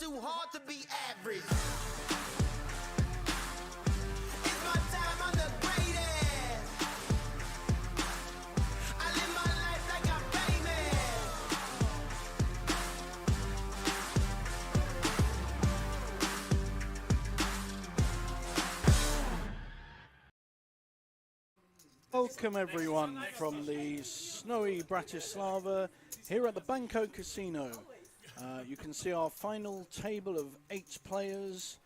too hard to be average. It's my time, I'm the greatest. I live my life like I'm famous. Welcome everyone from the snowy Bratislava here at the Banco Casino. You can see our final table of 8 players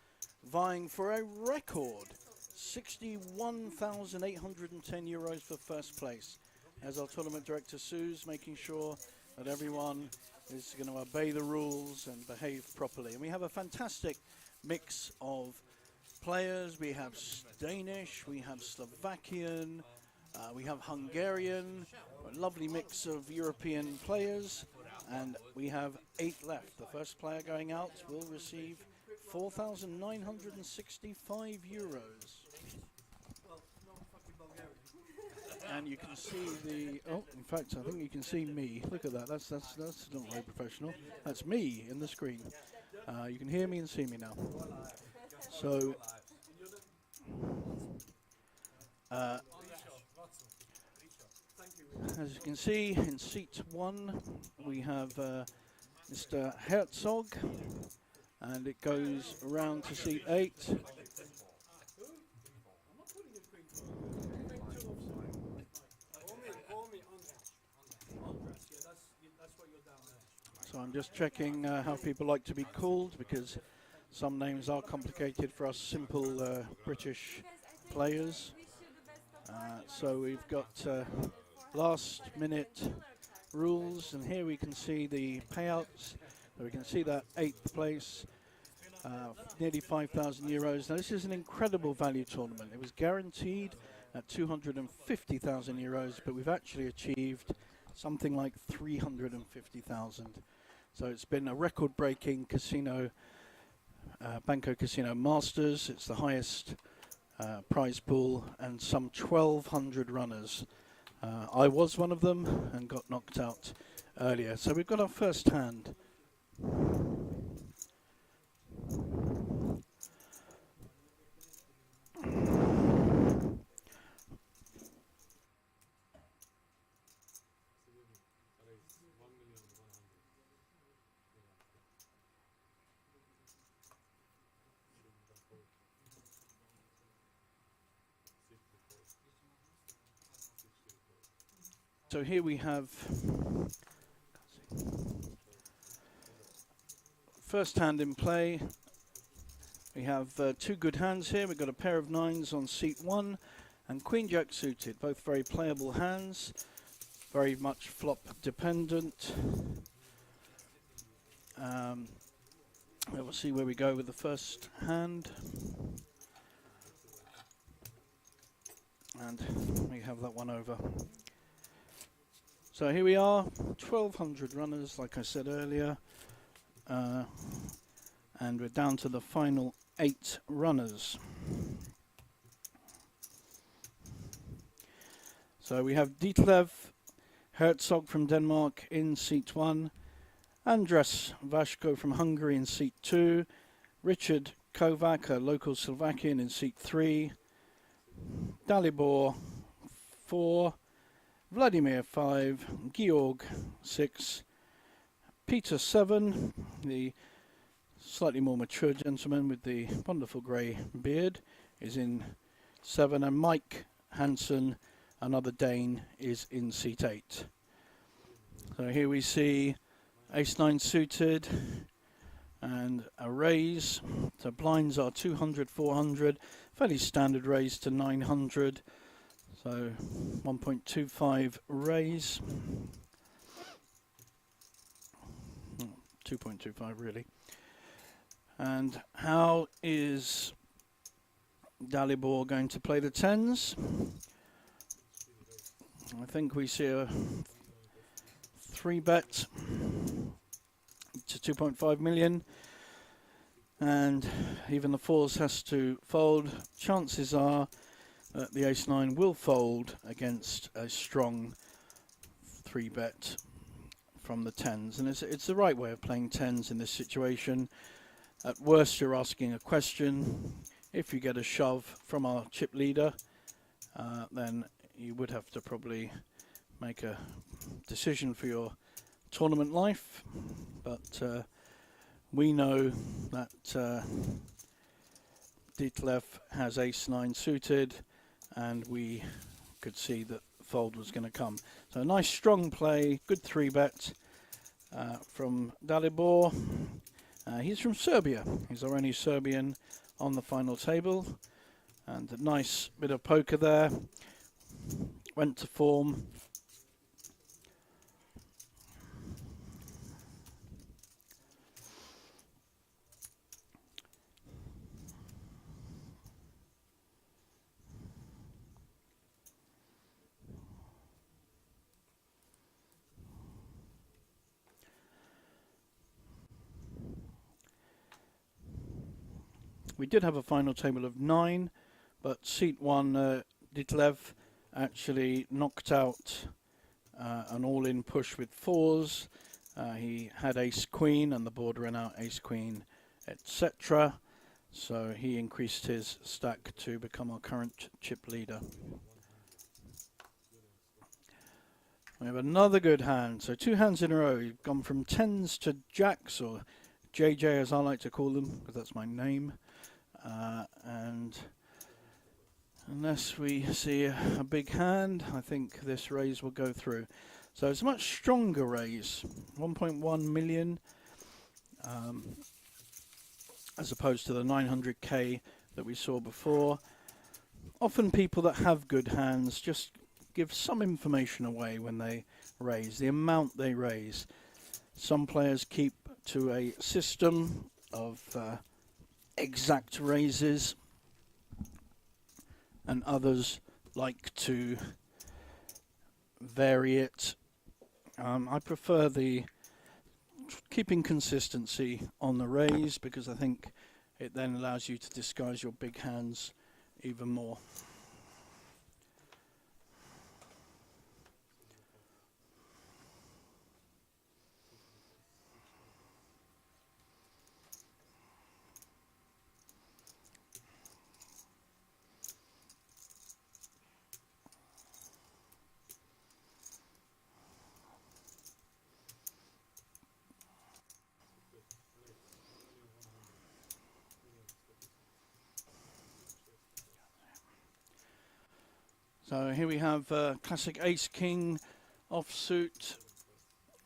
vying for a record 61,810 euros for first place. As our tournament director Sue's making sure that everyone is going to obey the rules and behave properly. And we have a fantastic mix of players. We have Danish, we have Slovakian, we have Hungarian, a lovely mix of European players, and we have 8 left. The first player going out will receive 4,965 euros. And you can see the, oh, in fact, I think you can see me. Look at that, that's not very professional. That's me in the screen. You can hear me and see me now. So, as you can see, in seat 1 we have Mr. Herzog, and it goes around to seat 8. So I'm just checking how people like to be called, because some names are complicated for us simple British players. So we've got last minute rules, and here we can see the payouts. So we can see that 8th place, nearly 5,000 euros. Now this is an incredible value tournament. It was guaranteed at 250,000 euros, but we've actually achieved something like 350,000. So it's been a record-breaking casino, Banco Casino Masters. It's the highest prize pool, and some 1,200 runners. I was one of them and got knocked out earlier. So we've got our first hand. So here we have first hand in play. We have 2 good hands here. We've got a pair of 9s on seat 1 and Queen Jack suited, both very playable hands, very much flop dependent. We'll see where we go with the first hand. And we have that one over. So here we are, 1,200 runners, like I said earlier, and we're down to the final 8 runners. So we have Ditlev Herzog from Denmark in seat 1, Andras Vashko from Hungary in seat 2, Richard Kovac, a local Slovakian, in seat 3, Dalibor 4, Vladimir 5, Georg 6, Peter 7, the slightly more mature gentleman with the wonderful grey beard, is in 7, and Mike Hansen, another Dane, is in seat 8. So here we see Ace-9 suited and a raise. So blinds are 200, 400, fairly standard raise to 900. So 1.25 raise, 2.25 really. And how is Dalibor going to play the 10s? I think we see a 3-bet to 2.5 million, and even the 4s has to fold. Chances are the Ace-9 will fold against a strong 3-bet from the 10s, and it's the right way of playing 10s in this situation. At worst, you're asking a question. If you get a shove from our chip leader, then you would have to probably make a decision for your tournament life. But we know that Ditlev has ace-9 suited, and we could see that fold was going to come. So a nice strong play, good 3-bet from Dalibor. He's from Serbia. He's our only Serbian on the final table. And a nice bit of poker there. Went to form. We did have a final table of 9, but seat 1, Ditlev actually knocked out an all-in push with 4s. He had ace-queen, and the board ran out ace-queen, etc. So he increased his stack to become our current chip leader. We have another good hand. So 2 hands in a row. You've gone from 10s to jacks, or JJ as I like to call them, because that's my name. And unless we see a big hand, I think this raise will go through. So it's a much stronger raise, 1.1 million, as opposed to the 900k that we saw before. Often people that have good hands just give some information away when they raise, the amount they raise. Some players keep to a system of exact raises, and others like to vary it. I prefer the keeping consistency on the raise, because I think it then allows you to disguise your big hands even more. So here we have classic ace-king offsuit,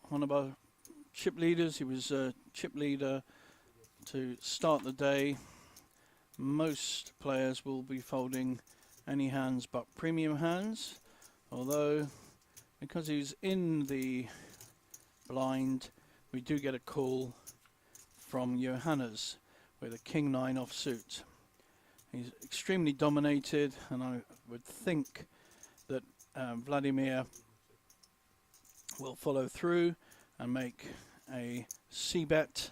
one of our chip leaders. He was chip leader to start the day. Most players will be folding any hands but premium hands, although because he's in the blind, we do get a call from Johannes with a king-9 offsuit. He's extremely dominated, and I would think that Vladimir will follow through and make a c-bet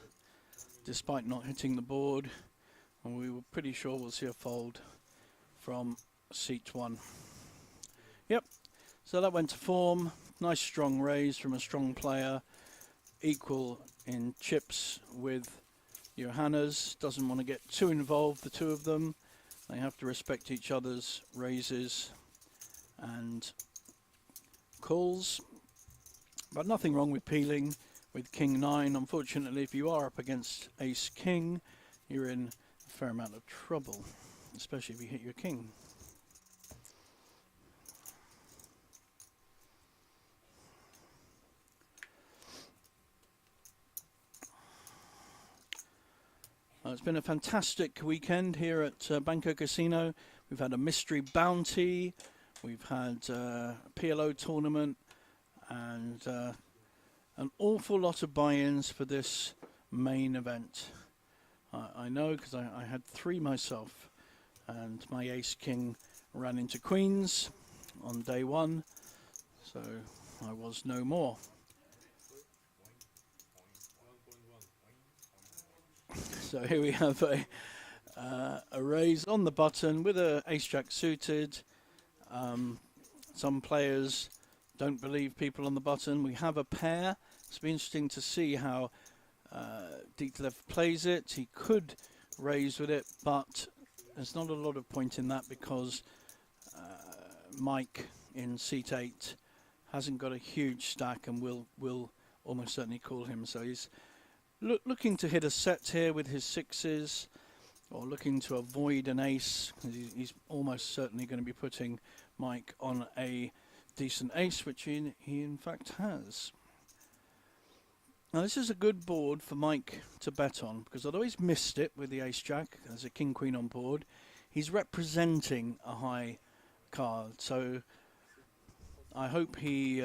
despite not hitting the board, and we were pretty sure we'll see a fold from seat 1. Yep, so that went to form. Nice strong raise from a strong player, equal in chips with Johannes. Doesn't want to get too involved, the two of them. They have to respect each other's raises and calls. But nothing wrong with peeling with king-9. Unfortunately, if you are up against ace-king, you're in a fair amount of trouble, especially if you hit your king. It's been a fantastic weekend here at Banco Casino. We've had a mystery bounty, we've had a PLO tournament, and an awful lot of buy-ins for this main event. I know, because I had 3 myself, and my ace-king ran into queens on day 1, so I was no more. So here we have a raise on the button with a ace-jack suited. Some players don't believe people on the button. We have a pair. It's been interesting to see how Detlef plays it. He could raise with it, but there's not a lot of point in that because Mike in seat 8 hasn't got a huge stack and will almost certainly call him. So he's looking to hit a set here with his sixes, or looking to avoid an ace. He's almost certainly going to be putting Mike on a decent ace, which he in fact has. Now this is a good board for Mike to bet on, because although he's missed it with the ace-jack, there's a king-queen on board, he's representing a high card. So I hope he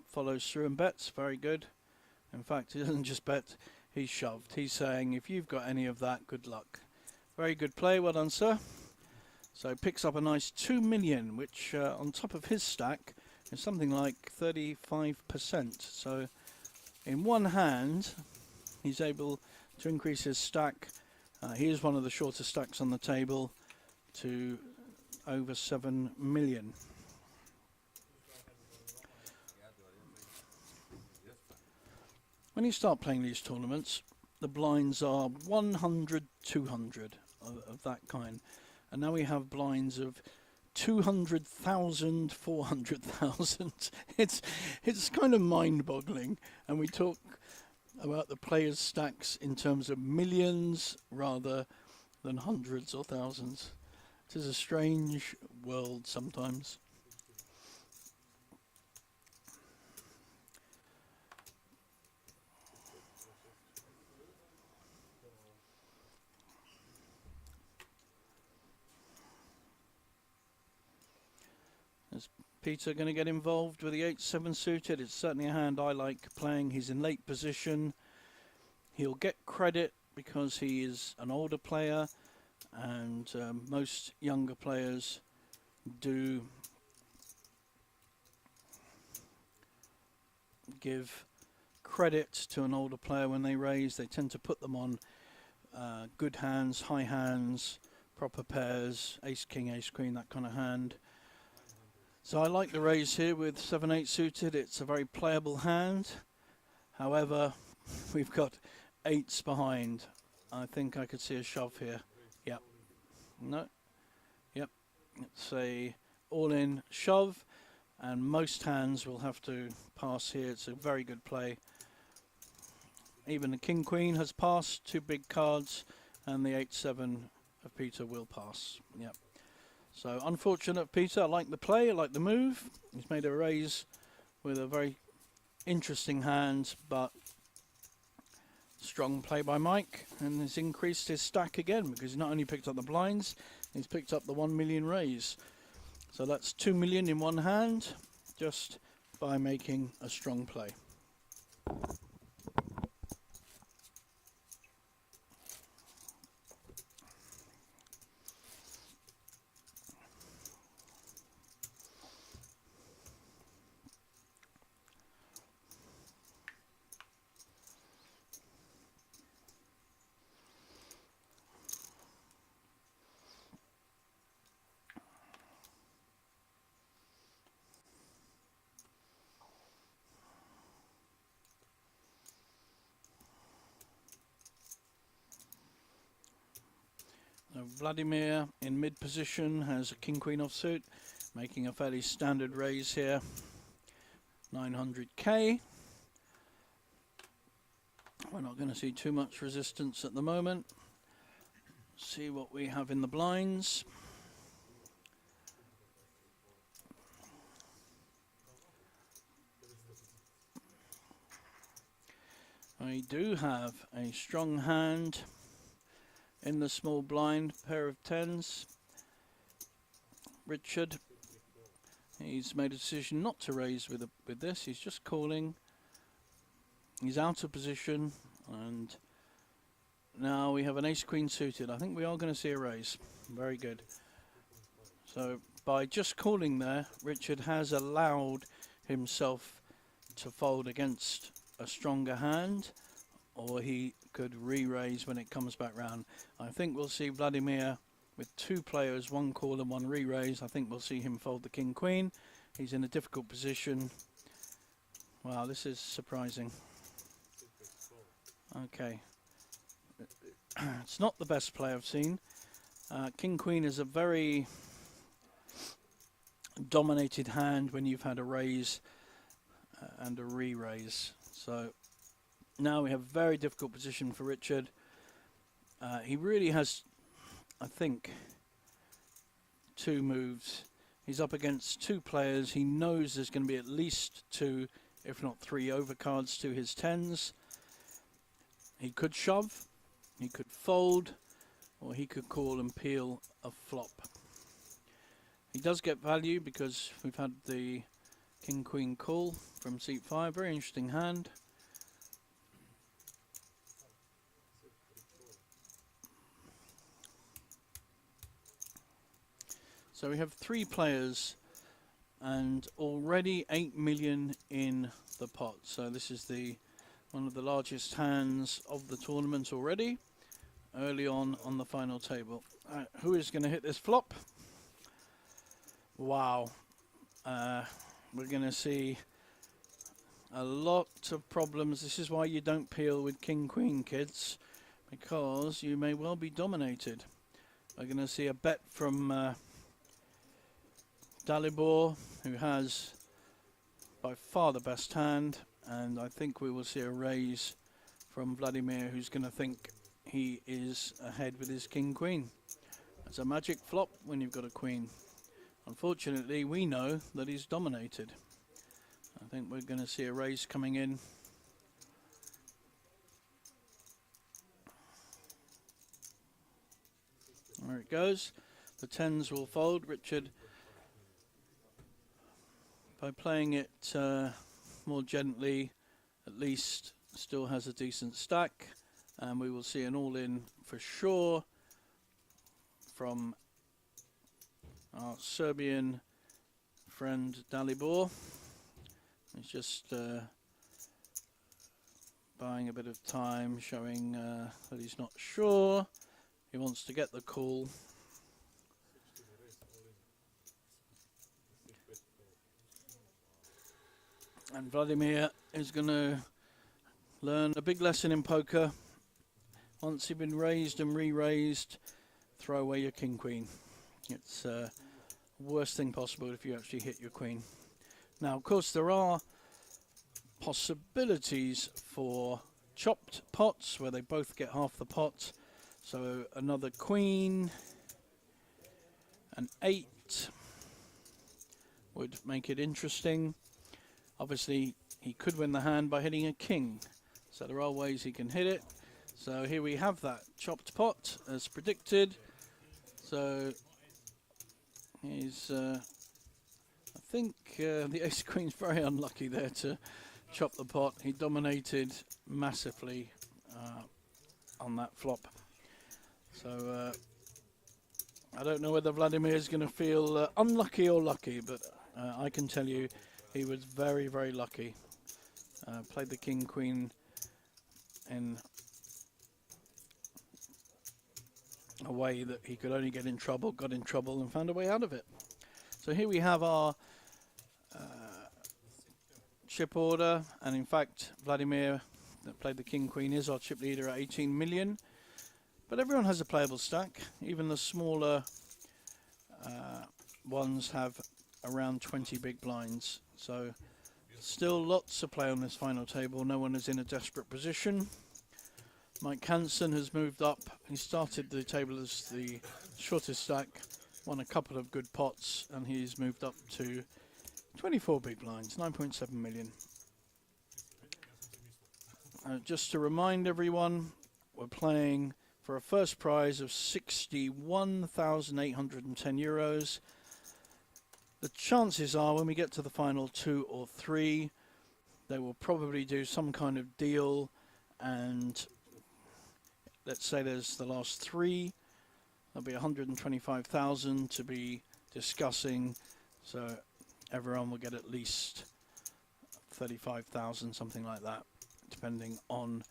follows through and bets. Very good. In fact, he doesn't just bet, he's shoved. He's saying, if you've got any of that, good luck. Very good play, well done, sir. So picks up a nice 2 million, which on top of his stack is something like 35%. So in one hand, he's able to increase his stack. He is one of the shortest stacks on the table to over 7 million. When you start playing these tournaments, the blinds are 100, 200 of that kind. And now we have blinds of 200,000, 400,000. It's kind of mind-boggling. And we talk about the players' stacks in terms of millions rather than hundreds or thousands. It is a strange world sometimes. Is Peter going to get involved with the 8-7 suited? It's certainly a hand I like playing. He's in late position. He'll get credit because he is an older player, and most younger players do give credit to an older player when they raise. They tend to put them on good hands, high hands, proper pairs, ace king, ace queen, that kind of hand. So I like the raise here with 7-8 suited. It's a very playable hand. However, we've got 8s behind. I think I could see a shove here. Yep. No. Yep. It's a all-in shove, and most hands will have to pass here. It's a very good play. Even the king-queen has passed, 2 big cards, and the 8-7 of Peter will pass. Yep. So unfortunate Peter. I like the play, I like the move. He's made a raise with a very interesting hand, but strong play by Mike, and has increased his stack again because he's not only picked up the blinds, he's picked up the 1 million raise. So that's 2 million in one hand just by making a strong play. Vladimir in mid position has a king-queen offsuit, making a fairly standard raise here, 900k. We're not going to see too much resistance at the moment. See what we have in the blinds. I do have a strong hand in the small blind, pair of 10s. Richard, he's made a decision not to raise with this. He's just calling. He's out of position, and now we have an ace-queen suited. I think we are going to see a raise. Very good. So by just calling there, Richard has allowed himself to fold against a stronger hand, or he could re-raise when it comes back round. I think we'll see Vladimir with 2 players, 1 call and 1 re-raise. I think we'll see him fold the king-queen. He's in a difficult position. Wow, this is surprising. Okay. It's not the best play I've seen. King Queen is a very dominated hand when you've had a raise and a re-raise. So now we have a very difficult position for Richard. He really has, I think, two moves. He's up against two players. He knows there's going to be at least two, if not three, overcards to his tens. He could shove, he could fold, or he could call and peel a flop. He does get value because we've had the King Queen call from seat 5. Very interesting hand. So we have three players and already 8 million in the pot. So this is one of the largest hands of the tournament already, early on the final table. Who is going to hit this flop? Wow. We're going to see a lot of problems. This is why you don't peel with King Queen, kids, because you may well be dominated. We're going to see a bet from Dalibor, who has by far the best hand, and I think we will see a raise from Vladimir, who's going to think he is ahead with his King Queen. It's a magic flop when you've got a Queen. Unfortunately, we know that he's dominated. I think we're going to see a raise coming in. There it goes. The tens will fold. Richard, by playing it more gently, at least still has a decent stack. And we will see an all-in for sure from our Serbian friend Dalibor. He's just buying a bit of time, showing that he's not sure. He wants to get the call. And Vladimir is going to learn a big lesson in poker. Once you've been raised and re-raised, throw away your King Queen. It's the worst thing possible if you actually hit your Queen. Now, of course, there are possibilities for chopped pots where they both get half the pot. So another Queen, an 8 would make it interesting. Obviously, he could win the hand by hitting a King. So there are ways he can hit it. So here we have that chopped pot as predicted. So he's, I think the Ace Queen's very unlucky there to chop the pot. He dominated massively on that flop. So I don't know whether Vladimir is going to feel unlucky or lucky, but I can tell you he was very, very lucky. Played the King Queen in a way that he could only get in trouble, got in trouble and found a way out of it. So here we have our chip order, and in fact Vladimir that played the King Queen is our chip leader at 18 million. But everyone has a playable stack. Even the smaller ones have around 20 big blinds. So still lots to play on this final table. No one is in a desperate position. Mike Hansen has moved up. He started the table as the shortest stack, won a couple of good pots, and he's moved up to 24 big blinds, 9.7 million. Just to remind everyone, we're playing for a first prize of 61,810 euros. The chances are when we get to the final 2 or 3, they will probably do some kind of deal, and let's say there's the last 3, there'll be 125,000 to be discussing, so everyone will get at least 35,000, something like that, depending on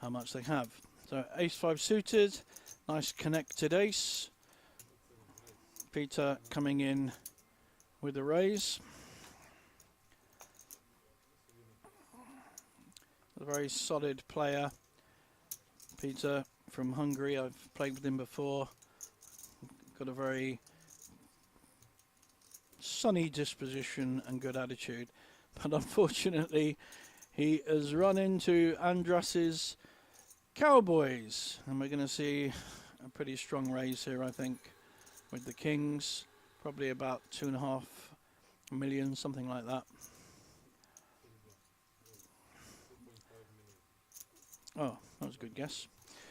how much they have. So ace-5 suited, nice connected ace. Peter coming in with a raise. A very solid player. Peter from Hungary. I've played with him before. Got a very sunny disposition and good attitude. But unfortunately, he has run into Andras's Cowboys. And we're going to see a pretty strong raise here, I think, with the Kings. Probably about 2.5 million, something like that. Oh, that was a good guess.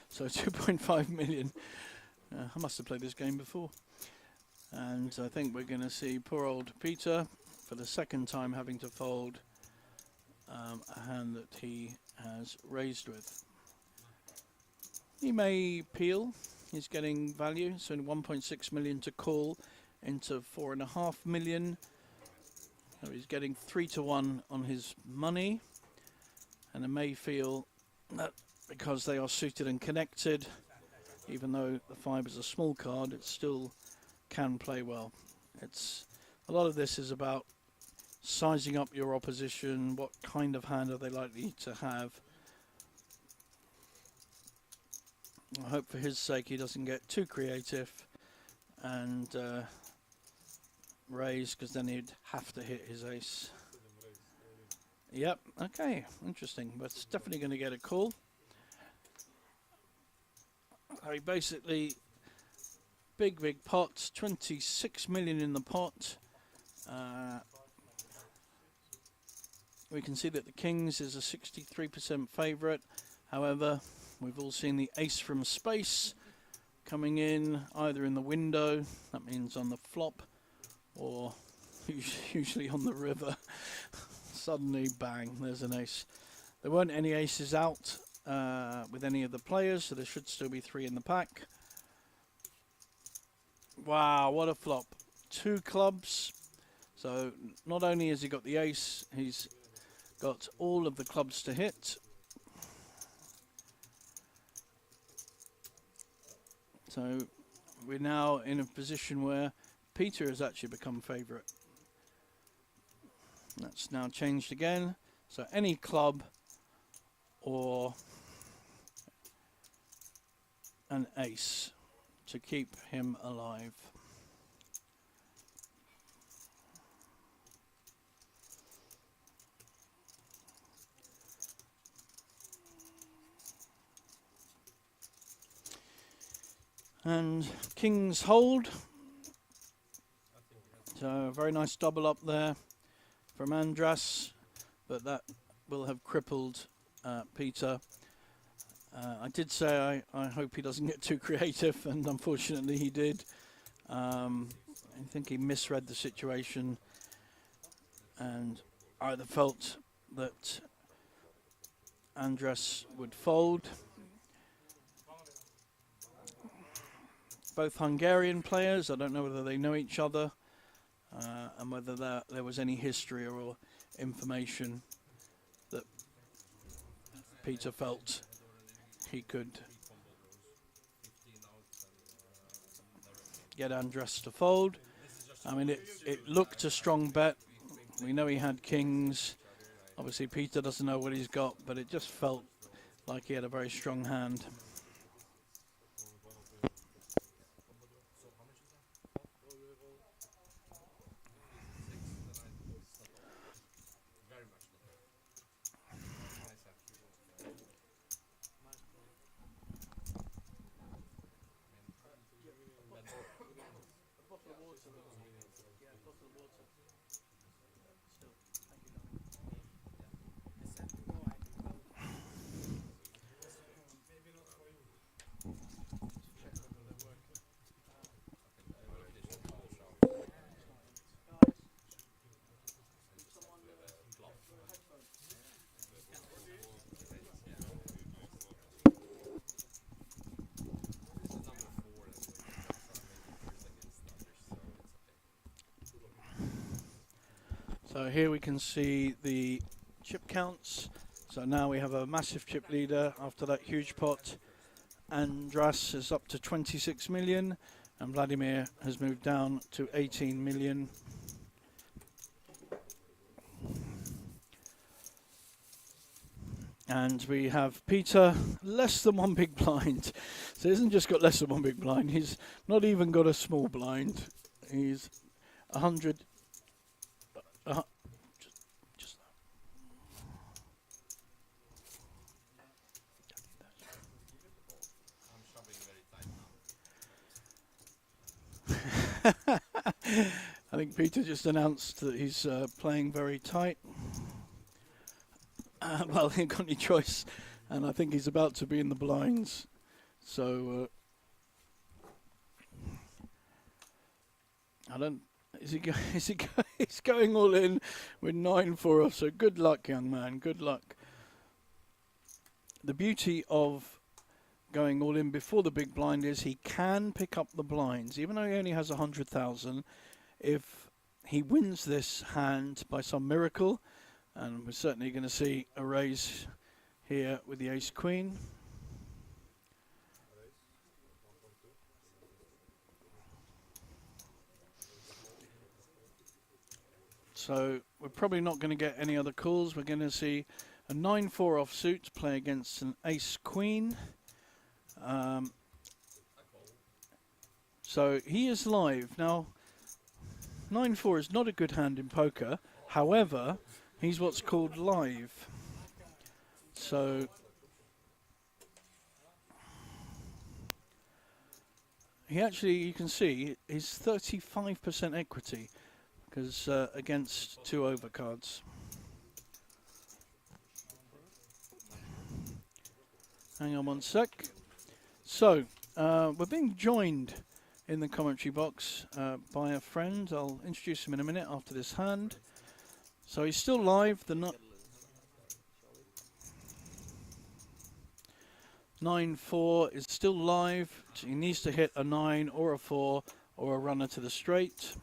So 2.5 million. I must have played this game before. And I think we're going to see poor old Peter for the second time having to fold a hand that he has raised with. He may peel. He's getting value. So 1.6 million to call into 4.5 million. So he's getting 3-1 on his money. And I may feel that because they are suited and connected, even though the 5 is a small card, it still can play well. It's a lot of this is about sizing up your opposition. What kind of hand are they likely to have? I hope for his sake he doesn't get too creative and raise, because then he'd have to hit his ace. Yep, okay, interesting, but it's definitely going to get a call. So basically, big pot, 26 million in the pot. We can see that the Kings is a 63% favourite. However, we've all seen the ace from space coming in either in the window, that means on the flop, or usually on the river. Suddenly, bang, there's an ace. There weren't any aces out with any of the players, so there should still be 3 in the pack. Wow, what a flop. 2 clubs. So not only has he got the ace, he's got all of the clubs to hit. So we're now in a position where Peter has actually become favourite. That's now changed again. So any club or an ace to keep him alive. And Kings hold. So a very nice double up there from Andras, but that will have crippled Peter. I did say I hope he doesn't get too creative, and unfortunately he did. I think he misread the situation and either felt that Andras would fold. Both Hungarian players, I don't know whether they know each other and whether there was any history or information that Peter felt he could get Andras to fold. I mean, it looked a strong bet. We know he had kings. Obviously, Peter doesn't know what he's got, but it just felt like he had a very strong hand. So here we can see the chip counts. So now we have a massive chip leader after that huge pot. Andras is up to 26 million and Vladimir has moved down to 18 million. And we have Peter, less than one big blind. So he hasn't just got less than one big blind, he's not even got a small blind. He's 100. Uh, just I think Peter just announced that he's playing very tight. Well, he ain't got any choice, and I think he's about to be in the blinds. So I don't. Is he? He's going all in with 9-4 off. So good luck, young man. Good luck. The beauty of going all in before the big blind is he can pick up the blinds, even though he only has 100,000. If he wins this hand by some miracle, and we're certainly going to see a raise here with the ace queen. So we're probably not going to get any other calls. We're going to see a 9-4 offsuit play against an ace queen. So he is live. Now, 9-4 is not a good hand in poker. However, he's what's called live. So he actually, you can see, is 35% equity because against 2 overcards. Hang on one sec. So we're being joined in the commentary box by a friend. I'll introduce him in a minute after this hand. So he's still live. The 9-4 is still live. He needs to hit a 9 or a 4 or a runner to the straight.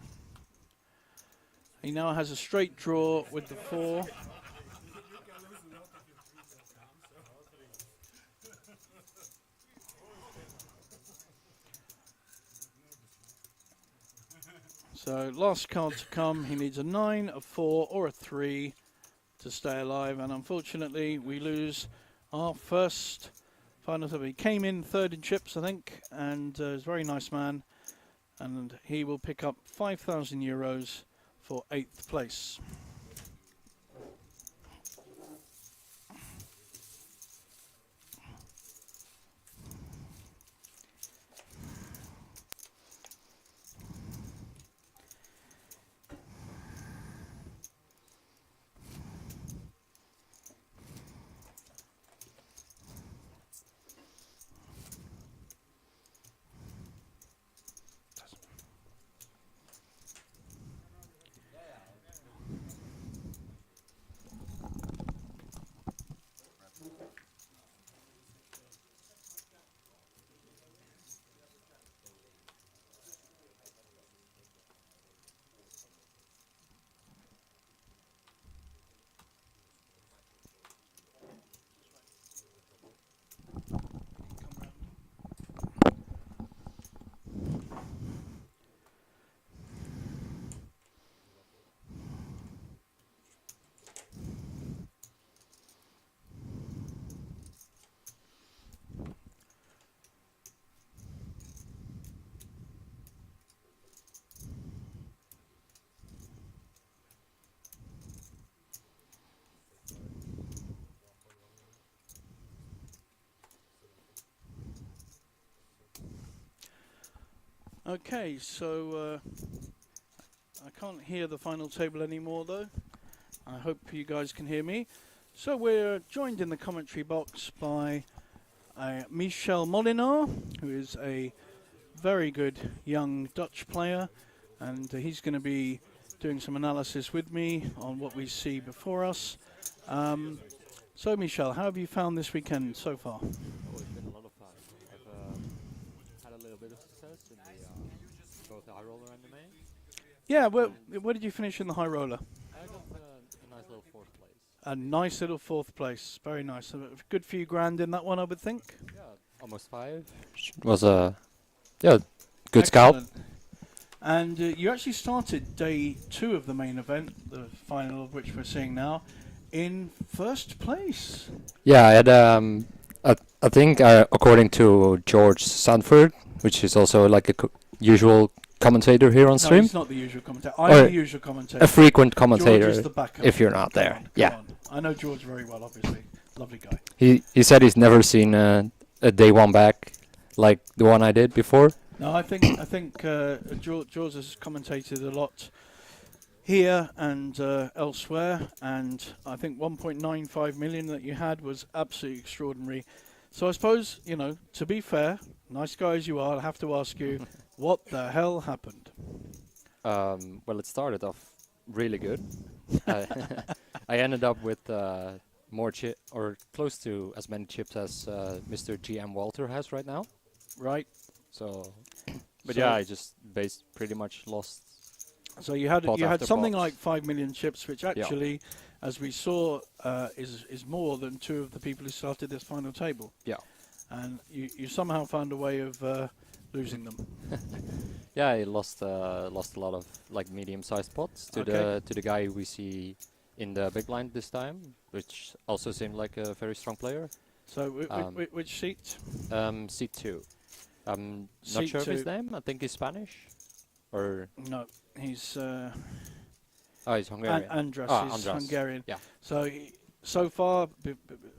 He now has a straight draw with the 4. So last card to come, he needs a 9, a 4 or a 3 to stay alive, and unfortunately we lose our first final table. He came in third in chips, I think, and is a very nice man, and he will pick up 5,000 euros for 8th place. Okay, so I can't hear the final table anymore though. I hope you guys can hear me. So we're joined in the commentary box by Michel Molinar, who is a very good young Dutch player, and he's going to be doing some analysis with me on what we see before us. So Michel, how have you found this weekend so far? Oh, it's been a lot of fun. I've had a little bit of success in both the high roller and the main. Yeah, where did you finish in the high roller? I got a nice little 4th place. A nice little 4th place, very nice. A good few grand in that one, I would think. Yeah, almost 5. It was a good scalp. Excellent. And you actually started day 2 of the main event, the final of which we're seeing now, in first place. Yeah, I had I think according to George Sanford, which is also like a usual commentator here on No, stream, he's not the usual commentator. I'm Or the usual commentator. a frequent George commentator is the backup. if you're not Go there. on, go Yeah. on. I know George very well, obviously. Lovely guy. He said he's never seen a day one back like the one I did before. No, I think George has commentated a lot here and elsewhere, and I think 1.95 million that you had was absolutely extraordinary. So I suppose, to be fair, nice guy as you are, I have to ask you, what the hell happened? Well, it started off really good. I I ended up with more chip or close to as many chips as Mr. GM Walter has right now. Right? So, but So- yeah, I just pretty much lost. So you had Pot after something pot. like 5 million chips, which actually, as we saw, is more than two of the people who started this final table. Yeah. And you somehow found a way of losing them. Yeah, I lost a lot of like medium-sized pots to Okay. the guy we see in the big blind this time, which also seemed like a very strong player. So which seat? Seat 2. I'm not Seat sure of his 2. name. I think he's Spanish, or No, he's he's Hungarian. Andras. Ah, He's Andras. Hungarian. Yeah. So far,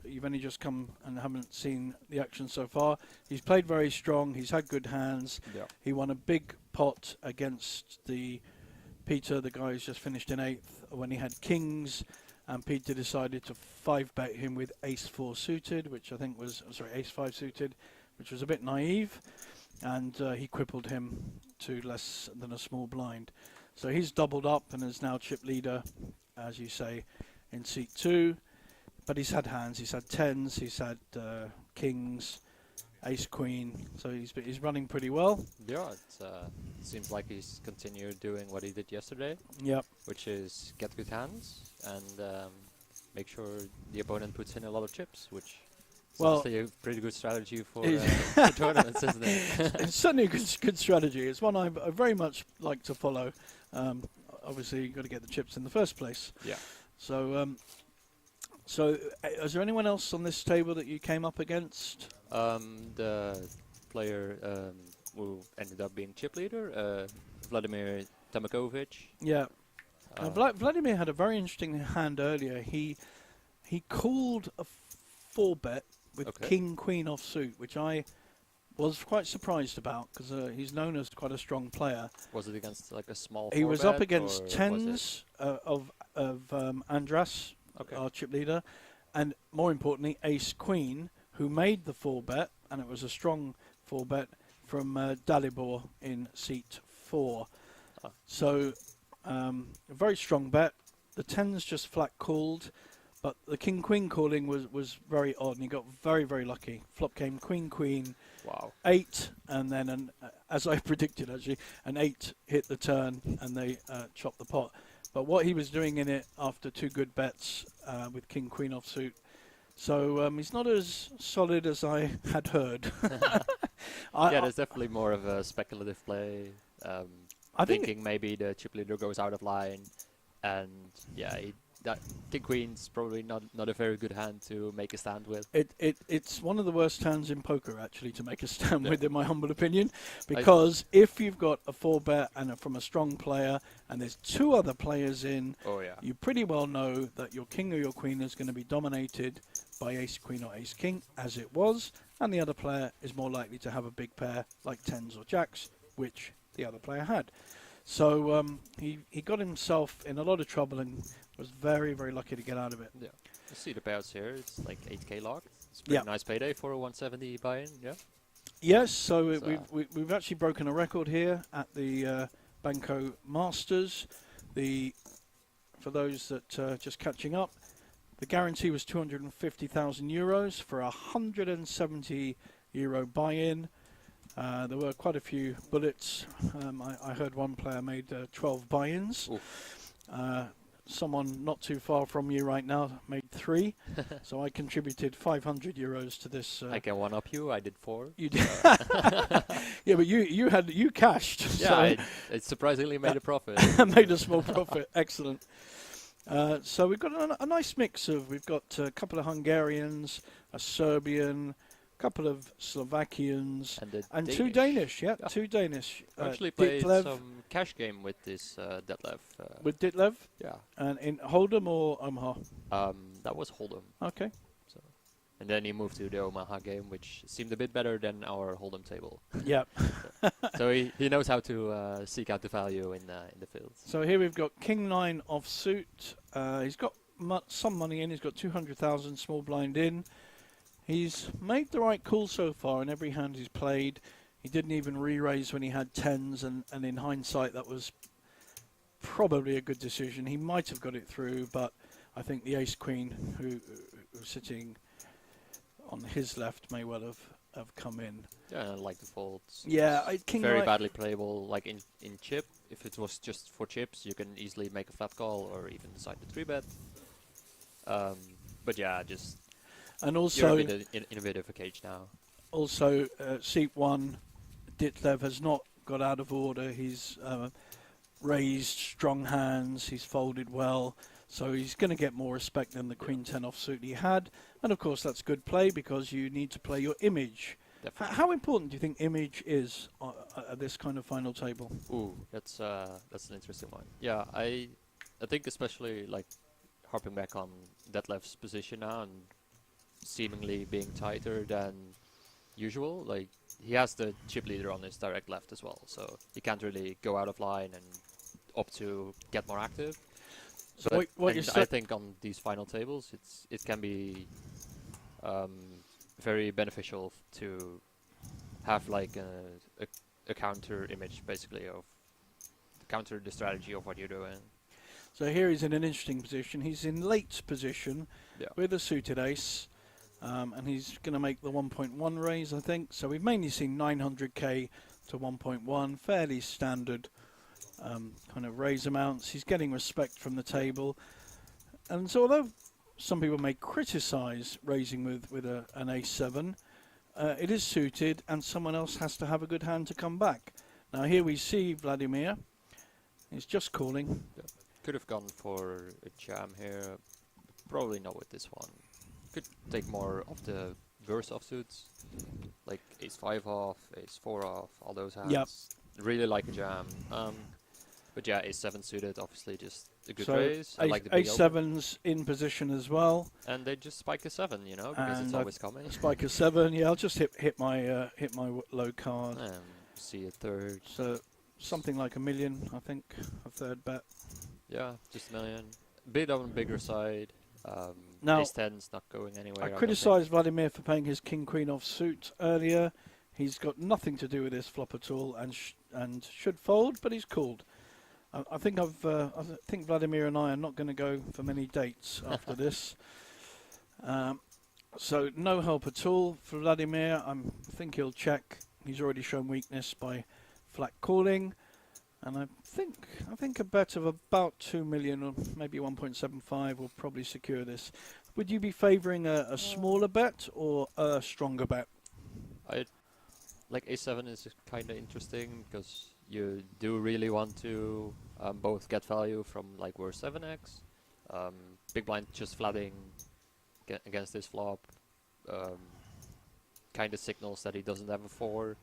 you've only just come and haven't seen the action so far. He's played very strong. He's had good hands. Yeah. He won a big pot against Peter, the guy who's just finished in 8th, when he had kings, and Peter decided to 5-bet him with ace-4 suited, which I think was, ace-5 suited, which was a bit naive, and he crippled him to less than a small blind. So he's doubled up and is now chip leader, as you say, in seat 2. But he's had hands, he's had 10s, he's had kings, ace-queen, so he's running pretty well. Yeah, it seems like he's continued doing what he did yesterday, Yep. which is get good hands and make sure the opponent puts in a lot of chips, which is Well, honestly a pretty good strategy for Is- for tournaments, isn't it? It's certainly a good strategy. It's one I very much like to follow. Obviously, you've got to get the chips in the first place. Yeah. So, is there anyone else on this table that you came up against? The player who ended up being chip leader, Vladimir Tamakovic. Yeah. Vladimir had a very interesting hand earlier. He called a 4-bet with Okay. king queen offsuit, which I was quite surprised about because he's known as quite a strong player. Was it against like a small? He was up 4-bet, against or was tens of Andras, Okay. our chip leader, and more importantly, Ace Queen, who made the 4-bet, and it was a strong 4-bet from Dalibor in seat 4. Ah. So a very strong bet. The tens just flat called, but the king queen calling was very odd, and he got very, very lucky. Flop came queen queen. Wow. 8, and then, as I predicted, actually, an 8 hit the turn, and they chopped the pot. But what he was doing in it after 2 good bets with king queen offsuit, so he's not as solid as I had heard. Yeah, there's definitely more of a speculative play. I think Thinking maybe the chip leader goes out of line, and yeah, that king queen's probably not a very good hand to make a stand with. it's one of the worst hands in poker, actually, to make a stand Yeah. with, in my humble opinion, because if you've got a 4-bet and from a strong player, and there's 2 other players in, Oh yeah. you pretty well know that your king or your queen is going to be dominated by ace queen or ace king, as it was, and the other player is more likely to have a big pair like tens or jacks, which the other player had. So he got himself in a lot of trouble and was very, very lucky to get out of it. Yeah. You see the payouts here. It's like 8k locked. It's a pretty Yeah. nice payday for a 170 buy-in. Yeah. Yes, so So- we've actually broken a record here at the Banco Masters. For those that just catching up, the guarantee was 250,000 euros for a 170 euro buy-in. There were quite a few bullets. I heard one player made 12 buy-ins. Someone not too far from you right now made 3, so I contributed 500 euros to this. I can one up you. I did 4. You did, yeah, but you cashed. Yeah, so it surprisingly made a profit. made a small profit. Excellent. So we've got a nice mix of, we've got a couple of Hungarians, a Serbian, a couple of Slovakians, And the and two Danish. Yeah, Yeah. two Danish. I actually played Ditlev some cash game with this Detlev. with Ditlev, Yeah. and in Hold'em or Omaha. That was Hold'em. Okay. So, and then he moved to the Omaha game, which seemed a bit better than our Hold'em table. Yeah. So he knows how to seek out the value in the fields. So here we've got King 9 offsuit. He's got some money in. He's got 200,000 small blind in. He's made the right call so far in every hand he's played. He didn't even re-raise when he had tens, and in hindsight that was probably a good decision. He might have got it through, but I think the ace queen who's sitting on his left may well have come in. Yeah, and like the folds. Yeah, it's King very nine- badly playable. Like in chip, if it was just for chips, you can easily make a flat call or even decide to 3-bet. But yeah, just And you're also, a bit in a bit of a cage now. also seat 1, Ditlev has not got out of order. He's raised strong hands. He's folded well. So he's going to get more respect than the Queen 10 offsuit he had. And of course, that's good play because you need to play your image. Definitely. How important do you think image is at this kind of final table? Ooh, that's an interesting one. Yeah, I think especially like harping back on Detlef's position now and seemingly being tighter than usual. Like he has the chip leader on his direct left as well, so he can't really go out of line and opt to get more active. So But what and you're I think on these final tables, it can be very beneficial to have like a counter image basically of counter the strategy of what you're doing. So here he's in an interesting position. He's in late position Yeah. with a suited ace, and he's going to make the 1.1 raise, I think. So we've mainly seen 900k to 1.1, fairly standard kind of raise amounts. He's getting respect from the table, and so although some people may criticise raising with an ace-7, it is suited, and someone else has to have a good hand to come back. Now here we see Vladimir. He's just calling. Could have gone for a jam here, probably not with this one. Could take more of the worse offsuits, like ace 5 off, ace 4 off, all those hands. Yep. Really like a jam. But yeah, ace 7 suited, obviously just a good So raise. I like the big open. ace-7's in position as well. And they just spike a 7, you know, because And it's I've always coming. Spike a 7. Yeah, I'll just hit my low card. See a third. So something like $1 million, I think, a third bet. Yeah, just $1 million. Bit on the bigger side. Now, ace 10's not going anywhere. I don't criticised Vladimir for playing his king-queen off suit earlier. He's got nothing to do with this flop at all, and should fold, but he's called. I think Vladimir and I are not going to go for many dates after this. So no help at all for Vladimir. I think he'll check. He's already shown weakness by flat calling, and I think a bet of about 2 million or maybe 1.75 will probably secure this. Would you be favouring a smaller bet or a stronger bet? Like a7 is kind of interesting because you do really want to both get value from like worse 7x, big blind just flatting against this flop, kind of signals that he doesn't have a 4.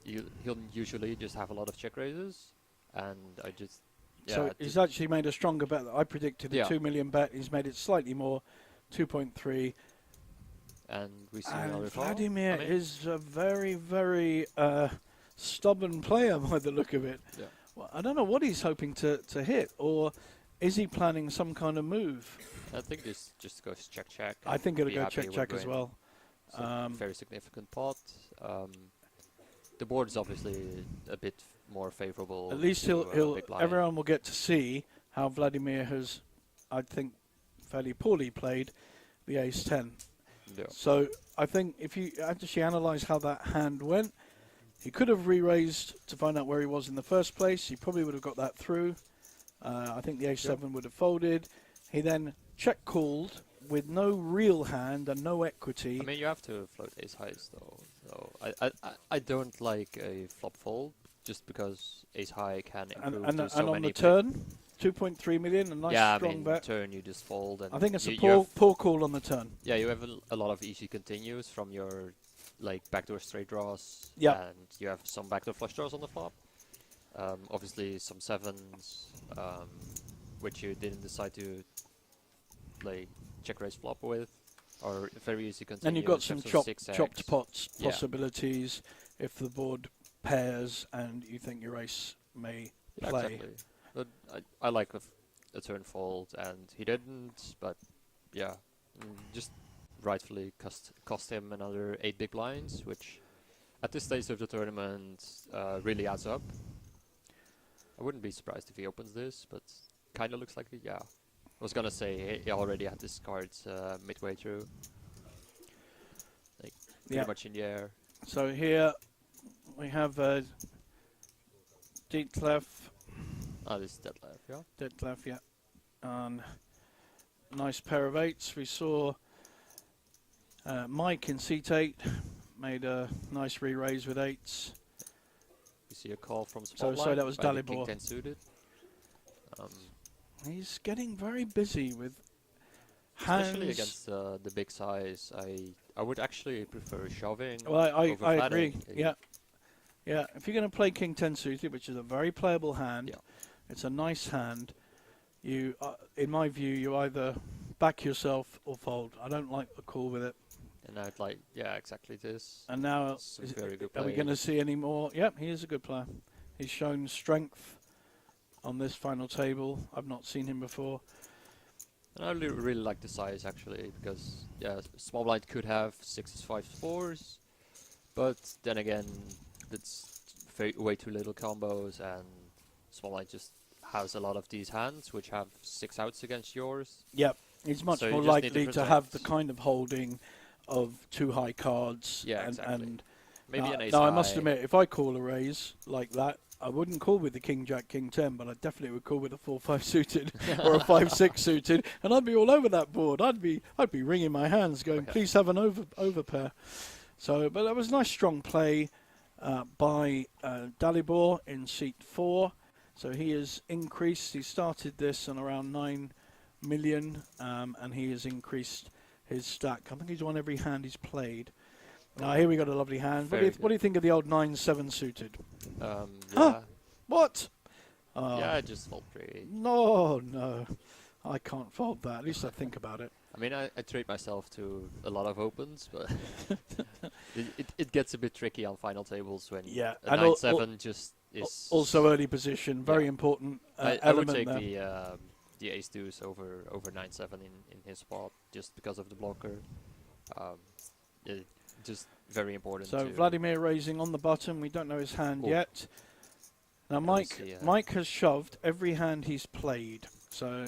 He'll usually just have a lot of check raises, and I just So he's actually made a stronger bet. I predicted a Yeah. 2 million bet. He's made it slightly more, 2.3. and we see And another call. Vladimir I mean, is a very, very stubborn player by the look of it. Yeah. Well, I don't know what he's hoping to hit, or is he planning some kind of move? I think this just goes check check. I think and it'll be go happy check with check as win. well. So very significant pot. The board is obviously a bit more favorable. At least to, he'll big blind. everyone will get to see how Vladimir has, I think, fairly poorly played the ace 10. Yeah. So I think if you actually analyse how that hand went, he could have re-raised to find out where he was in the first place. He probably would have got that through. I think the ace 7 would have folded. He then check called with no real hand and no equity. I mean, you have to float ace highs though. So I don't like a flop fold just because ace high can And improve and, to and so on many the turn, 2.3 million, a nice yeah, I strong mean, bet. turn you just fold, and I think it's a you poor have, poor call on the turn. yeah, you have a lot of easy continues from your like backdoor straight draws, Yep. and you have some backdoor flush draws on the flop. Obviously some sevens, which you didn't decide to like check raise flop with, or very easy continues. And you've got you some have chopped 6x. pots Yeah. possibilities if the board pairs and you think your ace may Yeah, play. exactly. But I like a turn fold, and he didn't. But yeah, just rightfully cost him another 8 big blinds, which at this stage of the tournament really adds up. I wouldn't be surprised if he opens this, but kind of looks like it. Yeah, I was gonna say he already had this card midway through, like pretty Yeah. much in the air. So here we have Detlef, Ah, this is dead left. Yeah. Detlef, yeah, and nice pair of eights. We saw Mike in seat 8 made a nice re-raise with eights. You see a call from So Spotlight. that was by the King Dalibor. 10 suited. He's getting very busy with Especially hands. against the big size, I would actually prefer shoving. Well, I over agree. flatting. Yeah, yeah. If you're going to play King 10 suited, which is a very playable hand, Yeah. it's a nice hand. You, in my view, you either back yourself or fold. I don't like the call with it. And I'd like, yeah, exactly this. And now, Some very good are we play. going to see any more? Yep, he is a good player. He's shown strength on this final table. I've not seen him before. And I really like the size actually, because yeah, small blind could have 6s, 5s, 4s, but then again, it's way too little combos, and small blind just has a lot of these hands which have 6 outs against yours. Yep, he's much So you more just need likely to to have the protect. kind of holding of 2 high cards. Yeah, and, exactly. and Maybe an ace now, high. I must admit, if I call a raise like that, I wouldn't call with the King Jack King 10, but I definitely would call with a 4-5 suited or a 5-6 suited, and I'd be all over that board. I'd be wringing my hands, going, Okay. please have an over pair. So, but that was nice strong play by Dalibor in seat 4. So he has increased. He started this on around 9 million, and he has increased his stack. I think he's won every hand he's played. Now here we got a lovely hand. What do you think of the old 9-7 suited? Yeah. What? Yeah, I just fold 3. No, I can't fold that. At least I think about it. I mean, I treat myself to a lot of opens, but it gets a bit tricky on final tables when Yeah, a and 9-7 just is... Also early position, very Yeah. important I would element take there. the ace deuce over 9-7 in his spot just because of the blocker. Just very important. So to Vladimir raising on the button. We don't know his hand Oh. yet. Now me Mike see, Mike has shoved every hand he's played. So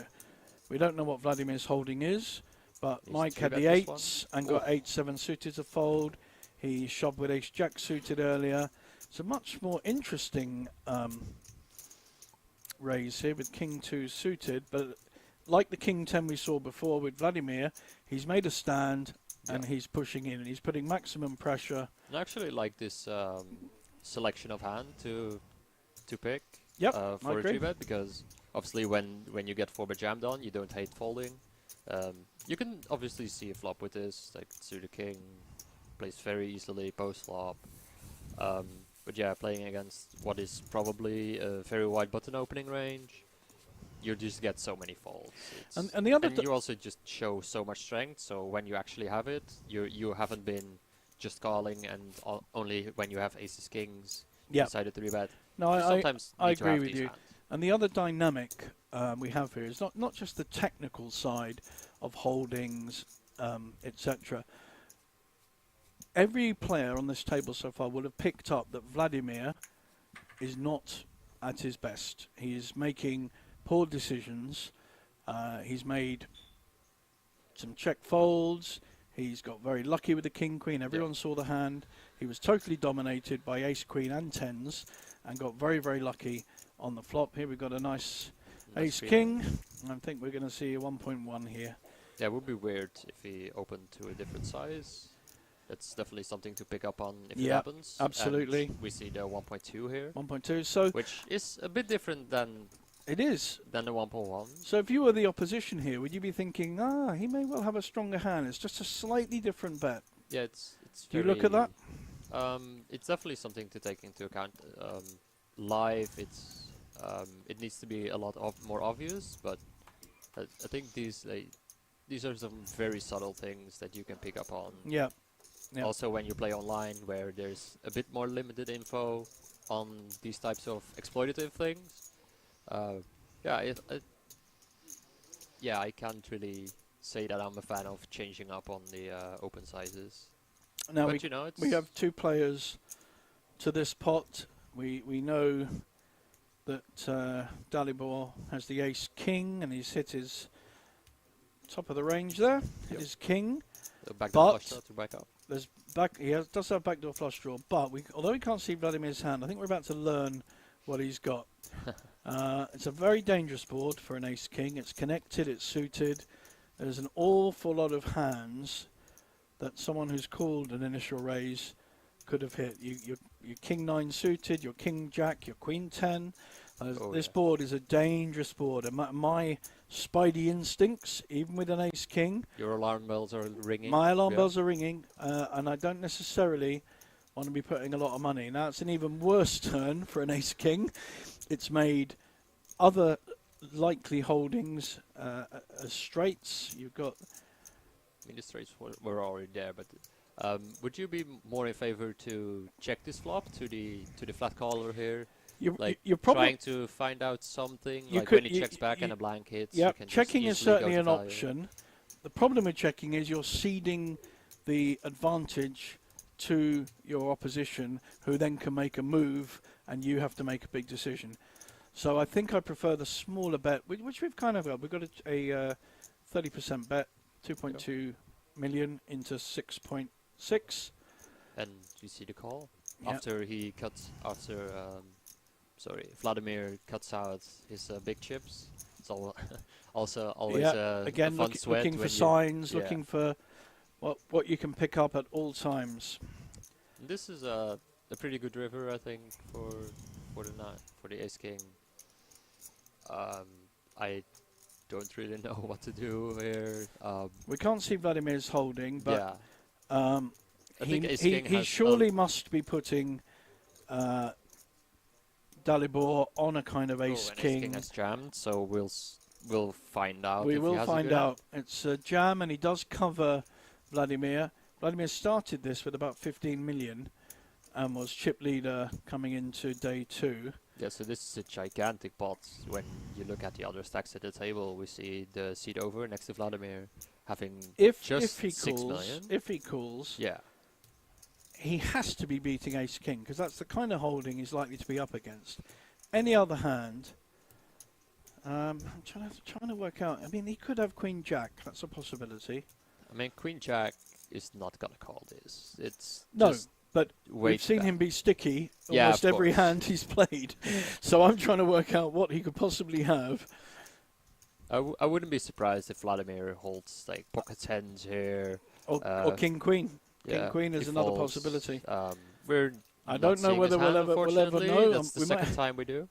we don't know what Vladimir's holding is, but He's Mike had the three-bet this one. eights and got 8-7 suited to fold. He shoved with ace jack suited earlier. It's a much more interesting raise here with King 2 suited, but like the King 10 we saw before with Vladimir, he's made a stand and Yeah. he's pushing in and he's putting maximum pressure. I actually like this selection of hand to pick Yep, for a agree. 3-bet, because obviously when you get 4-bet jammed on, you don't hate folding. You can obviously see a flop with this, like suited king, plays very easily post flop. But yeah, playing against what is probably a very wide button opening range, you just get so many folds. And the other And you also just show so much strength, so when you actually have it, you haven't been just calling and only when you have aces, kings, Yeah. decided to 3-bet. No, I Sometimes I need to agree have with these you. hands. And the other dynamic we have here is not just the technical side of holdings, etc. Every player on this table so far would have picked up that Vladimir is not at his best. He is making poor decisions. He's made some check folds. He's got very lucky with the king queen. Everyone saw the hand. He was totally dominated by ace queen and tens and got very, very lucky on the flop. Here we've got a nice ace king. I think we're going to see a 1.1 here. Yeah, it would be weird if he opened to a different size. That's definitely something to pick up on if it Yeah, happens. absolutely. And we see the 1.2 here, 1.2. So which is a bit different than it is. the 1.1. So if you were the opposition here, would you be thinking, he may well have a stronger hand? It's just a slightly different bet. Yeah, it's. Do you look at that? It's definitely something to take into account. Live, it needs to be a lot more obvious, but I think these are some very subtle things that you can pick up on. Yeah. Yeah. Also, when you play online, where there's a bit more limited info on these types of exploitative things. I can't really say that I'm a fan of changing up on the open sizes. Now But you know, we have 2 players to this pot. We know that Dalibor has the ace king, and he's hit his top of the range there. Hit his king. backdoor but- flush draw to back up. There's does have backdoor flush draw, but although we can't see Vladimir's hand, I think we're about to learn what he's got. It's a very dangerous board for an ace king. It's connected, it's suited. There's an awful lot of hands that someone who's called an initial raise could have hit. Your king 9 suited, your king jack, your queen 10. This board is a dangerous board. And my spidey instincts, even with an ace king, Your alarm bells are ringing. my alarm bells are ringing, and I don't necessarily want to be putting a lot of money. Now, it's an even worse turn for an ace king. It's made other likely holdings as straights. You've got... I mean, the straights were already there, but would you be more in favor to check this flop to the flat caller here? You're probably trying to find out something, You like could- when he checks back and a blank hits. Yeah, you can just checking is easily go certainly to an value. option. The problem with checking is you're ceding the advantage to your opposition, who then can make a move, and you have to make a big decision. So I think I prefer the smaller bet, which we've kind of got. We've got a 30% bet, 2.2 million into 6.6. And you see the call Yeah. after he cuts Vladimir cuts out his big chips. It's also always Again, a fun sweat looking for when signs, yeah. looking for what you can pick up at all times. This is a pretty good river, I think, for the ace king. I don't really know what to do here. We can't see Vladimir's holding, but yeah, I think ace king he has surely must be putting Dalibor on a kind of ace an king. ace king has jammed, so we'll find out. We if he will has a find good hand. out. It's a jam, and he does cover Vladimir. Vladimir started this with about 15 million and was chip leader coming into day 2. Yeah, so this is a gigantic pot. When you look at the other stacks at the table, we see the seat over next to Vladimir having If just he 6 calls, million. if he calls, Yeah, he has to be beating ace king, because that's the kind of holding he's likely to be up against. Any other hand, I'm trying to work out. I mean, he could have queen jack. That's a possibility. I mean Queen Jack is not gonna call this. It's No, just but way we've too seen bad. him be sticky Yeah, almost of every course. hand he's played. So I'm trying to work out what he could possibly have. I wouldn't be surprised if Vladimir holds like pocket tens here. Or king queen. King Yeah, queen is he another folds. possibility. We're I not don't know seeing whether his hand, we'll ever unfortunately. know. That's the We might- second time we do.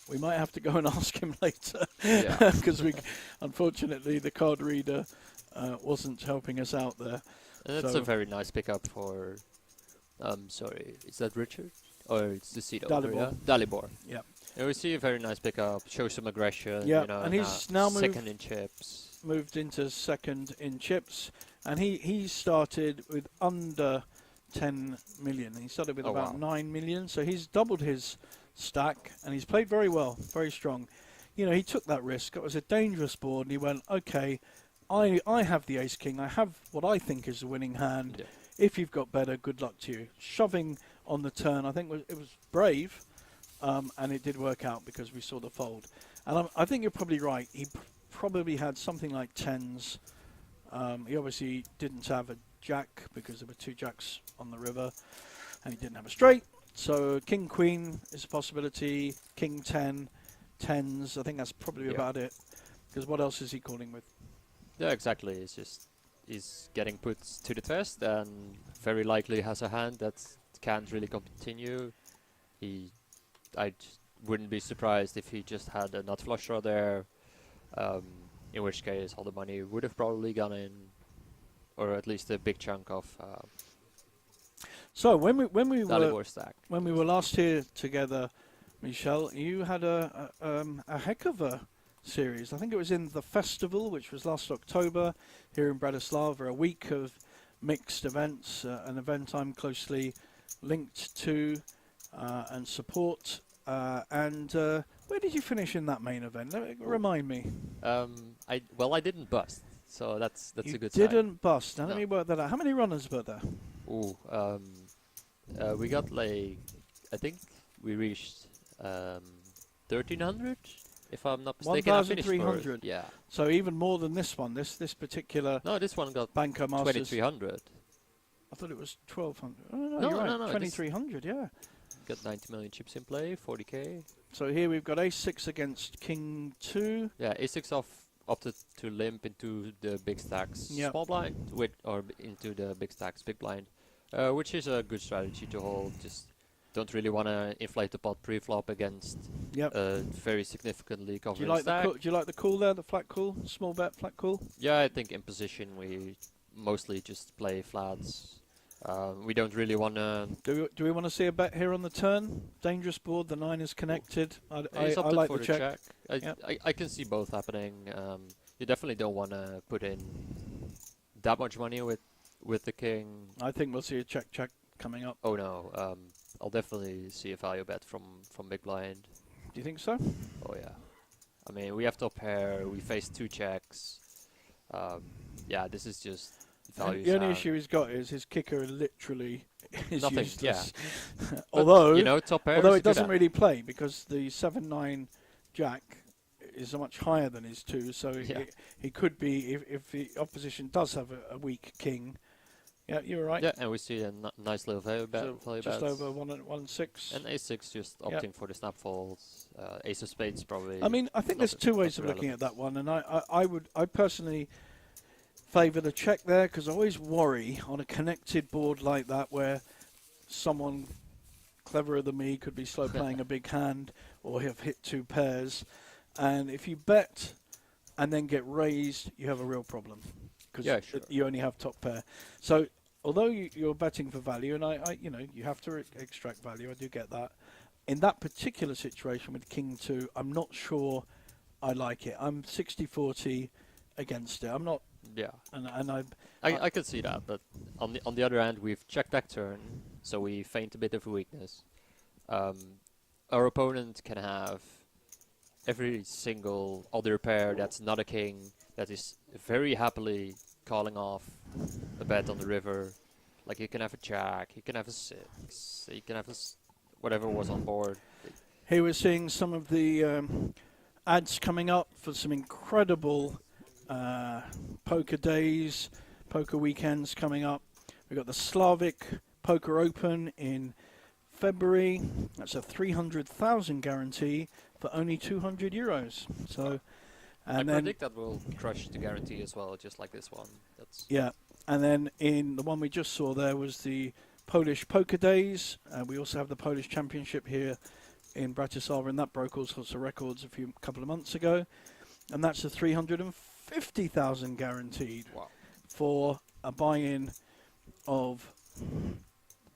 We might have to go and ask him later, Yeah. because unfortunately the card reader wasn't helping us out there. And that's So- a very nice pickup for. Sorry, is that Richard? Or it's the seat over? Dalibor. Yeah? Dalibor. Yep. Yeah, we see a very nice pickup. Shows some aggression. Yeah, you know, and he's now moved- second in chips. Moved into second in chips, and he started with under 10 million. He started with Oh, about wow. 9 million, so he's doubled his stack, and he's played very well, very strong. You know, he took that risk. It was a dangerous board, and he went, okay, I have the ace king. I have what I think is the winning hand. Yeah. If you've got better, good luck to you. Shoving on the turn, I think it was brave, and it did work out because we saw the fold. And I think you're probably right. He probably had something like tens. He obviously didn't have a jack because there were 2 jacks on the river, and he didn't have a straight. So king queen is a possibility. King 10, tens. I think that's probably Yeah. about it. Because what else is he calling with? Yeah, exactly. It's just is getting put to the test and very likely has a hand that can't really continue. Wouldn't be surprised if he just had a nut flush draw there, in which case all the money would have probably gone in, or at least a big chunk of So when we Dalibor stack. when we were last here together, Michel, you had a heck of a series. I think it was in the festival, which was last October here in Bratislava. A week of mixed events, an event I'm closely linked to and support. Where did you finish in that main event? Remind me. I didn't bust, so that's You a good sign. didn't bust. Now let No. me work that out. How many runners were there? Ooh, we got like, I think we reached 1,300, if I'm not mistaken. I finished 1,300. first. Yeah. So even more than this one. This particular No, this one got Banco Masters. 2,300. I thought it was 1,200. Oh, no, No, you're right. no, no, this- 2,300. Yeah. Got 90 million chips in play, 40k. So here we've got Ace-6 against King 2. Yeah, A6 opted to limp into the big stacks Yep. small blind, into the big stacks big blind, which is a good strategy to hold. Just don't really want to inflate the pot pre-flop against Yep. a very significantly Do you covered like stack. do you like the call there, the flat call, small bet, flat call? Yeah, I think in position we mostly just play flats. We don't really want to. Do we want to see a bet here on the turn? Dangerous board, the 9 is connected. I He's opted like for the check. Yep. I can see both happening. You definitely don't want to put in that much money with the king. I think we'll see a check coming up. Oh no, I'll definitely see a value bet from big blind. Do you think so? Oh yeah, I mean we have top pair. We face 2 checks. Yeah, this is just value. The only issue he's got is his kicker literally is Nothing, useless. But, although you know, top pair. although is a it good doesn't hand. really play because the 7-9 jack is much higher than his 2, so Yeah. he could be if the opposition does have a weak king. Yeah, you're right. Yeah, and we see a nice little value bet. So value just bets. over 1-6. And A6 just Yep. opting for the snap folds. Ace of spades probably. I mean, I think not there's two ways not of looking at relevant. that one, and I personally favour the check there because I always worry on a connected board like that where someone cleverer than me could be slow playing a big hand or have hit 2 pairs, and if you bet and then get raised, you have a real problem because Yeah, sure. you only have top pair. So although you're betting for value, and I you have to extract value, I do get that. In that particular situation with King 2, I'm not sure I like it. I'm 60-40 against it. I'm not, Yeah. and I can see that, but on the other hand, we've checked back turn, so we feint a bit of a weakness. Our opponent can have every single other pair that's not a king that is very happily calling off a bet on the river. Like he can have a jack, he can have a 6, he can have whatever was on board. here we're seeing some of the ads coming up for some incredible poker days, poker weekends coming up. We've got the Slavic Poker Open in February. That's a 300,000 guarantee for only €200. So, I and then predict that will crush the guarantee as well, just like this one. That's yeah, and then in the one we just saw there was the Polish Poker Days. We also have the Polish Championship here in Bratislava, and that broke all sorts of records a couple of months ago. And that's a 350,000 guaranteed wow. for a buy-in of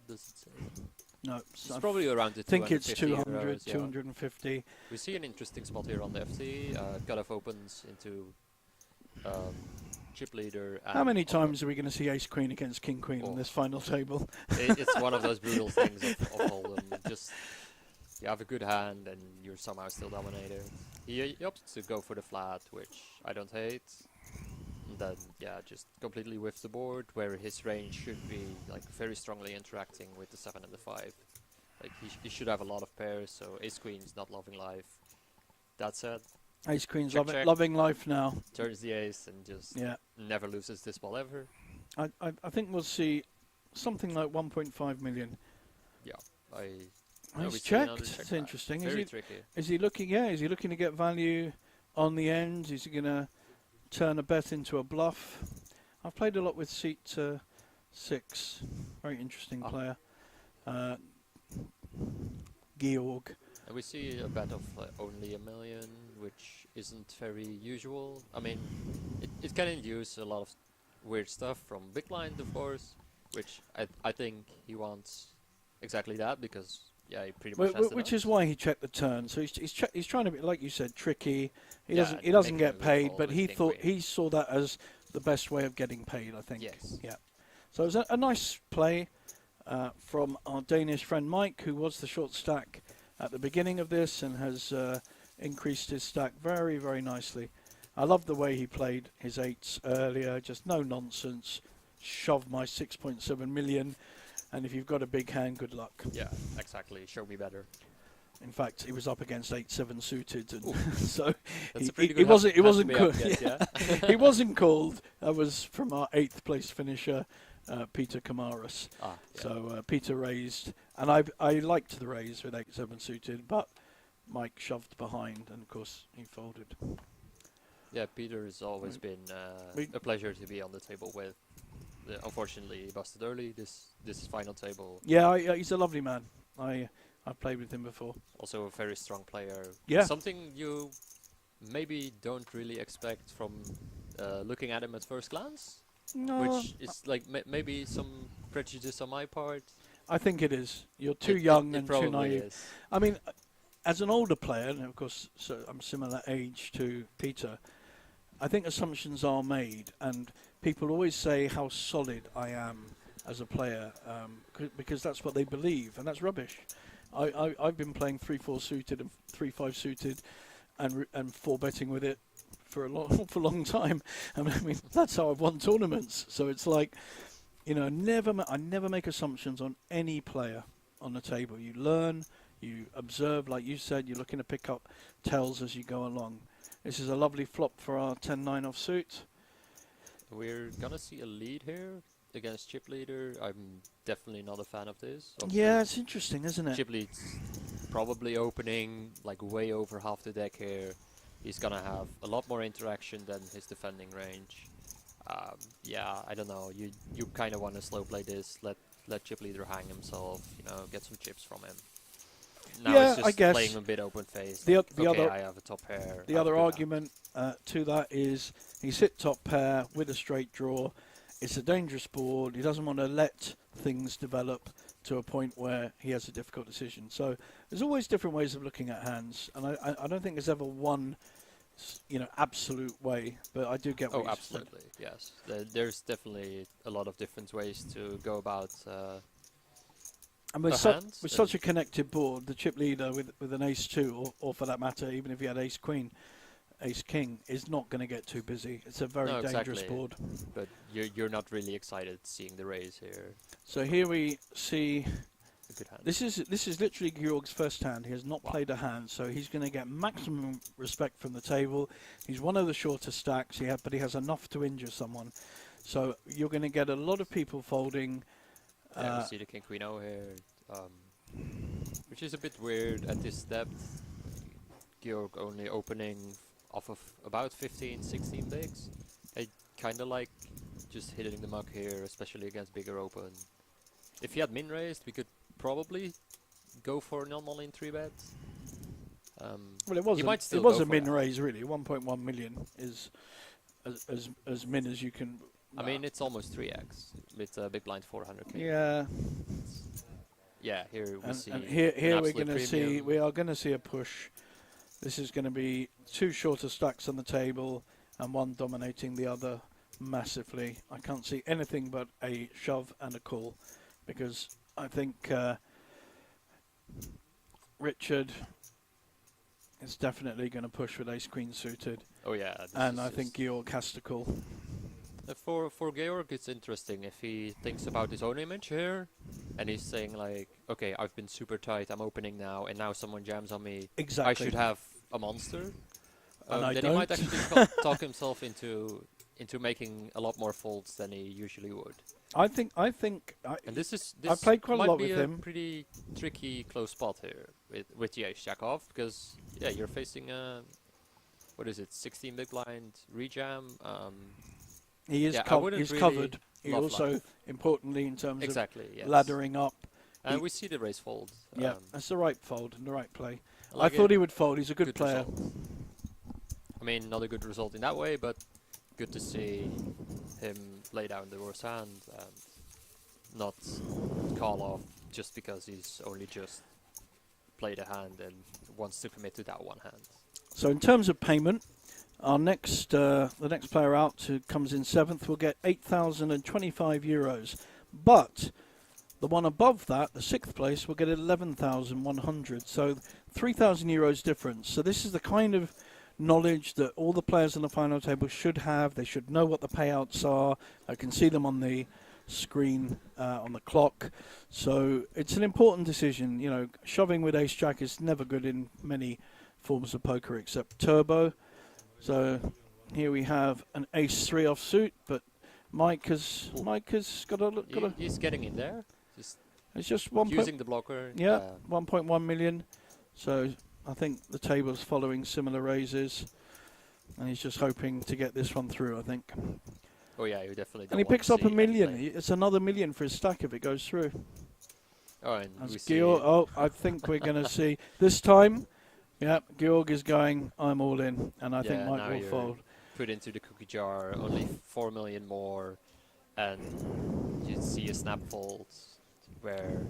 Does it say? no. It's I probably around the think it's 250 200, euros, yeah. 250. We see an interesting spot here on the FT. Cutoff opens into chip leader. And How many on the- times are we going to see Ace Queen against King Queen on Oh. this final table? It's one of those brutal things of Hold'em. Just you have a good hand and you're somehow still dominated. He opts to go for the flat, which I don't hate. And then yeah, just completely whiffs the board where his range should be like very strongly interacting with the 7 and the 5. Like he should have a lot of pairs, so Ace Queen is not loving life. That said, Ace Queen's Check, loving, check. loving life now. turns the ace and just Yeah. never loses this ball ever. I think we'll see something like 1.5 million. Yeah, I. He's we see another checked. check It's back. interesting. Very tricky. Is he looking? Yeah, is he looking to get value on the end? Is he going to turn a bet into a bluff? I've played a lot with seat 6. Very interesting Ah. player. Georg. And we see a bet of only 1 million, which isn't very usual. I mean, it can induce a lot of weird stuff from big blind, of course, which I think he wants exactly that because yeah, he pretty much has the Which nuts. is why he checked the turn. So he's trying to be, like you said, tricky. He Yeah, doesn't making a get good paid, call but with he king thought queen. he saw that as the best way of getting paid. I think. Yes. Yeah. So it was a nice play from our Danish friend Mike, who was the short stack at the beginning of this and has increased his stack very, very nicely. I love the way he played his 8s earlier. Just no nonsense. Shove my 6.7 million. And if you've got a big hand, good luck. Yeah, exactly. Show me better. In fact, he was up against 8-7 suited, and so That's he, a pretty he good wasn't. He hand to wasn't be up called. against, yeah. He wasn't called. That was from our 8th place finisher, Peter Kamaris. Ah, yeah. So Peter raised, and I liked the raise with 8-7 suited, but Mike shoved behind, and of course he folded. Yeah, Peter has always been a pleasure to be on the table with. Unfortunately, he busted early this final table. Yeah, he's a lovely man. I've played with him before. Also a very strong player. Yeah. Something you maybe don't really expect from looking at him at first glance, No, which is like maybe some prejudice on my part. I think it is. You're too It young it and too probably naive. is. I mean, as an older player, and of course, so I'm similar age to Peter, I think assumptions are made, and people always say how solid I am as a player, because that's what they believe, and that's rubbish. I've been playing 3-4 suited and 3-5 suited, and 4 betting with it for a long for a long time. I mean, that's how I've won tournaments. So it's like, you know, I never make assumptions on any player on the table. You learn, you observe, like you said, you're looking to pick up tells as you go along. This is a lovely flop for our 10-9 offsuit. We're gonna see a lead here against chip leader. I'm definitely not a fan of this. Yeah, it's interesting, isn't it? Chip lead's probably opening like way over half the deck here. He's gonna have a lot more interaction than his defending range. Yeah, I don't know. You kind of want to slow play this. Let chip leader hang himself. You know, get some chips from him. Now Yeah, it's just I guess. playing a bit open face. The Like, the okay, other- I have a top pair. The I have other good argument to that is he's hit top pair with a straight draw. It's a dangerous board. He doesn't want to let things develop to a point where he has a difficult decision. So there's always different ways of looking at hands, and I don't think there's ever one, absolute way. But I do get what Oh, you said. absolutely. Yes. There's definitely a lot of different ways to go about. And with, the su- hands with such a and- connected board, the chip leader with an ace-2, or for that matter, even if he had ace-queen, ace-king, is not going to get too busy. It's a very No, dangerous exactly. board. But you're not really excited seeing the raise here. So here we see, A good hand. this is literally Georg's first hand. He has not Wow. played a hand, so he's going to get maximum respect from the table. He's one of the shorter stacks, but he has enough to injure someone. So you're going to get a lot of people folding. Yeah, we see the king queen O here, which is a bit weird at this depth. Georg only opening off of about 15, 16 bigs. I kind of like just hitting the muck here, especially against bigger open. If he had min raised, we could probably go for an all in 3-bet. Well, it was He might still it was go a for min that. raise, really. 1.1 million is as min as you can. I mean, it's almost 3x with big blind 400k. Yeah, Yeah, here we see. and here an we're absolute going to see premium. we are going to see a push. This is going to be 2 shorter stacks on the table and one dominating the other massively. I can't see anything but a shove and a call, because I think Richard is definitely going to push with ace queen suited, Oh yeah, this and is I think just- Georg has to call. For Georg, it's interesting if he thinks about his own image here, and he's saying like, okay, I've been super tight, I'm opening now, and now someone jams on me. Exactly. I should have a monster. And I then he might don't. actually talk himself into making a lot more folds than he usually would. I think And this played quite a might lot be with a him. pretty tricky close spot here with the ace jack off, because yeah, you're facing a what is it, 16 big blind rejam. He is Yeah, I wouldn't he's really covered. He love also, live. importantly, in terms Exactly, of yes. laddering up, And he- we see the race fold. yeah, that's the right fold and the right play. I like thought it. he would fold. He's a good player. Result. I mean, not a good result in that way, but good to see him lay down the worst hand and not call off just because he's only just played a hand and wants to commit to that one hand. So in terms of payment, our next the next player out who comes in 7th will get €8,025, but the one above that, the 6th place, will get 11,100. So €3,000 difference. So this is the kind of knowledge that all the players on the final table should have. They should know what the payouts are. I can see them on the screen on the clock. So it's an important decision. You know, shoving with ace jack is never good in many forms of poker except turbo. So here we have an ace 3 offsuit, but Mike has got a. He's getting in there. Just It's just one using the blocker. Yeah, 1.1 million. So I think the table's following similar raises, and he's just hoping to get this one through, I think. Oh yeah, you definitely. And he picks up a million. It's another million for his stack if it goes through. Oh, and As we see. Georg, oh, I think we're going to see this time. Yeah, Georg is going. I'm all in, and I think Yeah, Mike now will you're fold. Put into the cookie jar, only 4 million more, and you see a snap fold where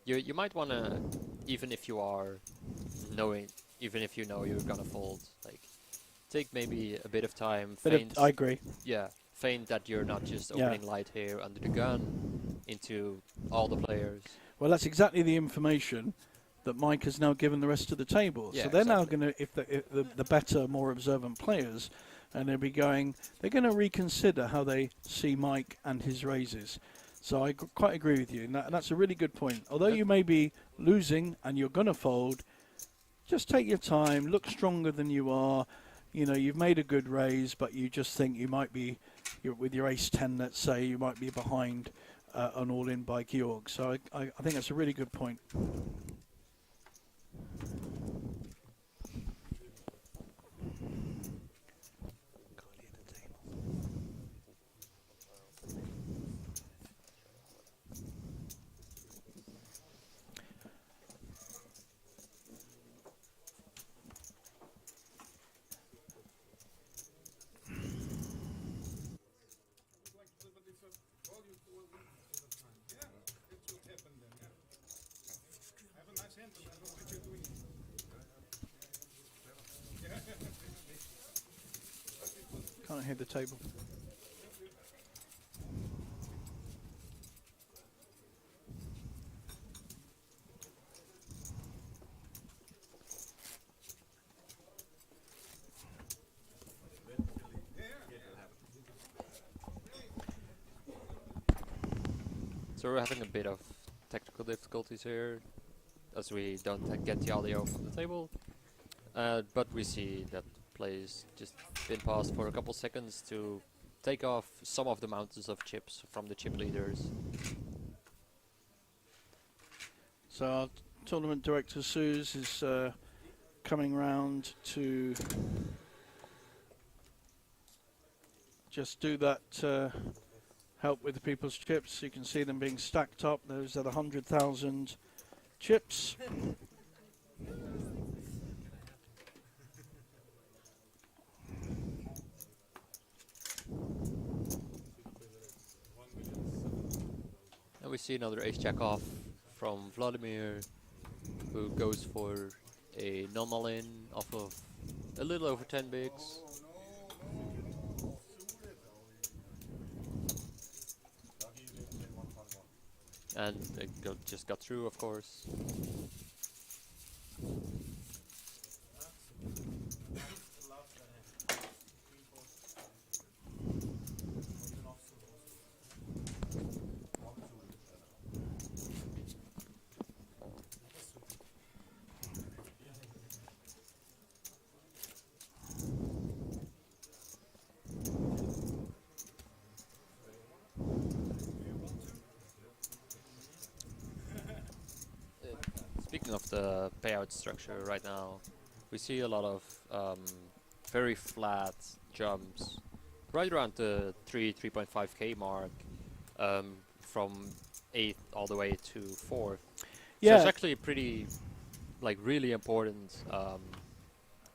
you might want to, even if you know you're gonna fold, like take maybe a bit of time. I agree. Yeah, feign that you're not just Yeah. opening light here under the gun into all the players. Well, that's exactly the information that Mike has now given the rest of the table. Yeah, So they're now exactly. going to, if the better, more observant players, and they'll be going, they're going to reconsider how they see Mike and his raises. So I quite agree with you, and that's a really good point. Although you may be losing and you're going to fold, just take your time, look stronger than you are. You know, you've made a good raise, but you just think you might be, with your ace 10, let's say, you might be behind an all-in by Georg. So I think that's a really good point. Can't hear the table. So we're having a bit of technical difficulties here, as we don't get the audio from the table. But we see that play's just been paused for a couple seconds to take off some of the mountains of chips from the chip leaders. So our tournament director, Suze, is coming round to just do that, help with the people's chips. You can see them being stacked up. Those are the 100,000 chips. And we see another ace jack off from Vladimir, who goes for a normal in off of a little over 10 bigs. And it just got through, of course. Speaking of the payout structure right now, we see a lot of very flat jumps right around the 3.5k mark, from 8th all the way to 4th. So Yeah. it's actually pretty, like, really important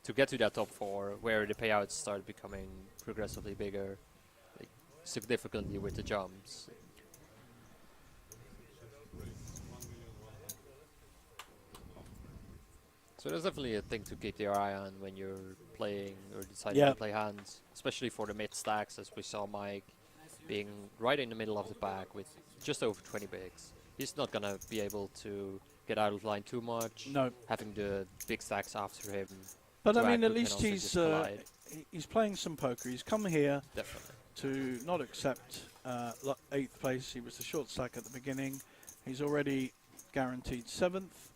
to get to that top 4, where the payouts start becoming progressively bigger, like, significantly with the jumps. So that's definitely a thing to keep your eye on when you're playing or deciding Yeah. to play hands, especially for the mid stacks, as we saw Mike being right in the middle of the pack with just over 20 bigs. He's not gonna be able to get out of line too much, No. having the big stacks after him. But to I mean, act at who can least also he's just collide. he's playing some poker. He's come here Definitely. to not accept 8th place. He was the short stack at the beginning. He's already guaranteed 7th.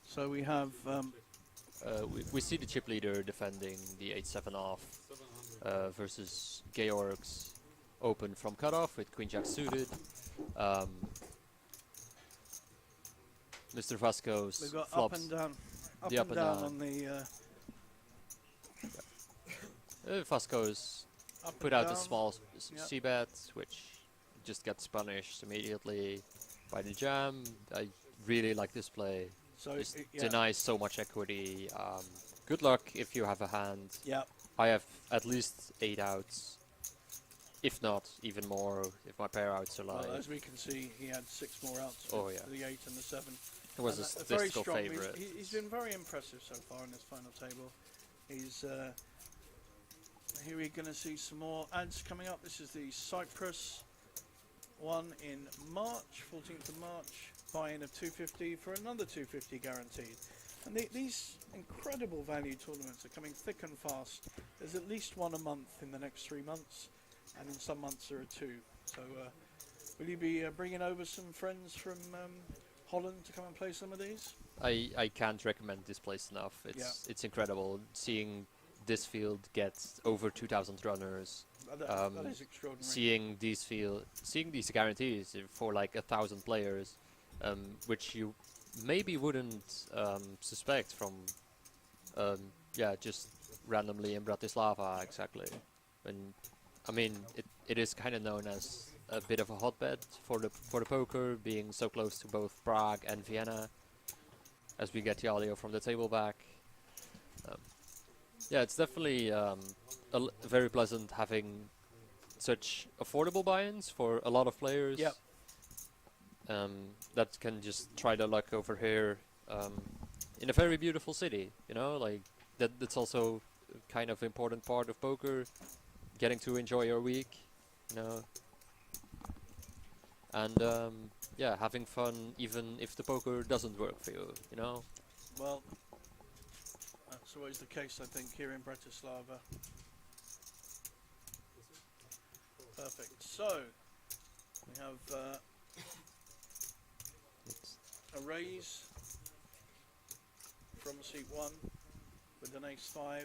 So we have We see the chip leader defending the 8-7 off versus Georg's open from cutoff with Queen Jack suited. Mr. Vasco's we've got flops. up and down, the up and down. on the Vasco's up put and out a down. small Yep. c-bet, which just gets punished immediately by the jam. I really like this play. So Just yeah, denies so much equity. Good luck if you have a hand. yeah. I have at least 8 outs, if not even more, if my pair outs are Well, live. as we can see, he had 6 more outs. Oh, with yeah. The 8 and the 7. It was And a very statistical strong. favorite. He's been very impressive so far in this final table. He's here we're going to see some more ads coming up. This is the Cyprus one in March, 14th of March. Buy-in of 250 for another 250 guaranteed. And these incredible value tournaments are coming thick and fast. There's at least one a month in the next 3 months, and in some months there are 2. So will you be bringing over some friends from Holland to come and play some of these? I can't recommend this place enough. It's incredible seeing this field get over 2,000 runners. That is extraordinary. Seeing these guarantees for like 1,000 players, which you maybe wouldn't suspect from just randomly in Bratislava exactly. And I mean it is kind of known as a bit of a hotbed for the poker, being so close to both Prague and Vienna. As we get the audio from the table back. It's definitely very pleasant having such affordable buy-ins for a lot of players. Yep. That can just try their luck over here in a very beautiful city. You know, like that's also kind of important part of poker, getting to enjoy your week. You know, and having fun even if the poker doesn't work for you. You know. Well, that's always the case, I think, here in Bratislava. Perfect. So, we have a raise from seat 1 with an ace-5,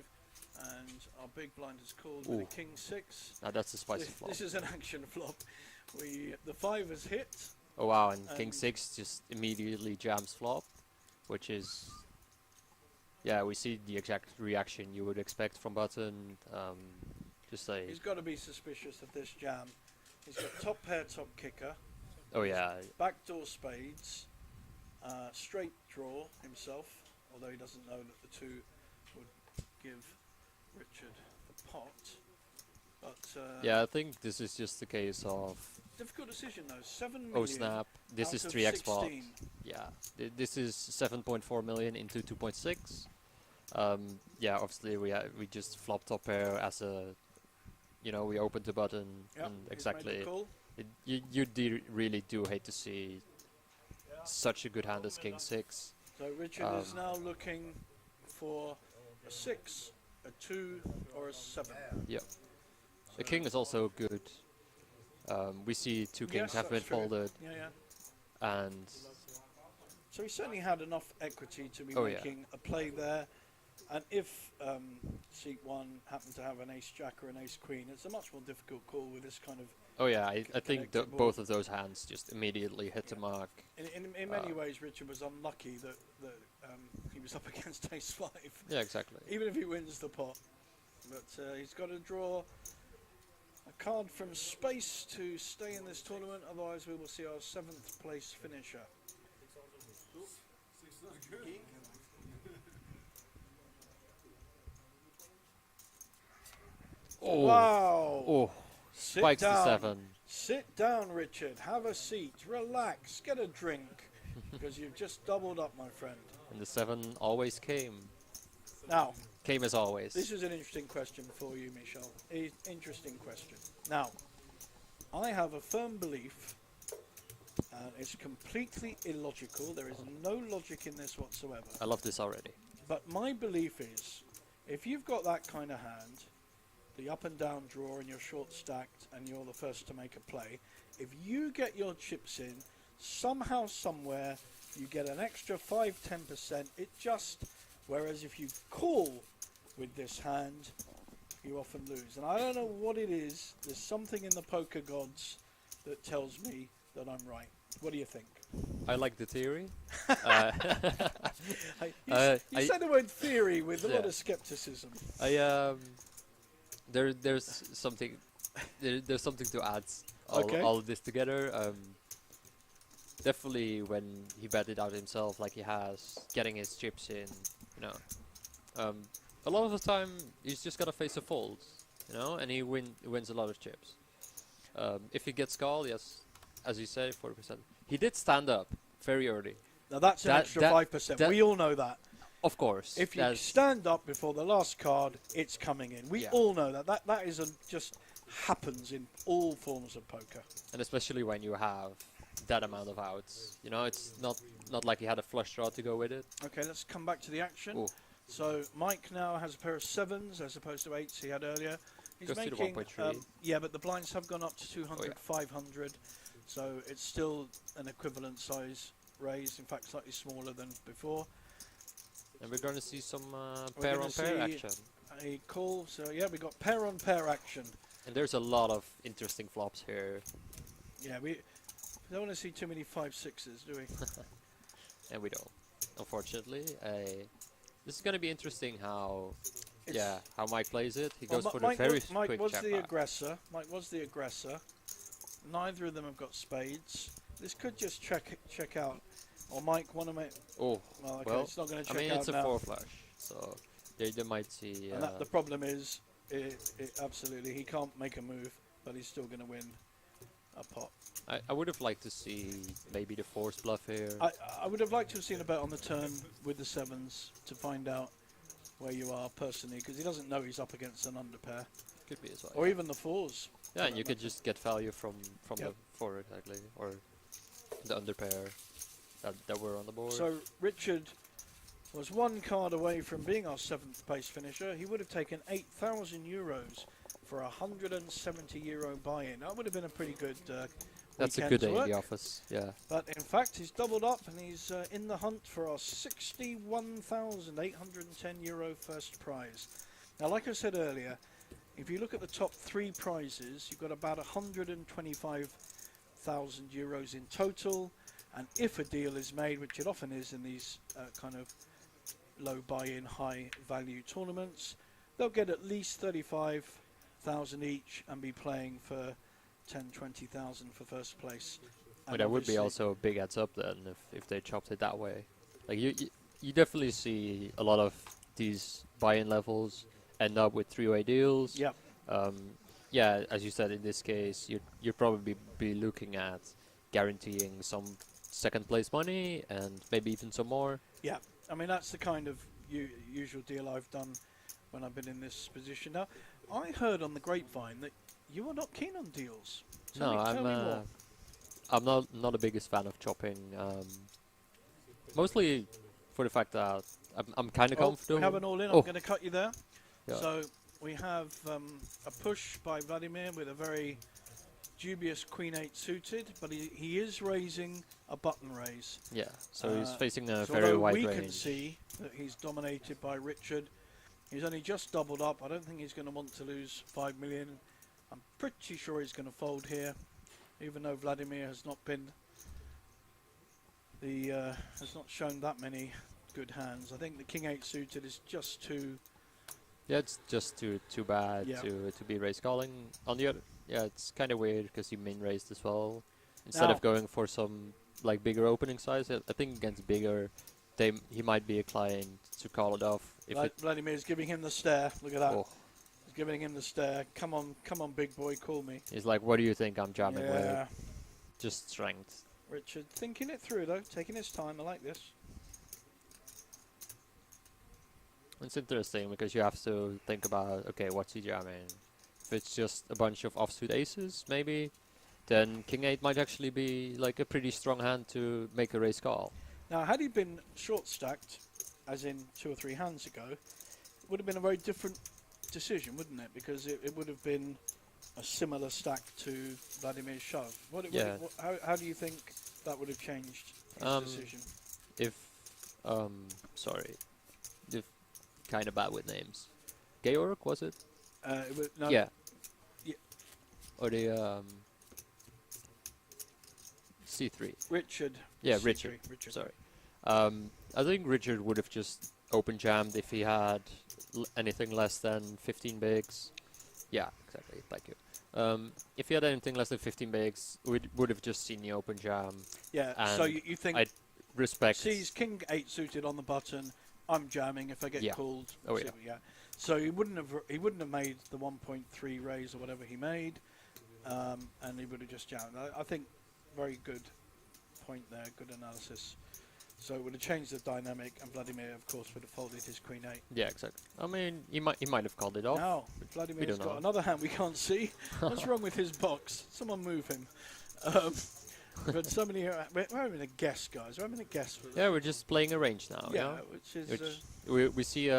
and our big blind is called with a king-6. Now that's a spicy flop. This is an action flop. The 5 is hit. Oh wow, and king 6 just immediately jams flop, which is, we see the exact reaction you would expect from button. Just like, He's got to be suspicious of this jam. He's got top pair, top kicker, oh yeah, backdoor spades, straight draw himself, although he doesn't know that the 2 would give Richard the pot. But I think this is just a case of, difficult decision though. 7 million. oh snap, this out is of 3x flop. 16. Yeah, this is 7.4 million into 2.6. Obviously we just flopped top pair as a, we opened the button, Yep, and he's made exactly. the call. You really do hate to see such a good hand as king 6. So Richard is now looking for a 6, a 2, or a 7. Yep. The king is also good. We see 2 kings Yes, have been that's true. folded, Yeah. and So he certainly had enough equity to be Oh, yeah. making a play there. And if seat 1 happened to have an ace-jack or an ace-queen, it's a much more difficult call with this kind of... I think connected board. both of those hands just immediately hit the mark. In many ways, Richard was unlucky that he was up against ace-5. Yeah, exactly. Even if he wins the pot. But he's got to draw a card from space to stay in this tournament. Otherwise, we will see our 7th place finisher. Oh, Wow! oh, Sit spikes down. to 7. Sit down, Richard. Have a seat. Relax. Get a drink. Because you've just doubled up, my friend. And the 7 always came. Now, Came as always. this is an interesting question for you, Michel. Interesting question. Now, I have a firm belief, and it's completely illogical. There is no logic in this whatsoever. I love this already. But my belief is, if you've got that kind of hand, the up and down draw and you're short stacked and you're the first to make a play, if you get your chips in, somehow, somewhere, you get an extra 5-10%. It just, whereas if you call with this hand, you often lose. And I don't know what it is. There's something in the poker gods that tells me that I'm right. What do you think? I like the theory. You said the word theory with a lot Yeah. of skepticism. There's something there's something to add Okay. all of this together. Definitely when he betted out himself like he has, getting his chips in, you know. A lot of the time he's just gotta face a fold, you know, and he wins a lot of chips. If he gets called, yes, as you say, 40%. He did stand up very early. Now that's an That- extra that- 5%. that- We all know that. Of course. If you that's- stand up before the last card, it's coming in. We Yeah. all know that. That is just happens in all forms of poker. And especially when you have that amount of outs, you know, it's not like he had a flush draw to go with it. Okay, let's come back to the action. Ooh. So Mike now has a pair of 7s as opposed to 8s he had earlier. He's Goes to the making 1.3. yeah, but the blinds have gone up to 200, Oh, yeah. 500, so it's still an equivalent size raise. In fact, slightly smaller than before. And we're going to see some We're pair gonna on pair see- action. A call. So yeah, we got pair on pair action. And there's a lot of interesting flops here. Yeah, we don't want to see too many 5-6s, do we? And we don't, unfortunately. This is going to be interesting how It's- how Mike plays it. He Well, goes for Mike the very was, Mike quick was check the back. aggressor. Mike was the aggressor. Neither of them have got spades. This could just check out. Or Mike want to make. Oh, Well, okay, well, it's not going to I check mean, out it's a now. 4 flush, so they might see. And that, the problem is, it absolutely he can't make a move, but he's still going to win a pot. I would have liked to see maybe the force bluff here. I would have liked to have seen a bet on the turn with the 7s to find out where you are personally, because he doesn't know he's up against an underpair, Could be as well. or even the 4s. Yeah, and you could just get value from Yep. the 4 exactly, or the underpair that were on the board. So Richard was one card away from being our 7th place finisher. He would have taken 8,000 euros for a €170 buy-in. That would have been a pretty good That's a weekend's good day in work. the office. Yeah. But in fact, he's doubled up and he's in the hunt for our €61,810 first prize. Now, like I said earlier, if you look at the top 3 prizes, you've got about €125,000 in total. And if a deal is made, which it often is in these kind of low buy-in, high value tournaments, they'll get at least 35,000 each and be playing for 10, 20,000 for first place. But And that would be obviously- also a big heads up then if they chopped it that way. Like you definitely see a lot of these buy-in levels end up with 3-way deals. Yep. Yeah, as you said, in this case, you'd probably be looking at guaranteeing some second place money and maybe even some more. Yeah, I mean that's the kind of usual deal I've done when I've been in this position. Now, I heard on the grapevine that you are not keen on deals. Tell me more. I'm not the biggest fan of chopping. Mostly for the fact that I'm kind of comfortable. We have an all-in. Oh. I'm going to cut you there. Yeah. So we have a push by Vladimir with a very dubious Queen 8 suited, but he is raising a button raise. Yeah, so he's facing a So very although wide we range. can see that he's dominated by Richard. He's only just doubled up. I don't think he's going to want to lose 5 million. I'm pretty sure he's going to fold here, even though Vladimir has not been has not shown that many good hands. I think the King 8 suited is just too. Yeah, it's just too bad Yeah. to be raise calling. On the yeah, it's kind of weird because he min raised as well. Instead Now- of going for some like bigger opening size, I think against bigger, he might be inclined to call it off. If it Vladimir's giving him the stare. Look at that. oh, He's giving him the stare. Come on, big boy, call me. he's like, what do you think I'm jamming with? Yeah. Just strength. Richard thinking it through though, taking his time. I like this. It's interesting because you have to think about, okay, what's he jamming? If it's just a bunch of offsuit aces, maybe, then King 8 might actually be like a pretty strong hand to make a raise call. Now, had he been short stacked, as in 2 or 3 hands ago, it would have been a very different decision, wouldn't it? Because it would have been a similar stack to Vladimir's shove. Yeah. How do you think that would have changed his decision? If, sorry, if kind of bad with names. Georg, was it? No, Yeah. Yeah. Or the, C3. Richard. Yeah, C3, Richard. Richard. Sorry. I think Richard would have just open jammed if he had anything less than 15 bigs. Yeah, exactly. Thank you. If he had anything less than 15 bigs, we would have just seen the open jam. Yeah. And So you think I'd respect. sees King 8 suited on the button? I'm jamming. If I get Yeah. called, Oh, see yeah. what- yeah. So he wouldn't have made the 1.3 raise or whatever he made, and he would have just jammed. I think very good point there, good analysis. So it would have changed the dynamic, and Vladimir, of course, would have folded his Queen 8. Yeah, exactly. I mean, he might have called it off. Now Vladimir's don't got know. another hand we can't see. What's wrong with his box? Someone move him. But somebody, we're having a guess, guys. We're having a guess. For Yeah, we're just playing a range now. yeah, You know? which is Which we see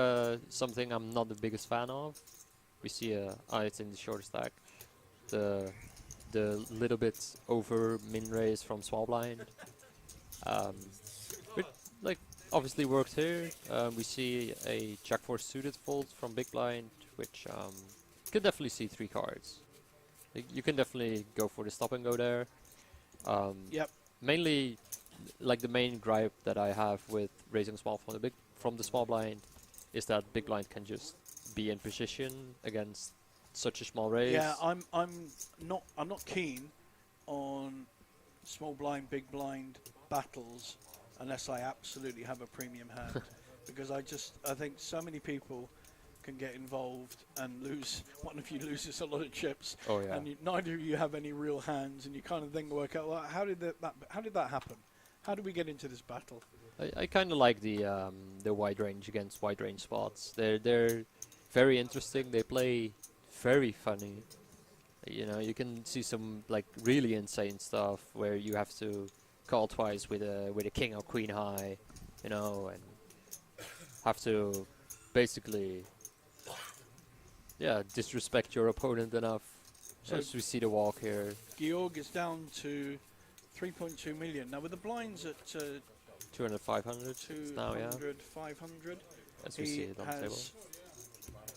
something I'm not the biggest fan of. We see it's in the short stack. The little bit over min raise from small blind. Which like obviously worked here. We see a Jack 4 suited fold from big blind, which you can definitely see 3 cards. Like, you can definitely go for the stop and go there. yep. Mainly, like the main gripe that I have with raising small from the small blind is that big blind can just be in position against such a small raise. Yeah, I'm not keen on small blind, big blind battles unless I absolutely have a premium hand, because I think so many people can get involved and lose. One of you loses a lot of chips, Oh yeah. and neither of you have any real hands, and you kind of then work out, well, how did that happen? How did we get into this battle? I kind of like the wide range against wide range spots. They're very interesting. They play very funny. You know, you can see some like really insane stuff where you have to call twice with a king or queen high, you know, and have to basically disrespect your opponent enough. So As we see the walk here. Georg is down to 3.2 million now with the blinds at 200, 500 now, yeah. 200, 500. As we He see it on the table. has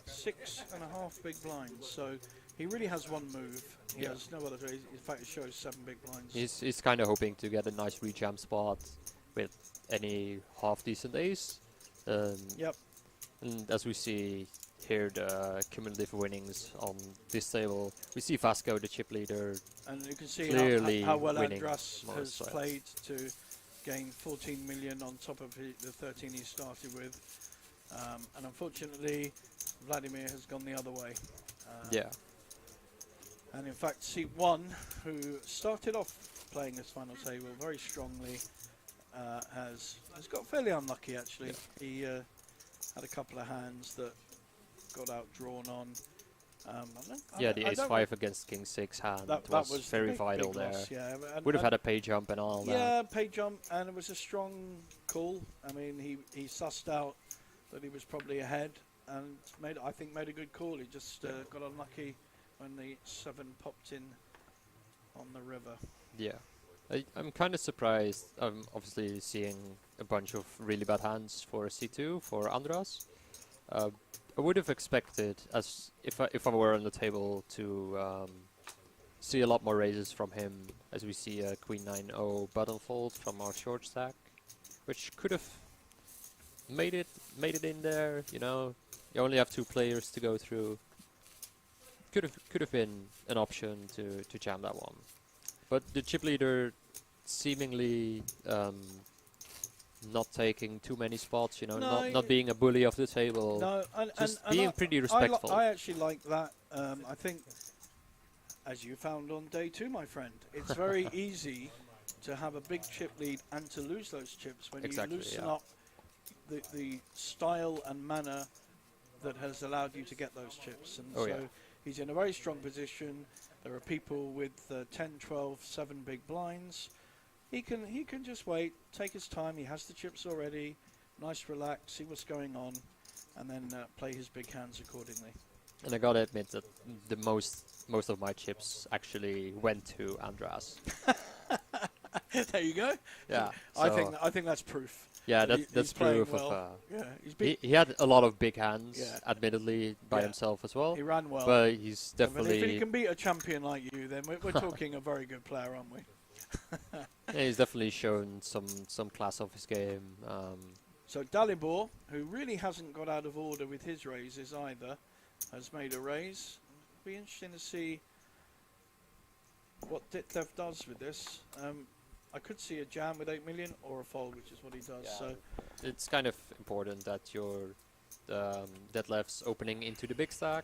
6.5 big blinds, so he really has one move. He Yeah. has no other. In fact, it shows 7 big blinds. He's kind of hoping to get a nice rejam spot with any half decent ace. Yep. And as we see here, the cumulative winnings on this table, we see Vasco, the chip leader. And you can see Clearly how well winning Andras most has sides. played to gain 14 million on top of the 13 he started with. And unfortunately, Vladimir has gone the other way. Yeah. And in fact, Seat 1, who started off playing this final table very strongly, has got fairly unlucky actually. He had a couple of hands that got outdrawn on. Yeah, the ace-5 against king-6 hand that was was very big, vital big there. loss, yeah. Would have had a pay jump and all that. Yeah, pay jump, and it was a strong call. I mean, he sussed out that he was probably ahead and made a good call. He just got unlucky when the 7 popped in on the river. Yeah. I'm kind of surprised. I'm obviously seeing a bunch of really bad hands for C2 for Andras. I would have expected, as if I were on the table, to see a lot more raises from him, as we see a Queen 9-0 button fold from our short stack, which could have made it in there. You know, you only have 2 players to go through. could have been an option to jam that one, but the chip leader seemingly not taking too many spots. You know, No, not being a bully of the table. No, Just being pretty respectful. I actually like that. I think, as you found on day 2, my friend, it's very easy to have a big chip lead and to lose those chips when Exactly, you loosen yeah. up the style and manner that has allowed you to get those chips. And Oh, so yeah. he's in a very strong position. There are people with 10, 12, 7 big blinds. He can just wait, take his time. He has the chips already. Nice, relax, see what's going on, and then play his big hands accordingly. And I gotta admit that the most of my chips actually went to Andras. There you go. Yeah, I so- think that's proof. Yeah, that that's he's playing proof well. of. Yeah, he's been, He had a lot of big hands, Yeah. admittedly, by Yeah. himself as well. he ran well. But he's But if he definitely can beat a champion like you, then we're talking a very good player, aren't we? yeah, he's definitely shown some class of his game. So Dalibor, who really hasn't got out of order with his raises either, has made a raise. Be interesting to see what Ditlev does with this. I could see a jam with 8 million or a fold, which is what he does. Yeah. So It's kind of important that your Detlef's opening into the big stack,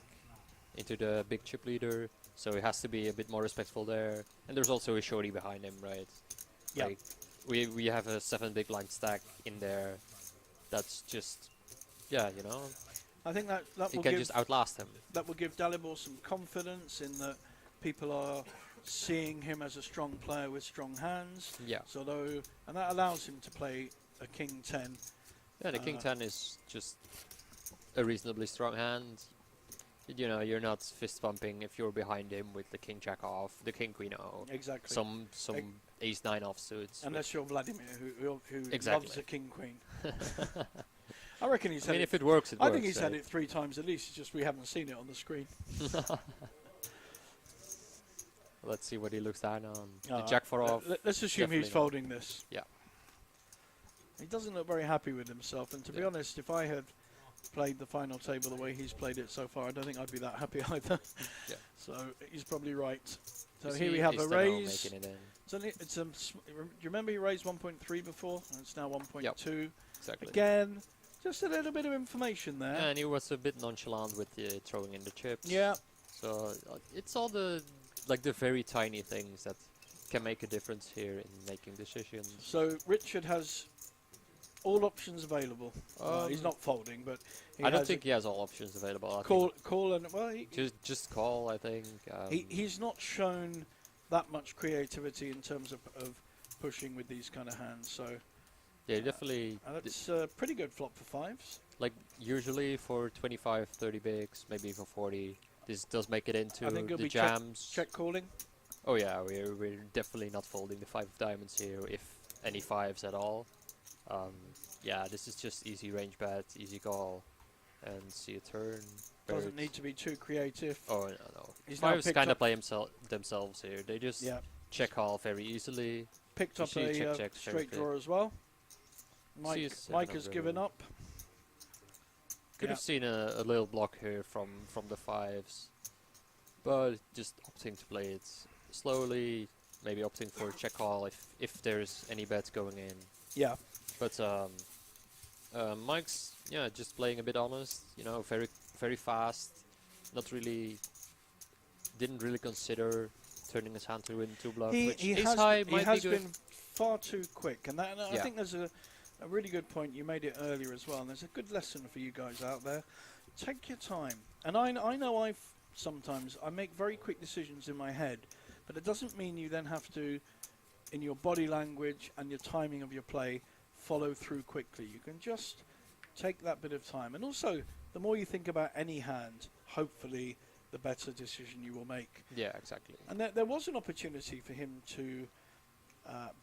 into the big chip leader, so he has to be a bit more respectful there. And there's also a shorty behind him, right? Yeah. Like we have a 7 big blind stack in there. That's just, yeah, you know, I think that he will can give just outlast him. that will give Dalibor some confidence in that people are seeing him as a strong player with strong hands. Yeah. So and that allows him to play a king 10. Yeah, the king 10 is just a reasonably strong hand. You know, you're not fist pumping if you're behind him with the king jack off, the king queen o, Exactly. some ace 9 offsuits. Unless you're Vladimir, who Exactly. loves a king queen. I reckon he's I had mean, it. if it works, it I works. think he's had right? it 3 times at least. It's just we haven't seen it on the screen. Let's see what he looks down on. The Alright, jack 4 off. Let's assume he's definitely not. folding this. Yeah. He doesn't look very happy with himself. And to be Yeah. honest, if I had played the final table the way he's played it so far, I don't think I'd be that happy either. Yeah. So he's probably right. So You here see we have ace a 10-0 raise. making it in. Do you remember he raised 1.3 before? And it's now 1.2. Exactly. Again, just a little bit of information there. Yeah, and he was a bit nonchalant with the throwing in the chips. Yeah. So it's all the very tiny things that can make a difference here in making decisions. So Richard has all options available. He's Um, not folding, but he I don't has think he has all options available. I call and well, think just call. I think. he's not shown that much creativity in terms of pushing with these kind of hands. So yeah, definitely. that's pretty good flop for 5s. Like usually for 25, 30 bigs, maybe even 40. This does make it into I think it'll the be jams. check calling. Oh yeah, we're definitely not folding the 5 of diamonds here, if any 5s at all. Yeah, this is just easy range bet, easy call, and see a turn. Doesn't birds. need to be too creative. Oh no. He's now 5s picked kind up- of play themselves here. They just Yeah, check call very easily. picked You up see a check, check, very straight clear. draw as well. See a Mike 7 has of given the- up. Could Yeah. have seen a little block here from the 5s, but just opting to play it slowly. Maybe opting for a check call if there's any bets going in. Yeah, But Mike's just playing a bit honest. You know, very fast. Didn't really consider turning his hand to into bluff. Which he ace has, high he might has be good. been far too quick, and I Yeah. think there's a really good point. You made it earlier as well, and there's a good lesson for you guys out there. Take your time, and I know sometimes I make very quick decisions in my head, but it doesn't mean you then have to, in your body language and your timing of your play, follow through quickly. You can just take that bit of time, and also the more you think about any hand, hopefully the better decision you will make. Yeah, exactly. And there was an opportunity for him to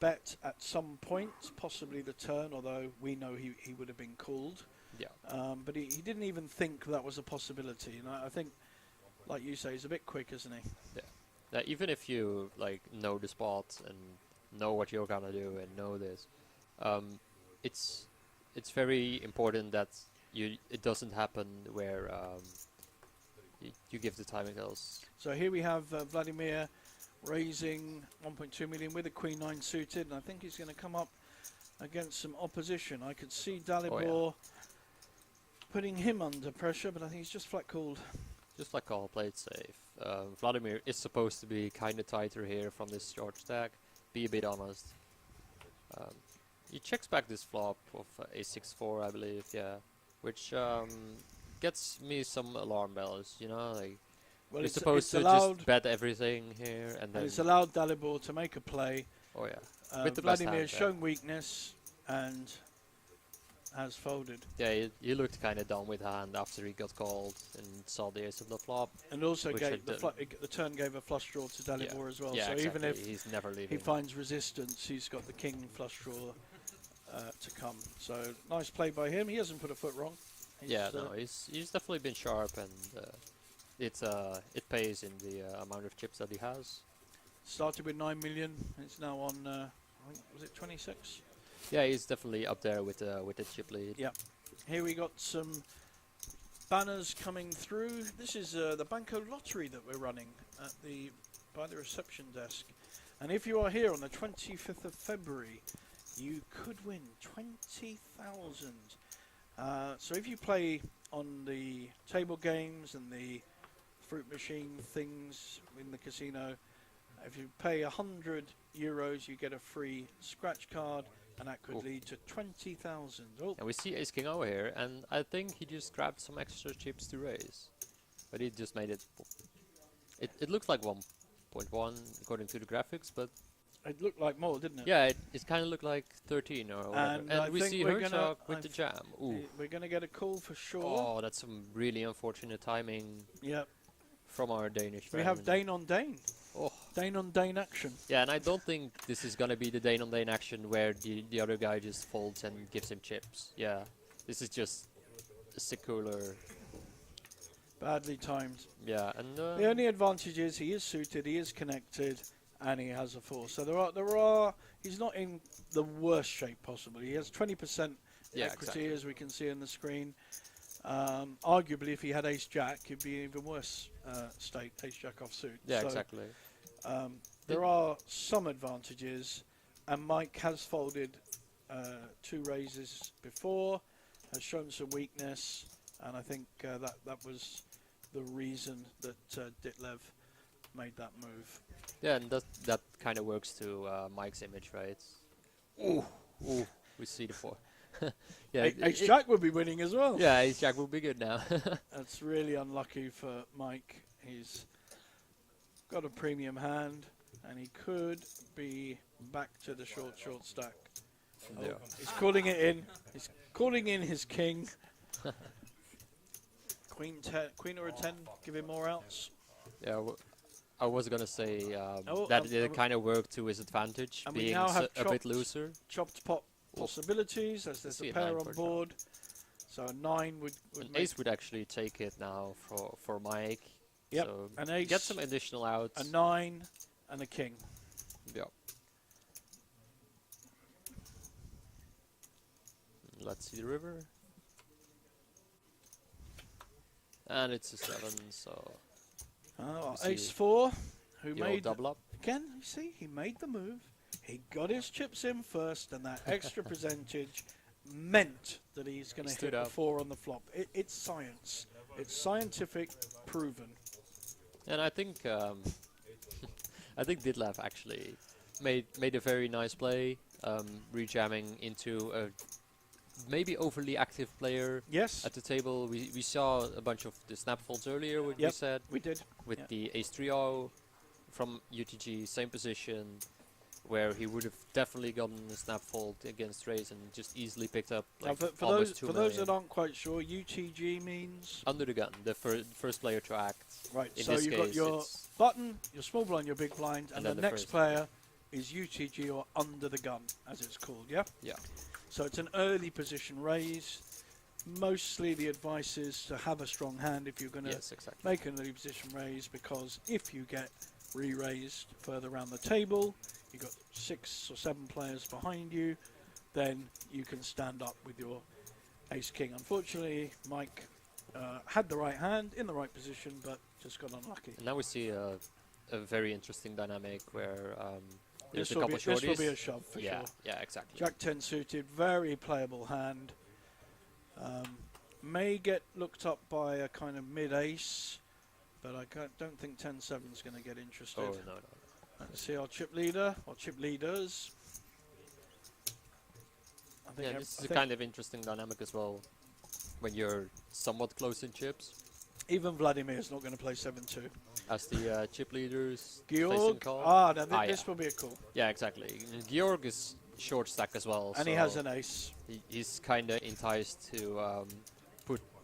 bet at some point, possibly the turn, although we know he would have been called. Yeah. But he didn't even think that was a possibility. And I think, like you say, he's a bit quick, isn't he? Now, even if you know the spot and know what you're gonna do and know this, it's very important that it doesn't happen where you give the timing tells. So here we have Vladimir raising 1.2 million with a Queen 9 suited, and I think he's going to come up against some opposition. I could see Dalibor putting him under pressure, but I think he's just flat called. Just like all, play it safe. Vladimir is supposed to be kind of tighter here from this short stack. Be a bit honest. He checks back this flop of a6-4, I believe, yeah, which gets me some alarm bells. You know, like Well, you're it's supposed to allowed, just bet everything here, and and then it's allowed Dalibor to make a play. oh yeah, with the best Vladimir hand has there. shown weakness and has folded. Yeah, he looked kind of done with hand after he got called and saw the ace of the flop. And also Which gave I the turn gave a flush draw to Dalibor as well. Yeah, so exactly. even if he's never he leaving. finds resistance, he's got the king flush draw to come. So nice play by him. He hasn't put a foot wrong. Yeah, no, he's definitely been sharp, and it pays in the amount of chips that he has. Started with 9 million. It's now on. I think, was it 26? Yeah, he's definitely up there with the chip lead. Yeah. Here we got some banners coming through. This is the Banco lottery that we're running by the reception desk. And if you are here on the 25th of February, you could win 20,000. So if you play on the table games and the fruit machine things in the casino, if you pay €100, you get a free scratch card, and that could Ooh. lead to 20,000. Oh, And we see ace king over here, and I think he just grabbed some extra chips to raise, but he just made it. It looks like 1.1 according to the graphics, but it looked like more, didn't it? yeah, it kind of looked like 13 or whatever. And I we think see we're Herzog gonna- with the jam. Ooh. We're going to get a call for sure. Oh, that's some really unfortunate timing Yeah. from our Danish We friend. have Dane on Dane. Oh. Dane on Dane action. Yeah, and I don't think this is gonna be the Dane on Dane action where the other guy just folds and gives him chips. Yeah, this is just a secular. Badly timed. Yeah, and The only advantage is he is suited, he is connected, and he has a 4. So there are. He's not in the worst shape possible. He has 20% Yeah, equity, exactly. as we can see on the screen. Arguably, if he had Ace Jack, he'd be even worse state. Ace Jack offsuit. yeah, So, exactly. There are some advantages, and Mike has folded 2 raises before, has shown some weakness, and I think that was the reason that Ditlev made that move. Yeah, and that kind of works to Mike's image, right? Ooh, we see the 4. Yeah, Ace Jack would be winning as well. yeah, Ace Jack will be good now. That's really unlucky for Mike. He's got a premium hand, and he could be back to the short stack. Yeah. Oh, he's calling it in. He's calling in his king. Queen or a 10, give him more outs. Yeah, I was gonna say Oh, that it kind of worked to his advantage, and we being now have a bit chopped looser. Chopped pot possibilities, as there's See a a pair 9 on for a board. So a 9 would An make ace would actually take it now for Mike. Yep, So an ace, get some additional outs. a 9, and a king. Yeah. Let's see the river. And it's a 7, so Oh, You ace see 4, who the old made double up. again. You see, he made the move. He got his chips in first, and that extra percentage meant that he's going He to stood hit the up. 4 on the flop. It's science. It's scientific, proven. And I think I think Ditlev actually made a very nice play, rejamming into a maybe overly active player Yes, at the table. We saw a bunch of the snap folds earlier, what we Yep. said, we did. with Yeah. the ace 3-0 from UTG, same position, where he would have definitely gotten a snap fold against raise and just easily picked up Now, like for almost those 2 for those million. that aren't quite sure, UTG means Under the gun, the first player to act. right. In So this you've case, got your it's button, your small blind, your big blind, and the then the next first. player is UTG or under the gun, as it's called. Yeah. yeah. So it's an early position raise. Mostly the advice is to have a strong hand if you're going to Yes, exactly. make an early position raise, because if you get re-raised further around the table, you've got 6 or 7 players behind you, then you can stand up with your ace king. Unfortunately, Mike had the right hand in the right position, but just got unlucky. And now we see a very interesting dynamic where there's This a will couple be, this will shorties. be a shove for Yeah, sure. yeah, exactly. Jack 10 suited, very playable hand. May get looked up by a kind of mid-ace, but I don't think 10-7 is going to get interested. Oh no, no. Let's see our chip leader, or chip leaders. I think Yeah, this is a kind of interesting dynamic as well. When you're somewhat close in chips, even Vladimir's not going to play 7-2. as the chip leaders placing Georg, call. now this Yeah. will be a call. Yeah, exactly. And Georg is short stack as well, And so he has an ace. he's kind of enticed to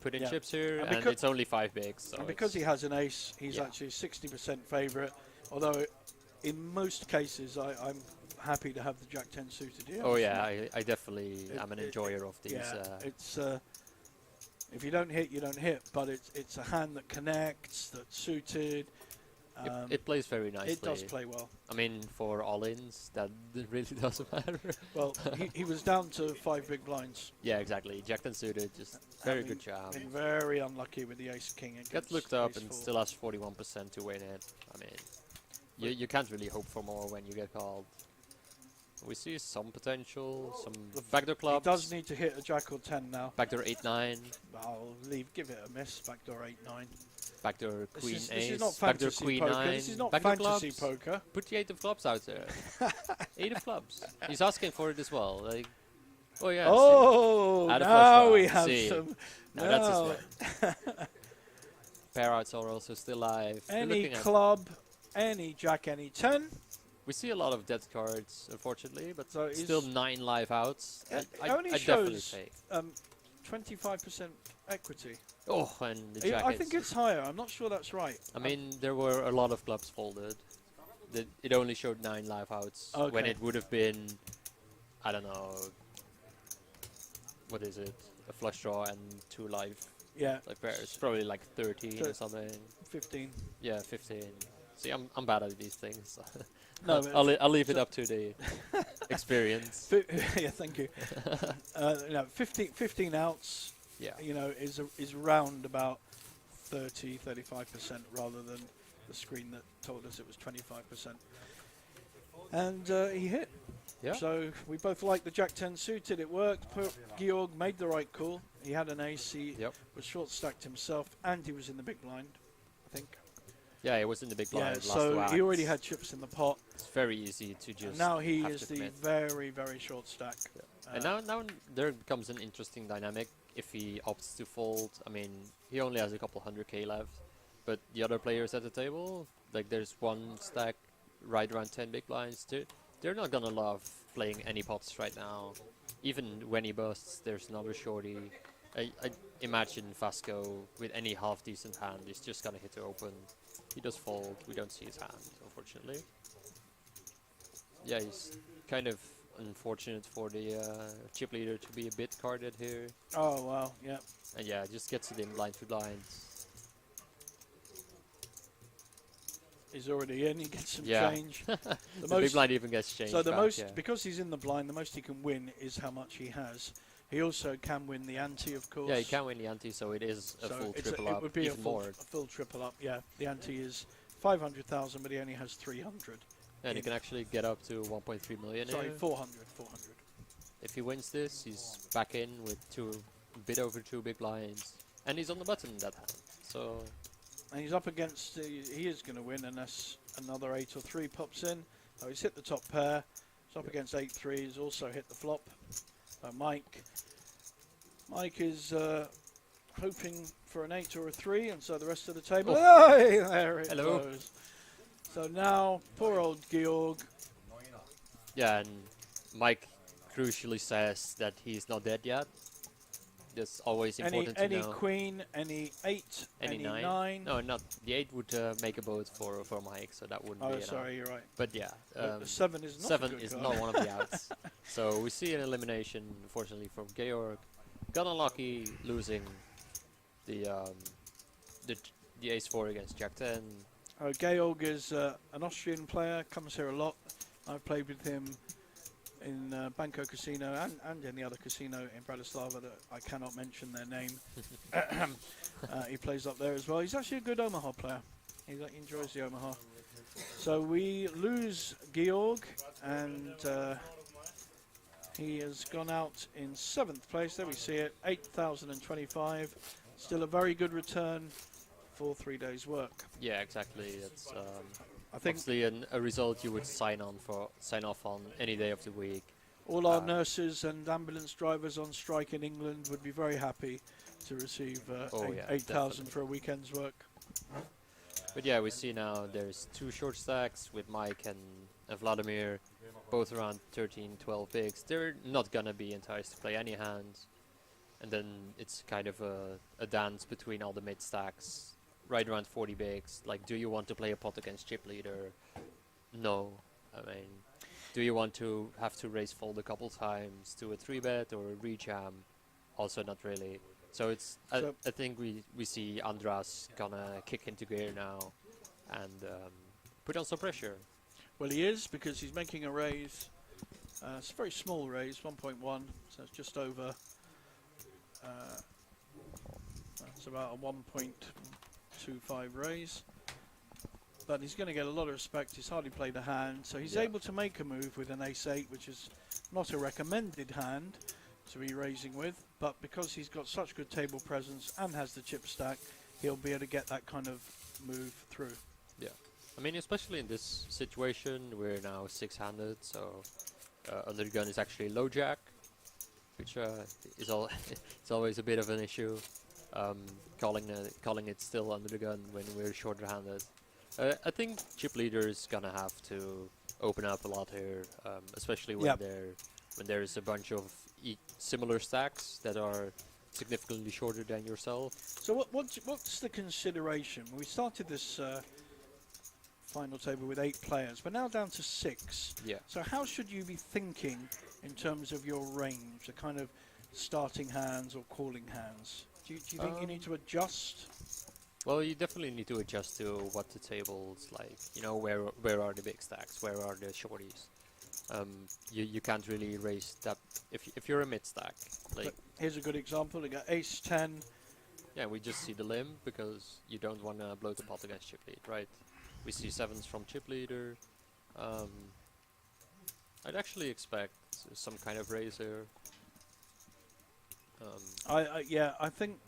put in Yeah. chips here, And and because- it's only 5 bigs. So And because he has an ace, he's Yeah. actually 60% favourite. Although, in most cases, I'm happy to have the Jack 10 suited here. oh yeah, I definitely am an it- enjoyer of these. Yeah, it's if you don't hit, you don't hit. But it's a hand that connects, that's suited. it plays very nicely. It does play well. I mean, for all-ins, that really doesn't matter. Well, he was down to 5 big blinds. Yeah, exactly. Jack 10 suited, just very I mean, good job. Been very unlucky with the ace king. Gets against looked up ace and four. still has 41% to win it. I mean, you can't really hope for more when you get called. We see some potential, some backdoor He clubs. does need to hit a jack or 10 now. Backdoor 8-9, I'll give it a miss. Backdoor 8-9. backdoor queen This ace, is not backdoor fantasy queen poker. 9, This is not backdoor fantasy clubs. poker. Put the 8 of clubs out there. 8 of clubs. He's asking for it as well. Like, oh yeah. Oh, Add a now flush we draw. have See. some. No, that's now, his way. Pair outs are also still live. We're any looking at- club, any jack, any 10. we see a lot of dead cards, unfortunately, but So he's- still 9 live outs. It I only definitely shows take. 25% equity. Oh, and the jack I is- think it's higher. I'm not sure that's right. I mean, there were a lot of clubs folded. It only showed 9 live outs when Okay. it would have been, I don't know, what is it? A flush draw and 2 live Yeah, pairs. Probably like 13 or Thir- something. 15. Yeah, 15. See, I'm bad at these things. No, but I'll leave it up to the experience. yeah, thank you. No, 15 outs. Yeah. You know, is round about 35% rather than the screen that told us it was 25%. And he hit. Yeah. So we both liked the Jack 10 suited. It worked. Georg made the right call. He had an ace. He Yep. was short stacked himself, and he was in the big blind, I think. Yeah, it was in the big blind. Yeah. last So two he already acts. had chips in the pot. It's very easy to just. And now he have is to the commit. very, very short stack. And now there becomes an interesting dynamic if he opts to fold. I mean, he only has a couple 100k left, but the other players at the table, like there's one stack right around 10 big blinds. They're not gonna love playing any pots right now. Even when he busts, there's another shorty. I imagine Vasco with any half decent hand is just gonna hit to open. He does fold. We don't see his hand, unfortunately. Yeah, he's kind of unfortunate for the chip leader to be a bit carded here. Oh, wow. Yeah. And yeah, just gets it in blind to blind. He's already in. He gets some Yeah. change. The big blind even gets changed. So the back, most, yeah. because he's in the blind, the most he can win is how much he has. He also can win the ante, of course. Yeah, he can win the ante, so it is a So full it's triple it up, would be even a full, more. a full triple up. Yeah, the ante is 500,000, but he only has 300. And he can actually get up to 1.3 million Sorry, here. 400. If he wins this, he's back in with a bit over 2 big blinds. And he's on the button in that hand. So, And he's up against. He is going to win unless another 8 or 3 pops in. So he's hit the top pair. He's up against 8-3. He's also hit the flop. Mike is hoping for an 8 or a 3, and so the rest of the table. Oh. Hey, there it Hello. goes. So now, poor old Georg. yeah, and Mike crucially says that he's not dead yet. That's always important to Any know. queen, any 8, Any any nine? 9. No, not the 8 would make a boat for Mike, so that wouldn't be Oh, enough. sorry, you're right. But yeah, The 7 is not a 7 good is card. not one of the outs. So we see an elimination, unfortunately, from Georg. Got unlucky, losing the ace-4 against Jack 10. Georg is an Austrian player, comes here a lot. I've played with him in Banco Casino and any other casino in Bratislava that I cannot mention their name. He plays up there as well. He's actually a good Omaha player. He enjoys the Omaha. So we lose Georg, and he has gone out in 7th place. There we see it, 8,025. Still a very good return for 3 days' work. Yeah, exactly. It's I think obviously a result you would sign off on any day of the week. all our nurses and ambulance drivers on strike in England would be very happy to receive Oh, yeah, 8,000 definitely. for a weekend's work. But yeah, we see now there's 2 short stacks with Mike and Vladimir, both around 13, 12 bigs. They're not gonna be enticed to play any hands. And then it's kind of a dance between all the mid stacks, right around 40 bigs. Like, do you want to play a pot against chip leader? No. I mean, do you want to have to raise fold a couple times to a 3-bet or a rejam? Also not really. So it's So- I think we see Andras gonna kick into gear now and put on some pressure. Well, he is, because he's making a raise. It's a very small raise, 1.1, so it's just over. That's about a 1.25 raise. But he's going to get a lot of respect. He's hardly played a hand, so he's Yeah. able to make a move with an ace-8, which is not a recommended hand to be raising with. But because he's got such good table presence and has the chip stack, he'll be able to get that kind of move through. I mean, especially in this situation, we're now 6-handed, so under the gun is actually low jack, which is it's always a bit of an issue. Calling it still under the gun when we're shorter handed. I think chip leader is gonna have to open up a lot here, especially when Yep. when there's a bunch of similar stacks that are significantly shorter than yourself. So what's the consideration? We started this final table with 8 players. We're now down to 6. Yeah. So how should you be thinking in terms of your range, the kind of starting hands or calling hands? Do you think you need to adjust? Well, you definitely need to adjust to what the table's like. You know, where are the big stacks? Where are the shorties? You can't really raise that if you're a mid stack. Like, But here's a good example. We got ace 10. yeah, we just see the limb because you don't want to blow the pot against chip lead, right? We see 7s from chip leader. I'd actually expect some kind of raise there. I think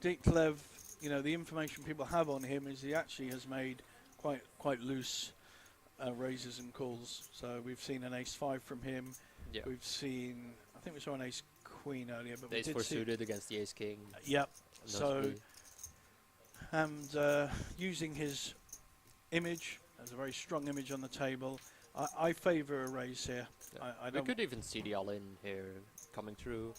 Ditlev, you know, the information people have on him is he actually has made quite loose raises and calls. So we've seen an ace 5 from him. Yeah, We've seen, I think we saw an ace queen earlier, but the we ace did 4 see. suited against the ace king. Yep. So notably. and using his image as a very strong image on the table, I favour a raise here. Yeah. I We don't. could even see the all-in here coming through.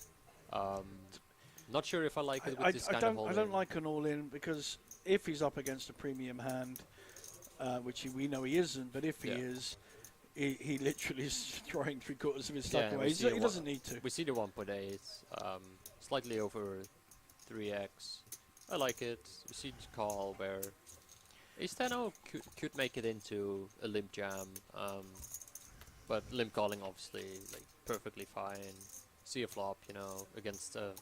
Not sure if I like it with I this kind of don't. I all-in. don't like an all-in, because if he's up against a premium hand, which we know he isn't, but if he Yeah. is, he literally is throwing 3/4 of his Yeah, stack we away. see He a doesn't need to. We see the 1.8, slightly over 3x. I like it. We see the call where ace 10 could make it into a limp jam, but limp calling obviously like perfectly fine. See a flop, you know, against a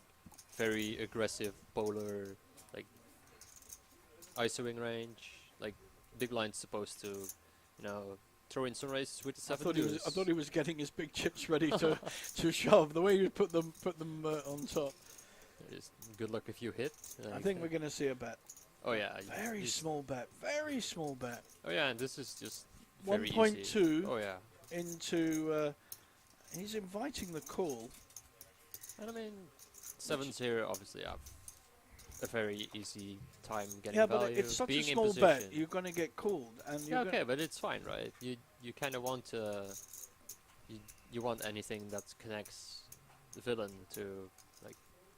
very aggressive polar like ISOing range. Like big blind's supposed to, you know, throw in some raises with the 7 I thought he was getting his big chips ready to shove. The way he put them on top. Just good luck if you hit. I think we're going to see a bet. Oh yeah. Very he's- small bet. Very small bet. Oh yeah, and this is just very easy. 1.2 Oh yeah. into. He's inviting the call. And I mean, 7s here obviously have a very easy time getting Yeah, value. but it's such a being in small bet. position. You're going to get called, and Yeah, you're okay, but it's fine, right? You kind of want you want anything that connects the villain to like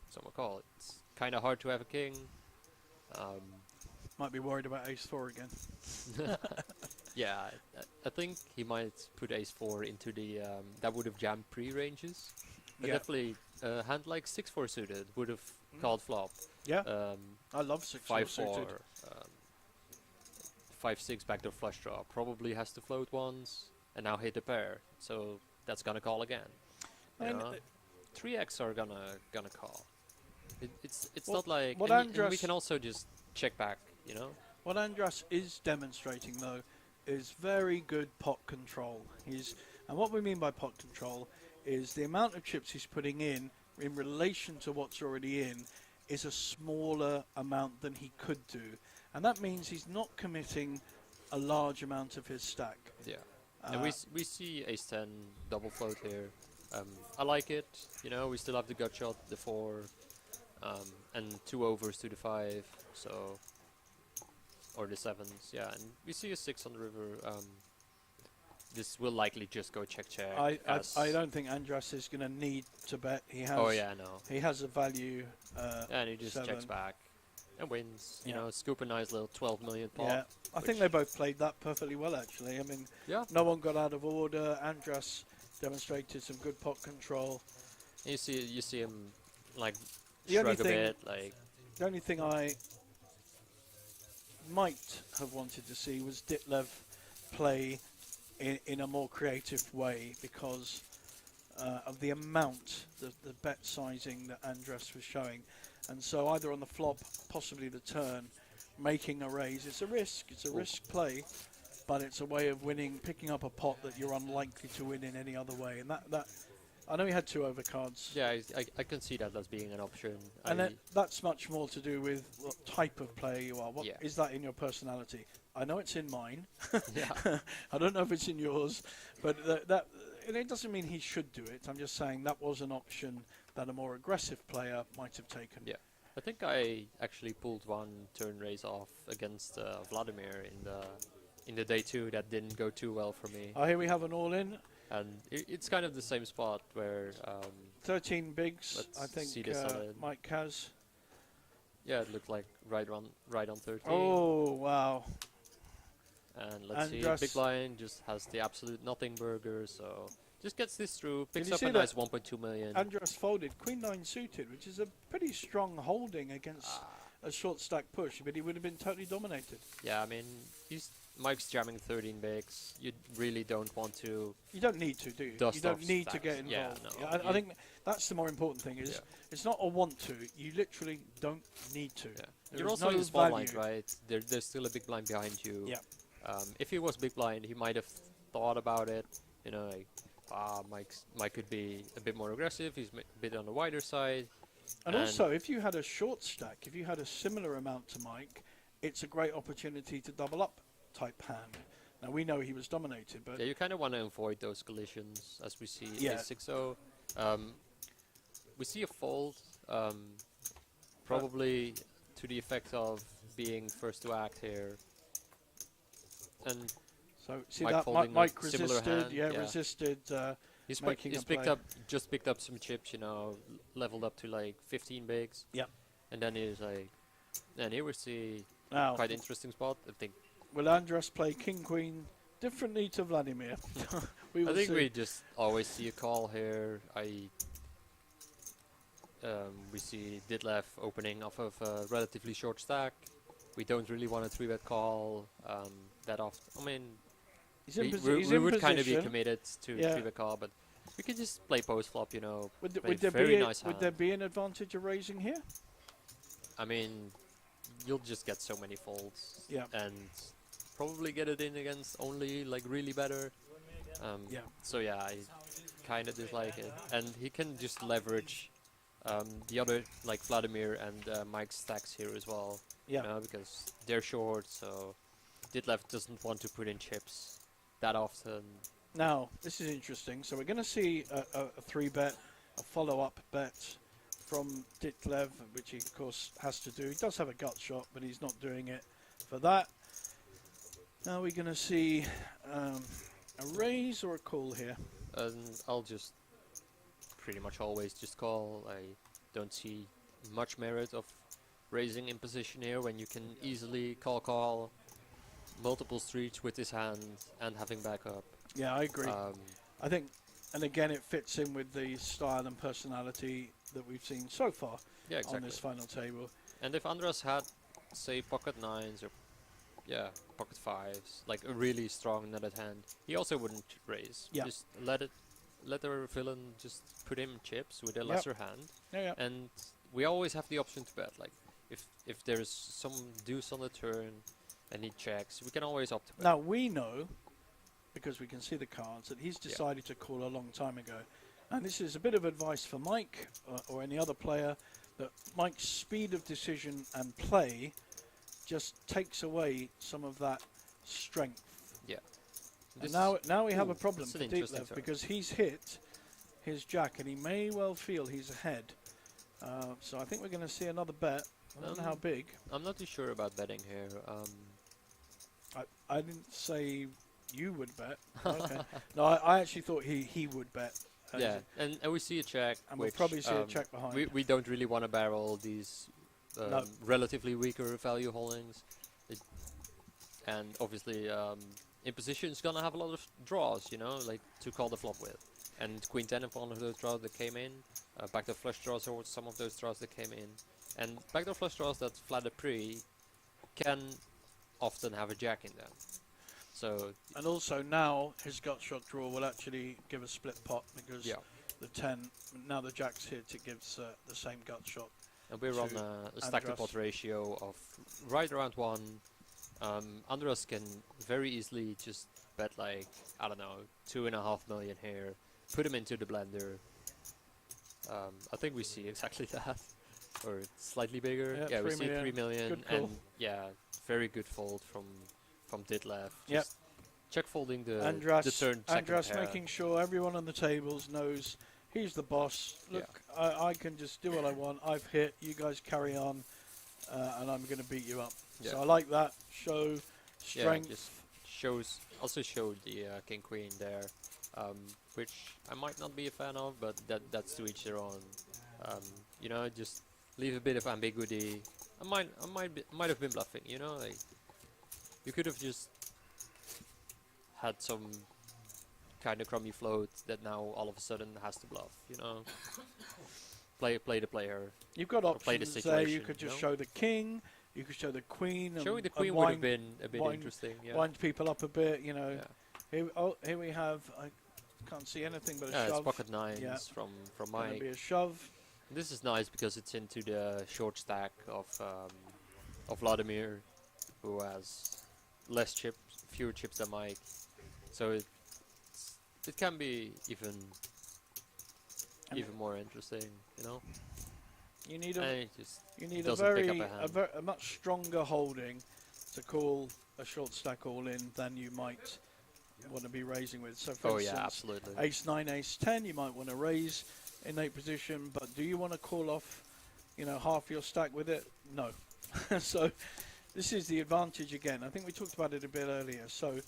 someone call. It's kind of hard to have a king. might be worried about ace 4 again. Yeah, I think he might put ace 4 into the that would have jammed pre-ranges. But Yeah. definitely a hand like 6-4 suited would have called flop. Yeah, Um, I love 6 5-4, suited. 5-6 backdoor flush draw probably has to float once and now hit a pair. So that's gonna call again. I You mean, know? 3x are gonna call. It's What- not like what and we Andras- can also just check back. You know. What Andras is demonstrating, though, is very good pot control. And what we mean by pot control is the amount of chips he's putting in relation to what's already in is a smaller amount than he could do. And that means he's not committing a large amount of his stack. Yeah. And we see ace 10 double float here. I like it. You know, we still have the gut shot, the 4, and 2 overs to the 5. So, or the 7s. Yeah, and we see a 6 on the river. This will likely just go check. I don't think Andras is going to need to bet. He has. Oh yeah, no. He has a value. And he just 7. checks back and wins. You Yeah. know, scoop a nice little 12 million pot. Yeah, I think they both played that perfectly well, actually. I mean, Yeah. no one got out of order. Andras demonstrated some good pot control. You see him like The only shrug a thing- bit, like The only thing I might have wanted to see was Ditlev play in a more creative way because of the amount, the bet sizing that Andras was showing. And so either on the flop, possibly the turn, making a raise. It's a risk. It's a risk play, but it's a way of winning, picking up a pot that you're unlikely to win in any other way. And that I know he had 2 overcards. yeah, I can see that as being an option. And that's much more to do with what type of player you are. What is Yeah. that in your personality? I know it's in mine. yeah, I don't know if it's in yours, but and it doesn't mean he should do it. I'm just saying that was an option that a more aggressive player might have taken. yeah. I think I actually pulled one turn raise off against Vladimir in the day 2 that didn't go too well for me. Here we have an all-in. And it's kind of the same spot where 13 bigs, Let's I think see this solid. Mike has. yeah, it looked like right on 13. Oh, wow. And let's see, Andras- big blind just has the absolute nothing burger, so just gets this through, picks you up see a that? nice 1.2 million. Andras folded Queen 9 suited, which is a pretty strong holding against a short stack push, but he would have been totally dominated. Yeah, I mean, Mike's jamming 13 bigs. You really don't want to. You don't need to, do you? Dust You don't off need to stacks. get involved. Yeah, no, I think that's the more important thing. Is Yeah. it's not a want to. You literally don't need to. Yeah. There You're is also no in the small value. blind, right? There's still a big blind behind you. Yeah. If he was big blind, he might have thought about it. You know, like, Mike could be a bit more aggressive. He's a bit on the wider side. And And- also, if you had a short stack, if you had a similar amount to Mike, it's a great opportunity to double up type hand. Now we know he was dominated, but Yeah, you kind of want to avoid those collisions, as we see Yeah. A6-0. We see a fold, probably to the effect of being first to act here. And so see Mike that folding a Mike similar resisted. hand, Yeah, yeah. resisted. he's Making he's a picked play. up picked up some chips, you know, leveled up to like 15 bigs. Yep. And then he's like, and here we see Now, quite interesting spot. I think will Andras play King Queen differently to Vladimir? we I will think see. we just always see a call here. We see Ditlev opening off of a relatively short stack. We don't really want a 3-bet call that often. I mean, He's in we, posi- we, he's we in would kind of be position. committed to Yeah. 3-bet call, but we can just play post flop, you know. Would, play would there very be nice would hand. there be an advantage of raising here? I mean, you'll just get so many folds. Yeah. And probably get it in against only like really better. Yeah. So yeah, I kind of dislike it, and he can just leverage the other like Vladimir and Mike's stacks here as well. Yeah. You know, because they're short, so Ditlev doesn't want to put in chips that often. Now, this is interesting. So we're going to see a 3-bet, a follow-up bet from Ditlev, which he, of course, has to do. He does have a gut shot, but he's not doing it for that. Now we're going to see a raise or a call here. And I'll just pretty much always just call. I don't see much merit of raising in position here when you can easily call multiple streets with this hand and having backup. Yeah, I agree. Um, I think, and again, it fits in with the style and personality that we've seen so far yeah, on exactly. this final table. And if Andras had, say, pocket 9s or pocket 5s, like a really strong netted hand, he also wouldn't raise. Yeah. Just let let our villain just put in chips with a Yep. lesser hand, Yeah, yeah. and we always have the option to bet. Like if there's some deuce on the turn and he checks, we can always opt to bet. Now we know, because we can see the cards, that he's Yeah. decided to call a long time ago. And this is a bit of advice for Mike or any other player, that Mike's speed of decision and play just takes away some of that strength. Yeah. And now we have a ooh, problem that's for an interesting Detlef turn. because he's hit his jack and he may well feel he's ahead. So I think we're going to see another bet. I don't know how Um, big. I'm not too sure about betting here. I didn't say you would bet. Okay. No, I actually thought he would bet. Yeah, and we see a check. And we'll which, probably see a check behind. We don't really want to barrel these No. relatively weaker value holdings. And obviously, in position, it's gonna have a lot of draws, you know, like to call the flop with. And Queen 10 of one of those draws that came in, backdoor flush draws or some of those draws that came in, and backdoor flush draws that flat a pre can often have a jack in them. So And also now his gut shot draw will actually give a split pot because yeah, the 10, now the jack's hit, it gives the same gut shot. and we're on to a stack to pot Andras. ratio of right around 1. Andras can very easily just bet like, I don't know, 2.5 million here, put him into the blender. I think we see exactly that, or slightly bigger. Yeah, Yeah, we 3 see million. 3 million, Good call. and yeah, very good fold from Detlef. Yep. Just check folding the Andras, turn second Andras pair. making sure everyone on the tables knows he's the boss. Yeah. Look, I can just do what I want. I've hit. You guys carry on, and I'm going to beat you up. Yeah. So I like that. Show strength. Yeah, just also showed the King Queen there, which I might not be a fan of, but that's to each their own. You know, just leave a bit of ambiguity. I might have been bluffing. You know, like you could have just had some kind of crummy float that now all of a sudden has to bluff. You know, play the player. You've got or play the options there. You situation, could you just know? show the king. You could show the queen. Showing the and queen would have wind, been a bit wind- interesting. Yeah. wind people up a bit. You know. Yeah. Here we have. I can't see anything but a Yeah, it's shove. pocket nines Yeah. from Gonna Mike. be a shove. This is nice because it's into the short stack of Vladimir, who has fewer chips than Mike. So it can be even And more interesting, you know. You need And a it just you need doesn't pick up a hand. a much stronger holding to call a short stack all in than you might want to be raising with. So for oh yeah, instance, absolutely. ace 9, ace 10, you might want to raise in 8 position, but do you want to call off, you know, half your stack with it? No. So this is the advantage again. I think we talked about it a bit earlier. So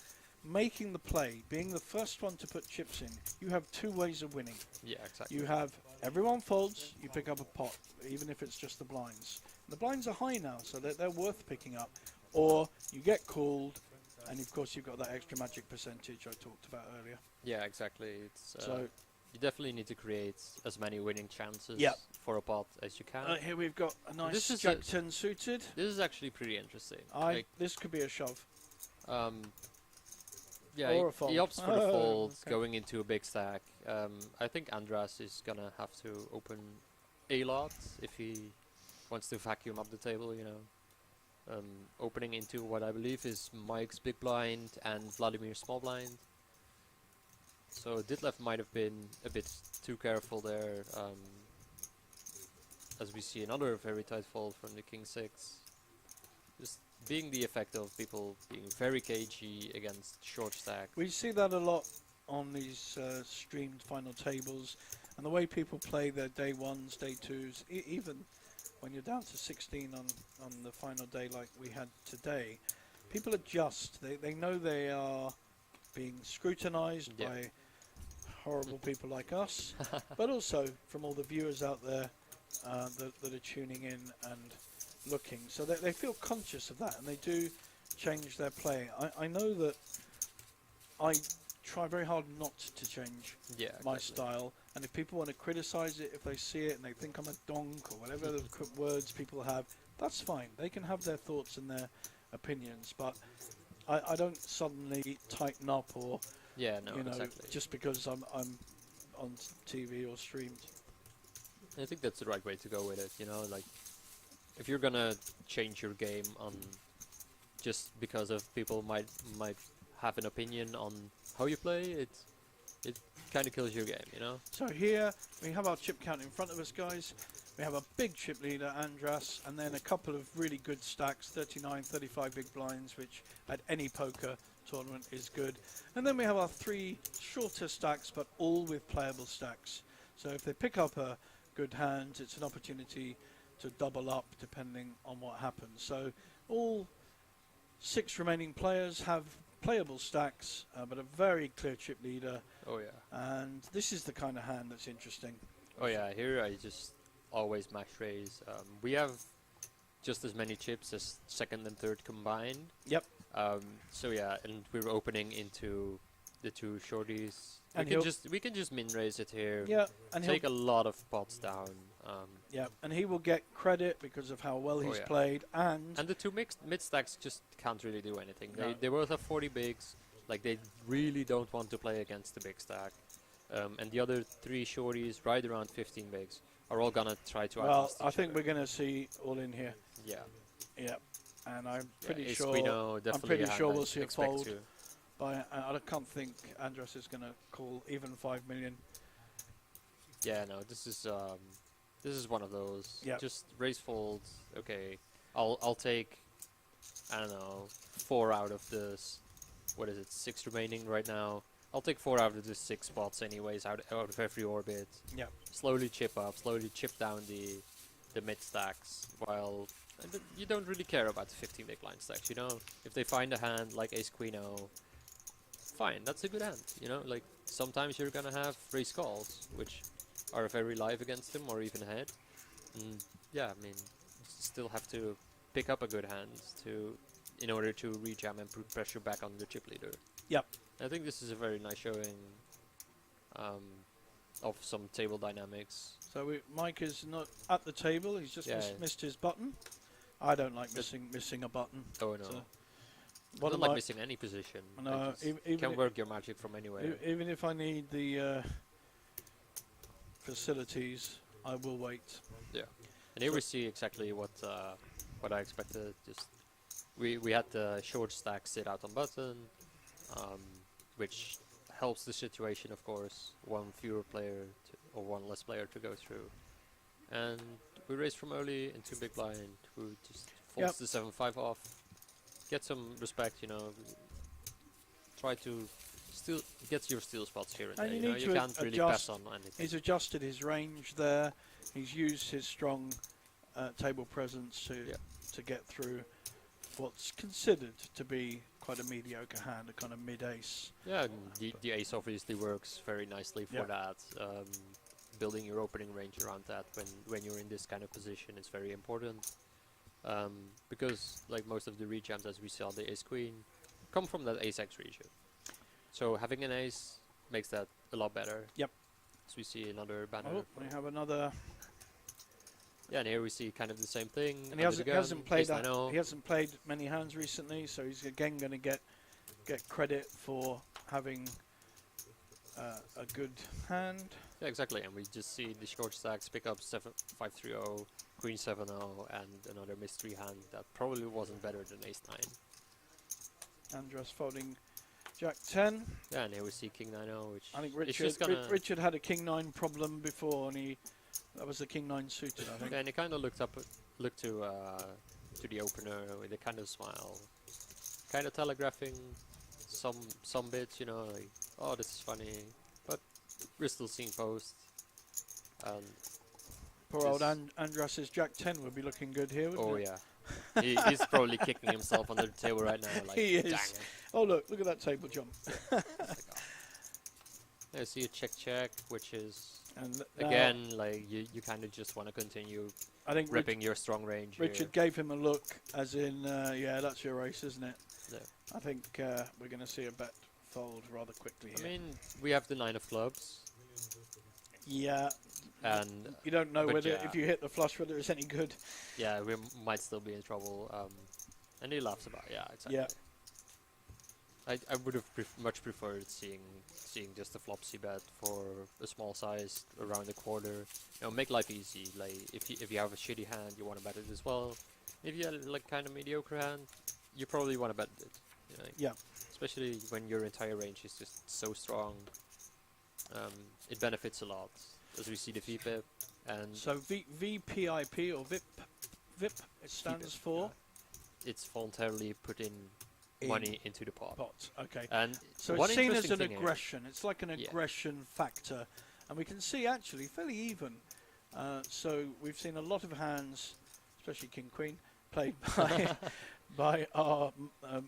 making the play, being the first one to put chips in, you have 2 ways of winning. Yeah, exactly. You have everyone folds, you pick up a pot, even if it's just the blinds. The blinds are high now, so they're worth picking up. Or you get called, and of course you've got that extra magic percentage I talked about earlier. Yeah, exactly. It's So you definitely need to create as many winning chances Yep. for a pot as you can. here we've got a nice This is Jack a- 10 suited. This is actually pretty interesting. Like, This could be a shove. Yeah, Or a he fold. opts for the Oh, fold, okay. going into a big stack. I think Andras is gonna have to open a lot if he wants to vacuum up the table, you know. Opening into what I believe is Mike's big blind and Vladimir's small blind. So Detlef might have been a bit too careful there, as we see another very tight fold from the King 6. Just being the effect of people being very cagey against short stack. We see that a lot on these streamed final tables, and the way people play their day 1s, day 2s, even when you're down to 16 on the final day like we had today, people adjust. They know they are being scrutinized Yeah. by horrible people like us, but also from all the viewers out there that are tuning in and looking. So they feel conscious of that, and they do change their play. I know that I try very hard not to change Yeah, my exactly. style, and if people want to criticize it, if they see it and they think I'm a donk or whatever the words people have, that's fine. They can have their thoughts and their opinions, but I don't suddenly tighten up or Yeah, no, you know exactly. just because I'm on TV or streamed. I think that's the right way to go with it. You know, like if you're gonna change your game on just because of people might have an opinion on how you play, it kind of kills your game. You know. So here we have our chip count in front of us, guys. We have a big chip leader, Andras, and then a couple of really good stacks, 39, 35 big blinds, which at any poker tournament is good. And then we have our 3 shorter stacks, but all with playable stacks. So if they pick up a good hand, it's an opportunity to double up depending on what happens. So all 6 remaining players have playable stacks, but a very clear chip leader. Oh yeah. And this is the kind of hand that's interesting. Oh yeah. Here I just always mash raise. We have just as many chips as second and third combined. Yep. So yeah, and we're opening into the 2 shorties. And We can just min raise it here. Yeah, and Take a lot of pots down. yeah, and he will get credit because of how well he's yeah. played, and And the 2 mid stacks just can't really do anything. No. They both have 40 bigs. Like they really don't want to play against the big stack. And the other 3 shorties, right around 15 bigs, are all gonna try to well, outlast I each think other. we're going to see all in here. Yeah. Yeah, and I'm Yeah, pretty Ace sure. Queen-O definitely pretty a hand sure I we'll see a expect fold. to. I can't think Andras is going to call even 5 million. Yeah, no, this is one of those. Yep. Just raise fold. Okay, I'll take, I don't know, 4 out of this. What is it? 6 remaining right now. I'll take 4 out of the 6 spots anyways, out of every orbit. Yep. Slowly chip up, slowly chip down the mid stacks, while you don't really care about the 15 big blind stacks. You know, if they find a hand like Ace Queen-O, fine, that's a good hand. You know, like sometimes you're gonna have raise calls, which are very live against him or even ahead. And yeah, I mean, still have to pick up a good hand in order to rejam and put pressure back on the chip leader. Yep. I think this is a very nice showing of some table dynamics. So Mike is not at the table. He's just Yeah. missed his button. I don't like That- missing a button. Oh no. So I what don't am like I- missing any position. No, even can i- work your magic from anywhere. Even if I need the facilities, I will wait. And here we see exactly what I expected. Just we had the short stack sit out on button, which helps the situation, of course. 1 fewer player or 1 less player to go through, and we raise from early into big blind. Who just folds Yep. the 7-5 off, get some respect, you know. Try to still get your steal spots here and And there. you You know, need you to can't really pass adjust. on anything. He's adjusted his range there. He's used his strong table presence to get through what's considered to be quite a mediocre hand, a kind of mid-ace. Yeah, and the ace obviously works very nicely for Yeah. that. Building your opening range around that when you're in this kind of position is very important. Because like most of the rejams, as we saw, the ace queen come from that ace x region. So having an ace makes that a lot better. Yep. As we see another banner. Oh, we have another. Yeah, and here we see kind of the same thing. And he under the hasn't gun, played ace that. 9-0. He hasn't played many hands recently, so he's again going to get credit for having a good hand. Yeah, exactly, and we just see the short stacks pick up 5-3-0, queen 7-0, and another mystery hand that probably wasn't better than ace 9. Andras folding Jack 10. Yeah, and here we see king 9-0, which I think it's just gonna Richard had a king 9 problem before, and that was the king 9 suited, I think. yeah, and he kind of looked to the opener with a kind of smile, kind of telegraphing some bits, you know, like, oh, this is funny, but we're still seeing post. Poor old This- Andras's Jack 10 would be looking good here, wouldn't Oh it? yeah, he's probably kicking himself under the table right now. Like, He is. dang it. Oh, look at that table jump. It's like, oh. I see a check, which is And now again like you kind of just want to continue I think ripping your strong range. Richard gave him a look, as in, yeah, that's your race, isn't it? Yeah. I think we're going to see a bet fold rather quickly I here. mean, we have the 9 of clubs, Yeah, and you don't know but whether yeah. if you hit the flush whether it's any good. yeah, we might still be in trouble. And he laughs about, yeah, exactly. Yeah. I would have much preferred seeing just a flopsy bet for a small size around the quarter. Make life easy. Like if you have a shitty hand, you want to bet it as well. If you have like kind of mediocre hand, you probably want to bet it. Yeah. Especially when your entire range is just so strong. It benefits a lot, as we see the VPIP and So VPIP or VIP it stands VPIP, for it's voluntarily putting money into the pot. Okay. And So one it's seen as interesting an thing here- aggression. It's like an Yeah. aggression factor, and we can see actually fairly even. So we've seen a lot of hands, especially King Queen, played by by our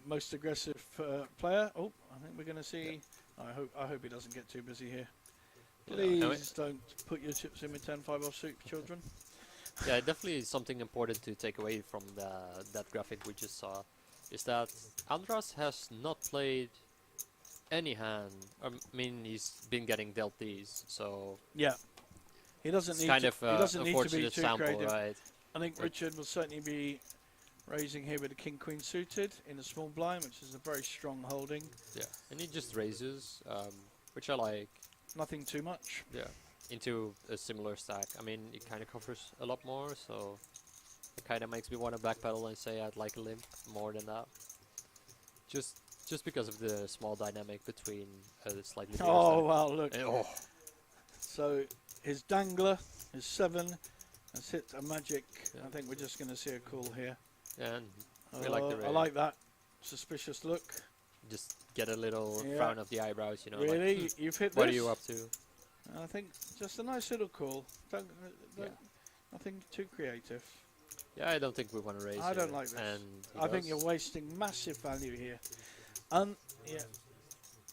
most aggressive player. Oh, I think we're going to see. I hope he doesn't get too busy here. Please no, don't put your chips in with 10-5 offsuit, children. Yeah, definitely something important to take away from that graphic we just saw is that Andras has not played any hand. I mean, he's been getting dealt these, so Yeah, he doesn't it's need kind to. of He doesn't need to be unfortunate too sample, creative. right? I think Richard will certainly be raising here with a King Queen suited in a small blind, which is a very strong holding. Yeah, and he just raises, which I like. Nothing too much. Yeah, into a similar stack. I mean, it kind of covers a lot more, so it kind of makes me want to backpedal and say I'd like a limp more than that. Just because of the small dynamic between slightly bigger Oh stack. wow! Look. And- oh, So his dangler, his 7, has hit a magic. Yeah. I think we're just going to see a call here. and we like the I raise. like that suspicious look. Just get a little Yeah. frown of the eyebrows, like, Really, you've hit what this? are you up to? I think just a nice little call. Don't, Yeah. Nothing too creative. Yeah, I don't think we want to raise. I don't here, like this. And he I think does. you're wasting massive value here. Yeah,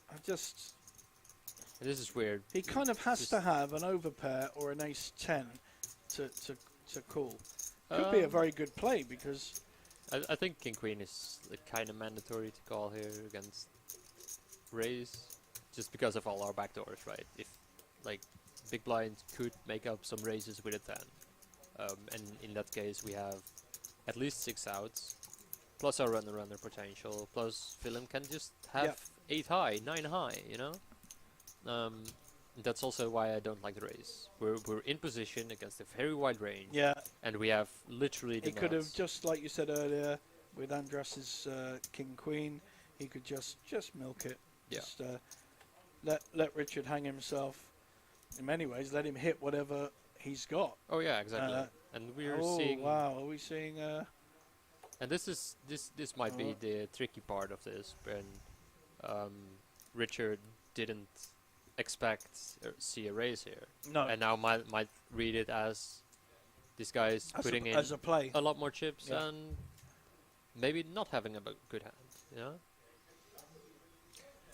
I just. This is weird. He kind of has Just- to have an overpair or an ace 10 to call. Could be a Um, very good play because I think King Queen is kind of mandatory to call here against raise, just because of all our backdoors, right? If like big blind could make up some raises with a 10, and in that case we have at least 6 outs, plus our runner potential, plus Willem can just have Yeah. 8 high, 9 high, That's also why I don't like the raise. We're in position against a very wide range, yeah, and we have literally the he could have nuts. just like you said earlier with Andras's King Queen. He could just milk it. Yeah. Just let Richard hang himself. In many ways, let him hit whatever he's got. Oh yeah, exactly. And we're seeing. Wow, are we seeing? And this might be the tricky part of this, when Richard didn't expect or see a raise here, No, and now might read it as this guy's putting in as a play. a lot more chips Yeah. and maybe not having a good hand.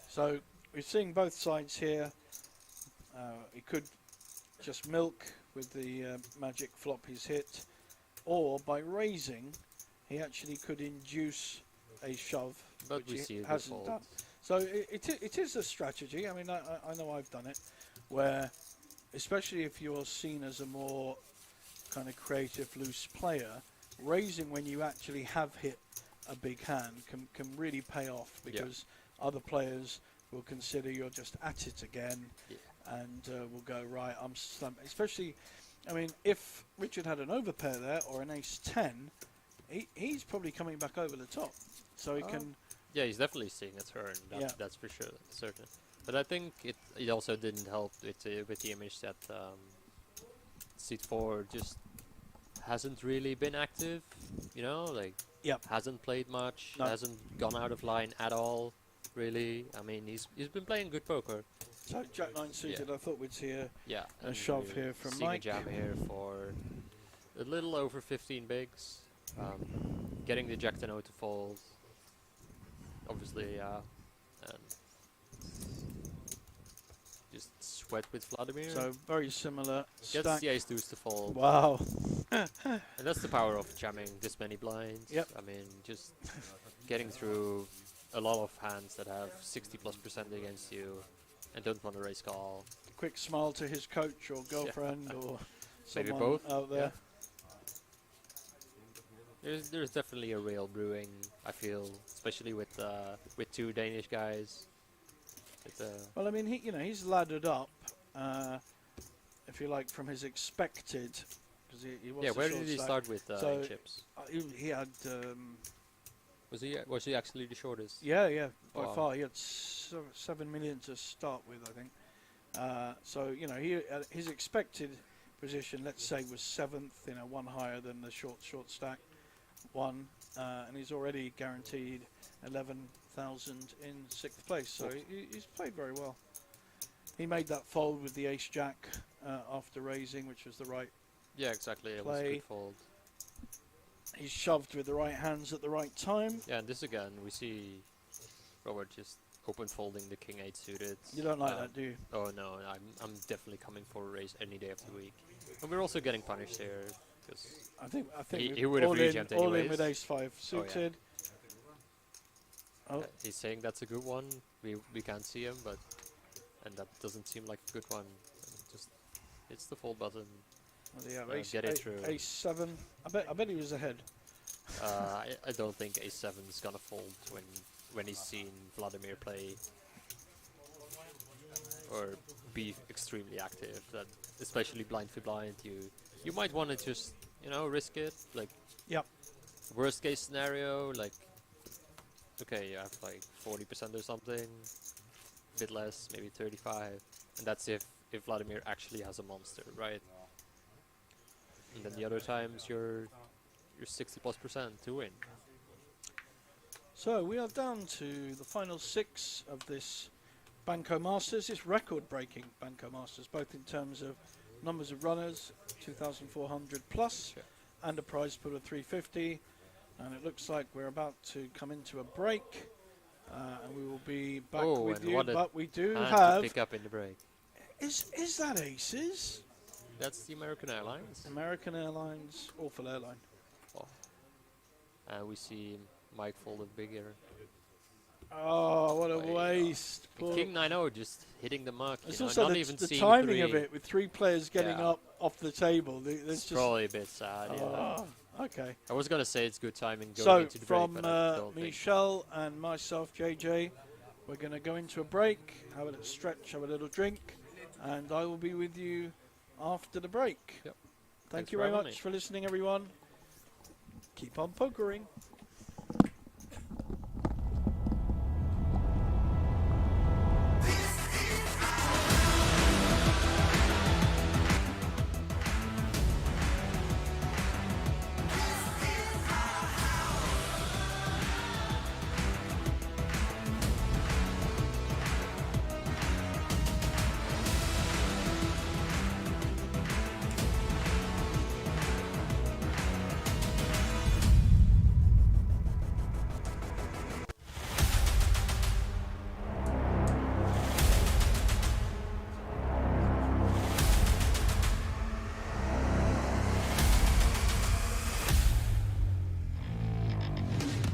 So we're seeing both sides here. He could just milk with the magic flop he's hit, or by raising, he actually could induce a shove, But which we he see a hasn't default. done. So it is a strategy. I mean, I know I've done it, where, especially if you're seen as a more kind of creative, loose player, raising when you actually have hit a big hand can really pay off, because other players will consider you're just at it again, Yeah. and will go, right, I'm slumped. Especially, I mean, if Richard had an overpair there or an ace 10, he's probably coming back over the top, so he Oh. can. Yeah, he's definitely seeing a turn. Yeah. That's for sure, certain. But I think it also didn't help with the image that Seat 4 just hasn't really been active. Like Yep. hasn't played much, No. hasn't gone out of line at all. Really, I mean, he's been playing good poker. So Jack 9 suited, I thought we'd see Yeah. a and shove we're here from seeing Mike. a jam here for a little over 15 bigs. Getting the Jack 10 to fold. Obviously, and just sweat with Vladimir. So very similar Gets stack. the ace deuce to fold. Wow. And that's the power of jamming this many blinds. Yep. I mean, just getting through a lot of hands that have 60+% against you and don't want to raise call. Quick smile to his coach or girlfriend or Maybe someone both, out there. There's definitely a rail brewing. I feel, especially with two Danish guys. It's Well, I mean, he's laddered up, if you like, from his expected, because he was yeah. a Where short did he stack. start with So, in chips? He had, Was he actually the shortest? yeah, by Wow. far. He had 7 million to start with, I think. So, his expected position, let's say, was 7th, one higher than the short stack one, and he's already guaranteed 11,000 in 6th place. So he's played very well. He made that fold with the ace jack after raising, which was the right. Yeah, exactly. It was a Play. good fold. He's shoved with the right hands at the right time. Yeah, and this again, we see Robert just open folding the king 8 suited. You don't like that, do you? Oh no, I'm definitely coming for a raise any day of the week. And we're also getting punished here because I think He would have all in, rejamped all in anyways. with ace 5 suited. Oh, he's saying that's a good one. We can't see him, and that doesn't seem like a good one. Just hits the fold button. yeah, get it through. ace 7. I bet he was ahead. I don't think ace 7 is gonna fold when he's seen Vladimir play or be extremely active. That especially blind for blind, you might want to just risk it. Like Yep. worst case scenario, like okay, you have like 40% or something, a bit less, maybe 35, and that's if Vladimir actually has a monster, right? And then the other times you're 60+% to win. So we are down to the final 6 of this Banco Masters. It's record-breaking Banco Masters, both in terms of numbers of runners, 2,400 plus, Sure. and a prize pool of 350. And it looks like we're about to come into a break, and we will be back Oh, with and you. what a But we do And have. to pick up in the break. Is that Aces? That's the American Airlines. American Airlines, awful airline. And we see Mike folded bigger. Oh, what a Way waste! And Poor- King 9-0 just hitting the mark. It's You know, also not the, even the seeing timing of three. it, with 3 players getting Yeah. up off the table. There's It's just probably a bit sad. Yeah. oh, okay. I was gonna say it's good timing going So into the from break, but I don't think. Michelle and myself, JJ, we're going to go into a break, have a little stretch, have a little drink, and I will be with you after the break. Yep. Thank Thanks you for very having much me. for listening, everyone. Keep on pokering.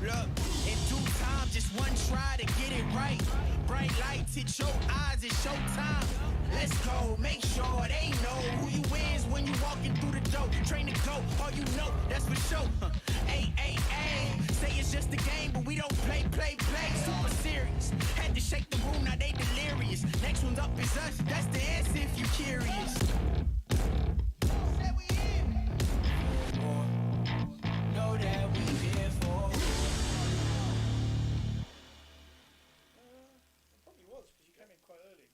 Look, in due time, just one try to get it right. Bright lights hit your eyes, it's showtime. Let's go, make sure they know who you is when you walking through the door. Train to go, all you know, that's for sure. Ay, ay, ay, say it's just a game, but we don't play. Super serious, had to shake the room, now they delirious. Next one's up is us, that's the answer if you curious. Know that we here for. Probably was, because you came in quite early.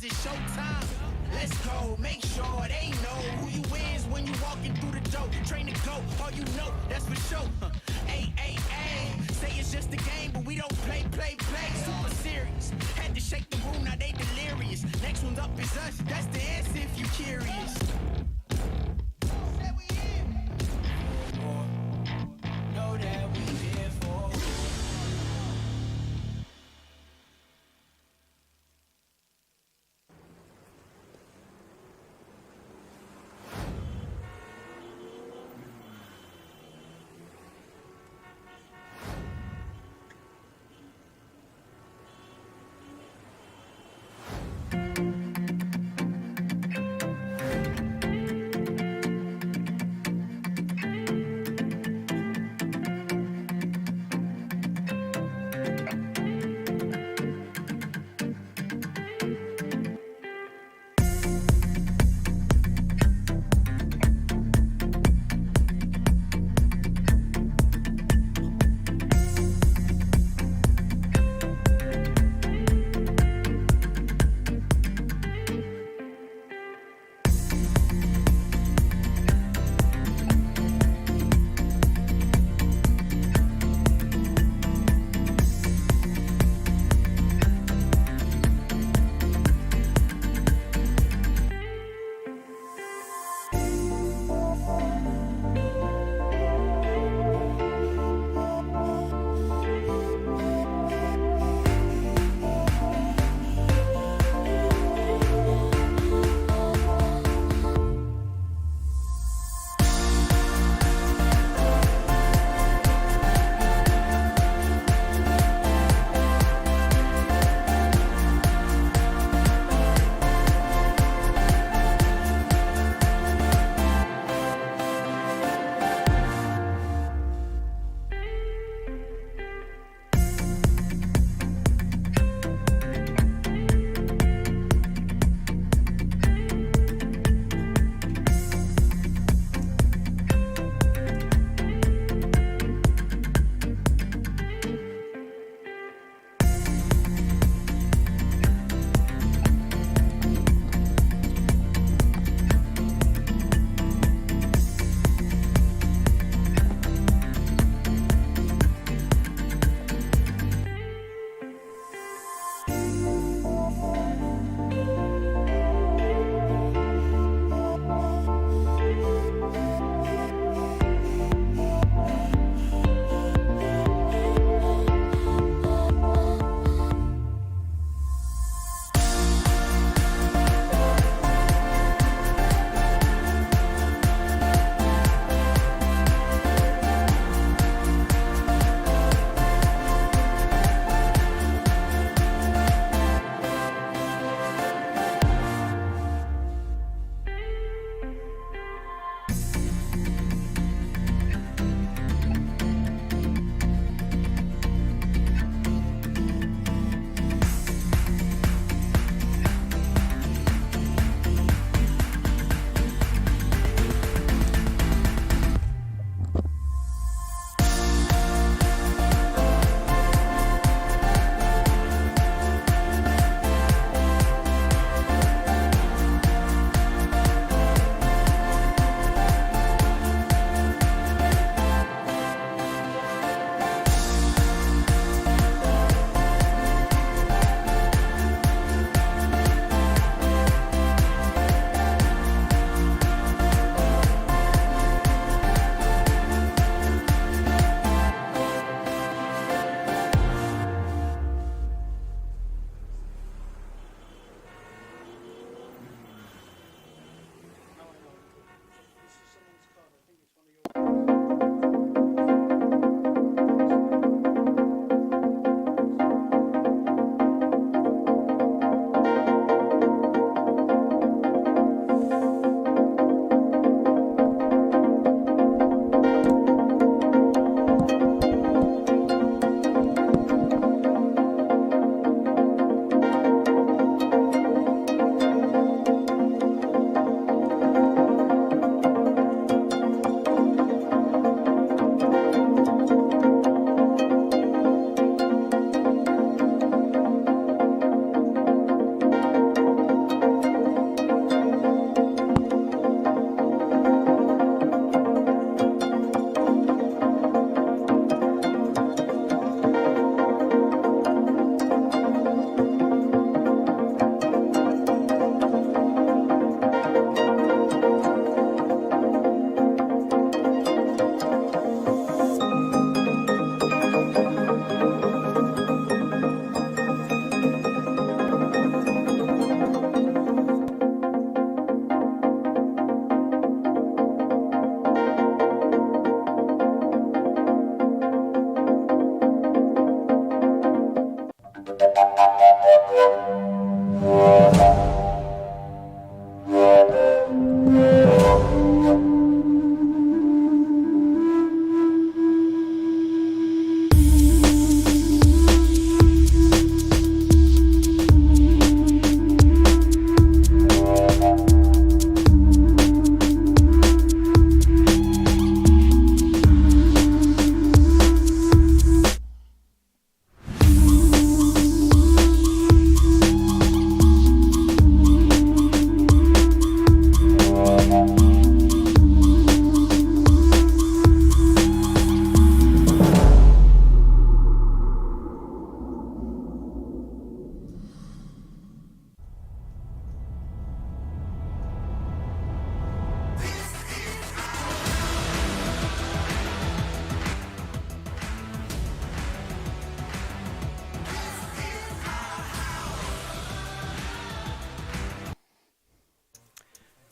it's showtime. Let's go, make sure they know who you is when you walking through the door. Train to go, all you know, that's for sure. Ay, ay, ay, say it's just a game, but we don't play. Super serious, had to shake the room, now they delirious. Next one's up is us, that's the answer if you curious. Know that we here for.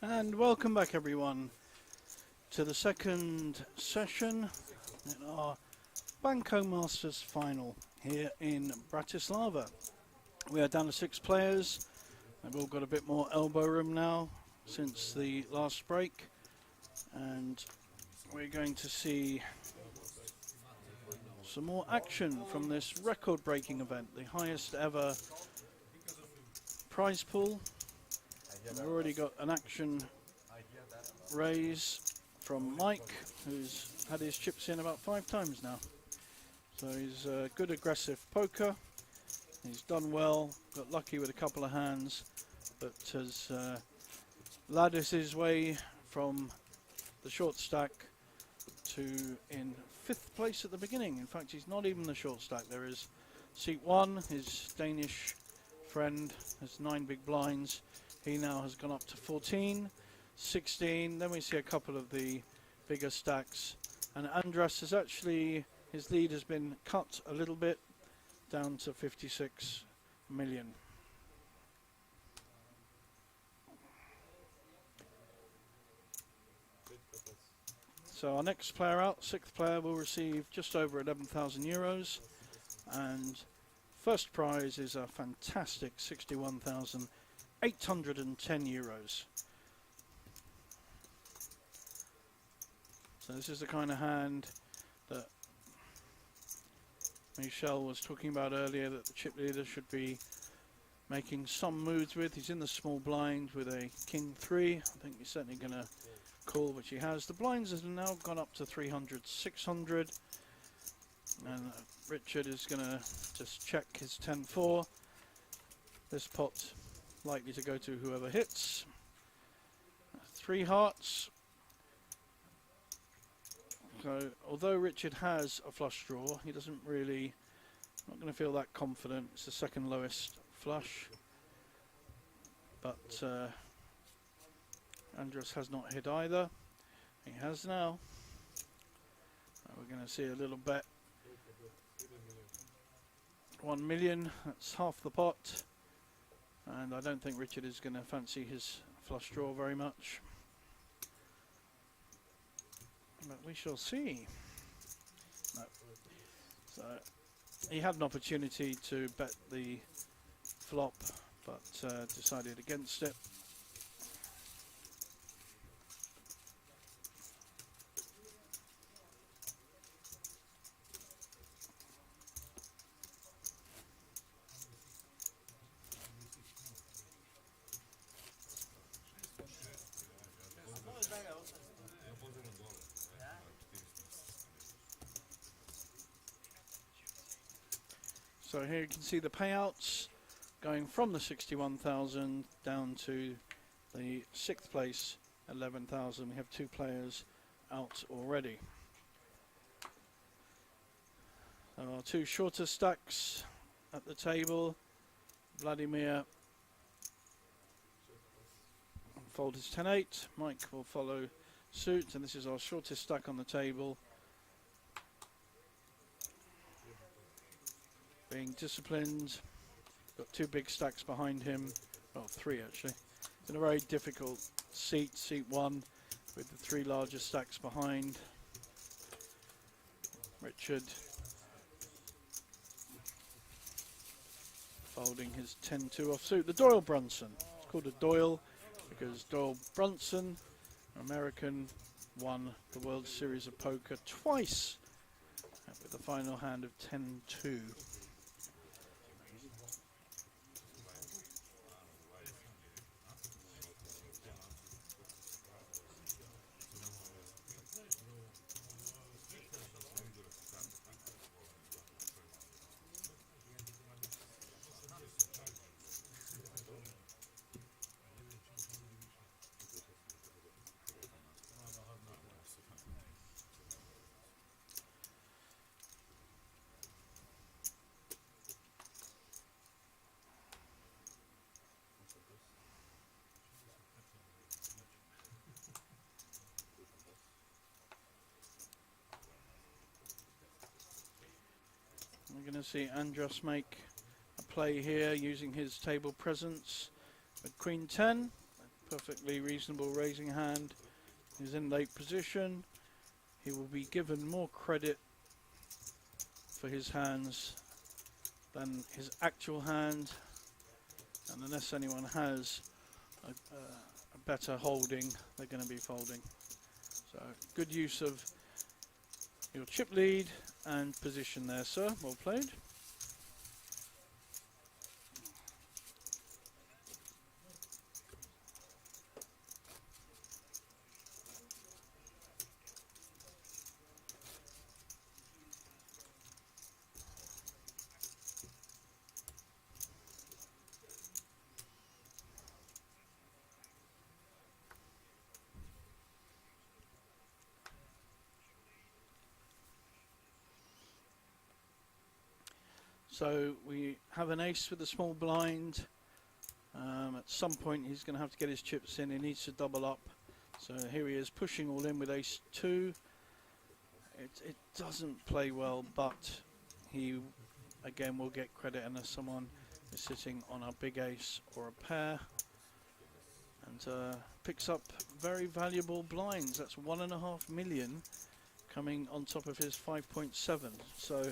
And welcome back everyone to the second session in our Banco Masters final here in Bratislava. We are down to 6 players. They've all got a bit more elbow room now since the last break, and we're going to see some more action from this record-breaking event, the highest ever prize pool. And we've already got an action raise from Mike, who's had his chips in about 5 times now. So he's a good aggressive poker. He's done well, got lucky with a couple of hands, but has laddered his way from the short stack to in 5th place at the beginning. In fact, he's not even the short stack. There is seat 1, his Danish friend has 9 big blinds. He now has gone up to 14, 16, then we see a couple of the bigger stacks, and Andras has actually, his lead has been cut a little bit down to 56 million. So our next player out, 6th player, will receive just over 11,000 euros, and first prize is a fantastic 61,810 euros. So this is the kind of hand that Michel was talking about earlier, that the chip leader should be making some moves with. He's in the small blind with a king 3. I think he's certainly going to call, which he has. The blinds have now gone up to 300, 600, and Richard is going to just check his 10-4. This pot likely to go to whoever hits. 3 hearts. So although Richard has a flush draw, he doesn't really, not going to feel that confident. It's the second lowest flush, but Andras has not hit either. He has now. We're going to see a little bet. 1 million, that's half the pot, and I don't think Richard is going to fancy his flush draw very much, but we shall see. No. So he had an opportunity to bet the flop, but decided against it. So here you can see the payouts going from the 61,000 down to the 6th place, 11,000. We have 2 players out already. There are 2 shorter stacks at the table. Vladimir will fold his 10-8. Mike will follow suit, and this is our shortest stack on the table. Being disciplined, got 2 big stacks behind him, well 3 actually. It's in a very difficult seat 1, with the 3 larger stacks behind. Richard folding his 10-2 offsuit. The Doyle Brunson. It's called a Doyle because Doyle Brunson, American, won the World Series of Poker twice with the final hand of 10-2. We're going to see Andras make a play here using his table presence with Queen 10. A perfectly reasonable raising hand. He's in late position. He will be given more credit for his hands than his actual hand. And unless anyone has a better holding, they're going to be folding. So good use of your chip lead and position there, sir. Well played. So we have an ace with a small blind. At some point he's going to have to get his chips in. He needs to double up. So here he is pushing all in with ace 2. It doesn't play well, but he again will get credit unless someone is sitting on a big ace or a pair. And picks up very valuable blinds. That's 1.5 million coming on top of his 5.7. So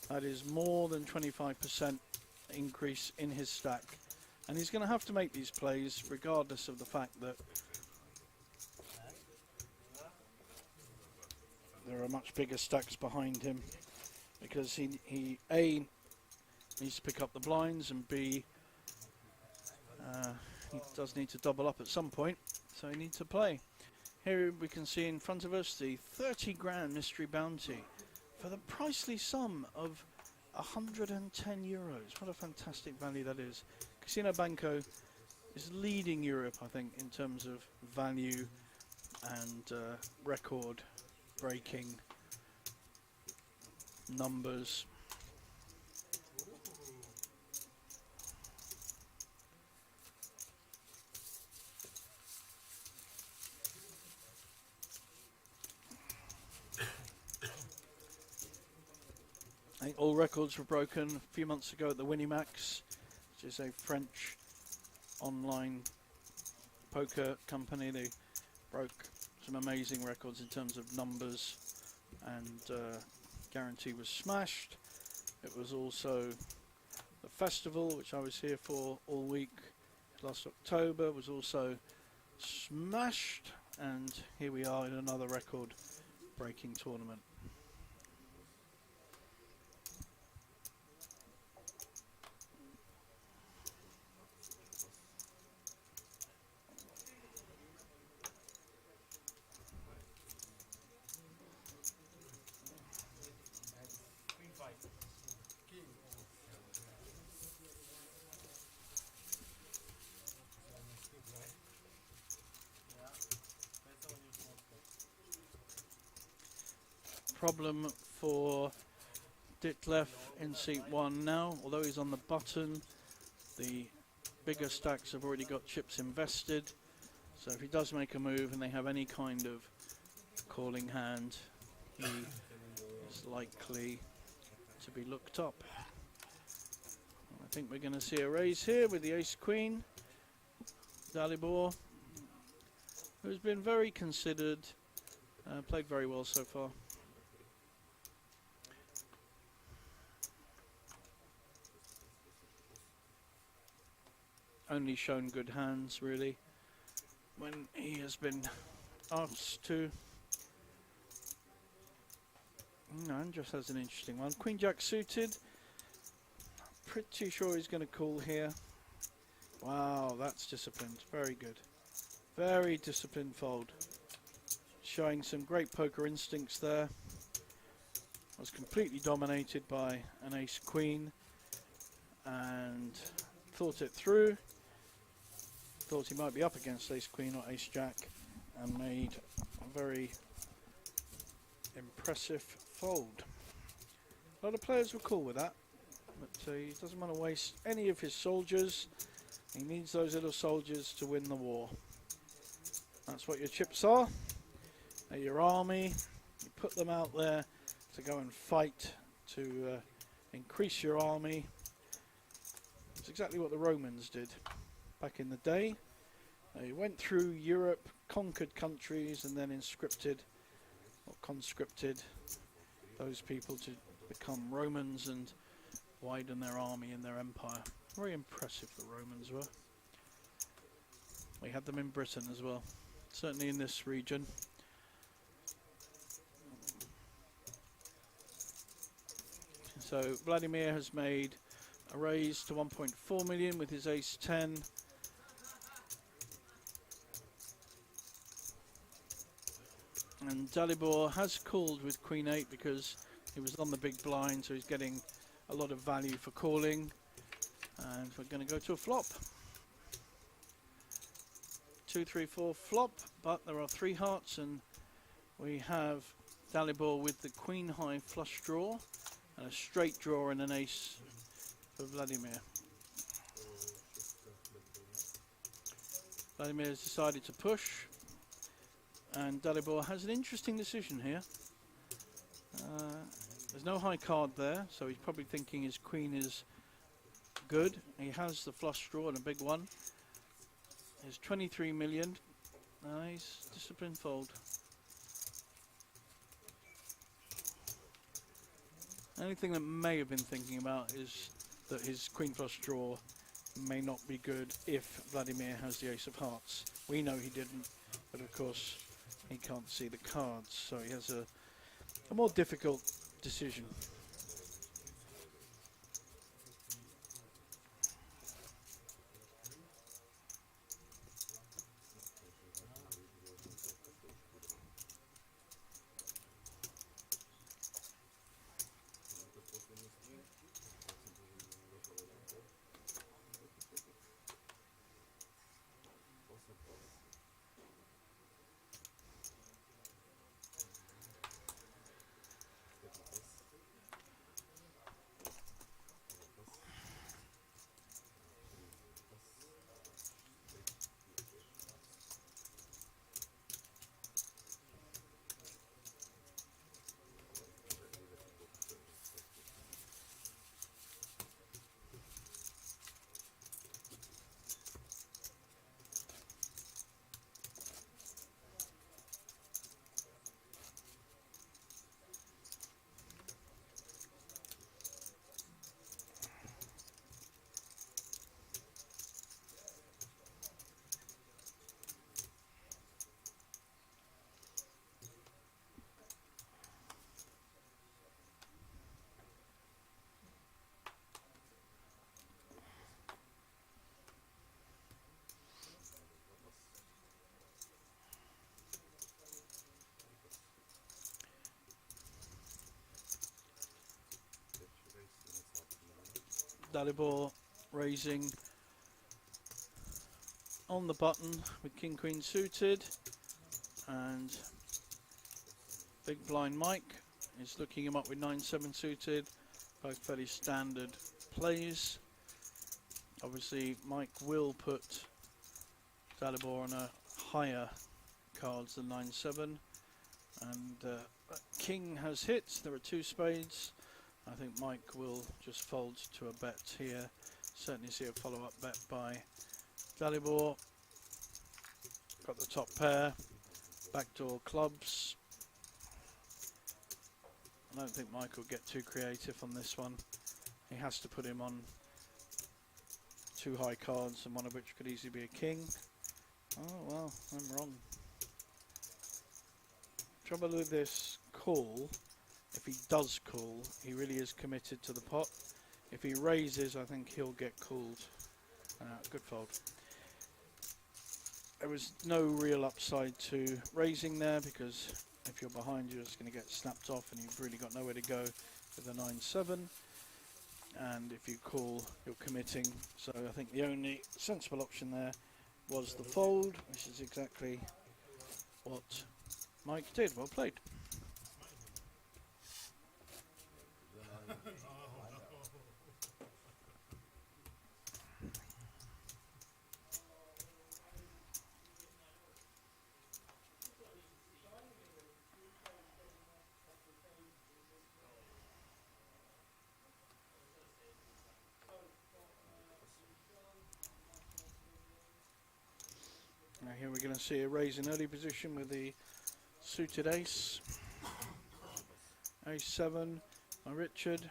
that is more than 25% increase in his stack. And he's going to have to make these plays regardless of the fact that there are much bigger stacks behind him. Because he A, needs to pick up the blinds, and B, he does need to double up at some point. So he needs to play. Here we can see in front of us the 30 grand mystery bounty for the pricely sum of 110 euros. What a fantastic value that is. Casino Banco is leading Europe, I think, in terms of value and record breaking numbers. I think all records were broken a few months ago at the Winimax, which is a French online poker company. They broke some amazing records in terms of numbers, and guarantee was smashed. It was also the festival, which I was here for all week last October, was also smashed, and here we are in another record breaking tournament. Problem for Ditlev in seat 1 now. Although he's on the button, the bigger stacks have already got chips invested. So if he does make a move and they have any kind of calling hand, he is likely to be looked up. I think we're going to see a raise here with the ace-queen. Dalibor, who's been very considered, played very well so far. only shown good hands really when he has been asked to. No, Andrus has an interesting one. Queen Jack suited. Pretty sure he's going to call here. Wow, that's disciplined. Very good. Very disciplined fold. Showing some great poker instincts there. Was completely dominated by an ace queen and thought it through. Thought he might be up against ace queen or ace jack and made a very impressive fold. A lot of players will call with that, but he doesn't want to waste any of his soldiers. He needs those little soldiers to win the war. That's what your chips are. They're your army. You put them out there to go and fight, to increase your army. It's exactly what the Romans did back in the day. They went through Europe, conquered countries, and then inscripted or conscripted those people to become Romans and widen their army and their empire. Very impressive, the Romans were. We had them in Britain as well, certainly in this region. So Vladimir has made a raise to 1.4 million with his ace 10. And Dalibor has called with queen 8 because he was on the big blind, so he's getting a lot of value for calling. And we're going to go to a flop. 2, 3, 4 flop, but there are 3 hearts, and we have Dalibor with the queen high flush draw and a straight draw and an ace for Vladimir. Vladimir has decided to push, and Dalibor has an interesting decision here. There's no high card there, so he's probably thinking his queen is good. He has the flush draw and a big one. There's 23 million. Nice, disciplined fold. The only thing that may have been thinking about is that his queen flush draw may not be good if Vladimir has the ace of hearts. We know he didn't, but of course he can't see the cards, so he has a more difficult decision. Dalibor raising on the button with king queen suited, and big blind Mike is looking him up with 9-7 suited, both fairly standard plays. Obviously Mike will put Dalibor on a higher cards than 9-7, and king has hit. There are 2 spades. I think Mike will just fold to a bet here. Certainly see a follow-up bet by Dalibor. Got the top pair, backdoor clubs. I don't think Mike will get too creative on this one. He has to put him on two high cards, and one of which could easily be a king. Oh well, I'm wrong. Trouble with this call, if he does call, he really is committed to the pot. If he raises, I think he'll get called. Good fold. There was no real upside to raising there, because if you're behind, you're just going to get snapped off, and you've really got nowhere to go with a 9-7. And if you call, you're committing. So I think the only sensible option there was the fold, which is exactly what Mike did. Well played. Now here we're going to see a raise in early position with the suited ace. Ace 7 by Richard.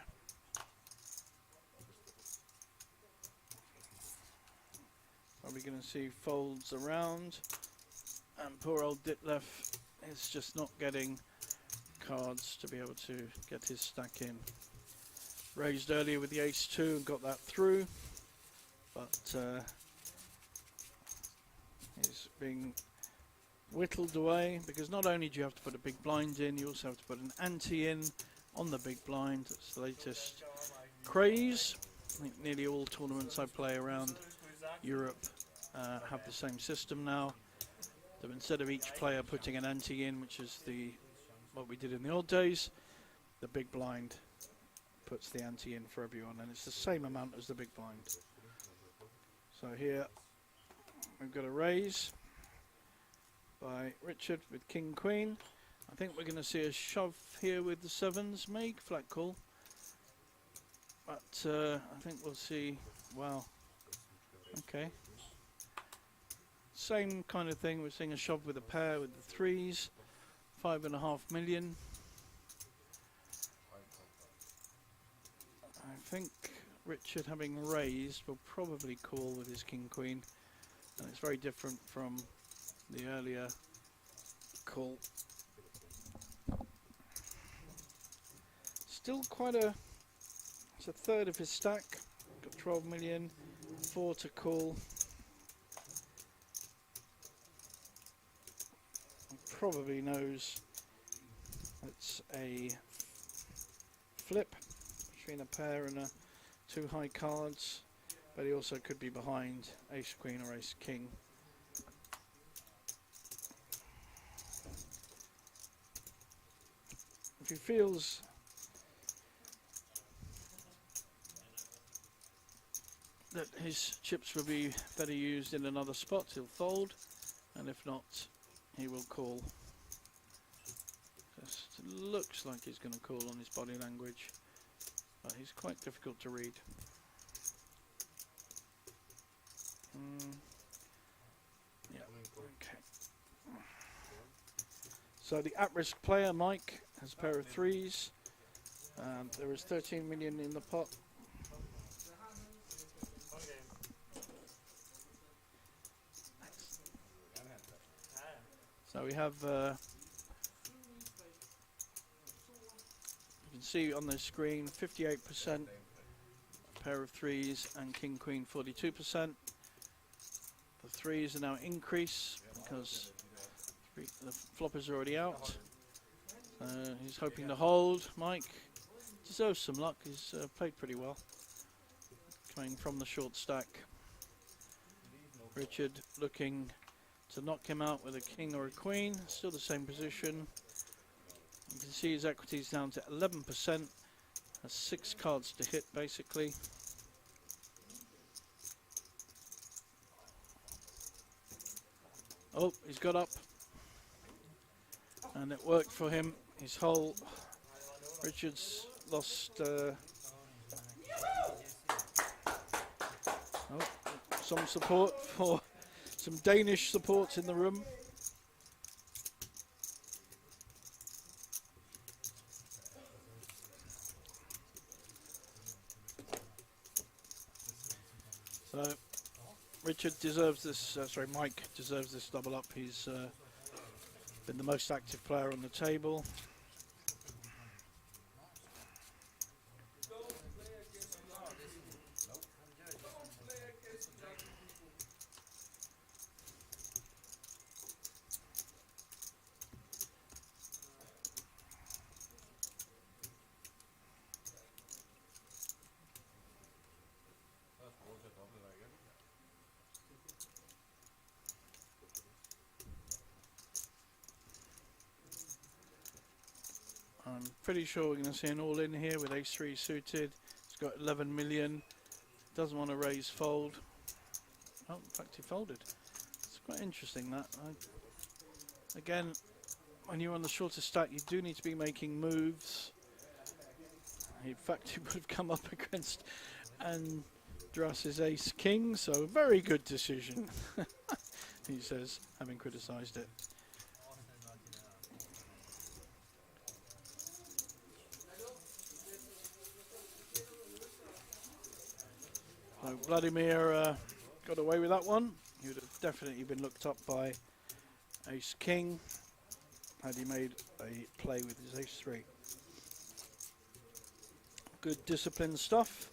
Probably going to see folds around, and poor old Ditlev is just not getting cards to be able to get his stack in. Raised earlier with the ace 2 and got that through, but is being whittled away, because not only do you have to put a big blind in, you also have to put an ante in on the big blind. That's the latest craze. I think nearly all tournaments I play around Europe have the same system now. So instead of each player putting an ante in, which is what we did in the old days, the big blind puts the ante in for everyone, and it's the same amount as the big blind. So here we've got a raise by Richard with King Queen. I think we're going to see a shove here with the 7s. Make flat call, but I think we'll see. Wow. Okay. Same kind of thing. We're seeing a shove with a pair with the 3s. 5.5 million. I think Richard, having raised, will probably call with his King Queen, and it's very different from the earlier call. Still quite it's a third of his stack. Got 12 million, 4 to call. He probably knows it's a flip between a pair and two high cards, but he also could be behind ace queen or ace king. If he feels that his chips will be better used in another spot, he'll fold, and if not, he will call. Just looks like he's going to call on his body language, but he's quite difficult to read. Yeah, okay. So the at-risk player, Mike, has a pair of 3s. There is 13 million in the pot. So we have, you can see on the screen, 58%, pair of 3s, and king queen 42%. The 3s are now increase because the flop is already out. He's hoping to hold. Mike deserves some luck. He's played pretty well, coming from the short stack. Richard looking to knock him out with a king or a queen. Still the same position. You can see his equity is down to 11%. Has 6 cards to hit basically. Oh, he's got up, and it worked for him. His whole Richard's lost. Some support for some Danish support in the room. So Richard deserves this. Sorry, Mike deserves this double up. He's been the most active player on the table. I'm pretty sure we're going to see an all-in here with ace-3 suited. He's got 11 million. Doesn't want to raise fold. Oh, in fact, he folded. It's quite interesting that. Again, when you're on the shorter stack, you do need to be making moves. In fact, he would have come up against Andras's ace-king, so a very good decision, he says, having criticised it. So Vladimir got away with that one. He would have definitely been looked up by ace-king had he made a play with his ace-3. Good disciplined stuff.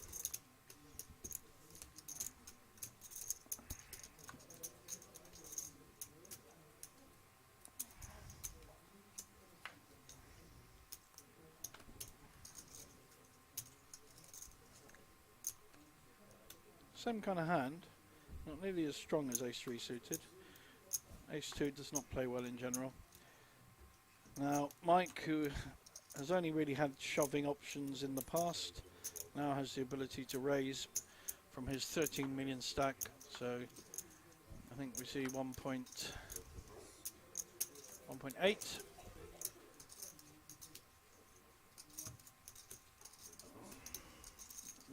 Same kind of hand, not nearly as strong as ace-3 suited. Ace-2 does not play well in general. Now Mike, who has only really had shoving options in the past, now has the ability to raise from his 13 million stack, so I think we see 1.8.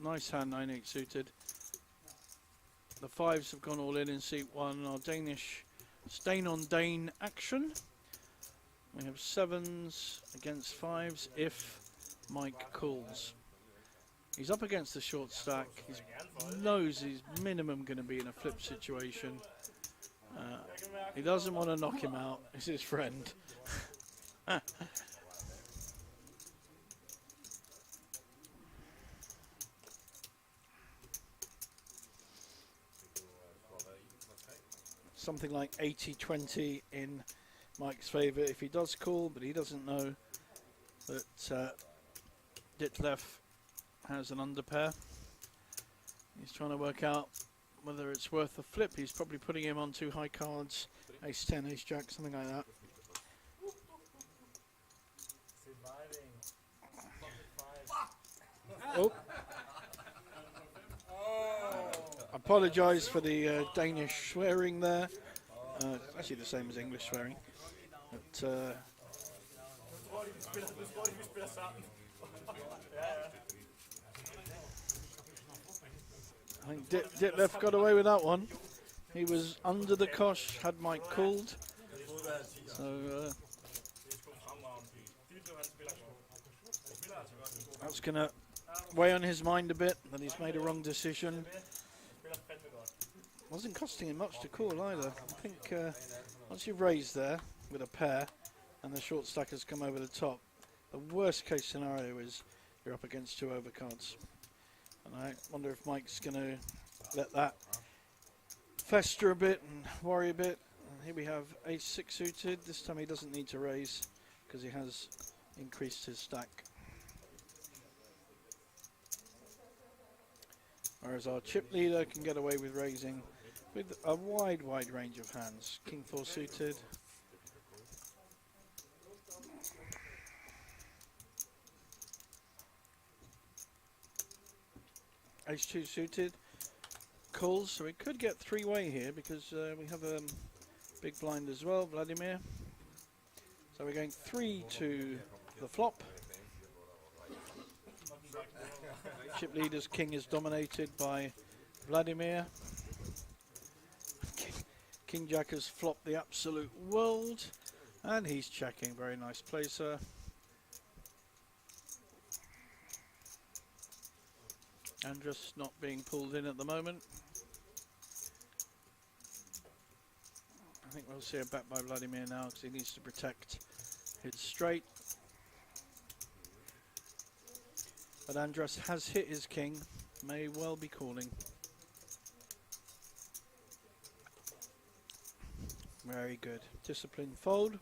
Nice hand, 9-8 suited. The 5s have gone all in seat 1. Our Danish Stain on Dane action. We have 7s against 5s if Mike calls. He's up against the short stack. He knows he's minimum going to be in a flip situation. He doesn't want to knock him out. It's his friend. Something like 80-20 in Mike's favour if he does call, but he doesn't know that Ditlev has an underpair. He's trying to work out whether it's worth a flip. He's probably putting him on 2 high cards, ace-10, ace-jack, something like that. Oh. Apologise for the Danish swearing there. Actually the same as English swearing. But, I think Ditlev got away with that one. He was under the cosh had Mike called. So that's going to weigh on his mind a bit that he's made a wrong decision. Wasn't costing him much to call either. I think once you've raised there with a pair and the short stack has come over the top, the worst case scenario is you're up against 2 overcards. And I wonder if Mike's going to let that fester a bit and worry a bit. And here we have ace-6 suited. This time he doesn't need to raise because he has increased his stack. Whereas our chip leader can get away with raising with a wide range of hands. King 4 suited. Ace-2 suited. Calls, so we could get 3-way here because we have a big blind as well, Vladimir. So we're going 3 to the flop. Chip leader's king is dominated by Vladimir. King Jack has flopped the absolute world, and he's checking. Very nice play, sir. Andras not being pulled in at the moment. I think we'll see a bet by Vladimir now because he needs to protect his straight. But Andras has hit his king, may well be calling. Very good. Disciplined fold.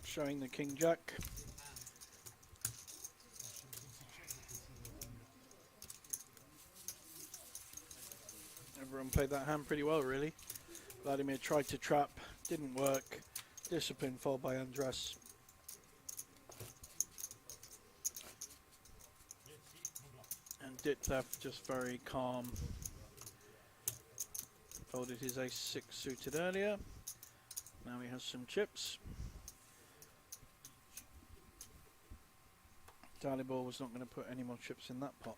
Showing the king jack. Everyone played that hand pretty well, really. Vladimir tried to trap, didn't work. Disciplined fold by Andras. And Ditlev just very calm. Folded his ace-6 suited earlier. Now he has some chips. Dalibor was not going to put any more chips in that pot.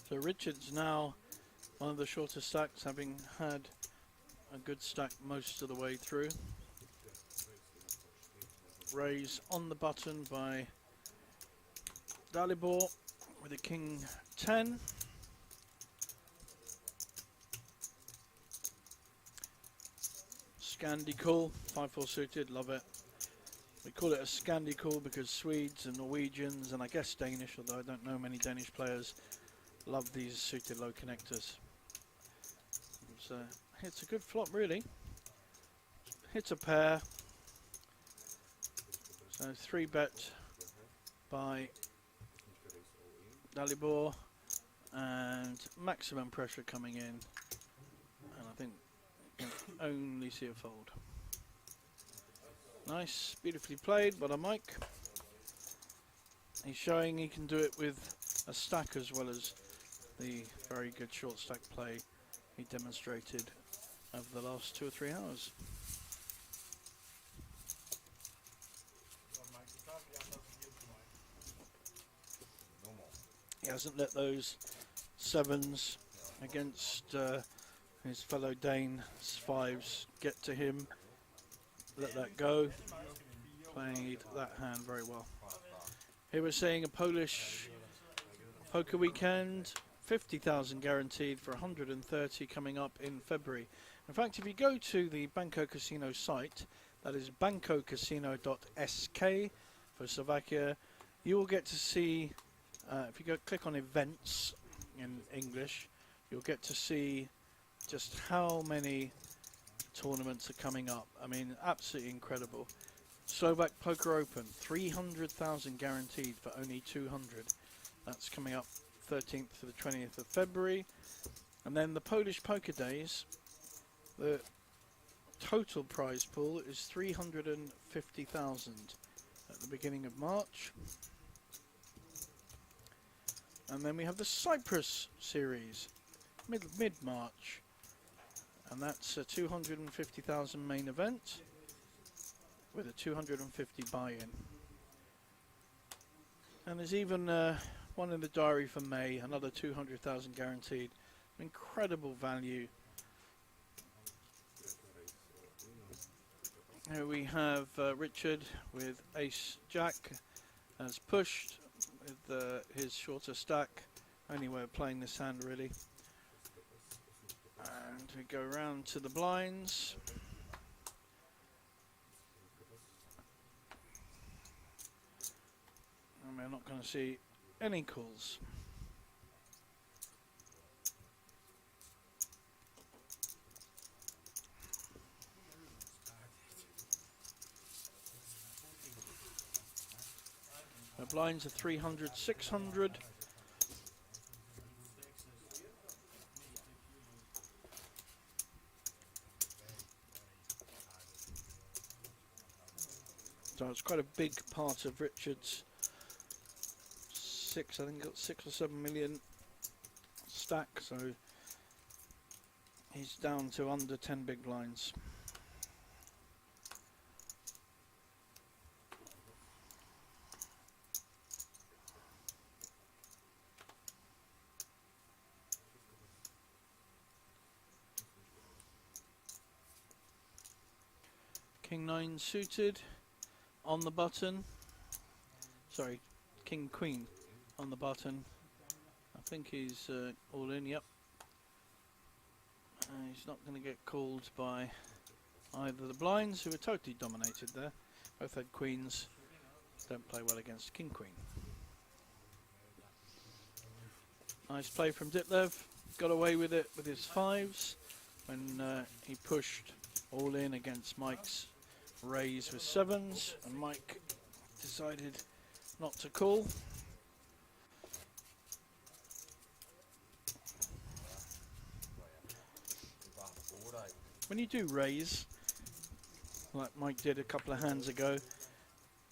So Richard's now one of the shorter stacks, having had a good stack most of the way through. Raise on the button by Dalibor with a king 10. Scandi call, 5-4 suited, love it. We call it a Scandi call because Swedes and Norwegians and I guess Danish, although I don't know many Danish players, love these suited low connectors. It's a good flop really. Hits a pair. So 3-bet by Dalibor and maximum pressure coming in. And I think you can only see a fold. Nice, beautifully played by Mike. He's showing he can do it with a stack as well as the very good short stack play he demonstrated over the last 2 or 3 hours. He hasn't let those 7s against his fellow Dane 5s get to him. Let that go. Played that hand very well. Here we're seeing a Polish poker weekend. 50,000 guaranteed for 130 coming up in February. In fact, if you go to the Banco Casino site, that is bancocasino.sk for Slovakia, you will get to see, if you go click on events in English, you'll get to see just how many tournaments are coming up. I mean, absolutely incredible. Slovak Poker Open, 300,000 guaranteed for only 200. That's coming up 13th to the 20th of February. And then the Polish Poker Days, the total prize pool is 350,000 at the beginning of March. And then we have the Cyprus series, mid-March. And that's a 250,000 main event with a 250 buy-in. And there's even one in the diary for May, another 200,000 guaranteed. Incredible value. Here we have Richard with Ace-Jack as pushed with his shorter stack. Only way of playing this hand really. And we go round to the blinds. And we're not going to see any calls. The blinds are 300, 600. So it's quite a big part of Richard's I think he got 6 or 7 million stack, so he's down to under 10 big blinds. King 9 suited on the button. Sorry, King Queen on the button. I think he's all in, yep. He's not going to get called by either the blinds, who were totally dominated there. Both had queens. Don't play well against King Queen. Nice play from Ditlev. Got away with it with his fives when he pushed all in against Mike's raise with sevens, and Mike decided not to call. When you do raise, like Mike did a couple of hands ago,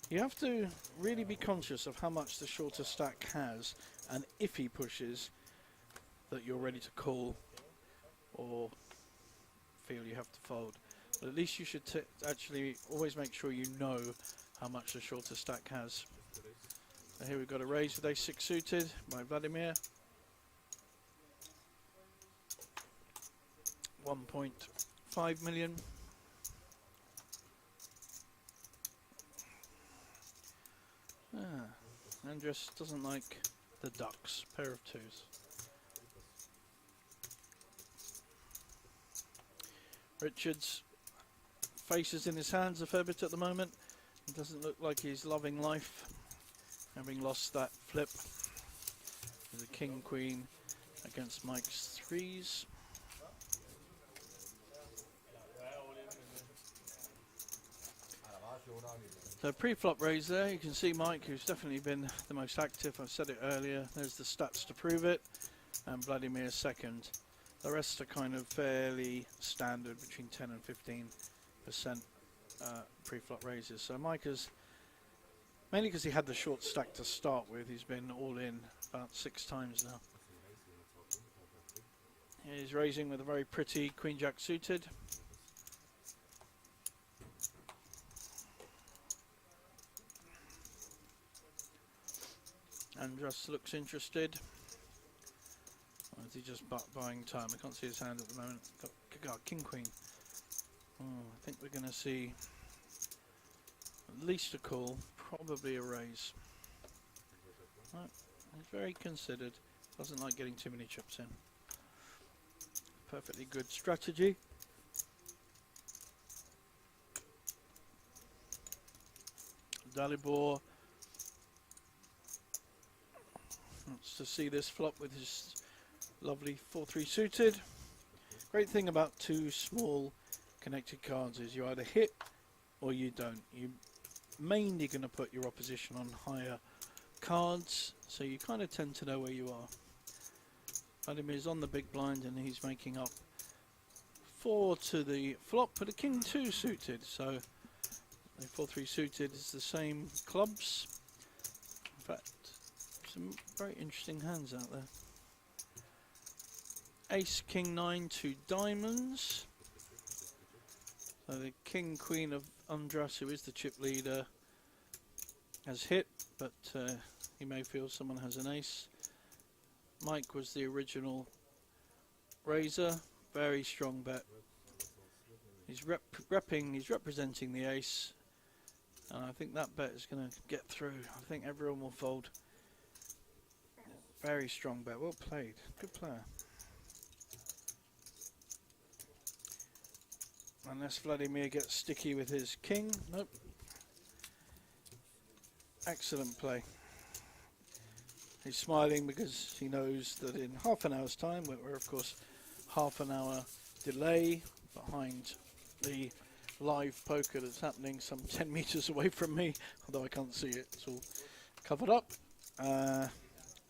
you have to really be conscious of how much the shorter stack has, and if he pushes, that you're ready to call or feel you have to fold. But at least you should actually always make sure you know how much the shorter stack has. So here we've got a raise with ace-6 suited by Vladimir. 1.5 million. Andres doesn't like the ducks, pair of twos. Richard's face is in his hands a fair bit at the moment. He doesn't look like he's loving life, having lost that flip with a king queen against Mike's threes. So pre-flop raise there, you can see Mike, who's definitely been the most active. I said it earlier, there's the stats to prove it, and Vladimir second. The rest are kind of fairly standard, between 10 and 15% pre-flop raises. So Mike has, mainly because he had the short stack to start with, he's been all in about 6 times now. He's raising with a very pretty Queen-Jack suited. Andras looks interested. Or is he just buying time? I can't see his hand at the moment. Got King Queen. Oh, I think we're going to see at least a call, probably a raise. Right. He's very considered. Doesn't like getting too many chips in. Perfectly good strategy. Dalibor wants to see this flop with his lovely 4-3 suited. Great thing about 2 small connected cards is you either hit or you don't. You're mainly going to put your opposition on higher cards, so you kind of tend to know where you are. Vladimir's on the big blind and he's making up 4 to the flop with a King 2 suited, so the 4-3 suited is the same clubs. In fact, some very interesting hands out there. Ace King 9 2 diamonds. So the King Queen of Andras, who is the chip leader, has hit, but he may feel someone has an ace. Mike was the original raiser. Very strong bet. He's representing the ace, and I think that bet is going to get through. I think everyone will fold. Very strong bet. Well played. Good player. Unless Vladimir gets sticky with his king. Nope. Excellent play. He's smiling because he knows that in half an hour's time, we're of course half an hour delay behind the live poker that's happening some 10 meters away from me, although I can't see it. It's all covered up.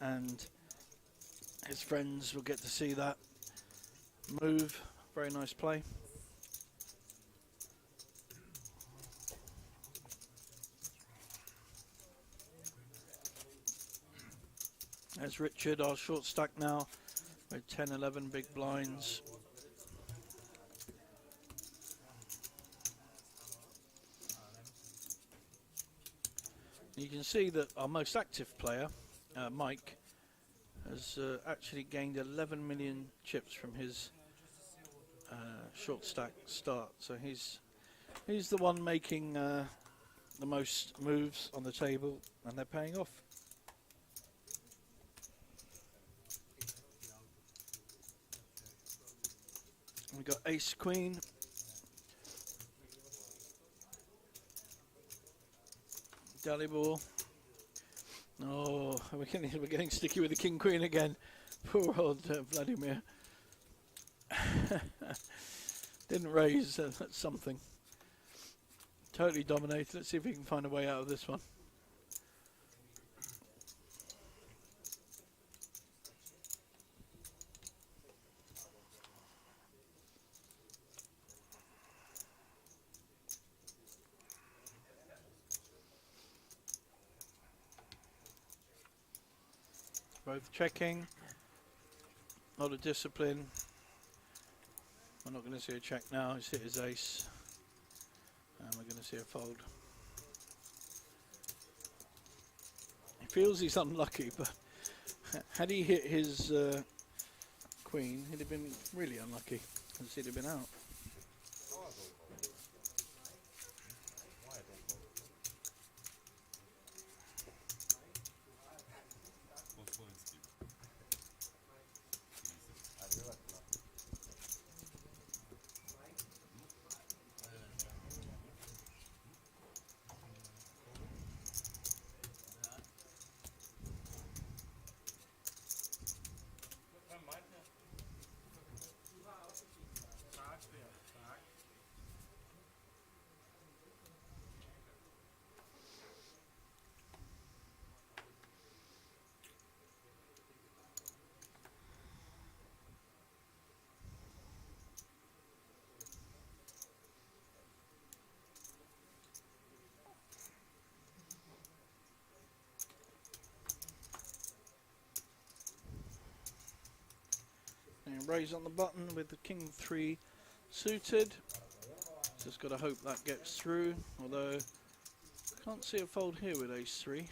And his friends will get to see that move. Very nice play. There's Richard, our short stack now, with 10, 11 big blinds. You can see that our most active player, Mike, has actually gained 11 million chips from his short stack start. So he's He's the one making the most moves on the table, and they're paying off. We got ace queen. Dally ball. Oh, we're getting sticky with the king queen again. Poor old Vladimir. Didn't raise. That's something. Totally dominated. Let's see if we can find a way out of this one. Both checking. A lot of discipline. We're not going to see a check now. He's hit his ace. And we're going to see a fold. He feels he's unlucky, but had he hit his queen, he'd have been really unlucky, because he'd have been out. And raise on the button with the king 3 suited. Just got to hope that gets through, although can't see a fold here with ace 3.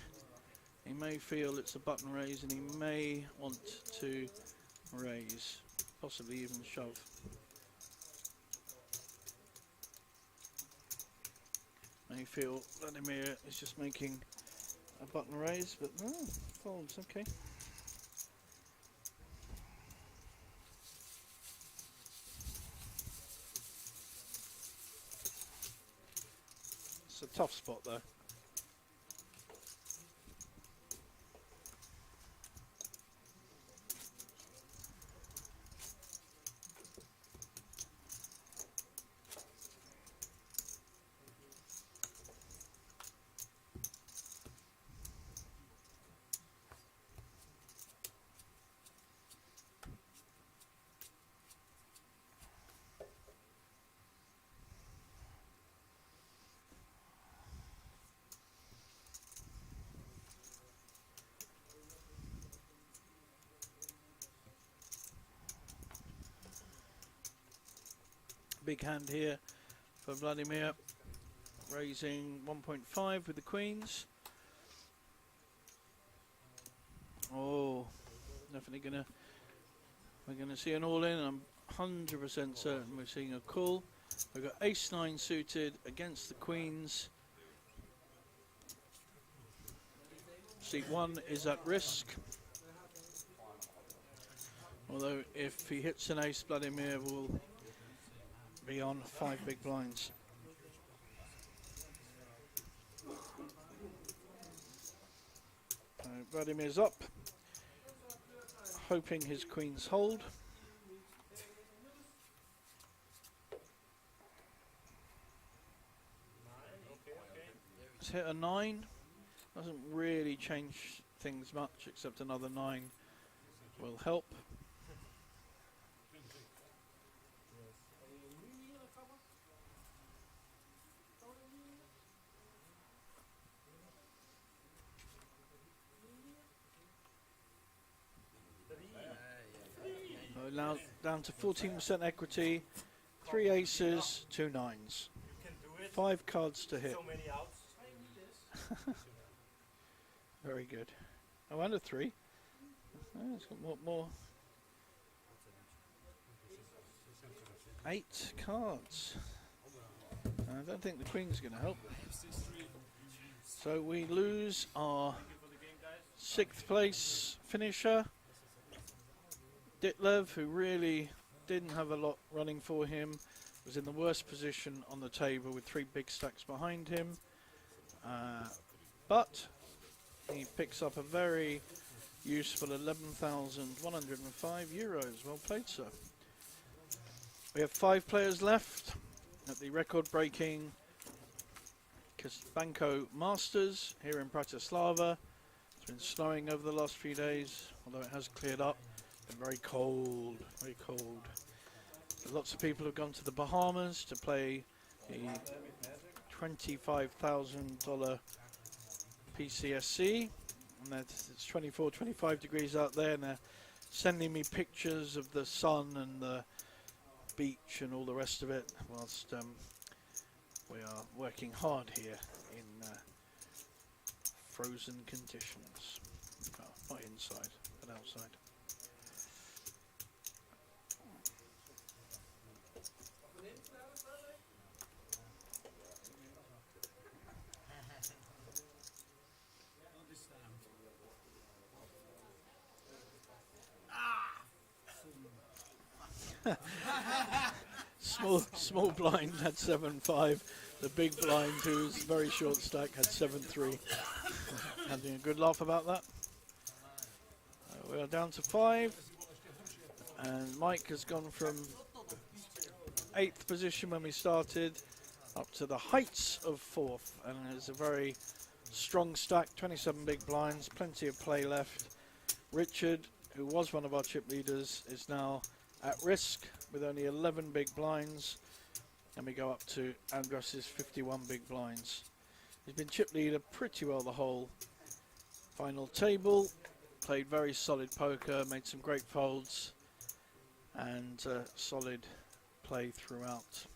He may feel it's a button raise and he may want to raise, possibly even shove. May feel Vladimir is just making a button raise, but no, folds, okay. It's a tough spot though. Big hand here for Vladimir, raising 1.5 with the queens. Oh, definitely we're gonna see an all-in. I'm 100% certain we're seeing a call. We've got ace 9 suited against the queens. Seat 1 is at risk. Although if he hits an ace, Vladimir will be on 5 big blinds. Vladimir's up, hoping his queens hold. Let's hit a 9. Doesn't really change things much, except another 9 will help. Now down to 14% equity, 3 aces, 2 nines. 5 cards to hit. Very good. Oh, and a 3. Oh, it's got more. 8 cards. I don't think the queen's going to help. So we lose our 6th place finisher, Ditlev, who really didn't have a lot running for him, was in the worst position on the table with 3 big stacks behind him. But he picks up a very useful 11,105 euros. Well played, sir. We have 5 players left at the record-breaking Banco Masters here in Bratislava. It's been snowing over the last few days, although it has cleared up. It's been very cold, very cold. Lots of people have gone to the Bahamas to play the $25,000 PCSC. And it's 24, 25 degrees out there, and they're sending me pictures of the sun and the beach and all the rest of it, whilst we are working hard here in frozen conditions. Well, not inside, but outside. Small blind had 7-5. The big blind, who's very short stack, had 7-3. Having a good laugh about that. We are down to 5, and Mike has gone from 8th position when we started up to the heights of 4th, and it's a very strong stack. 27 big blinds, plenty of play left. Richard, who was one of our chip leaders, is now at risk with only 11 big blinds, and we go up to Andros's 51 big blinds. He's been chip leader pretty well the whole final table, played very solid poker, made some great folds, and solid play throughout.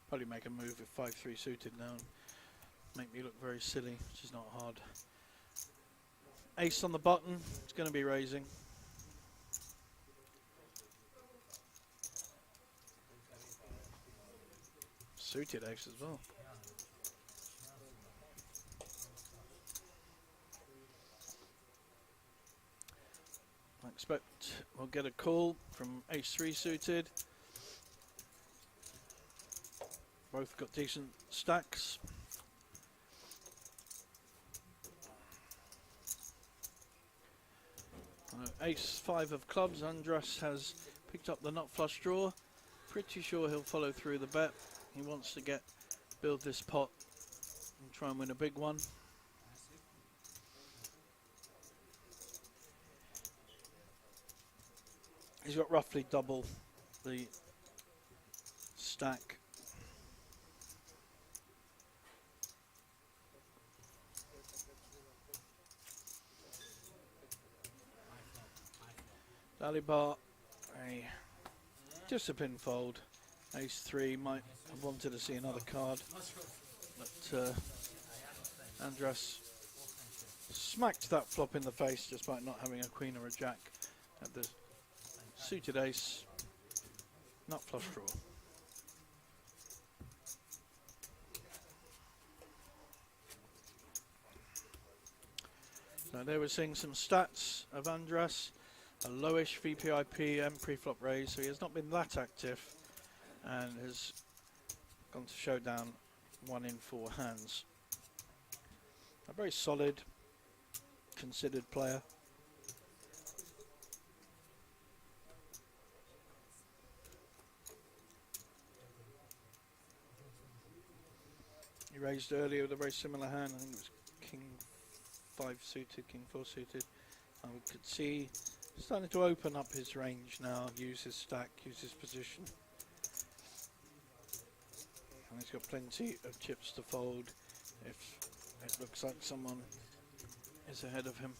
Probably make a move with 5-3 suited now, make me look very silly, which is not hard. Ace on the button, it's going to be raising. Suited ace as well. I expect we'll get a call from ace-3 suited. Both got decent stacks. Ace-5 of clubs, Andras has picked up the nut flush draw. Pretty sure he'll follow through the bet. He wants to build this pot and try and win a big one. He's got roughly double the stack. Dalibar, just a pin fold. Ace-3 might have wanted to see another card, but Andras smacked that flop in the face just by not having a queen or a jack at the suited ace, nut flush draw. So there we're seeing some stats of Andras. A lowish VPIP and pre-flop raise, so he has not been that active and has gone to showdown 1 in 4 hands. A very solid, considered player. He raised earlier with a very similar hand. I think it was King 5 suited, King 4 suited. And we could see he's starting to open up his range now, use his stack, use his position. And he's got plenty of chips to fold if it looks like someone is ahead of him.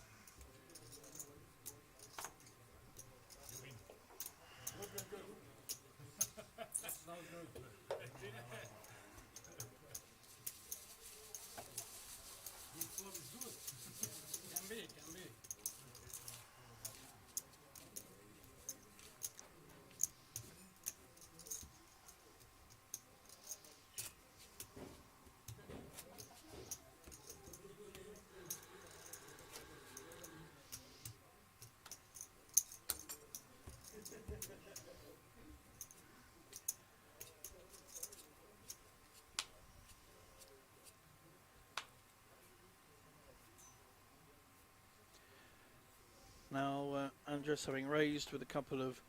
Andres, having raised with a couple of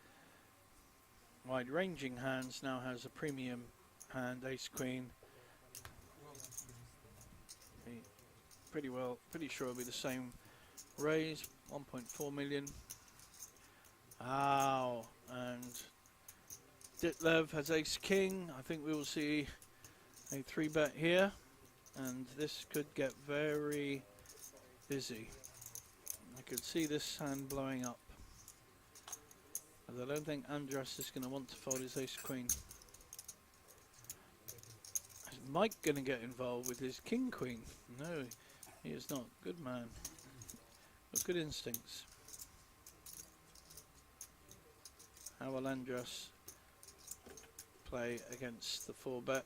wide-ranging hands, now has a premium hand, ace queen. Pretty sure it'll be the same raise, 1.4 million. Ow, and Ditlev has ace king. I think we will see a 3-bet here, and this could get very busy. I could see this hand blowing up, as I don't think Andras is going to want to fold his ace queen. Is Mike going to get involved with his king queen? No, he is not. Good man, but good instincts. How will Andras play against the 4-bet?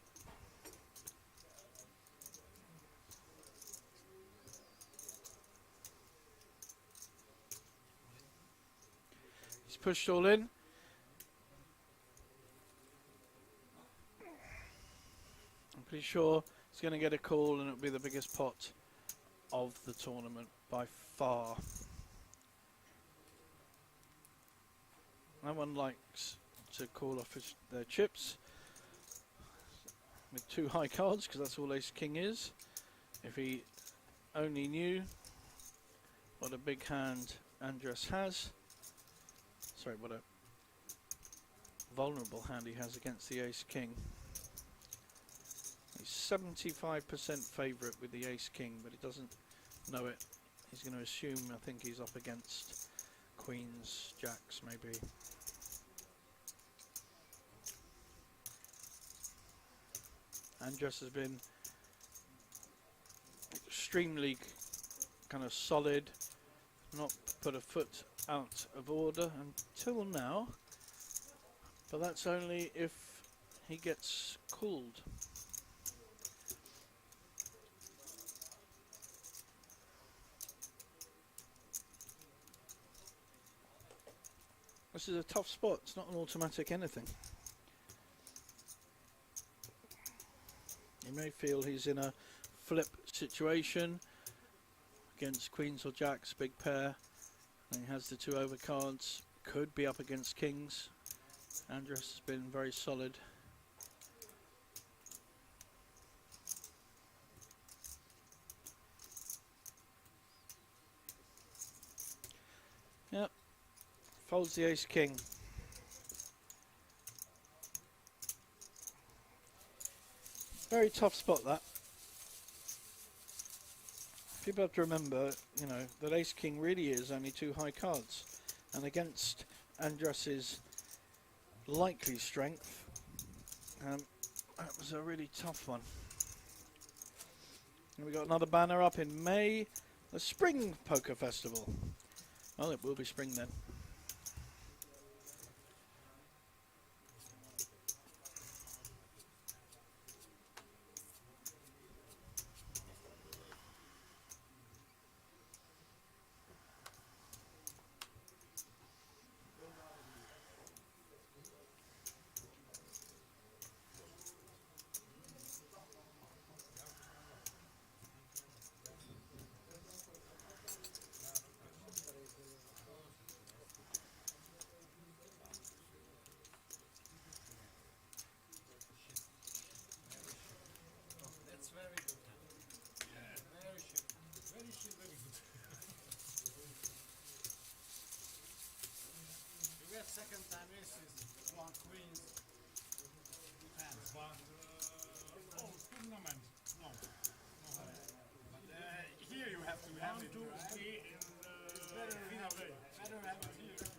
He's pushed all in. I'm pretty sure he's going to get a call, and it'll be the biggest pot of the tournament by far. No one likes to call off their chips with 2 high cards, because that's all ace king is. If he only knew what a big hand Andres has, sorry, what a vulnerable hand he has against the ace king. He's 75% favourite with the ace king, but he doesn't know it. He's going to assume, I think he's up against queens, jacks maybe. Andres has been extremely kind of solid, not put a foot out of order until now, but that's only if he gets called. This is a tough spot, it's not an automatic anything. He may feel he's in a flip situation against queens or jacks, big pair, and he has the 2 overcards, could be up against kings. Andres has been very solid. Yep, folds the ace king. Very tough spot, that. People have to remember, you know, that ace king really is only 2 high cards, and against Andres's likely strength, that was a really tough one. And we got another banner up in May, the Spring Poker Festival. Well, it will be spring then. Second time this is 1 queen hands. But tournament, no. But here you have to have it. 1, 2, 3 in the final day. Better have it here than.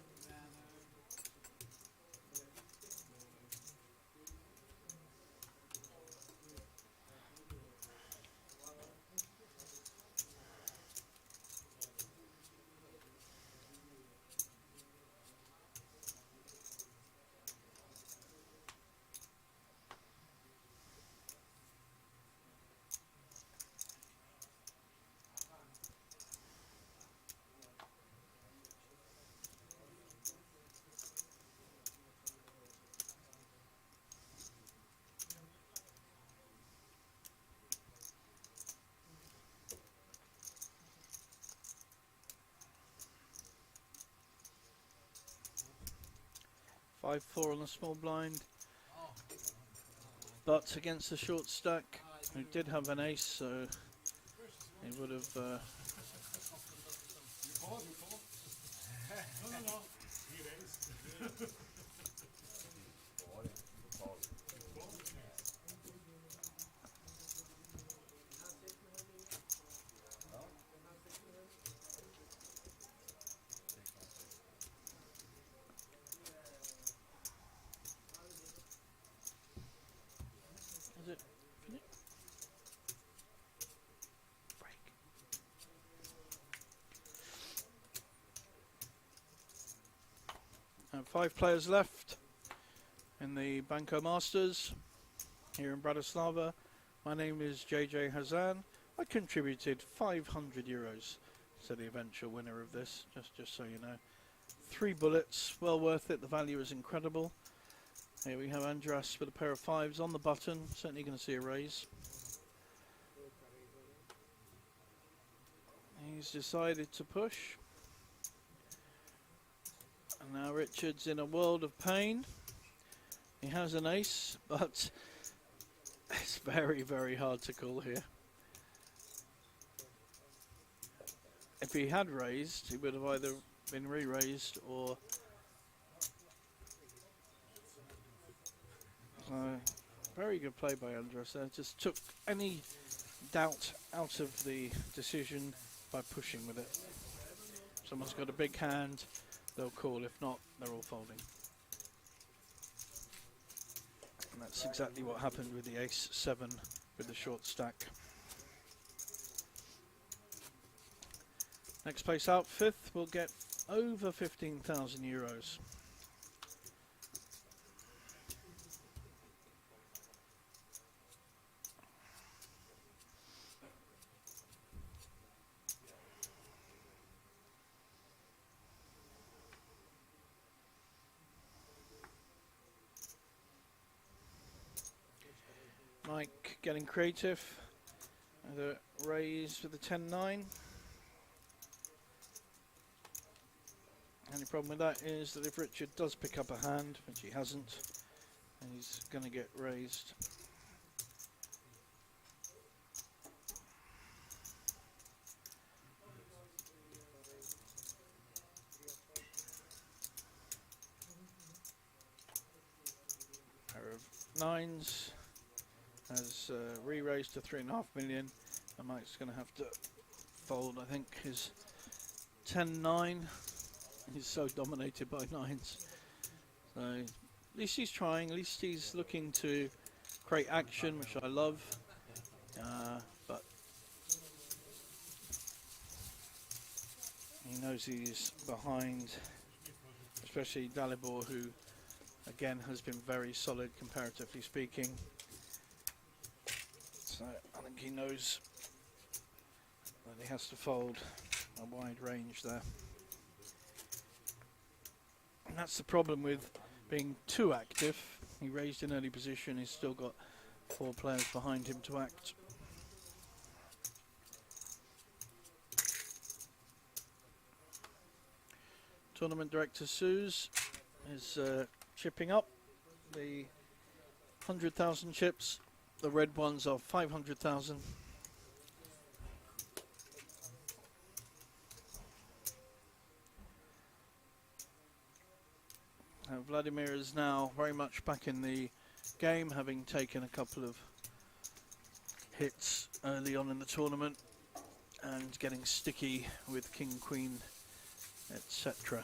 5-4 on the small blind. But against the short stack, who did have an ace, so he would have. You call? No. He raised. Is it? Break. And 5 players left in the Banco Masters here in Bratislava. My name is JJ Hazan. I contributed €500 to the eventual winner of this, just so you know. 3 bullets, well worth it. The value is incredible. Here we have Andras with a pair of 5s on the button. Certainly going to see a raise. He's decided to push. And now Richard's in a world of pain. He has an ace, but it's very, very hard to call here. If he had raised, he would have either been re-raised or... very good play by Andras there. Just took any doubt out of the decision by pushing with it. Someone's got a big hand, they'll call. If not, they're all folding. And that's exactly what happened with the ace-7 with the short stack. Next place out, 5th, will get over €15,000. Mike getting creative. The raise with the 10-9. Only problem with that is that if Richard does pick up a hand, which he hasn't, then he's going to get raised. Pair of 9s. Has re-raised to 3.5 million. And Mike's going to have to fold, I think, his 10-9. He's so dominated by 9s. So at least he's trying, at least he's looking to create action, which I love. But he knows he's behind, especially Dalibor, who again has been very solid comparatively speaking. So I think he knows that he has to fold a wide range there. And that's the problem with being too active. He raised in early position, he's still got 4 players behind him to act. Tournament director Suze is chipping up the 100,000 chips. The red ones are 500,000. Vladimir is now very much back in the game, having taken a couple of hits early on in the tournament and getting sticky with King, Queen, etc.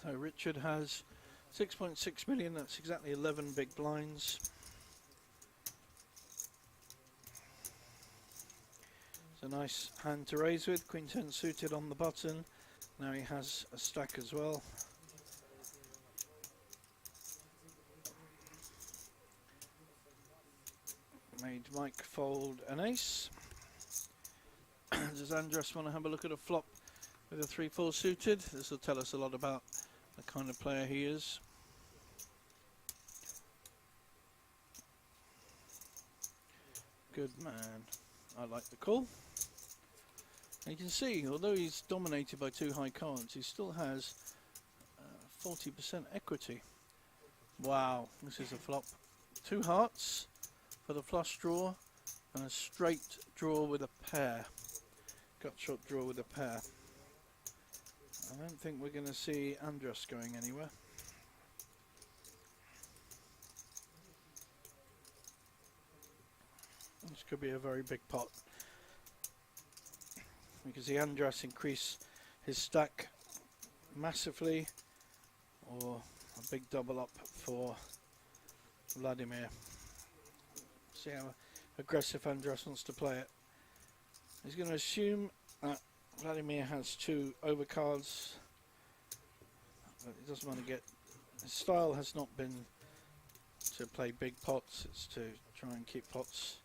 So Richard has 6.6 million, that's exactly 11 big blinds. It's a nice hand to raise with. Queen 10 suited on the button. Now he has a stack as well. Made Mike fold an ace. Does Andres want to have a look at a flop with a 3-4 suited? This will tell us a lot about the kind of player he is. Good man. I like the call. And you can see, although he's dominated by 2 high cards, he still has 40% equity. Wow, this is a flop. 2 hearts for the flush draw and a straight draw with a pair. Gut shot draw with a pair. I don't think we're going to see Andres going anywhere. This could be a very big pot. We can see Andres increase his stack massively, or a big double up for Vladimir. See how aggressive Andres wants to play it. He's going to assume that Vladimir has 2 overcards, but he doesn't want to get... His style has not been to play big pots, it's to try and keep pots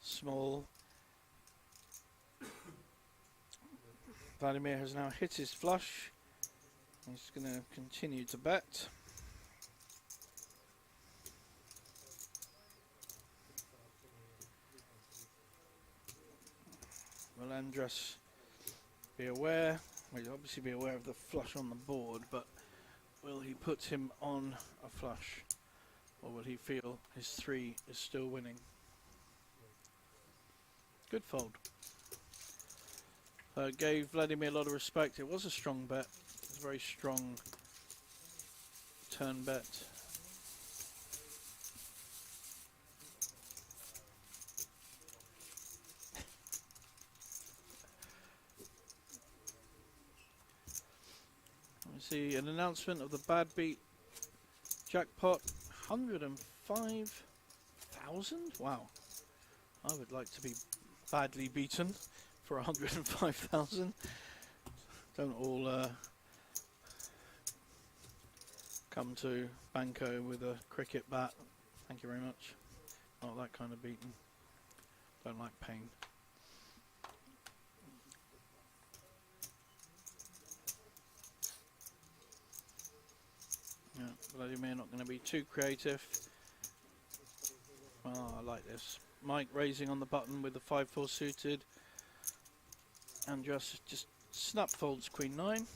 small. Vladimir has now hit his flush. He's going to continue to bet. Will Andres be aware? Well, he'll obviously be aware of the flush on the board, but will he put him on a flush? Or will he feel his 3 is still winning? Good fold. Gave Vladimir a lot of respect. It was a strong bet. It was a very strong turn bet. We see an announcement of the bad beat jackpot. 105,000? Wow. I would like to be badly beaten for 105,000. Don't all come to Banco with a cricket bat. Thank you very much. Not that kind of beating. Don't like pain. Yeah, Vladimir not going to be too creative. Oh, I like this. Mike raising on the button with the 5-4 suited. Andres just snap folds Queen 9.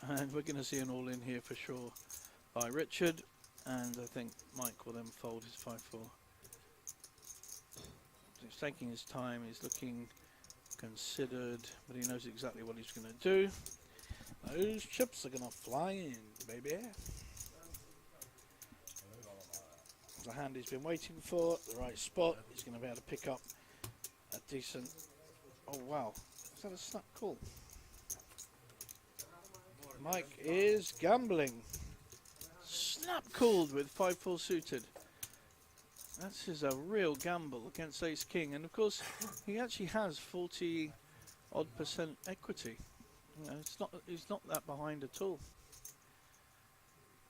And we're going to see an all-in here for sure by Richard. And I think Mike will then fold his 5-4. He's taking his time, he's looking considered, but he knows exactly what he's going to do. Those chips are going to fly in, baby. The hand he's been waiting for, the right spot. He's going to be able to pick up a decent... Oh, wow. Is that a snap call? Mike is gambling. Snap called with 5-4 suited. That is a real gamble against Ace King. And, of course, he actually has 40% equity. You know, he's not that behind at all.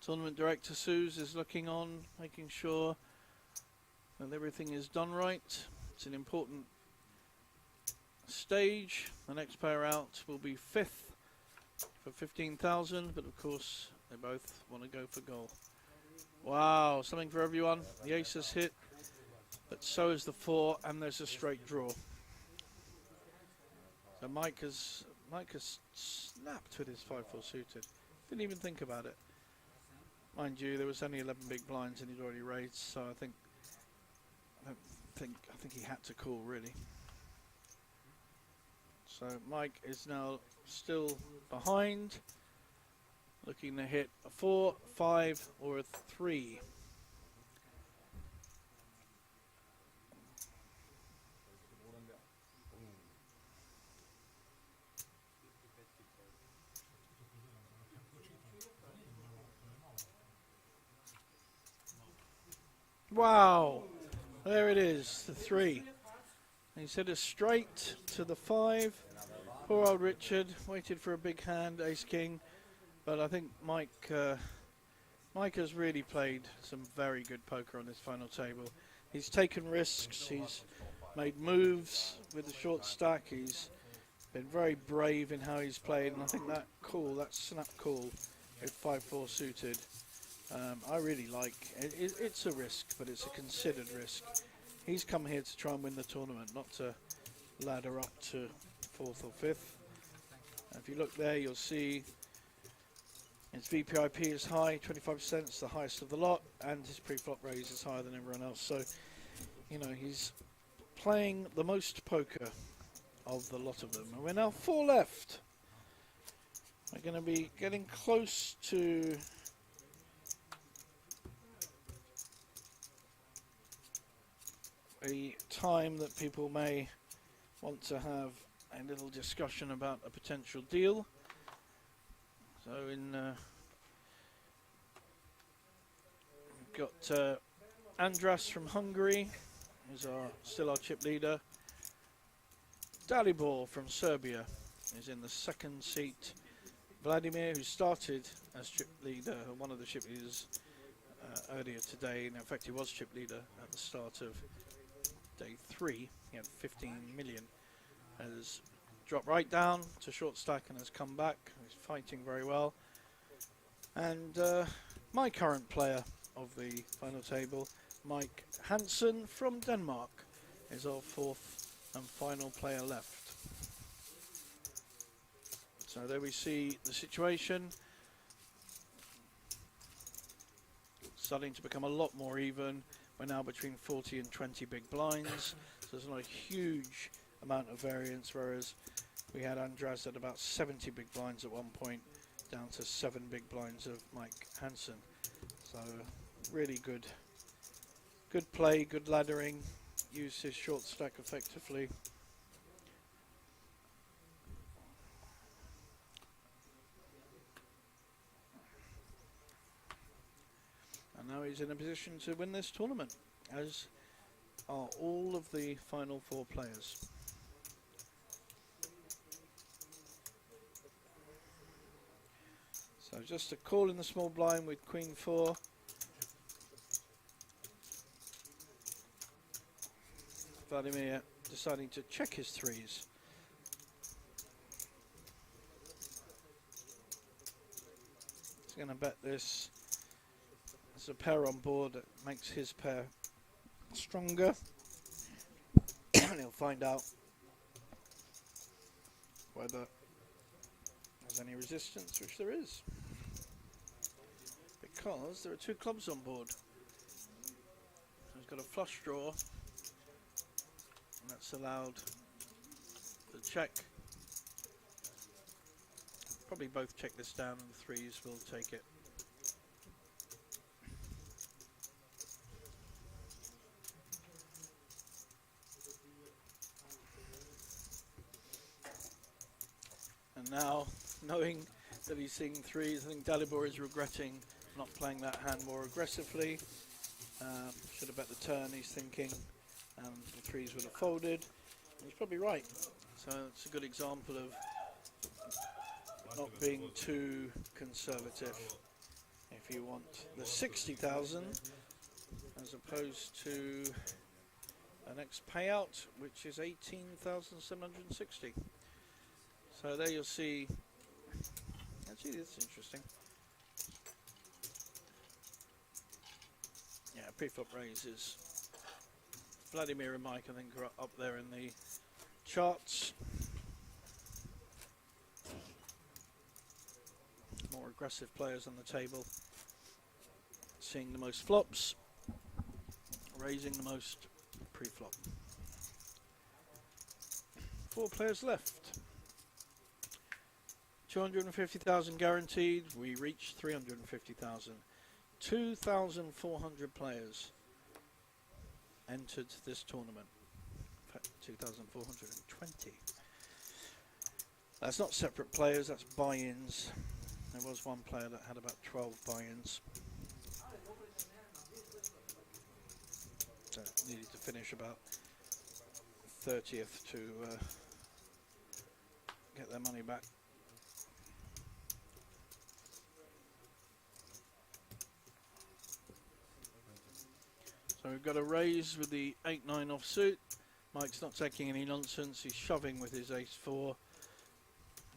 Tournament Director Suze is looking on, making sure that everything is done right. It's an important stage. The next player out will be 5th for 15,000, but of course they both want to go for goal. Wow, something for everyone. The ace has hit, but so is the 4, and there's a straight draw. So Mike has snapped with his 5-4 suited. Didn't even think about it. Mind you, there was only 11 big blinds and he'd already raised, so I think he had to call really. So Mike is now still behind, looking to hit a 4, 5 or a 3. Wow, there it is, the 3. He's hit us straight to the 5. Poor old Richard waited for a big hand, ace king, but I think Mike has really played some very good poker on this final table. He's taken risks, he's made moves with the short stack, he's been very brave in how he's played, and I think that call, that snap call with 5-4 suited, I really like. It's a risk, but it's a considered risk. He's come here to try and win the tournament, not to ladder up to 4th or 5th. If you look there, you'll see his VPIP is high, 25%, it's the highest of the lot, and his pre-flop raise is higher than everyone else. So, you know, he's playing the most poker of the lot of them. And we're now 4 left. We're going to be getting close to a time that people may want to have a little discussion about a potential deal. So we've got Andras from Hungary, who's still our chip leader. Dalibor from Serbia is in the 2nd seat. Vladimir, who started as chip leader, one of the chip leaders earlier today, and in fact he was chip leader at the start of day 3, he had 15 million, has dropped right down to short stack and has come back. He's fighting very well. And my current player of the final table, Mike Hansen from Denmark, is our 4th and final player left. So there we see the situation starting to become a lot more even. We're now between 40 and 20 big blinds, so there's not a huge amount of variance, whereas we had Andras at about 70 big blinds at one point, down to 7 big blinds of Mike Hansen. So really good play, good laddering, used his short stack effectively. And now he's in a position to win this tournament, as are all of the final 4 players. So just a call in the small blind with Queen 4. Vladimir deciding to check his 3s. He's going to bet this. There's a pair on board that makes his pair stronger. And he'll find out whether there's any resistance, which there is, because there are 2 clubs on board. So he's got a flush draw, and that's allowed the check. Probably both check this down, and the 3s will take it. And now, knowing that he's seeing 3s, I think Dalibor is regretting not playing that hand more aggressively. Should have bet the turn, he's thinking, and the 3s would have folded. And he's probably right. So it's a good example of not being too conservative. If you want the 60,000 as opposed to the next payout, which is 18,760. So there you'll see. Actually, that's interesting. Yeah, pre-flop raises. Vladimir and Mike, I think, are up there in the charts. More aggressive players on the table. Seeing the most flops, raising the most pre-flop. 4 players left. 250,000 guaranteed. We reached 350,000. 2,400 players entered this tournament. In fact, 2,420. That's not separate players, that's buy-ins. There was one player that had about 12 buy-ins. So needed to finish about 30th to get their money back. So we've got a raise with the 8-9 offsuit. Mike's not taking any nonsense. He's shoving with his ace-4.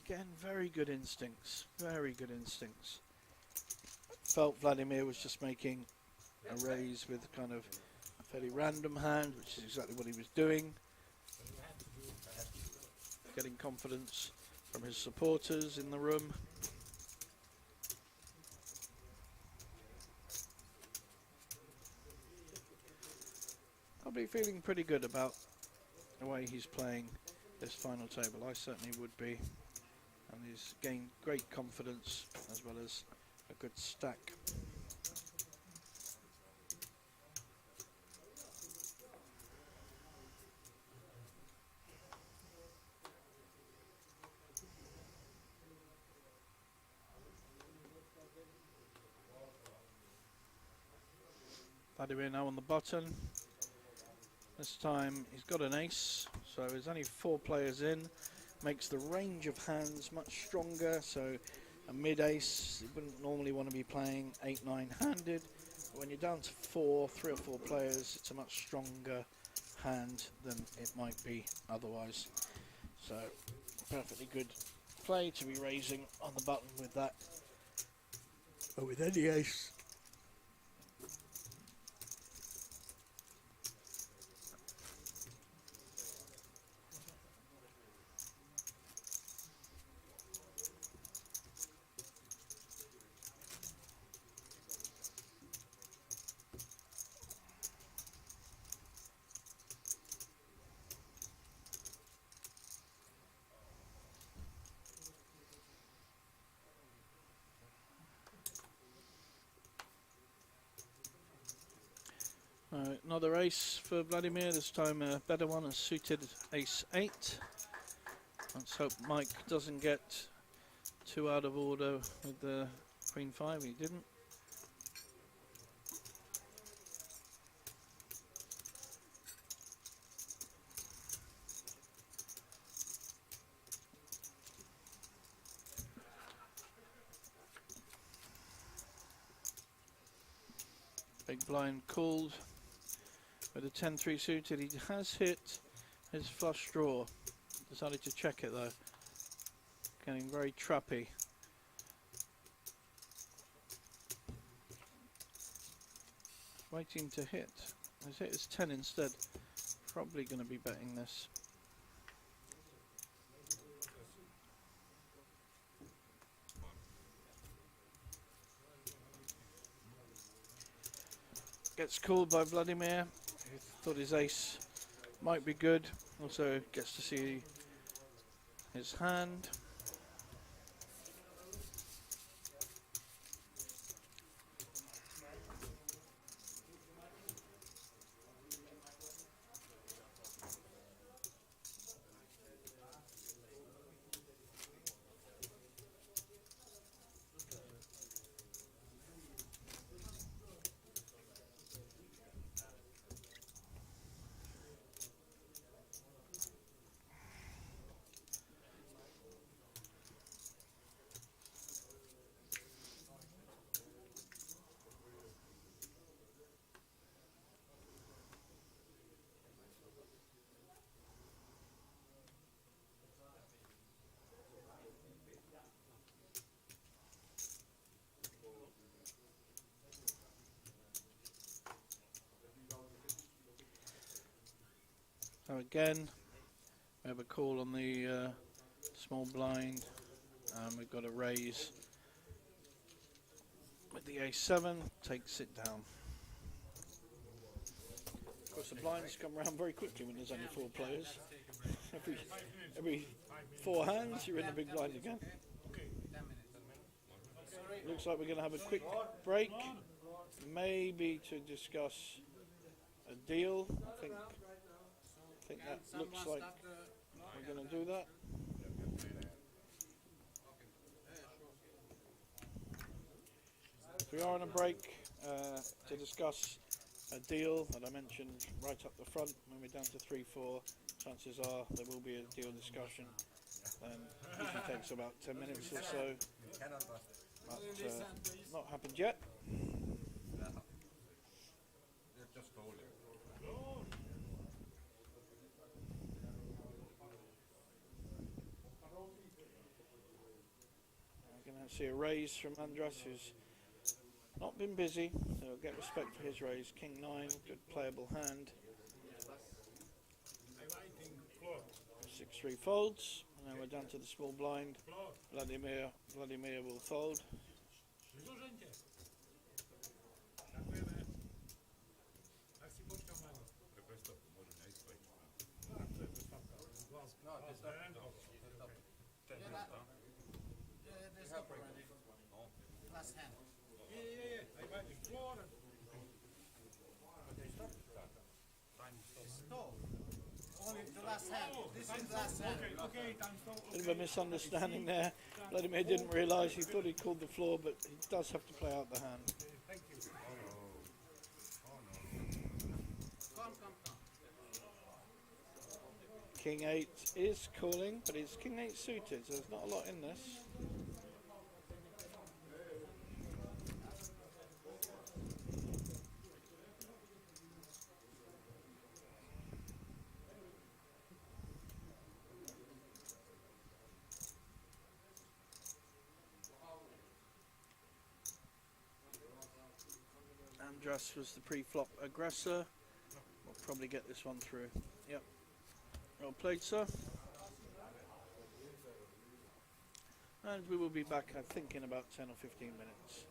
Again, very good instincts. Very good instincts. Felt Vladimir was just making a raise with kind of a fairly random hand, which is exactly what he was doing. Getting confidence from his supporters in the room. Probably feeling pretty good about the way he's playing this final table. I certainly would be. And he's gained great confidence as well as a good stack. Vladimir now on the button. This time he's got an ace, so there's only 4 players in. Makes the range of hands much stronger, so a mid-ace, you wouldn't normally want to be playing 8-9 handed. But when you're down to 3 or 4 players, it's a much stronger hand than it might be otherwise. So perfectly good play to be raising on the button with that, or with any ace. Another ace for Vladimir, this time a better one, a suited ace-8. Let's hope Mike doesn't get too out of order with the queen-5, he didn't. Big blind called. With a 10-3 suited, he has hit his flush draw. Decided to check it though. Getting very trappy. Waiting to hit. He's hit his 10 instead. Probably going to be betting this. Gets called by Vladimir, who thought his ace might be good. Also gets to see his hand. So again, we have a call on the small blind, and we've got a raise with the a7, takes it down. Of course the blinds come around very quickly when there's only 4 players. Every 4 hands you're in the big blind again. Looks like we're going to have a quick break, maybe to discuss a deal. I think that looks like we're going to do that. We are on a break to discuss deal that I mentioned right up the front. When we're down to 3-4, chances are there will be a deal discussion. Usually takes about 10 minutes or so. But not happened yet. We're going to see a raise from Andras, who's not been busy, so he'll get respect for his raise. King 9, good playable hand. 6-3 folds, and then we're down to the small blind. Vladimir will fold. Last hand. Yeah. I went before. Stop. Only the last hand. This is the last hand. Okay, time stop. Bit of a misunderstanding there. Vladimir didn't realise, he thought he called the floor, but he does have to play out the hand. Thank you. Come. King 8 is calling, but it's King 8 suited, so there's not a lot in this. Andras was the pre-flop aggressor. We'll probably get this one through. Yep. Well played, sir. And we will be back, I think, in about 10 or 15 minutes.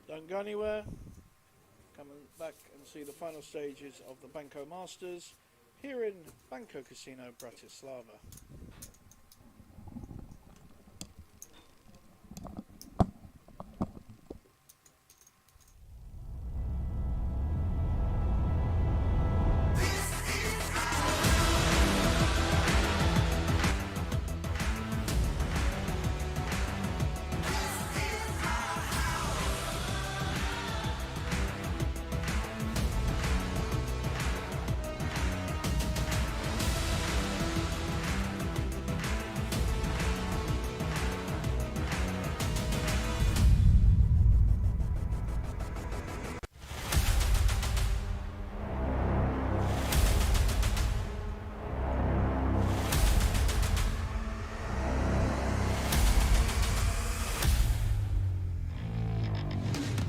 Don't go anywhere. Come back and see the final stages of the Banco Masters here in Banco Casino Bratislava.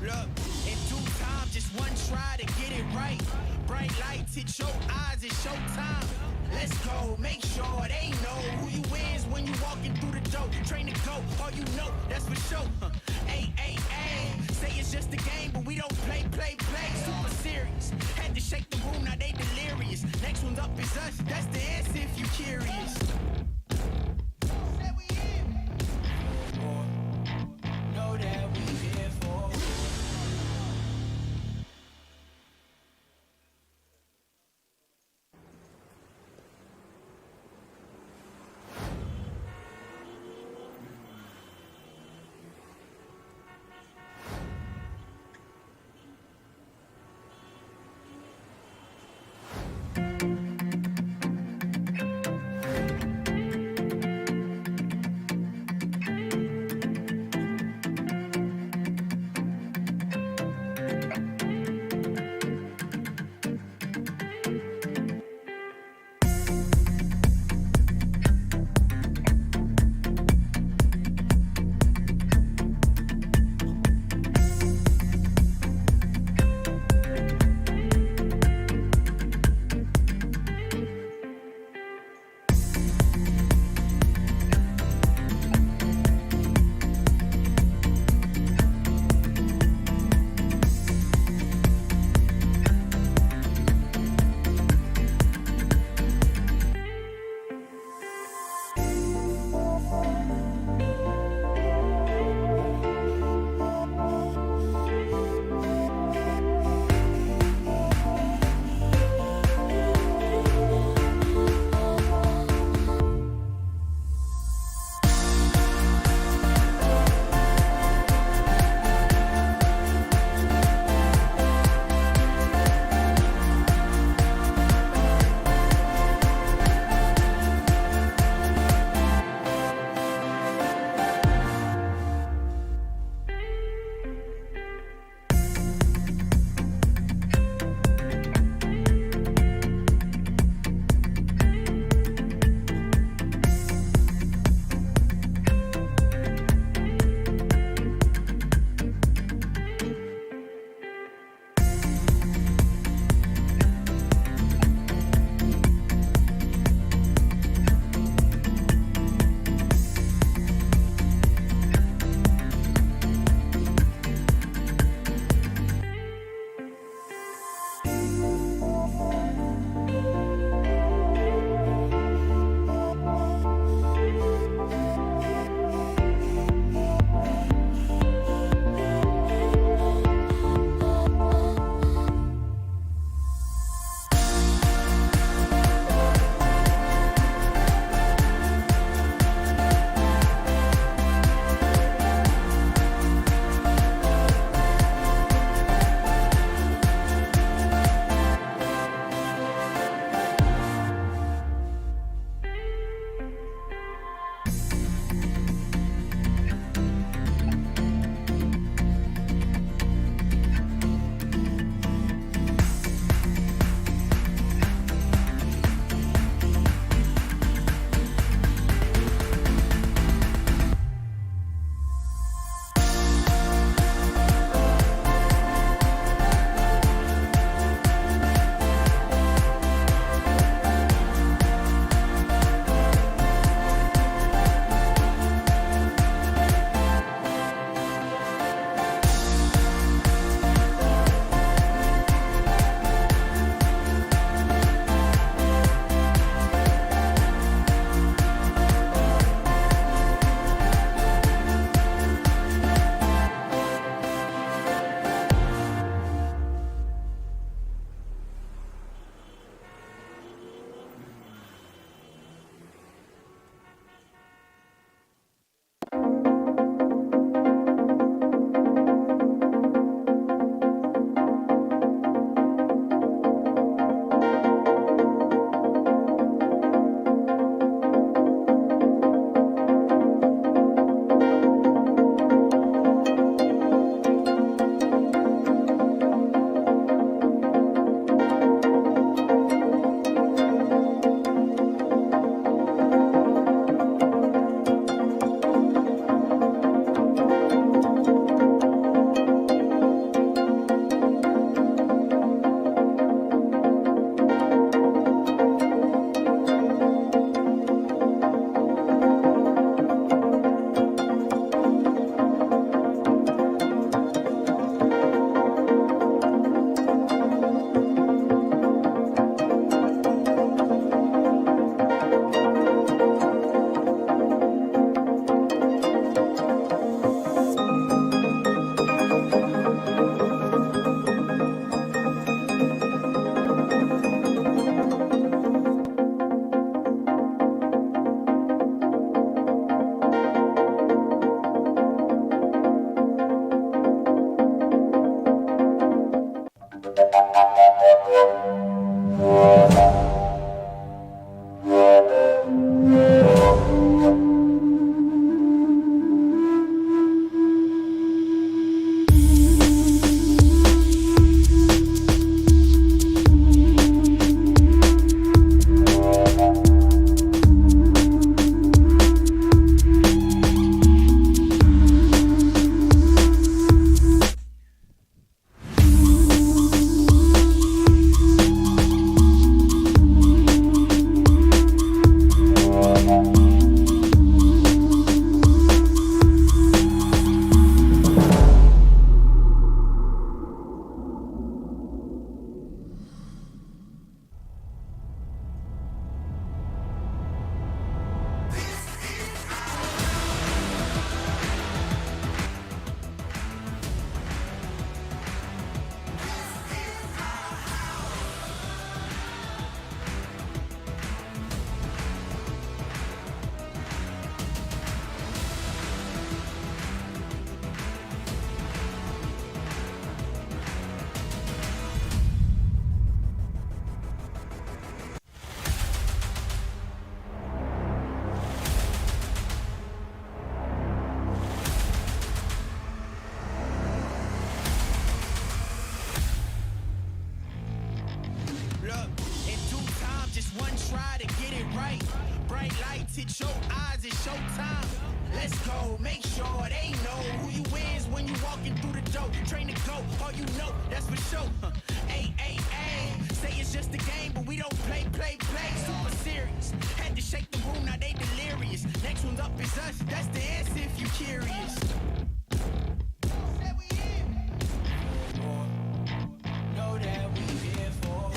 Look, in due time, just one try to get it right. Bright lights hit your eyes, it's showtime. Let's go, make sure they know who you is when you walking through the door. Train to go, all you know, that's for sure. Ay, say it's just a game, but we don't play. Super serious, had to shake the room, now they delirious. Next one's up is us, that's the answer if you curious. Say we in. Know that we here for. it right. Bright lights hit your eyes, it's showtime. Let's go, make sure they know who you is when you walking through the door. Train to go, all you know, that's for sure. Ay, ay, ay, say it's just a game, but we don't play. Super serious, had to shake the room, now they delirious. Next one's up is us, that's the answer if you curious. Know that we here for.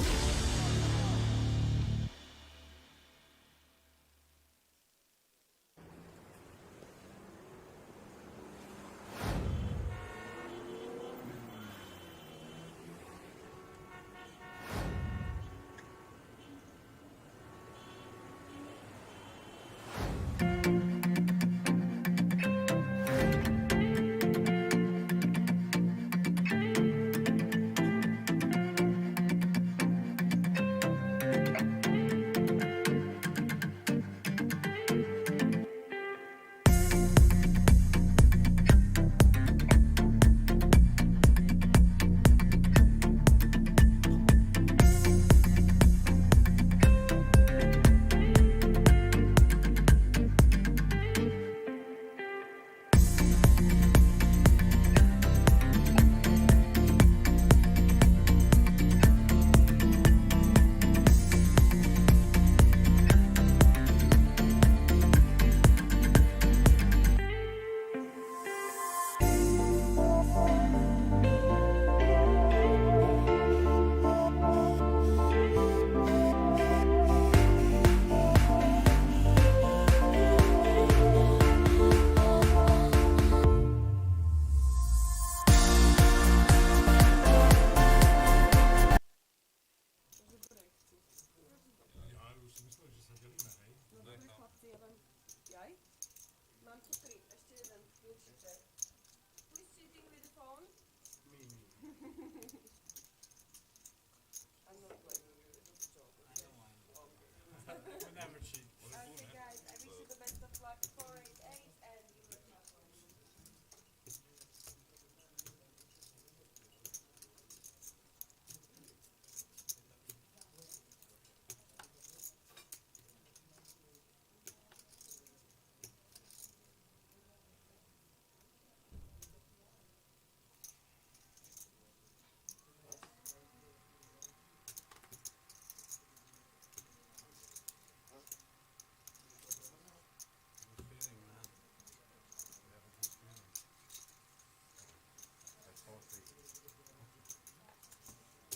Never cheat. Okay, guys, I wish you the best of luck. 488 and you will have one.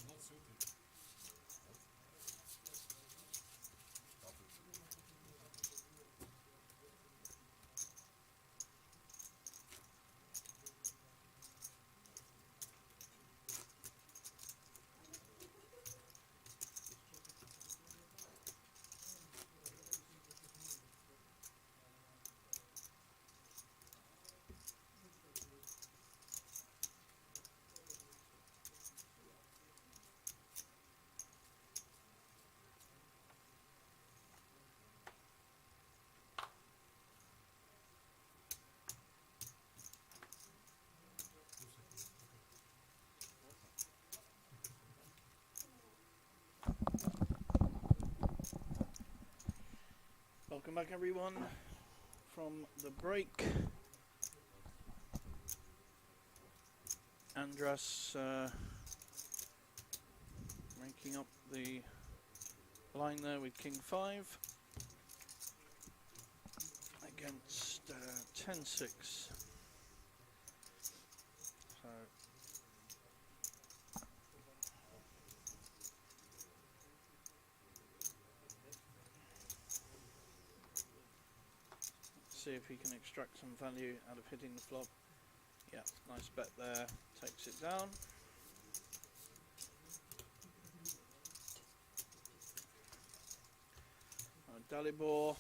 Not suited. Welcome back, everyone, from the break. Andras making up the line there with King 5 against 10-6. So see if he can extract some value out of hitting the flop. Yeah, nice bet there, takes it down. Dalibor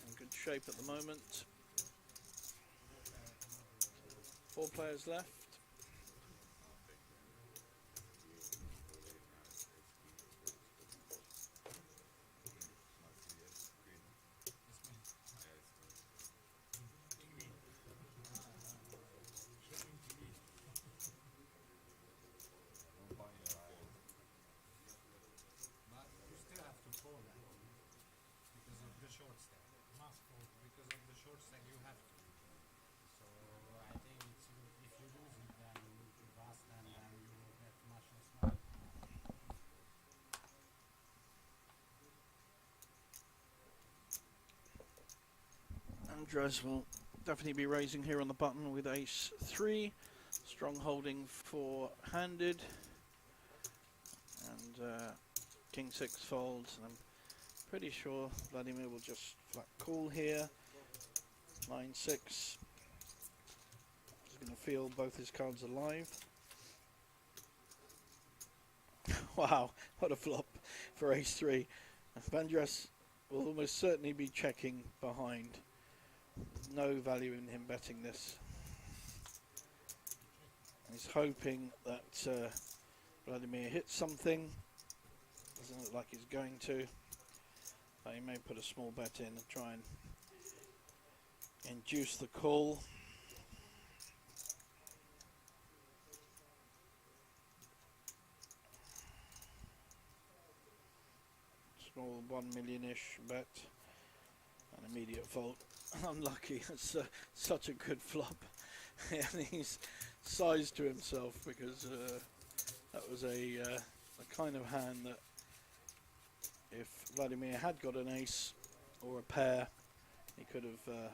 in good shape at the moment. 4 players left. Andres will definitely be raising here on the button with ace 3. Strong holding four-handed. And king 6 folds. And I'm pretty sure Vladimir will just flat call here. 9-6. He's going to feel both his cards alive. Wow, what a flop for ace 3. Vandras will almost certainly be checking behind. No value in him betting this. He's hoping that Vladimir hits something. Doesn't look like he's going to. But he may put a small bet in and try and induce the call. Small 1 million-ish bet. An immediate fold. Unlucky. It's such a good flop. And he's sized to himself because that was a kind of hand that if Vladimir had got an ace or a pair, he could have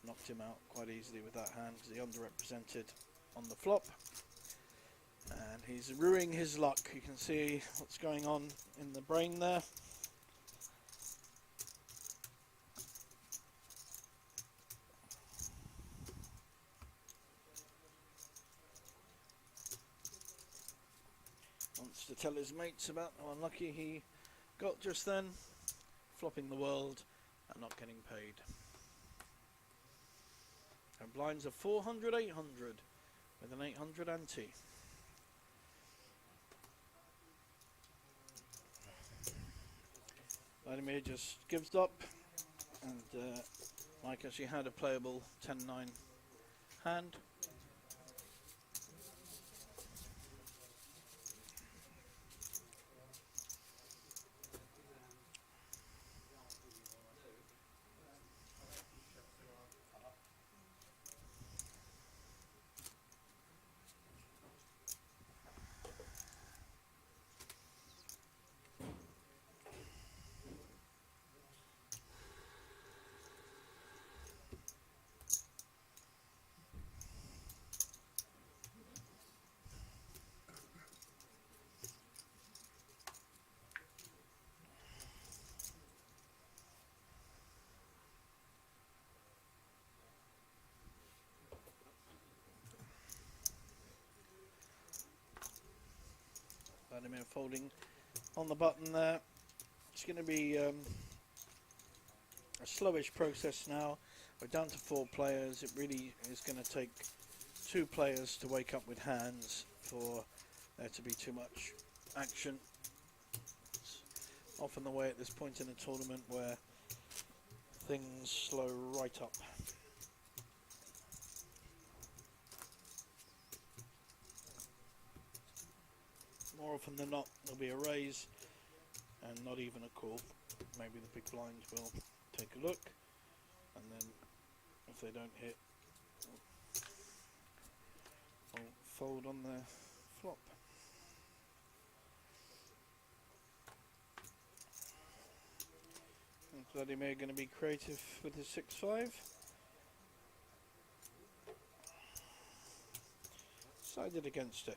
knocked him out quite easily with that hand because he underrepresented on the flop. And he's ruining his luck. You can see what's going on in the brain there. Wants to tell his mates about how unlucky he got just then, flopping the world and not getting paid. And blinds are 400, 800 with an 800 ante. Vladimir just gives up, and Mike actually had a playable 10-9 hand. Vladimir folding on the button there. It's going to be a slowish process now. We're down to 4 players. It really is going to take 2 players to wake up with hands for there to be too much action. It's often the way at this point in a tournament where things slow right up. More often than not, there'll be a raise and not even a call. Maybe the big blinds will take a look, and then if they don't hit, I'll fold on the flop. And Vladimir going to be creative with his 6-5. Decided against it.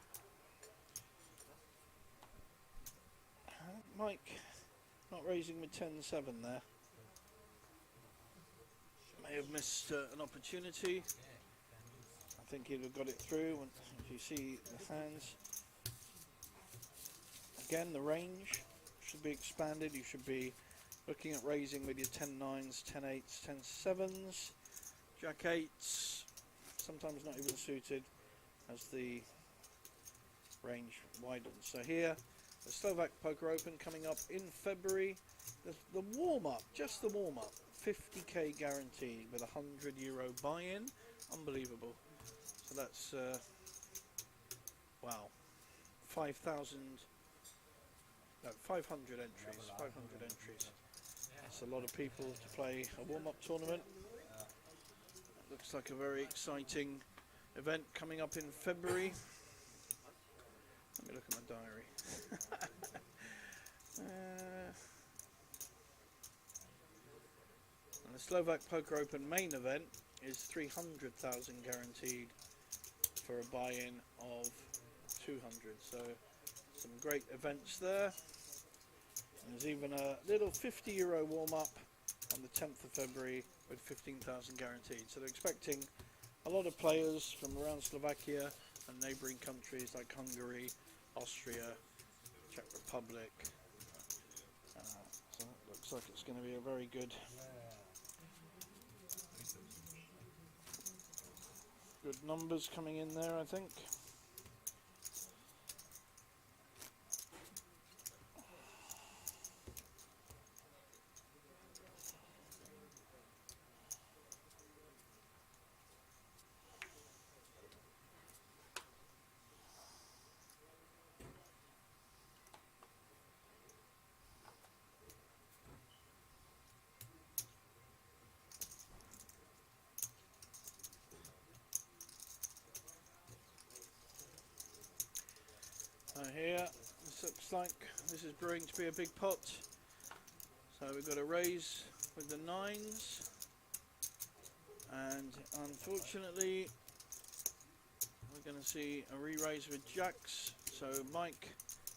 Mike not raising with 10-7 there. May have missed an opportunity. I think he'd have got it through. If you see the hands, again the range should be expanded. You should be looking at raising with your 10-9s, 10-8s, 10-7s, Jack-8s, sometimes not even suited as the range widens. So here, the Slovak Poker Open coming up in February. The warm-up, just the warm-up, 50k guaranteed with a €100 buy-in. Unbelievable. So that's, wow, 500 entries, 500 entries. That's a lot of people to play a warm-up tournament. It looks like a very exciting event coming up in February. Let me look at my diary. Slovak Poker Open main event is 300,000 guaranteed for a buy-in of 200. So some great events there. And there's even a little €50 warm-up on the 10th of February with 15,000 guaranteed. So they're expecting a lot of players from around Slovakia and neighbouring countries like Hungary, Austria, Czech Republic. So it looks like it's going to be a very good numbers coming in there, I think. Here, this looks like this is brewing to be a big pot. So we've got a raise with the 9s, and unfortunately we're going to see a re-raise with jacks. So Mike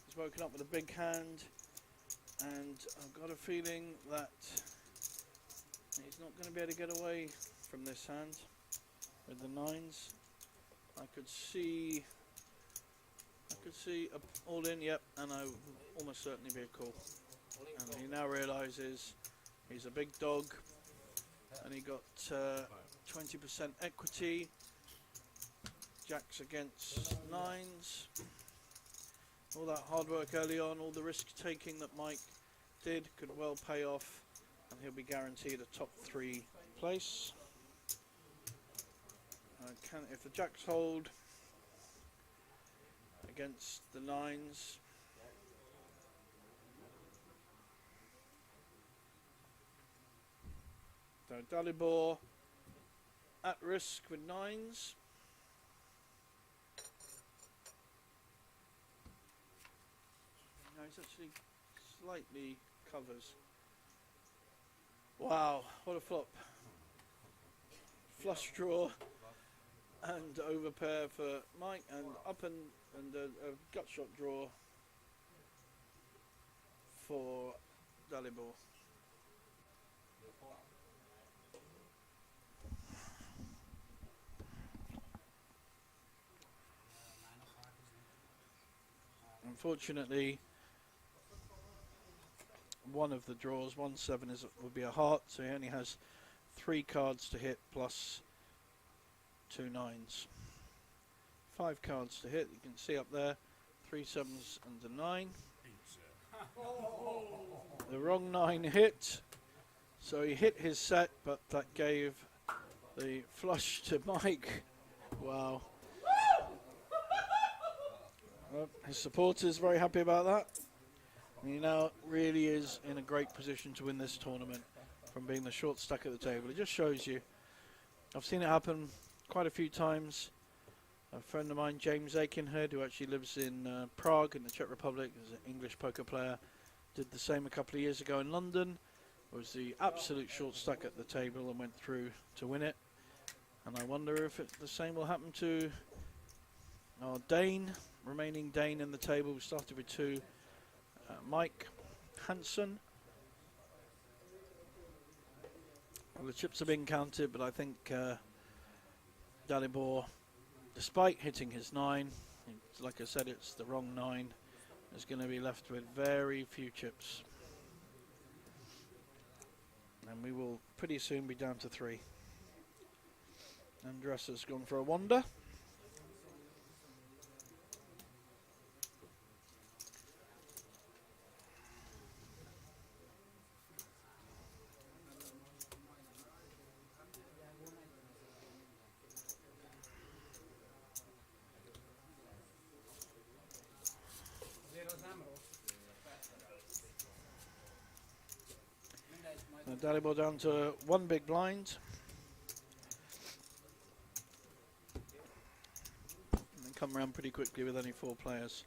has woken up with a big hand, and I've got a feeling that he's not going to be able to get away from this hand with the 9s. I could see a all in, yep, and I would almost certainly be a call. And he now realises he's a big dog, and he got 20% equity. Jacks against 9s. All that hard work early on, all the risk taking that Mike did could well pay off, and he'll be guaranteed a top 3 place. If the jacks hold against the 9s, so Dalibor at risk with 9s. No, he's actually slightly covers. Wow, what a flop. Flush draw and overpair for Mike, and up and a gut shot draw for Dalibor. Unfortunately, one of the draws, 1-7 would be a heart, so he only has 3 cards to hit plus 2 9s. 5 cards to hit, you can see up there, 3 7s and a 9. The wrong 9 hit, so he hit his set, but that gave the flush to Mike. Wow. Well, his supporters very happy about that. And he now really is in a great position to win this tournament from being the short stack at the table. It just shows you. I've seen it happen quite a few times. A friend of mine, James Aikenhead, who actually lives in Prague in the Czech Republic, is an English poker player, did the same a couple of years ago in London. Was the absolute short stack at the table and went through to win it. And I wonder if the same will happen to our Dane, remaining Dane in the table. We started with 2. Mike Hansen. Well, the chips are being counted, but I think Dalibor, despite hitting his 9, like I said, it's the wrong 9, is going to be left with very few chips. And we will pretty soon be down to 3. Andres has gone for a wander. Dalibor down to 1 big blind. And then come around pretty quickly with only 4 players.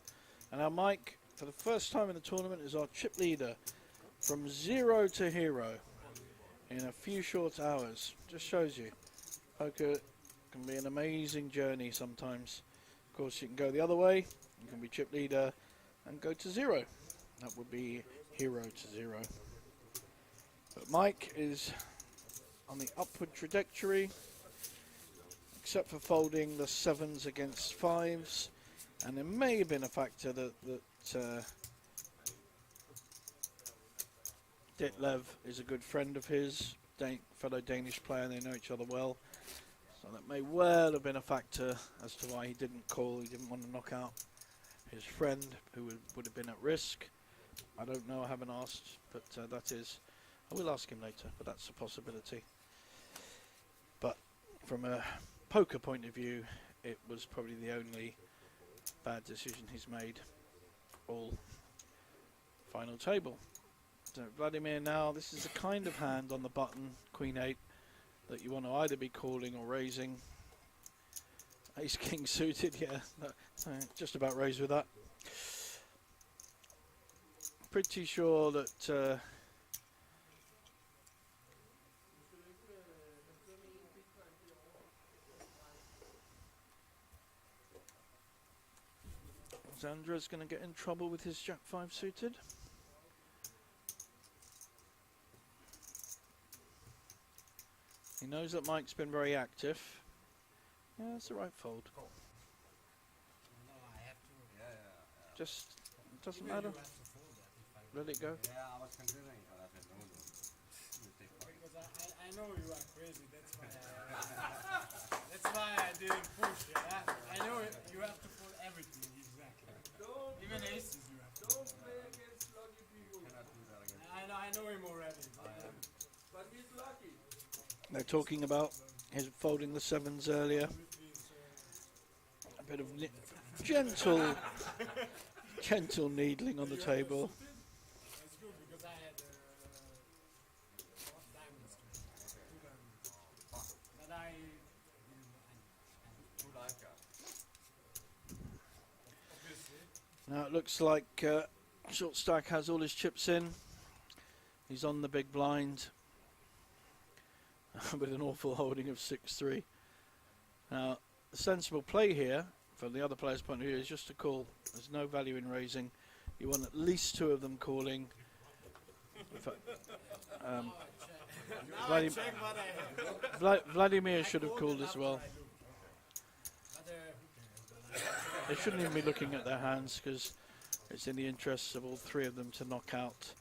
And now Mike, for the first time in the tournament, is our chip leader from 0 to hero. in a few short hours. Just shows you. Poker can be an amazing journey sometimes. Of course, you can go the other way. You can be chip leader and go to zero. That would be hero to zero. But Mike is on the upward trajectory, except for folding the sevens against fives. And there may have been a factor that Ditlev is a good friend of his, fellow Danish player, they know each other well. So that may well have been a factor as to why he didn't call. He didn't want to knock out his friend, who would have been at risk. I don't know, I haven't asked, but that is, I will ask him later, but that's a possibility. But from a poker point of view, it was probably the only bad decision he's made all final table. So Vladimir now, this is the kind of hand on the button, Queen 8, that you want to either be calling or raising. Ace King suited, yeah, just about raised with that. Pretty sure that Zandra's going to get in trouble with his Jack 5 suited. He knows that Mike's been very active. Yeah, that's the right fold. No, I have to. Just, it doesn't matter. You have to fold that if I Let it go. Yeah, I was considering, but I said no. You take one. because I know you are crazy. That's why I didn't push. Yeah? I know you have to fold everything exactly. Even aces you have to. Don't play against lucky people. Cannot do that again. I know him already. But he's lucky. They're talking about his folding the sevens earlier. A bit of gentle needling on the table. That's good because I had diamonds too. Two diamonds. But I Two live cards. obviously. Now it looks like Short Stack has all his chips in. He's on the big blind with an awful holding of 6-3. Now, the sensible play here, from the other player's point of view, is just to call. There's no value in raising. You want at least two of them calling. Vladimir should have called as well. They shouldn't even be looking at their hands because it's in the interests of all three of them to knock out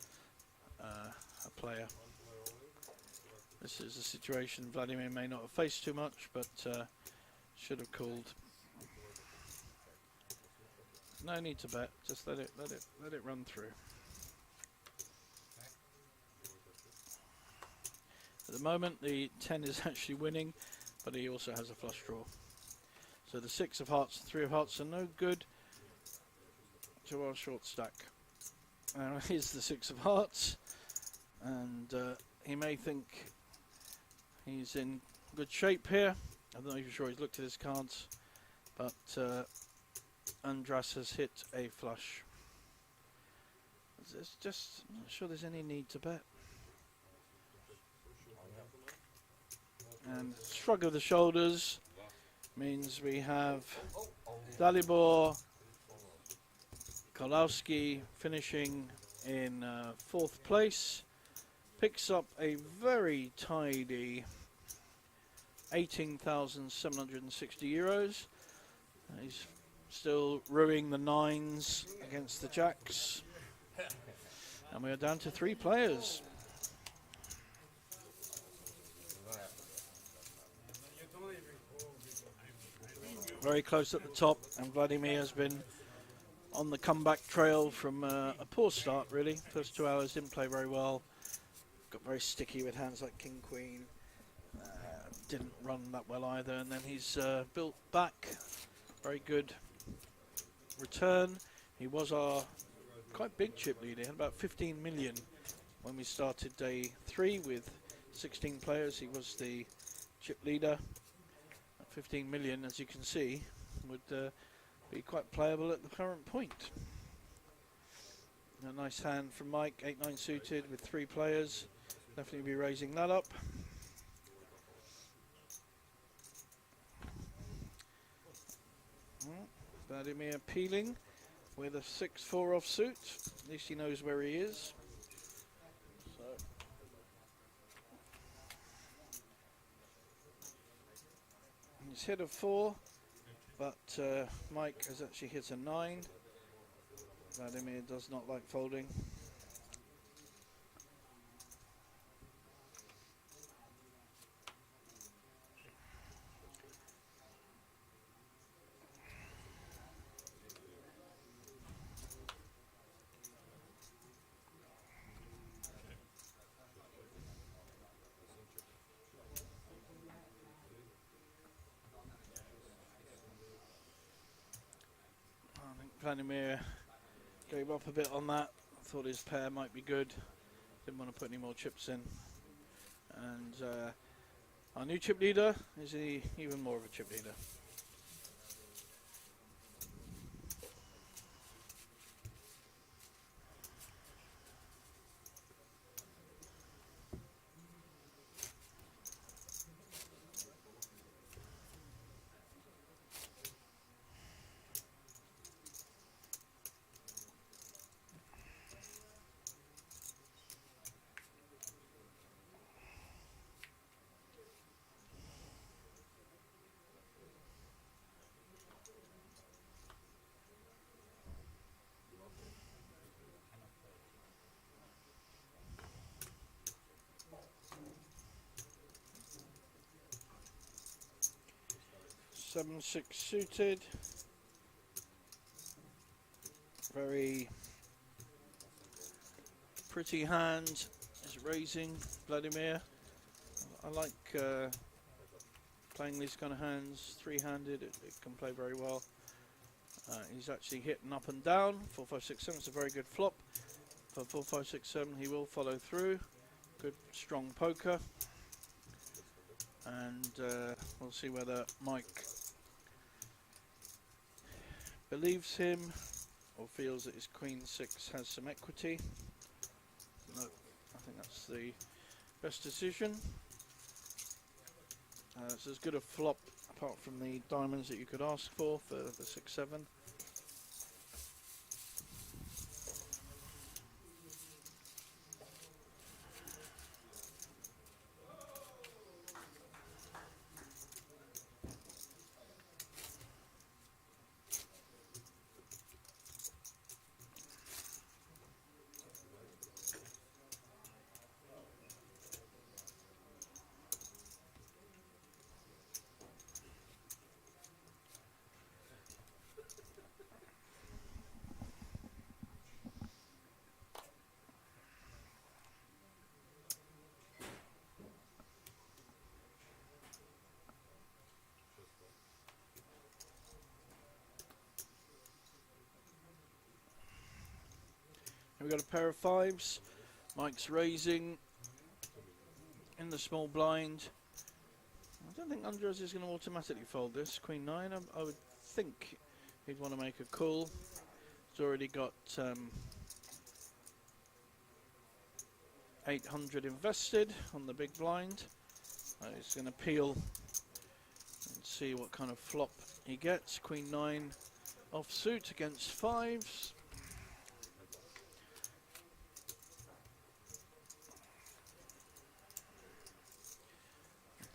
a player. This is a situation Vladimir may not have faced too much, but should have called. No need to bet. Just let it run through. At the moment, the 10 is actually winning, but he also has a flush draw. So the 6 of hearts and 3 of hearts are no good to our Short Stack. Now here's the 6 of hearts, and he may think he's in good shape here. I'm not even sure he's looked at his cards, but Andras has hit a flush. It's just, I'm not sure there's any need to bet. And shrug of the shoulders means we have Dalibor Kolowski finishing in 4th place. Picks up a very tidy 18,760 euros. He's still ruining the 9s against the jacks. And we are down to 3 players. Very close at the top, and Vladimir has been on the comeback trail from a poor start, really. First 2 hours didn't play very well. Got very sticky with hands like King Queen. Didn't run that well either, and then he's built back. Very good return. He was our quite big chip leader. He had about 15 million when we started day 3 with 16 players. He was the chip leader. 15 million, as you can see, would be quite playable at the current point. A nice hand from Mike, 8-9 suited with 3 players. Definitely be raising that up. Vladimir peeling with a 6-4 offsuit. At least he knows where he is. So he's hit a 4, but Mike has actually hit a 9. Vladimir does not like folding. I think Vladimir gave up a bit on that. Thought his pair might be good. Didn't want to put any more chips in. And our new chip leader is even more of a chip leader. Seven, 6 suited. Very pretty hand is raising Vladimir. I like playing these kind of hands, three-handed. It can play very well. He's actually hitting up and down. 4, 5, 6, 7. It's a very good flop. For 4, 5, 6, 7, he will follow through. Good, strong poker. And we'll see whether Mike believes him or feels that his Queen 6 has some equity. No, I think that's the best decision. It's as good a flop apart from the diamonds that you could ask for the 6, 7. We've got a pair of 5s. Mike's raising in the small blind. I don't think Andres is going to automatically fold this. Queen 9, I would think he'd want to make a call. He's already got 800 invested on the big blind. He's going to peel and see what kind of flop he gets. Queen 9 offsuit against 5s.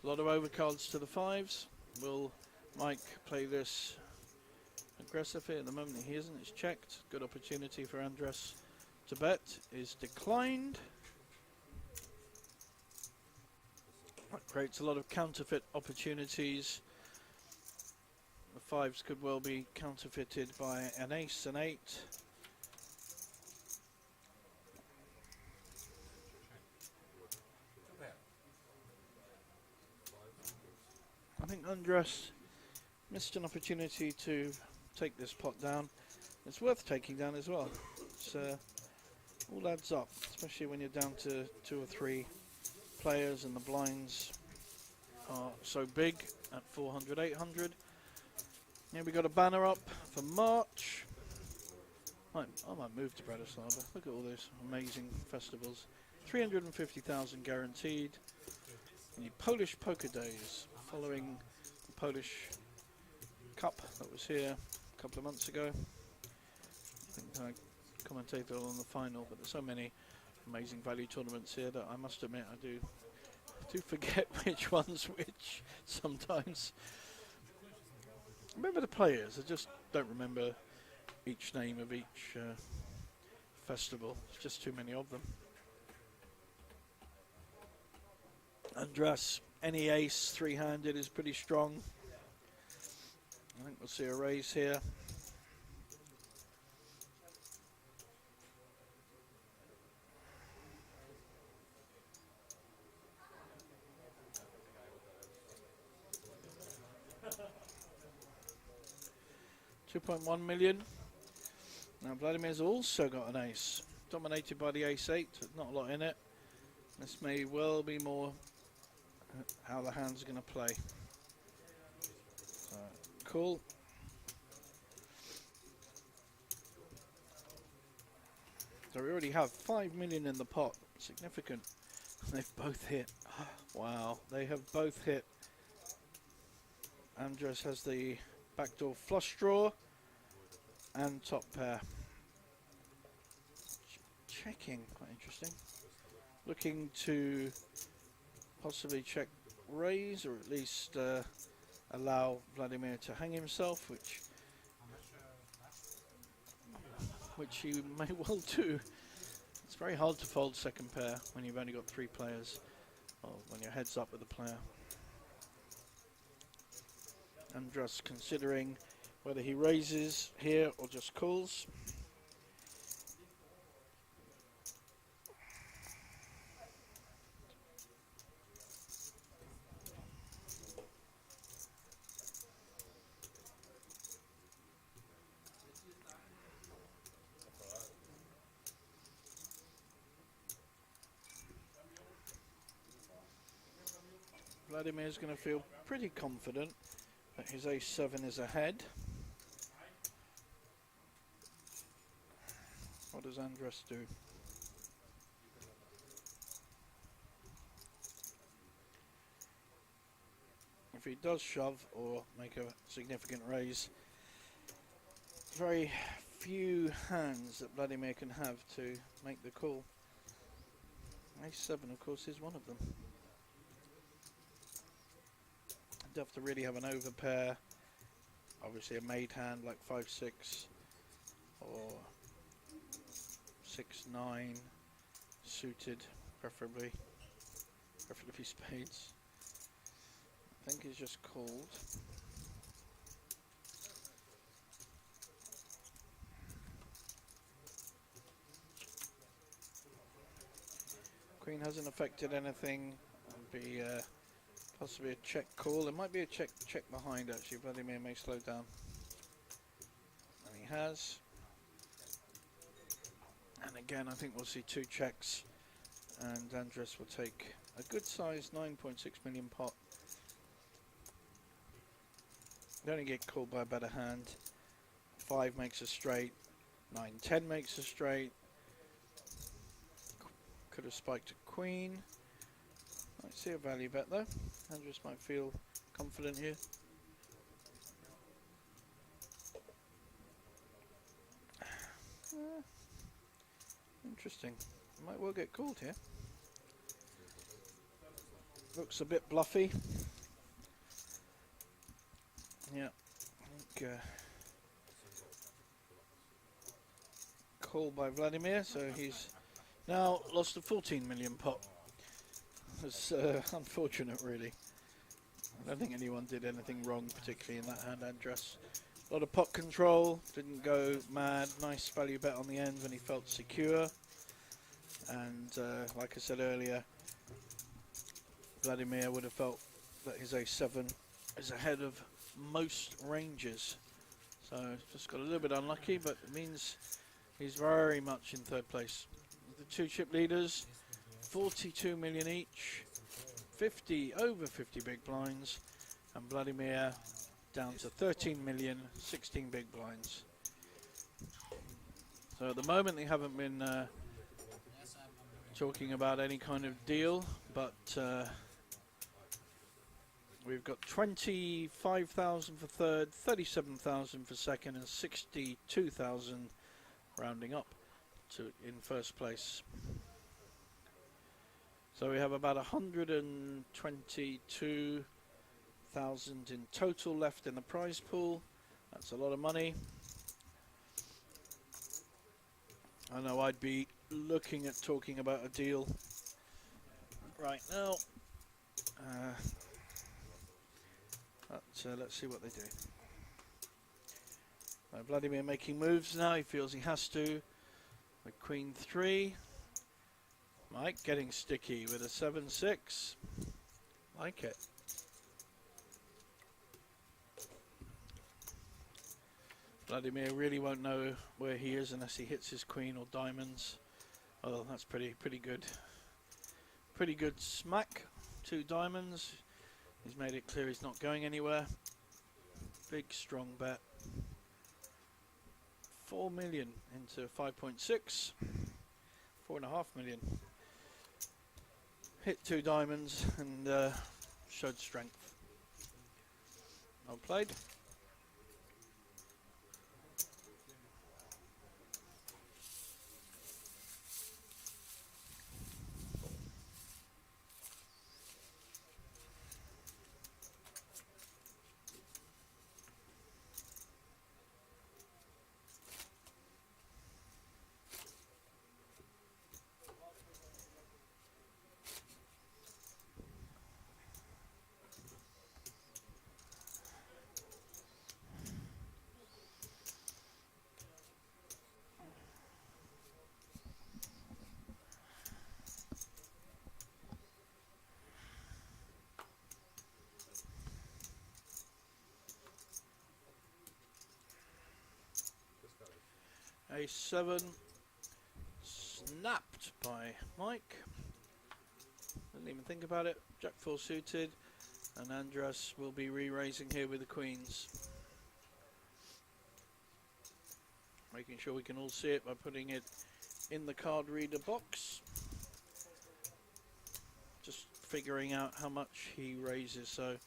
A lot of overcards to the 5s. Will Mike play this aggressively? At the moment he isn't. It's checked. Good opportunity for Andres to bet. Is declined. That creates a lot of counterfeit opportunities. The 5s could well be counterfeited by an ace and 8. I think Andres missed an opportunity to take this pot down. It's worth taking down as well. It's all adds up, especially when you're down to 2 or 3 players and the blinds are so big at 400, 800. Here we got a banner up for March. I might move to Bratislava. Look at all those amazing festivals. 350,000 guaranteed. The Polish Poker Days, following the Polish Cup that was here a couple of months ago. I think I commentated on the final, but there's so many amazing value tournaments here that I must admit I do forget which one's which sometimes. I remember the players, I just don't remember each name of each festival. There's just too many of them. Andras, any ace three-handed is pretty strong. I think we'll see a raise here. $2.1 million. Now Vladimir's also got an ace, dominated by the ace-8. Not a lot in it. This may well be more how the hands are going to play. So, cool. So we already have 5 million in the pot. Significant. They've both hit. Wow, they have both hit. Andres has the backdoor flush draw and top pair. Checking, quite interesting. Looking to possibly check raise, or at least allow Vladimir to hang himself, which he may well do. It's very hard to fold second pair when you've only got 3 players, or when you're heads up with a player. Andras considering whether he raises here or just calls. Vladimir's going to feel pretty confident that his ace-7 is ahead. What does Andras do? If he does shove or make a significant raise, very few hands that Vladimir can have to make the call. Ace-7, of course, is one of them. You'd have to really have an overpair, obviously a made hand like 5-6 or 6-9 suited, preferably spades. I think he's just called. Queen hasn't affected anything. It'll be possibly a check call. There might be a check behind actually. Vladimir may slow down. And he has. And again, I think we'll see 2 checks. And Andres will take a good size 9.6 million pot. They only get called by a better hand. 5 makes a straight. 9-10 makes a straight. Could have spiked a queen. Might see a value bet though. Andres might feel confident here. Interesting. Might well get called here. Looks a bit bluffy. Yeah. I think, called by Vladimir, so he's now lost a 14 million pot. It's unfortunate, really. I don't think anyone did anything wrong, particularly in that hand, Andras. A lot of pot control, didn't go mad. Nice value bet on the end when he felt secure. And like I said earlier, Vladimir would have felt that his ace-7 is ahead of most ranges. So just got a little bit unlucky, but it means he's very much in 3rd place. The 2 chip leaders, 42 million each, over 50 big blinds, and Vladimir down to 13 million, 16 big blinds. So at the moment they haven't been talking about any kind of deal, but we've got 25,000 for third, 37,000 for second, and 62,000 rounding up to in first place. So we have about 122,000 in total left in the prize pool. That's a lot of money. I know I'd be looking at talking about a deal right now. But let's see what they do. Vladimir making moves now. He feels he has to. With Queen 3. Mike getting sticky with a 7-6. Like it. Vladimir really won't know where he is unless he hits his queen or diamonds. Oh, that's pretty good. Pretty good smack. 2 diamonds. He's made it clear he's not going anywhere. Big strong bet. 4 million into 5.6. 4.5 million. Hit 2 diamonds and showed strength. Well played. A7 snapped by Mike. Didn't even think about it. Jack 4 suited, and Andras will be re-raising here with the queens. Making sure we can all see it by putting it in the card reader box. Just figuring out how much he raises. So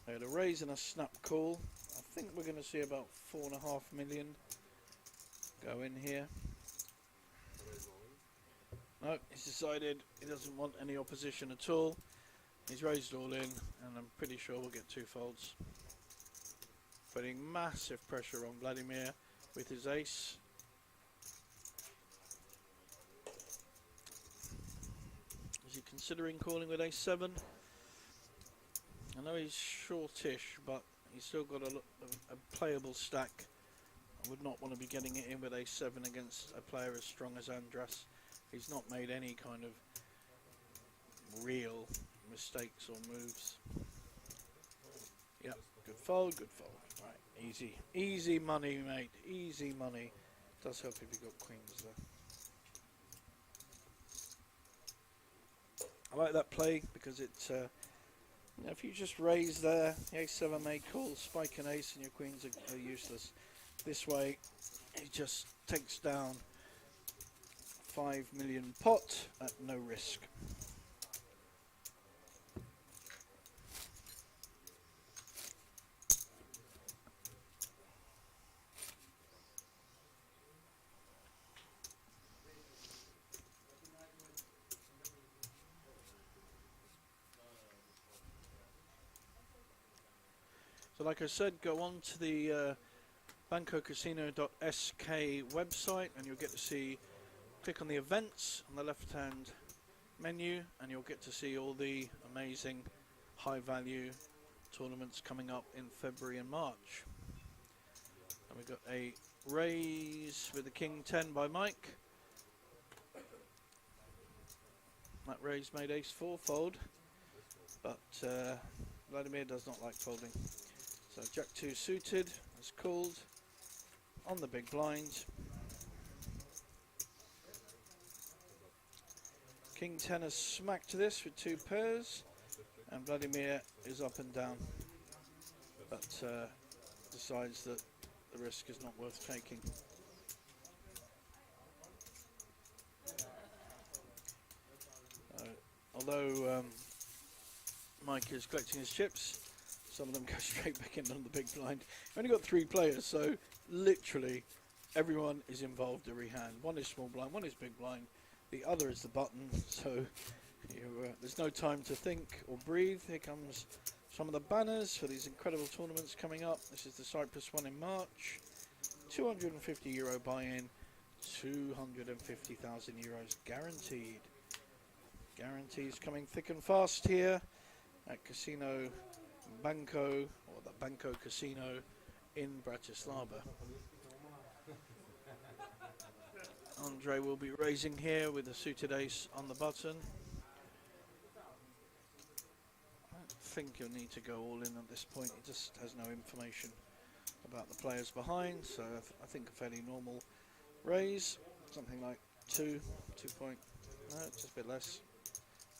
I had a raise and a snap call. I think we're going to see about 4.5 million go in here. No, he's decided he doesn't want any opposition at all. He's raised all in, and I'm pretty sure we'll get 2 folds. Putting massive pressure on Vladimir with his ace. Is he considering calling with a7? I know he's shortish, but he's still got a playable stack. I would not want to be getting it in with a7 against a player as strong as Andras. He's not made any kind of real mistakes or moves. Yep, good fold, good fold. Right, easy. Easy money, mate. Easy money. Does help if you've got queens there. I like that play because it's, you know, if you just raise there, the a7 may call, spike an ace and your queens are useless. This way, he just takes down 5 million pot at no risk. So like I said, go on to the bancocasino.sk website and you'll get to see, click on the events on the left hand menu and you'll get to see all the amazing high value tournaments coming up in February and March. And we've got a raise with the King 10 by Mike. That raise made ace 4 fold, but Vladimir does not like folding. So Jack 2 suited is called on the big blind. King 10 has smacked this with 2 pairs, and Vladimir is up and down, but decides that the risk is not worth taking. although Mike is collecting his chips, some of them go straight back in on the big blind. You've only got 3 players, so literally everyone is involved every hand. One is small blind, one is big blind, the other is the button, so there's no time to think or breathe. Here comes some of the banners for these incredible tournaments coming up. This is the Cyprus one in March. €250 buy-in, 250,000 euros guaranteed. Guarantees coming thick and fast here at Casino Banco, or the Banco Casino in Bratislava. Andre will be raising here with a suited ace on the button. I don't think you'll need to go all in at this point. He just has no information about the players behind, so I think a fairly normal raise, something like 2 point, no, just a bit less,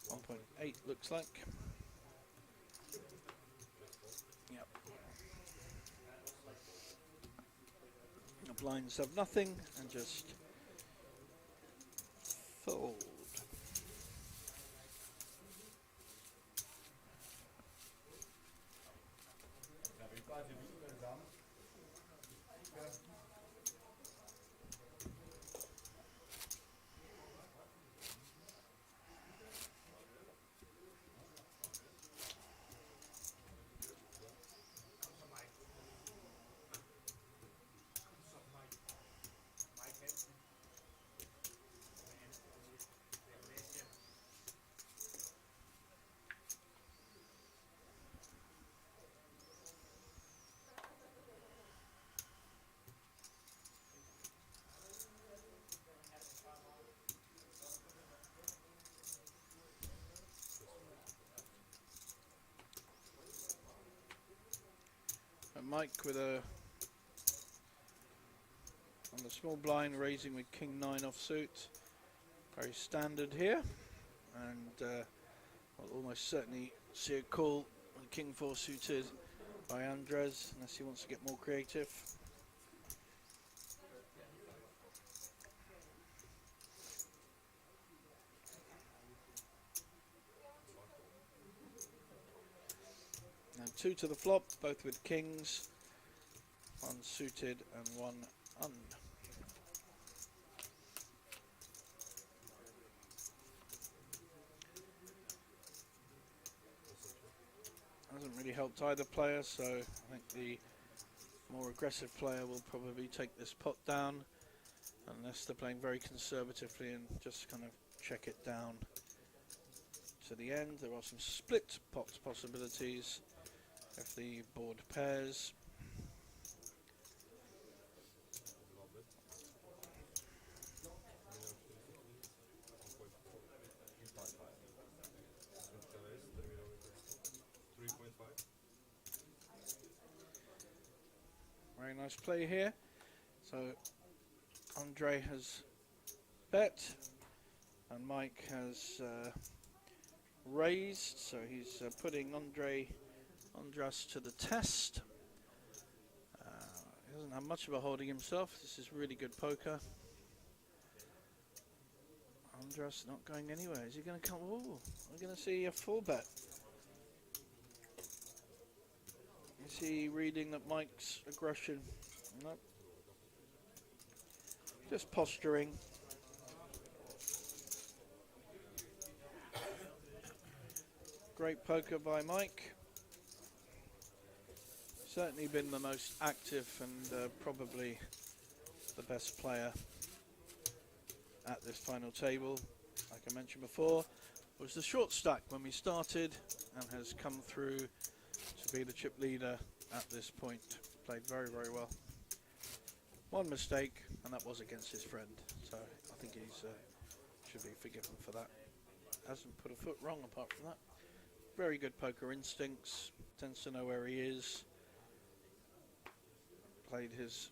1.8 looks like. Yep. The blinds have nothing and just fold. Mike with a on the small blind, raising with King 9 offsuit, very standard here, and we'll almost certainly see a call on King 4 suited by Andres, unless he wants to get more creative. Now 2 to the flop, both with kings, 1 suited and 1 un. Hasn't really helped either player, so I think the more aggressive player will probably take this pot down, unless they're playing very conservatively and just kind of check it down to the end. There are some split pot possibilities if the board pairs. Very nice play here. So Andre has bet and Mike has raised, so he's putting Andras to the test. He doesn't have much of a holding himself. This is really good poker. Andras not going anywhere. Is he going to come? Oh, we're going to see a 4-bet. Is he reading that Mike's aggression? Nope. Just posturing. Great poker by Mike. Certainly been the most active and probably the best player at this final table. Like I mentioned before, was the short stack when we started and has come through to be the chip leader at this point. Played very, very well. One mistake, and that was against his friend, so I think he's should be forgiven for that. Hasn't put a foot wrong apart from that. Very good poker instincts, tends to know where he is. Played his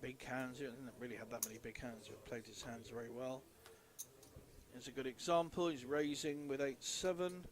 big hands. He didn't really have that many big hands, but played his hands very well. Here's a good example. He's raising with 8-7.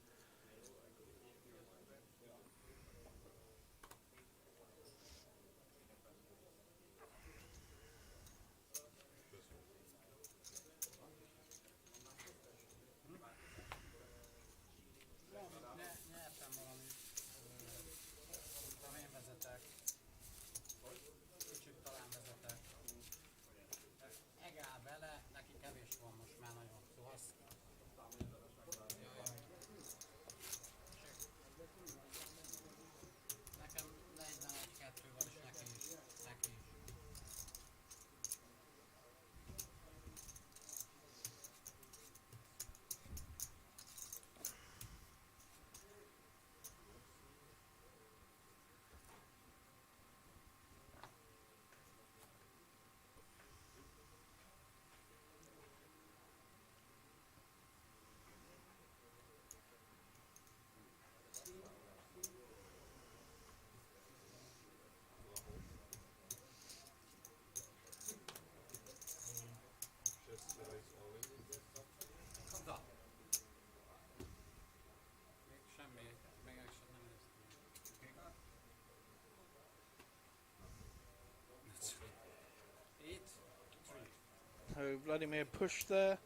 Vladimir push there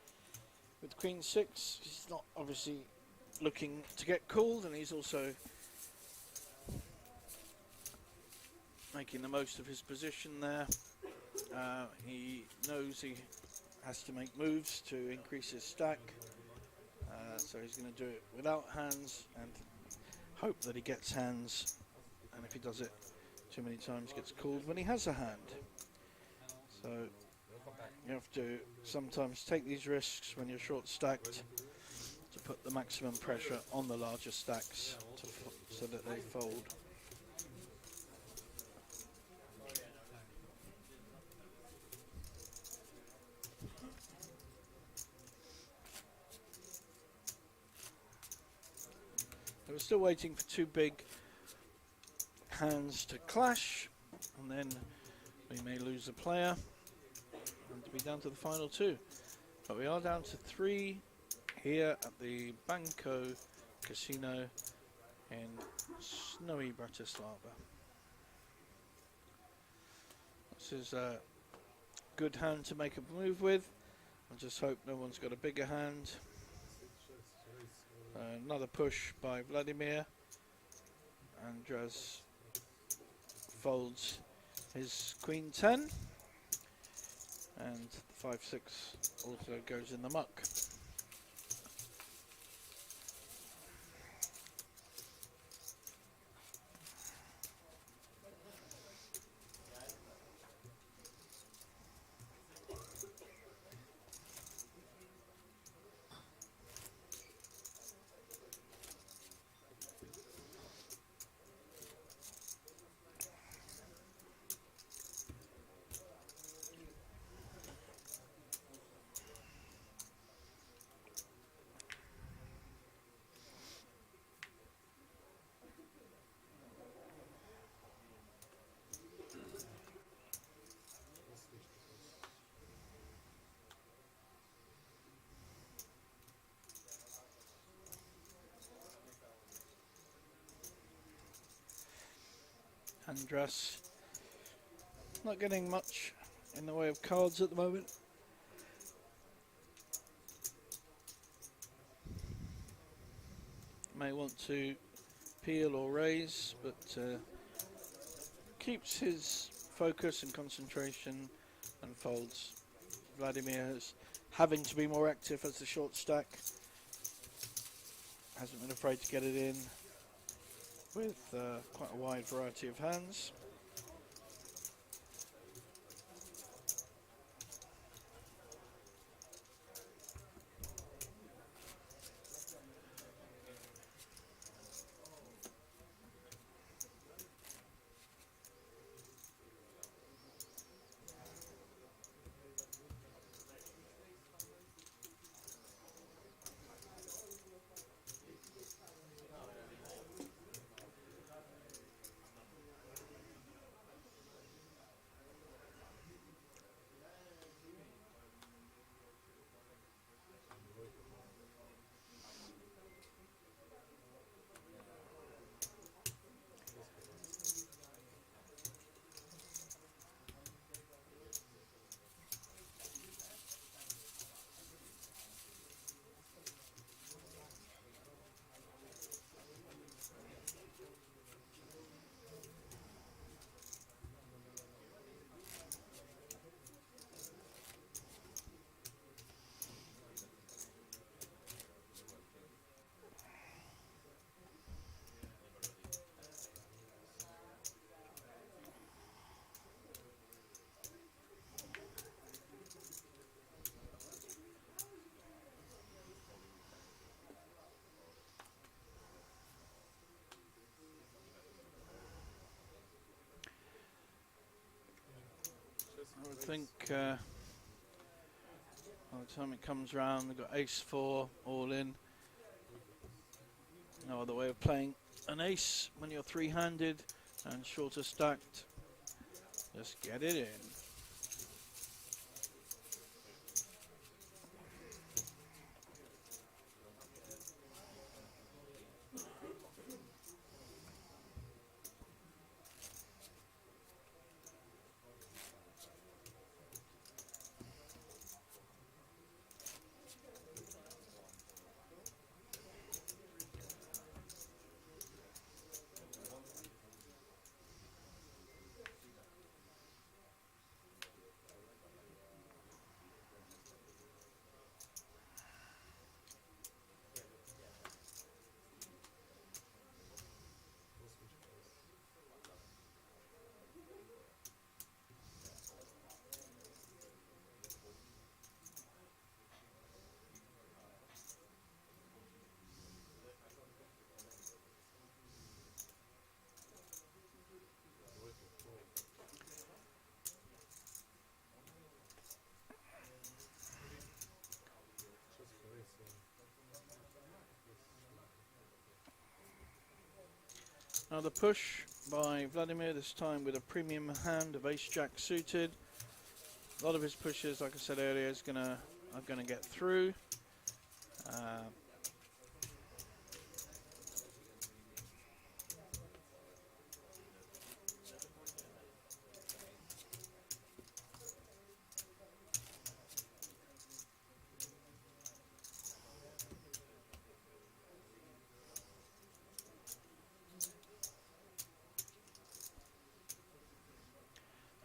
with Queen 6. He's not obviously looking to get called, and he's also making the most of his position there. He knows he has to make moves to increase his stack, so he's going to do it without hands and hope that he gets hands, and if he does it too many times gets called when he has a hand. So you have to sometimes take these risks when you're short stacked to put the maximum pressure on the larger stacks so that they fold. We're still waiting for two big hands to clash, and then we may lose a player and to be down to the final two. But we are down to 3 here at the Banco Casino in snowy Bratislava. This is a good hand to make a move with. I just hope no one's got a bigger hand. Another push by Vladimir. Andras folds his Queen 10, and the 5-6 also goes in the muck. Andras not getting much in the way of cards at the moment. May want to peel or raise, but keeps his focus and concentration and folds. Vladimir is having to be more active as the short stack. Hasn't been afraid to get it in with quite a wide variety of hands. I would think by the time it comes round, we've got ace-4 all in. No other way of playing an ace when you're three-handed and shorter stacked. Just get it in. Another push by Vladimir, this time with a premium hand of ace-jack suited. A lot of his pushes, like I said earlier, are gonna get through.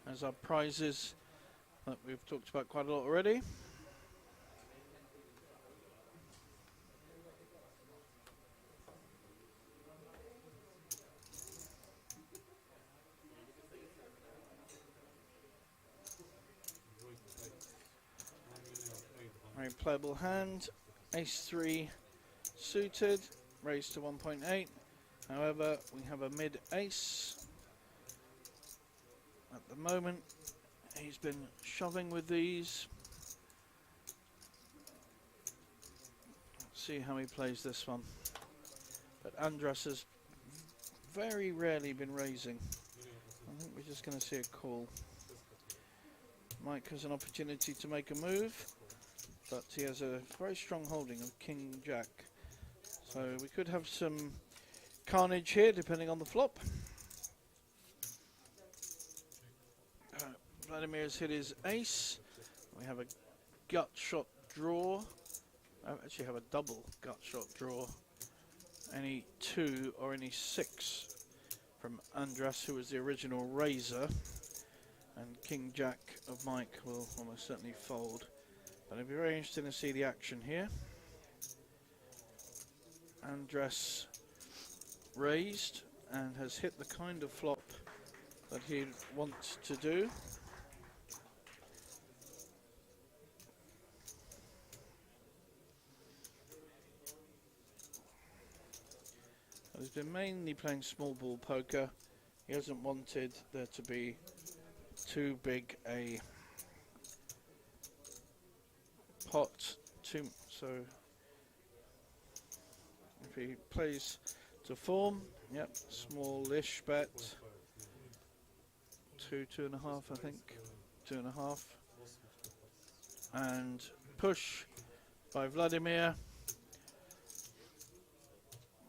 As our prizes that we've talked about quite a lot already. Very playable hand. Ace-3 suited, raised to 1.8. However, we have a mid-ace. At the moment, he's been shoving with these. Let's see how he plays this one. But Andras has very rarely been raising. I think we're just going to see a call. Mike has an opportunity to make a move, but he has a very strong holding of King Jack. So we could have some carnage here depending on the flop. Vladimir's hit his ace. We have a gut shot draw. I actually have a double gut shot draw. Any 2 or any 6 from Andras, who was the original raiser. And King Jack of Mike will almost certainly fold. But it'll be very interesting to see the action here. Andras raised and has hit the kind of flop that he wants to do. He's been mainly playing small ball poker. He hasn't wanted there to be too big a pot, so if he plays to form, yep, smallish bet, 2.5, I think, 2.5, and push by Vladimir.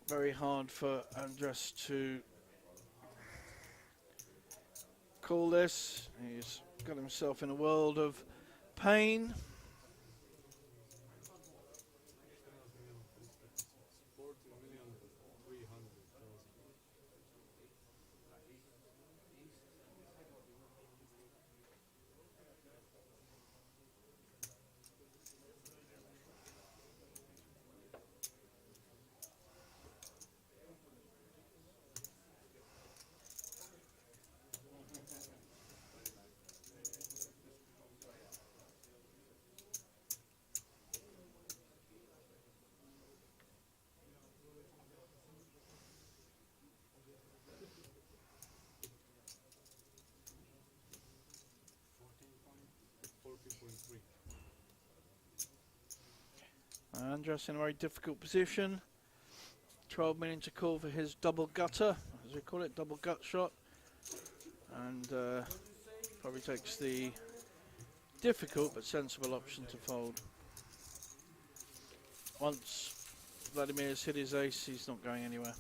Very hard for Andras to call this. He's got himself in a world of pain. Andras in a very difficult position. 12 million to call for his double gutter, as we call it, double gut shot. And probably takes the difficult but sensible option to fold. Once Vladimir's hit his ace, he's not going anywhere.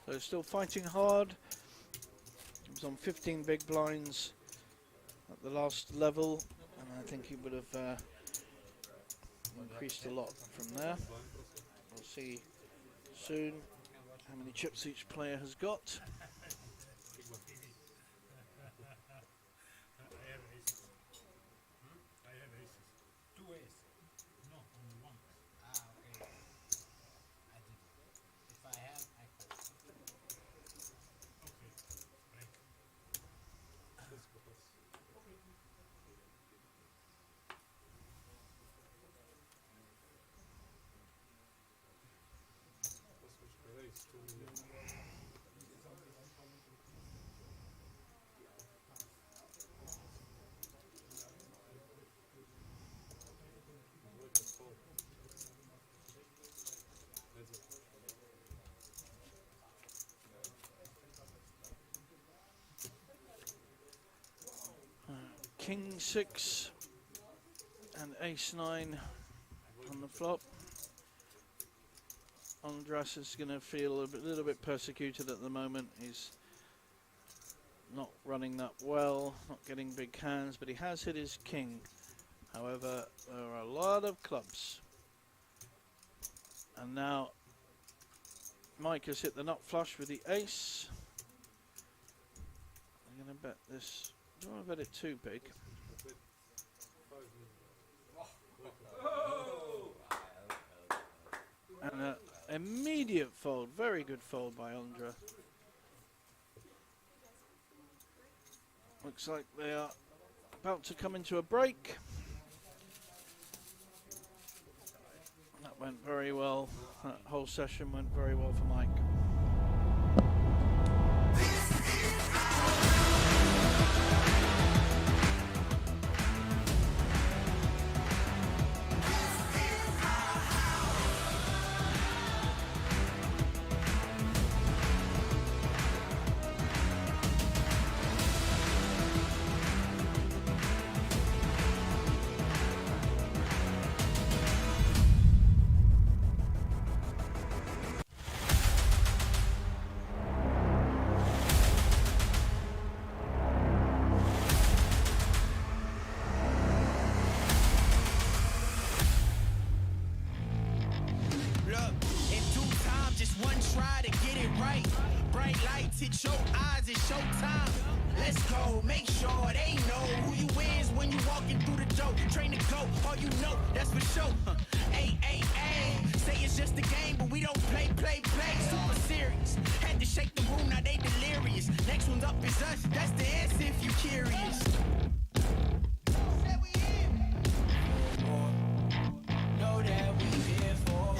So still fighting hard. He was on 15 big blinds at the last level, and I think he would have increased a lot from there. We'll see soon how many chips each player has got. King 6 and Ace 9 on the flop. Andras is going to feel a little bit persecuted at the moment. He's not running that well, not getting big hands, but he has hit his king. However, there are a lot of clubs. And now Mike has hit the nut flush with the ace. I'm going to bet this. I don't want to bet it too big. And an immediate fold. Very good fold by Andra. Looks like they are about to come into a break. That went very well. That whole session went very well for Mike. Look, in due time, just one try to get it right. Bright lights hit your eyes, it's showtime. Let's go, make sure they know who you is when you walking through the door. Train to go, all you know, that's for sure. Ay, ay, ay, say it's just a game, but we don't play. Super serious, had to shake the room, now they delirious. Next one's up is us, that's the answer if you curious. Know that we here for.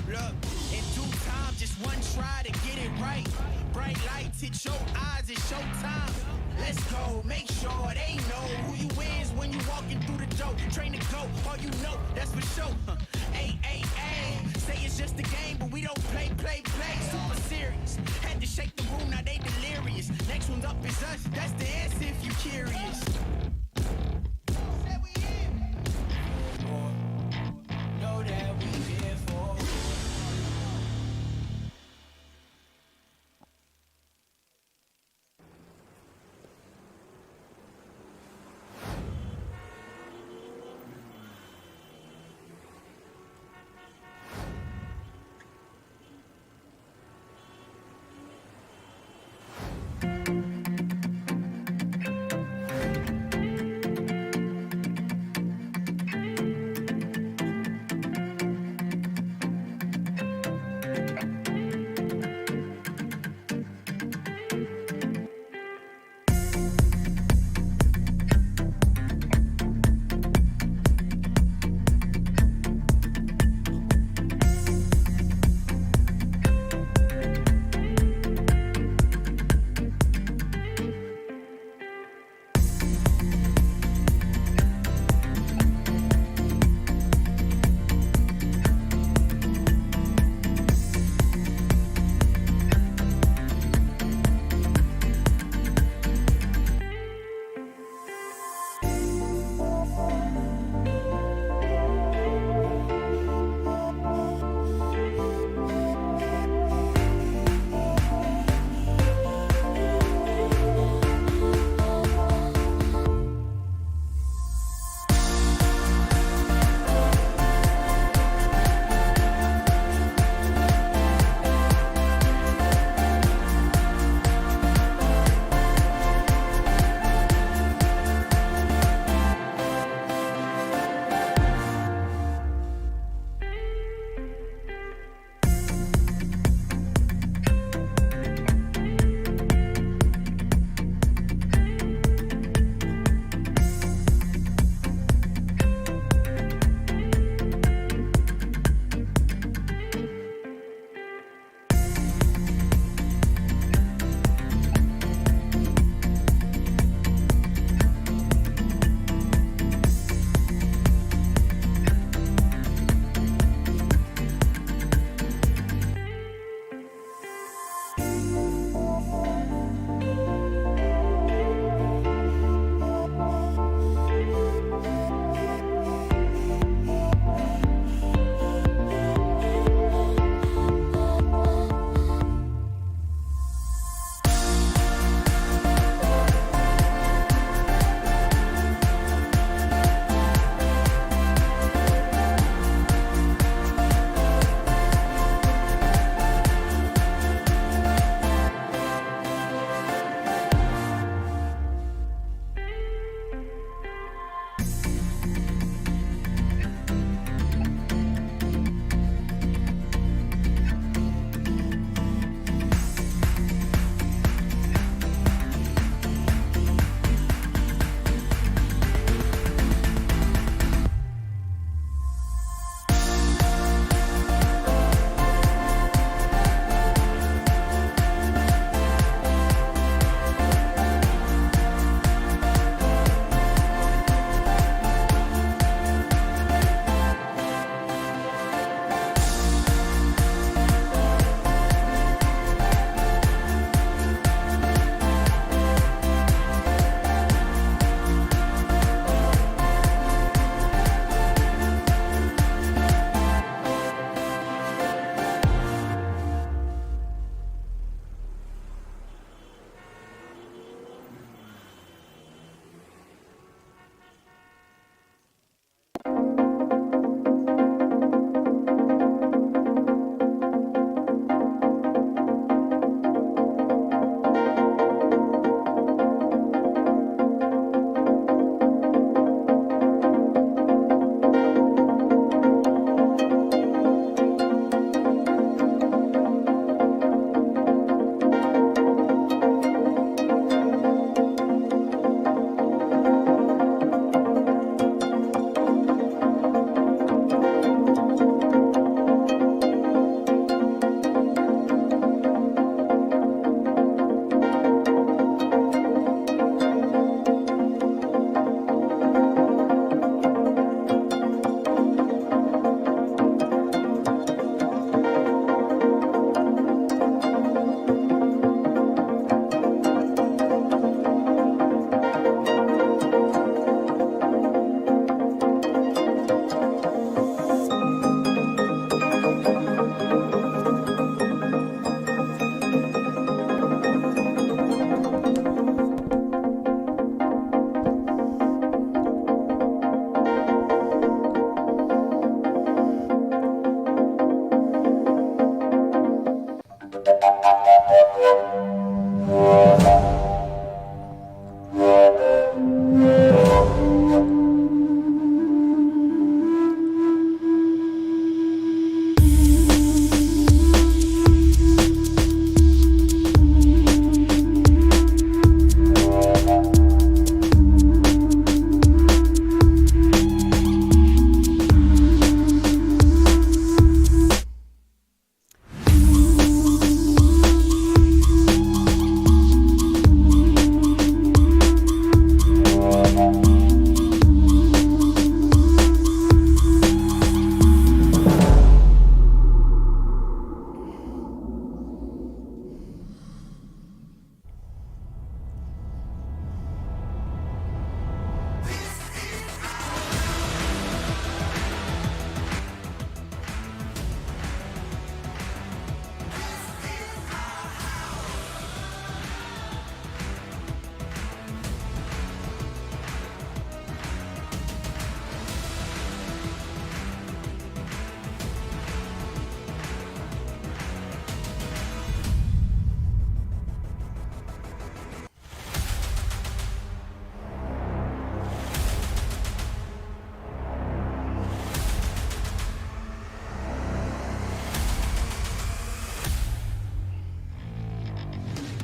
Look, in due time, just one try to get it right. Bright lights hit your eyes, it's showtime. Let's go, make sure they know who you is when you walking through the door. Train to go, all you know, that's for sure. Ay, ay, ay. Say it's just a game, but we don't play. Super serious. Had to shake the room, now they delirious. Next one's up is us, that's the answer if you curious. Know that we here for.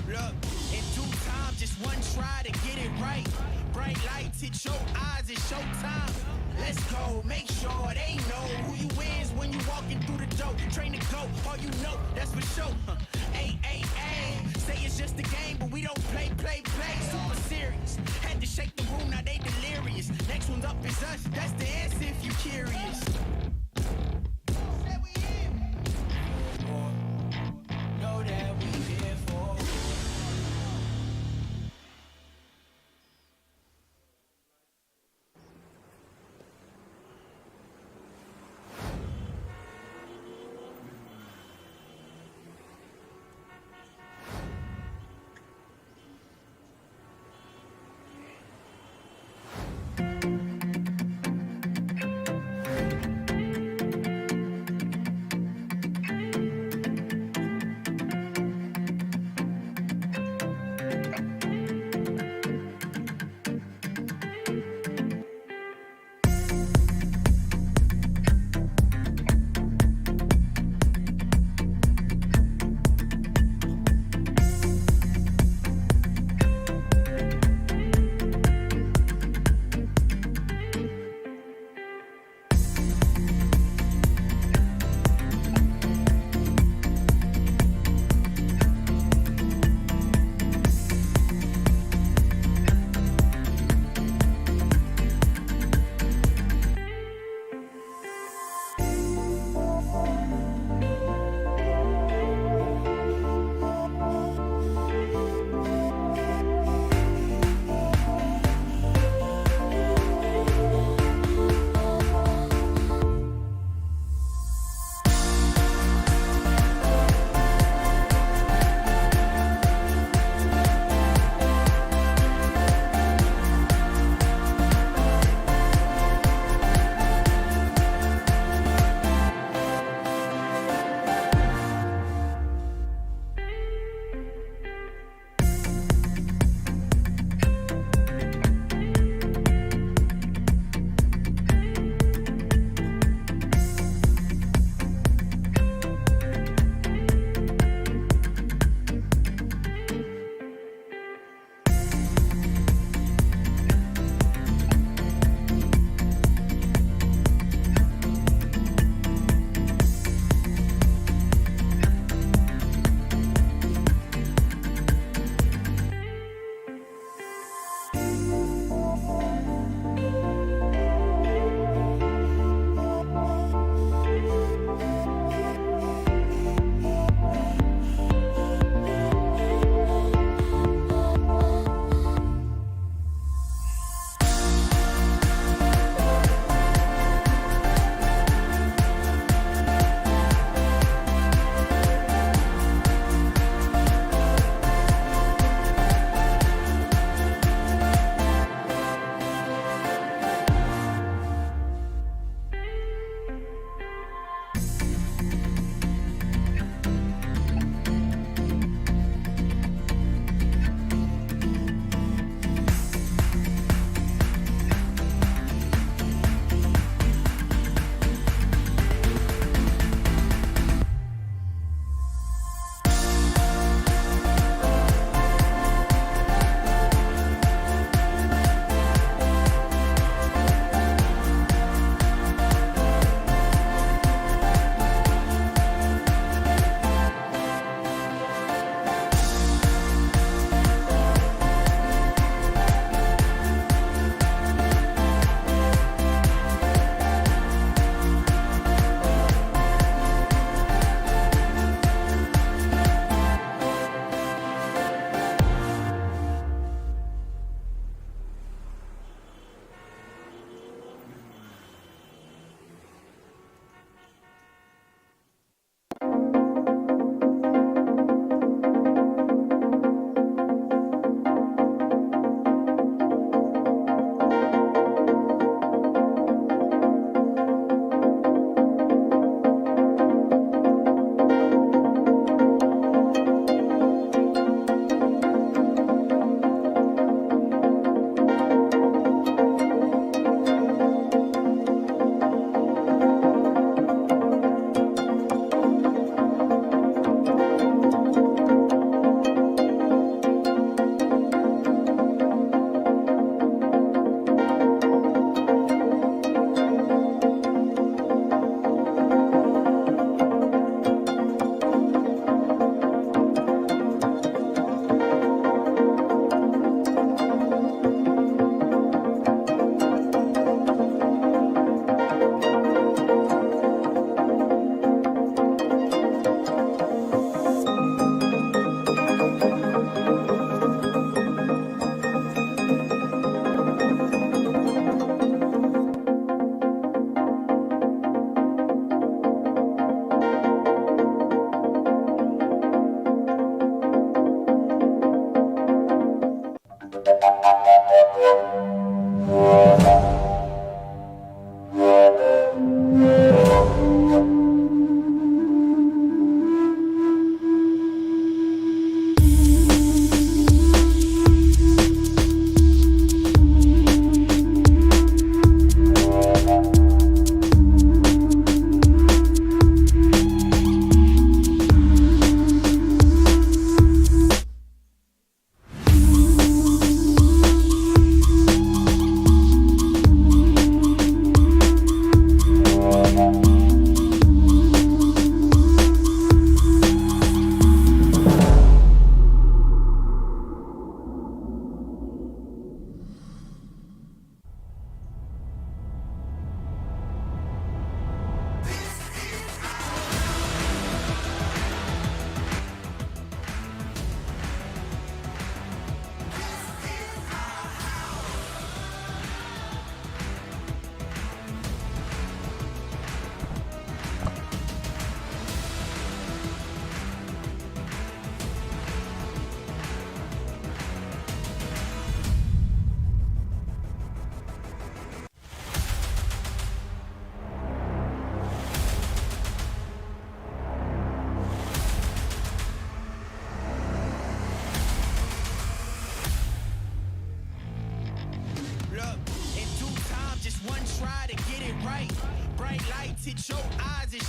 Look, in due time, just one try to get it right. Bright lights hit your eyes, it's showtime. Let's go, make sure they know who you is when you walking through the door. Train to go, all you know, that's for sure. Ay, ay, ay, say it's just a game, but we don't play. Super serious, had to shake the room, now they delirious. Next one's up is us, that's the answer if you curious. Know that we here for.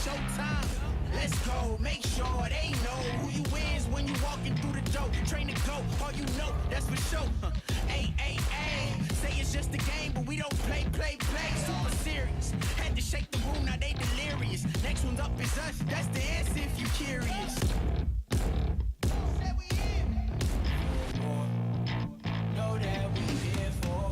showtime. Let's go, make sure they know who you is when you walking through the door. Train to go, all you know, that's for sure. Ay, ay, ay. Say it's just a game, but we don't play. Super serious. Had to shake the room, now they delirious. Next one's up is us, that's the answer if you curious. Said we in. Know that we here for.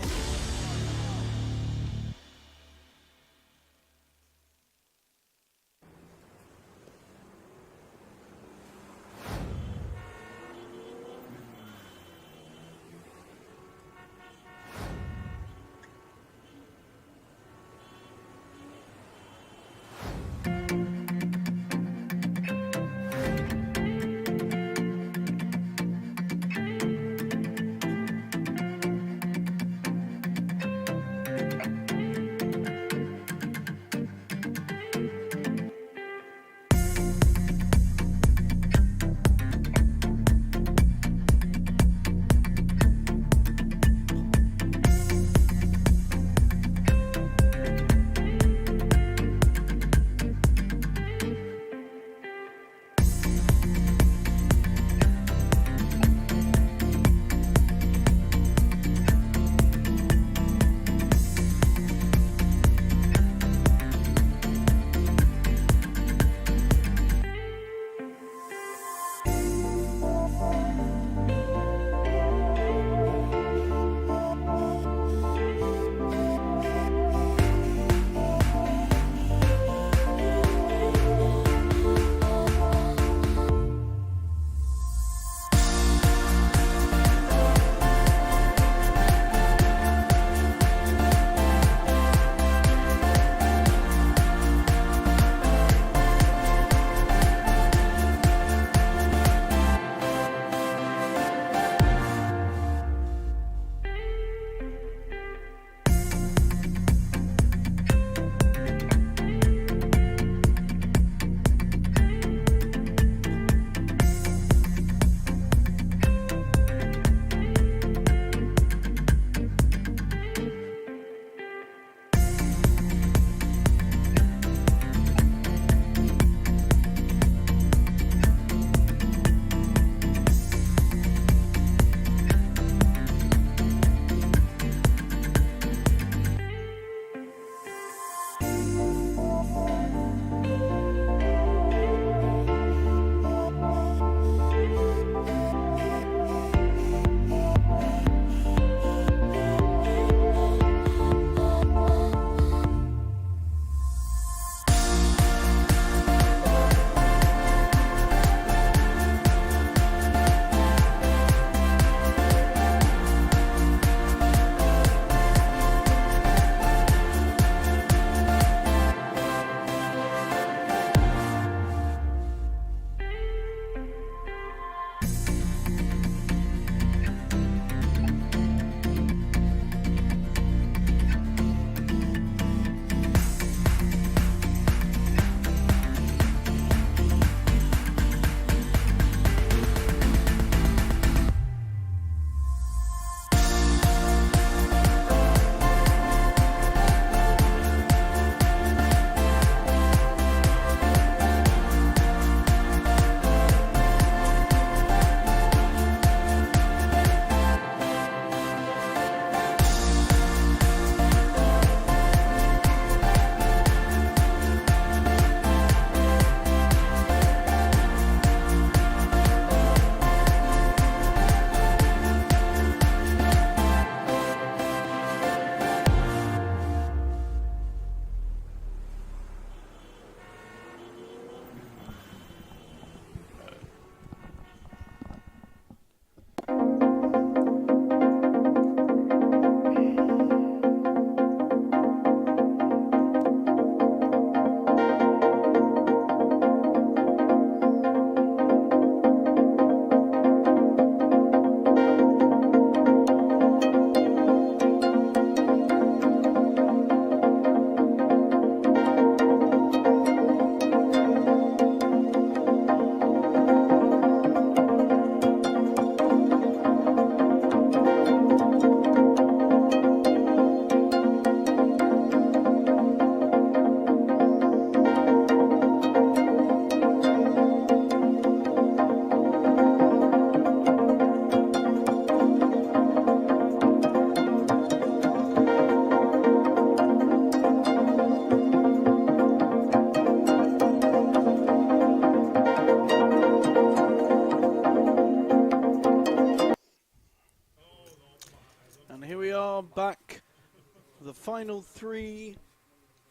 final three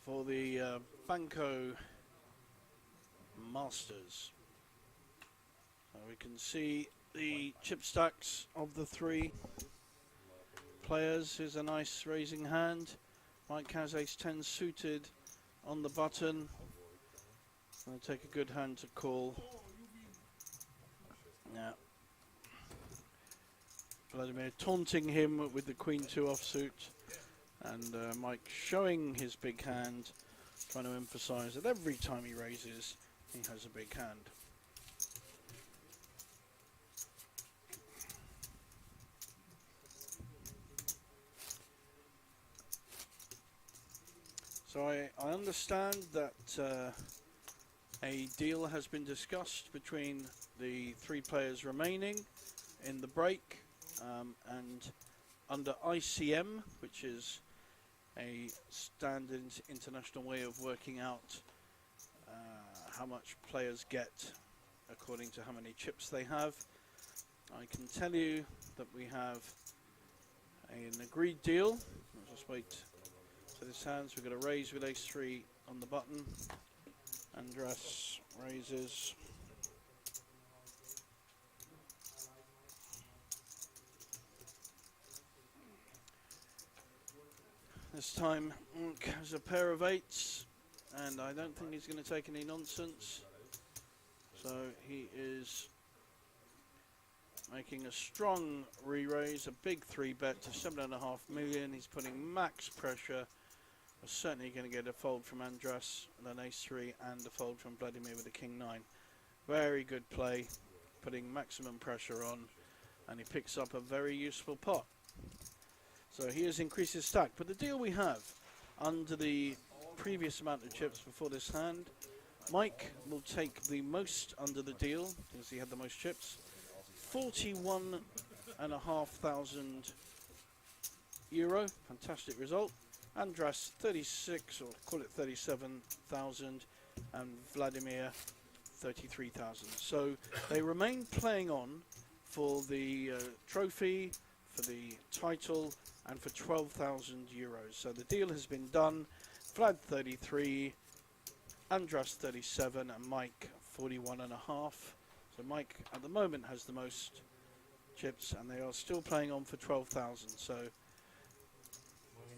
for the Banco Masters. We can see the chip stacks of the three players. Here's a nice raising hand. Mike has ace-10 suited on the button. Going to take a good hand to call. Yeah. Vladimir taunting him with the queen-2 offsuit. And Mike showing his big hand, trying to emphasize that every time he raises, he has a big hand. So I understand that a deal has been discussed between the three players remaining in the break, and under ICM, which is a standard international way of working out how much players get according to how many chips they have. I can tell you that we have an agreed deal. I'll just wait to this hands. We're going to raise with ace-3 on the button. Andras raises. This time Monk has a pair of 8s, and I don't think he's going to take any nonsense. So he is making a strong re-raise, a big 3-bet to 7.5 million. He's putting max pressure. We're certainly going to get a fold from Andras, and an ace-3, and a fold from Vladimir with a king-9. Very good play, putting maximum pressure on, and he picks up a very useful pot. So he has increased his stack, but the deal we have under the previous amount of chips before this hand, Mike will take the most under the deal, because he had the most chips, 41,500 euro, fantastic result. Andras 36, or call it 37,000, and Vladimir 33,000. So they remain playing on for the trophy, for the title, and for 12,000 euros. So the deal has been done. Vlad 33, Andras 37, and Mike 41.5. So Mike at the moment has the most chips, and they are still playing on for 12,000. So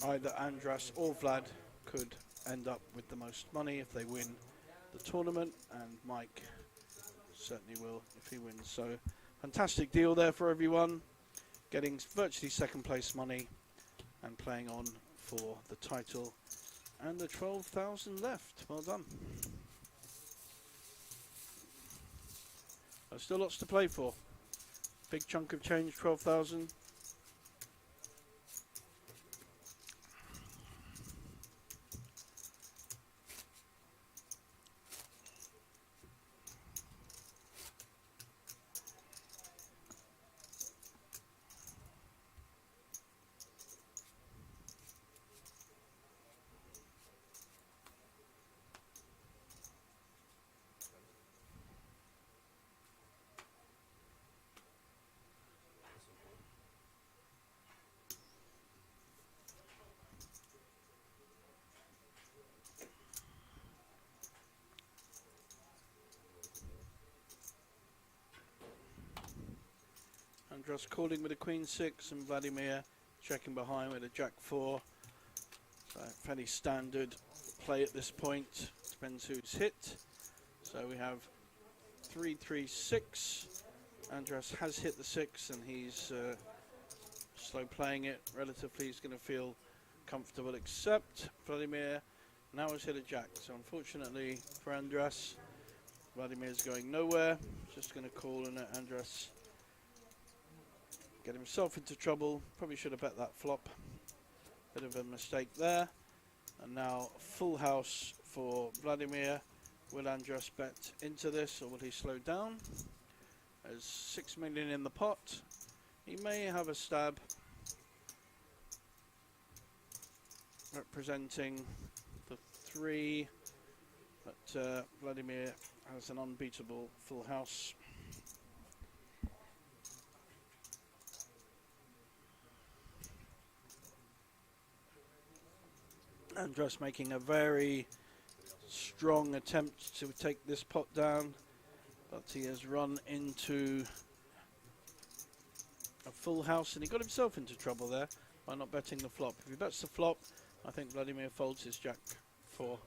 either Andras or Vlad could end up with the most money if they win the tournament, and Mike certainly will if he wins. So fantastic deal there for everyone, getting virtually second place money and playing on for the title and the 12,000 left. Well done. There's still lots to play for. Big chunk of change, 12,000. Andras calling with a queen-6, and Vladimir checking behind with a jack-4. So fairly standard play at this point. Depends who's hit. So we have 3-3-6. Andras has hit the 6, and he's slow playing it. Relatively, he's going to feel comfortable, except Vladimir now has hit a jack. So unfortunately for Andras, Vladimir's going nowhere. Just going to call and let Andras get himself into trouble. Probably should have bet that flop. Bit of a mistake there. And now full house for Vladimir. Will Andras bet into this, or will he slow down? There's 6 million in the pot. He may have a stab, representing the 3, but Vladimir has an unbeatable full house. Andras making a very strong attempt to take this pot down, but he has run into a full house and he got himself into trouble there by not betting the flop. If he bets the flop, I think Vladimir folds his Jack 4.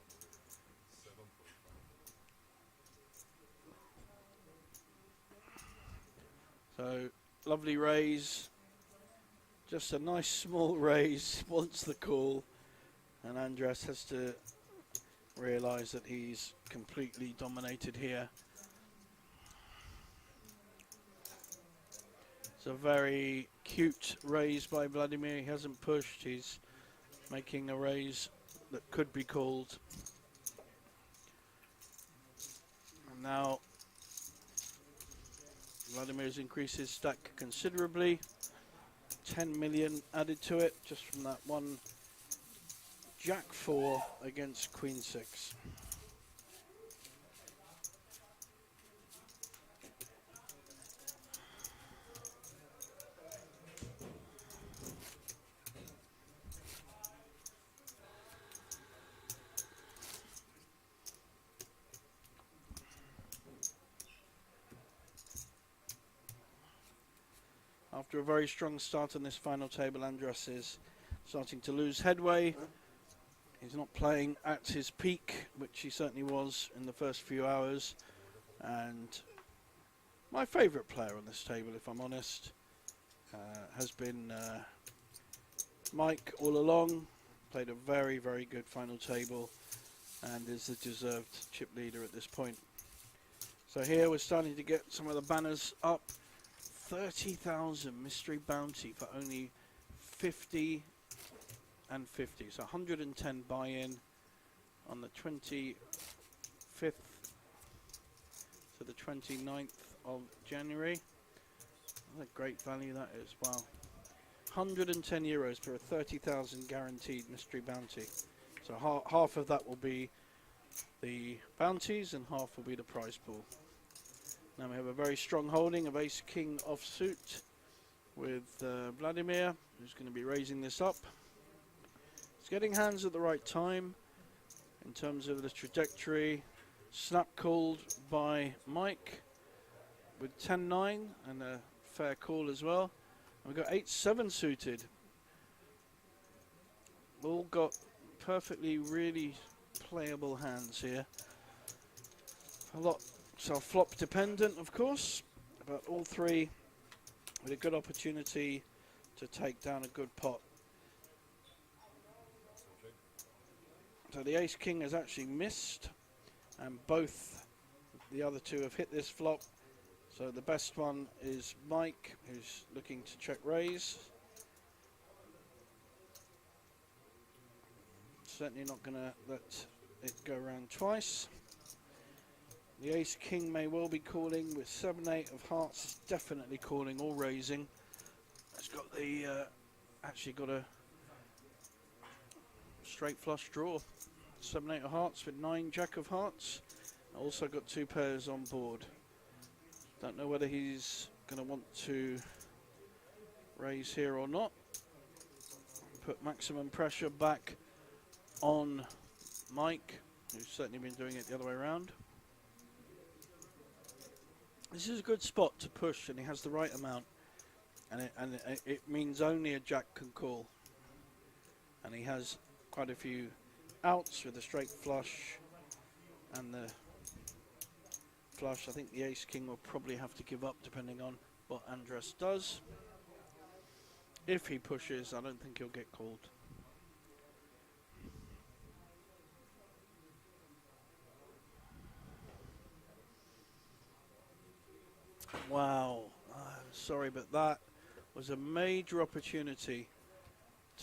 So, lovely raise. Just a nice small raise, wants the call. And Andras has to realise that he's completely dominated here. It's a very cute raise by Vladimir. He hasn't pushed, he's making a raise that could be called. And now Vladimir's increased his stack considerably. 10 million added to it just from that one Jack 4 against Queen 6. After a very strong start on this final table, Andras is starting to lose headway. He's not playing at his peak, which he certainly was in the first few hours. And my favourite player on this table, if I'm honest, has been Mike all along. Played a very, very good final table and is the deserved chip leader at this point. So here we're starting to get some of the banners up. 30,000 mystery bounty for only 50 and 50. So 110 buy-in on the 25th to the 29th of January. What a great value that is. Wow. 110 euros for a 30,000 guaranteed mystery bounty. So half of that will be the bounties and half will be the prize pool. Now we have a very strong holding of Ace King offsuit with Vladimir, who's going to be raising this up. He's getting hands at the right time in terms of the trajectory. Snap called by Mike with 10-9 and a fair call as well. And we've got 8-7 suited. All got perfectly really playable hands here. A lot. So flop dependent, of course, but all three with a good opportunity to take down a good pot. So the Ace King has actually missed, and both the other two have hit this flop. So the best one is Mike, who's looking to check raise. Certainly not going to let it go around twice. The Ace King may well be calling with 7-8 of hearts. Is definitely calling or raising. It's got the actually got a straight flush draw. 7-8 of hearts with 9 Jack of hearts. Also got 2 pairs on board. Don't know whether he's going to want to raise here or not. Put maximum pressure back on Mike, who's certainly been doing it the other way around. This is a good spot to push, and he has the right amount, and it means only a Jack can call, and he has quite a few outs with the straight flush and the flush. I think the Ace King will probably have to give up depending on what Andras does. If he pushes, I don't think he'll get called. Wow, sorry, but that was a major opportunity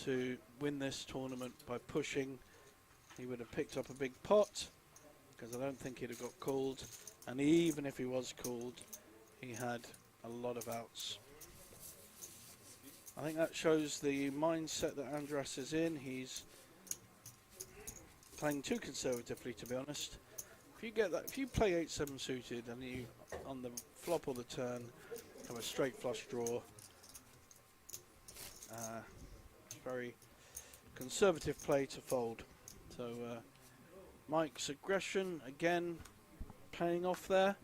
to win this tournament by pushing. He would have picked up a big pot, because I don't think he'd have got called. And even if he was called, he had a lot of outs. I think that shows the mindset that Andras is in. He's playing too conservatively, to be honest. If you get that, if you play 8-7 suited and you on the flop or the turn have a straight flush draw, very conservative play to fold. So Mike's aggression again paying off there.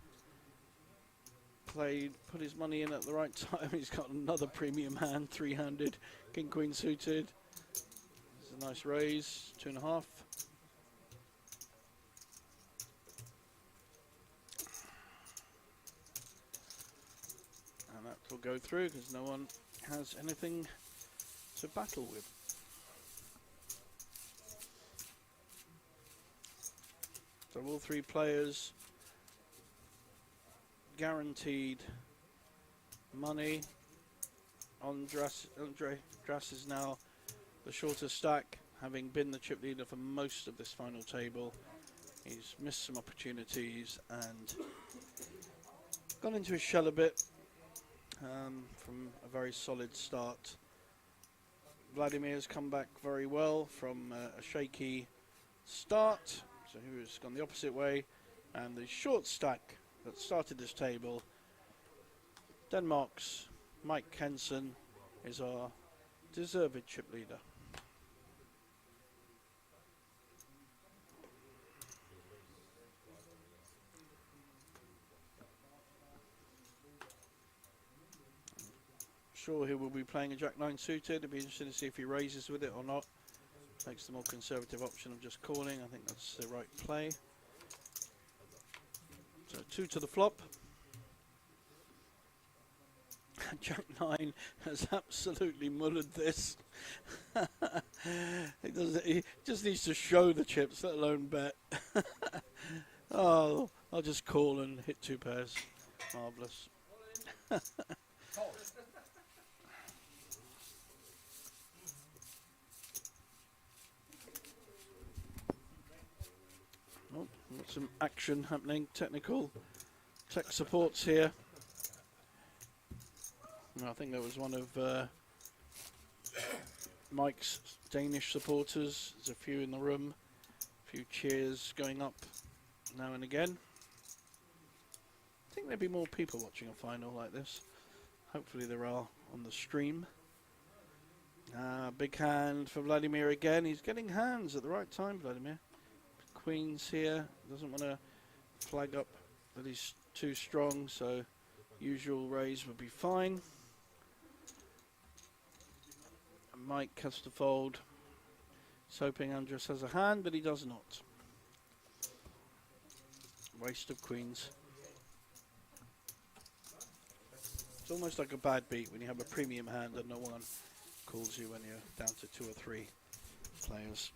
Put his money in at the right time. He's got another premium hand, three-handed, king queen suited. It's a nice raise, 2.5. And that will go through because no one has anything to battle with. So all three players guaranteed money. Andre is now the shortest stack, having been the chip leader for most of this final table. He's missed some opportunities and gone into his shell a bit from a very solid start. Vladimir's come back very well from a shaky start, so he has gone the opposite way, and the short stack that started this table, Denmark's Mike Henson, is our deserved chip leader. Sure, he will be playing a Jack-9 suited. It'll be interesting to see if he raises with it or not. Takes the more conservative option of just calling. I think that's the right play. So 2 to the flop. Jack-9 has absolutely mullered this. He just needs to show the chips, let alone bet. Oh, I'll just call and hit 2 pairs. Marvellous. Oh, got some action happening, technical tech supports here. And I think that was one of Mike's Danish supporters. There's a few in the room, a few cheers going up now and again. I think there'd be more people watching a final like this. Hopefully there are on the stream. Big hand for Vladimir again. He's getting hands at the right time, Vladimir. Queen's here, doesn't want to flag up that he's too strong, so usual raise would be fine. And Mike has to fold. He's hoping Andres has a hand, but he does not. Waste of queens. It's almost like a bad beat when you have a premium hand and no one calls you when you're down to 2 or 3 players.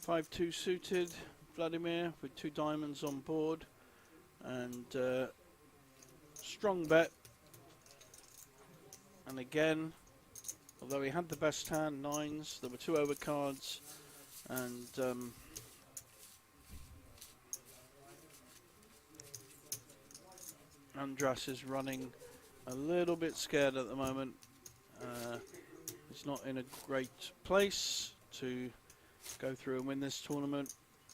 Five-two suited, Vladimir with 2 diamonds on board, and strong bet. And again, although he had the best hand, 9s, there were 2 overcards, and Andras is running a little bit scared at the moment. He's not in a great place to go through and win this tournament.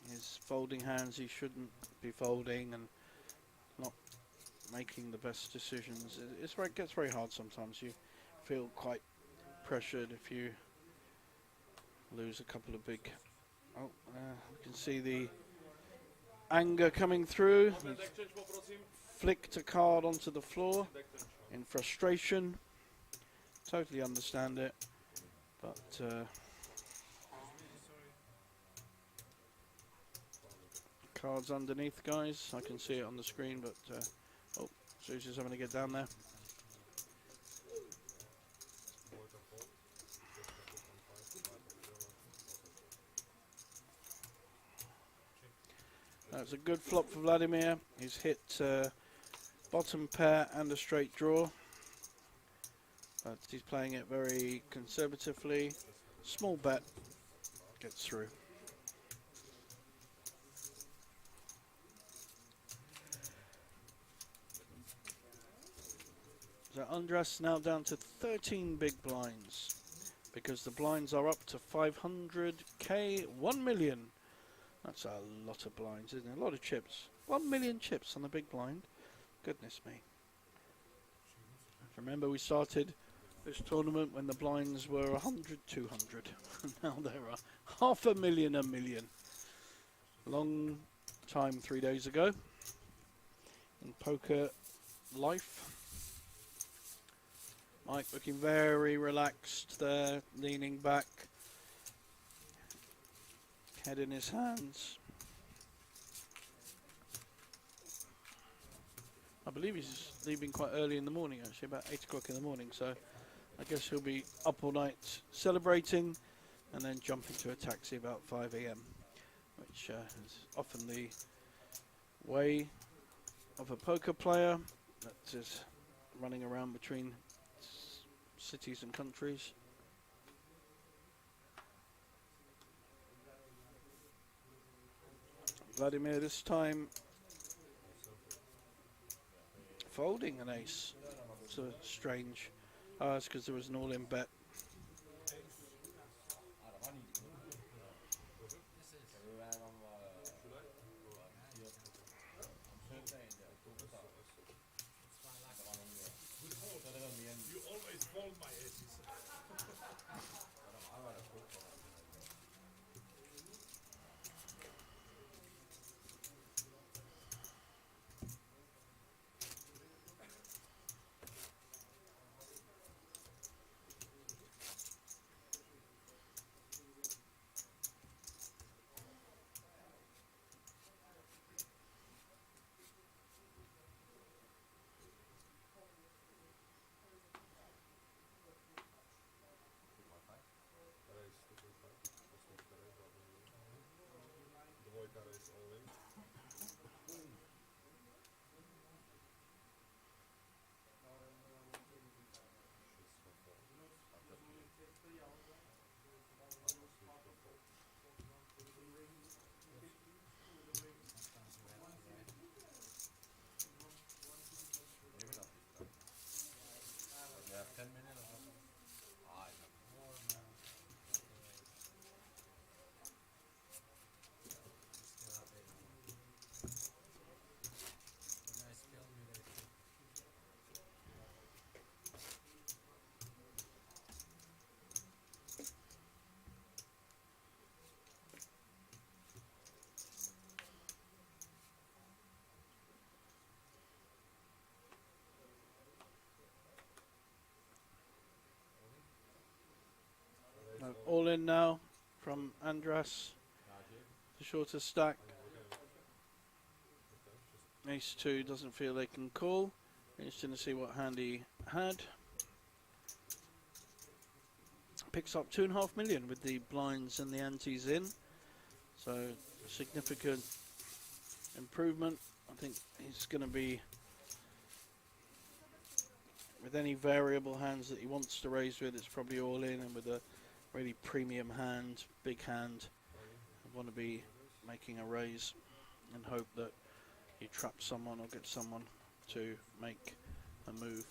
His folding hands he shouldn't be folding, and not making the best decisions. It gets very hard sometimes. You feel quite pressured if you lose a couple of big... Oh, you can see the anger coming through. He's flicked a card onto the floor in frustration. Totally understand it. But cards underneath, guys. I can see it on the screen, but oh, Susie's having to get down there. That's a good flop for Vladimir. He's hit bottom pair and a straight draw. But he's playing it very conservatively. Small bet gets through. So Andras now down to 13 big blinds because the blinds are up to 500k, 1 million. That's a lot of blinds, isn't it? A lot of chips. 1 million chips on the big blind. Goodness me. Remember we started this tournament when the blinds were 100, 200. Now there are 500,000, a million. Long time 3 days ago in poker life. Mike looking very relaxed there, leaning back, head in his hands. I believe he's leaving quite early in the morning, actually, about 8 o'clock in the morning, so I guess he'll be up all night celebrating and then jump into a taxi about 5 a.m, which is often the way of a poker player that is running around between cities and countries. Vladimir this time folding an ace. So strange. Oh, it's because there was an all-in bet. You always fold my aces. All in now from Andras. The shortest stack. Ace 2 doesn't feel they can call. Interesting to see what hand he had. Picks up 2.5 million with the blinds and the antes in. So significant improvement. I think he's going to be, with any variable hands that he wants to raise with, it's probably all in, and with a really premium hand, big hand, I want to be making a raise and hope that he traps someone or gets someone to make a move.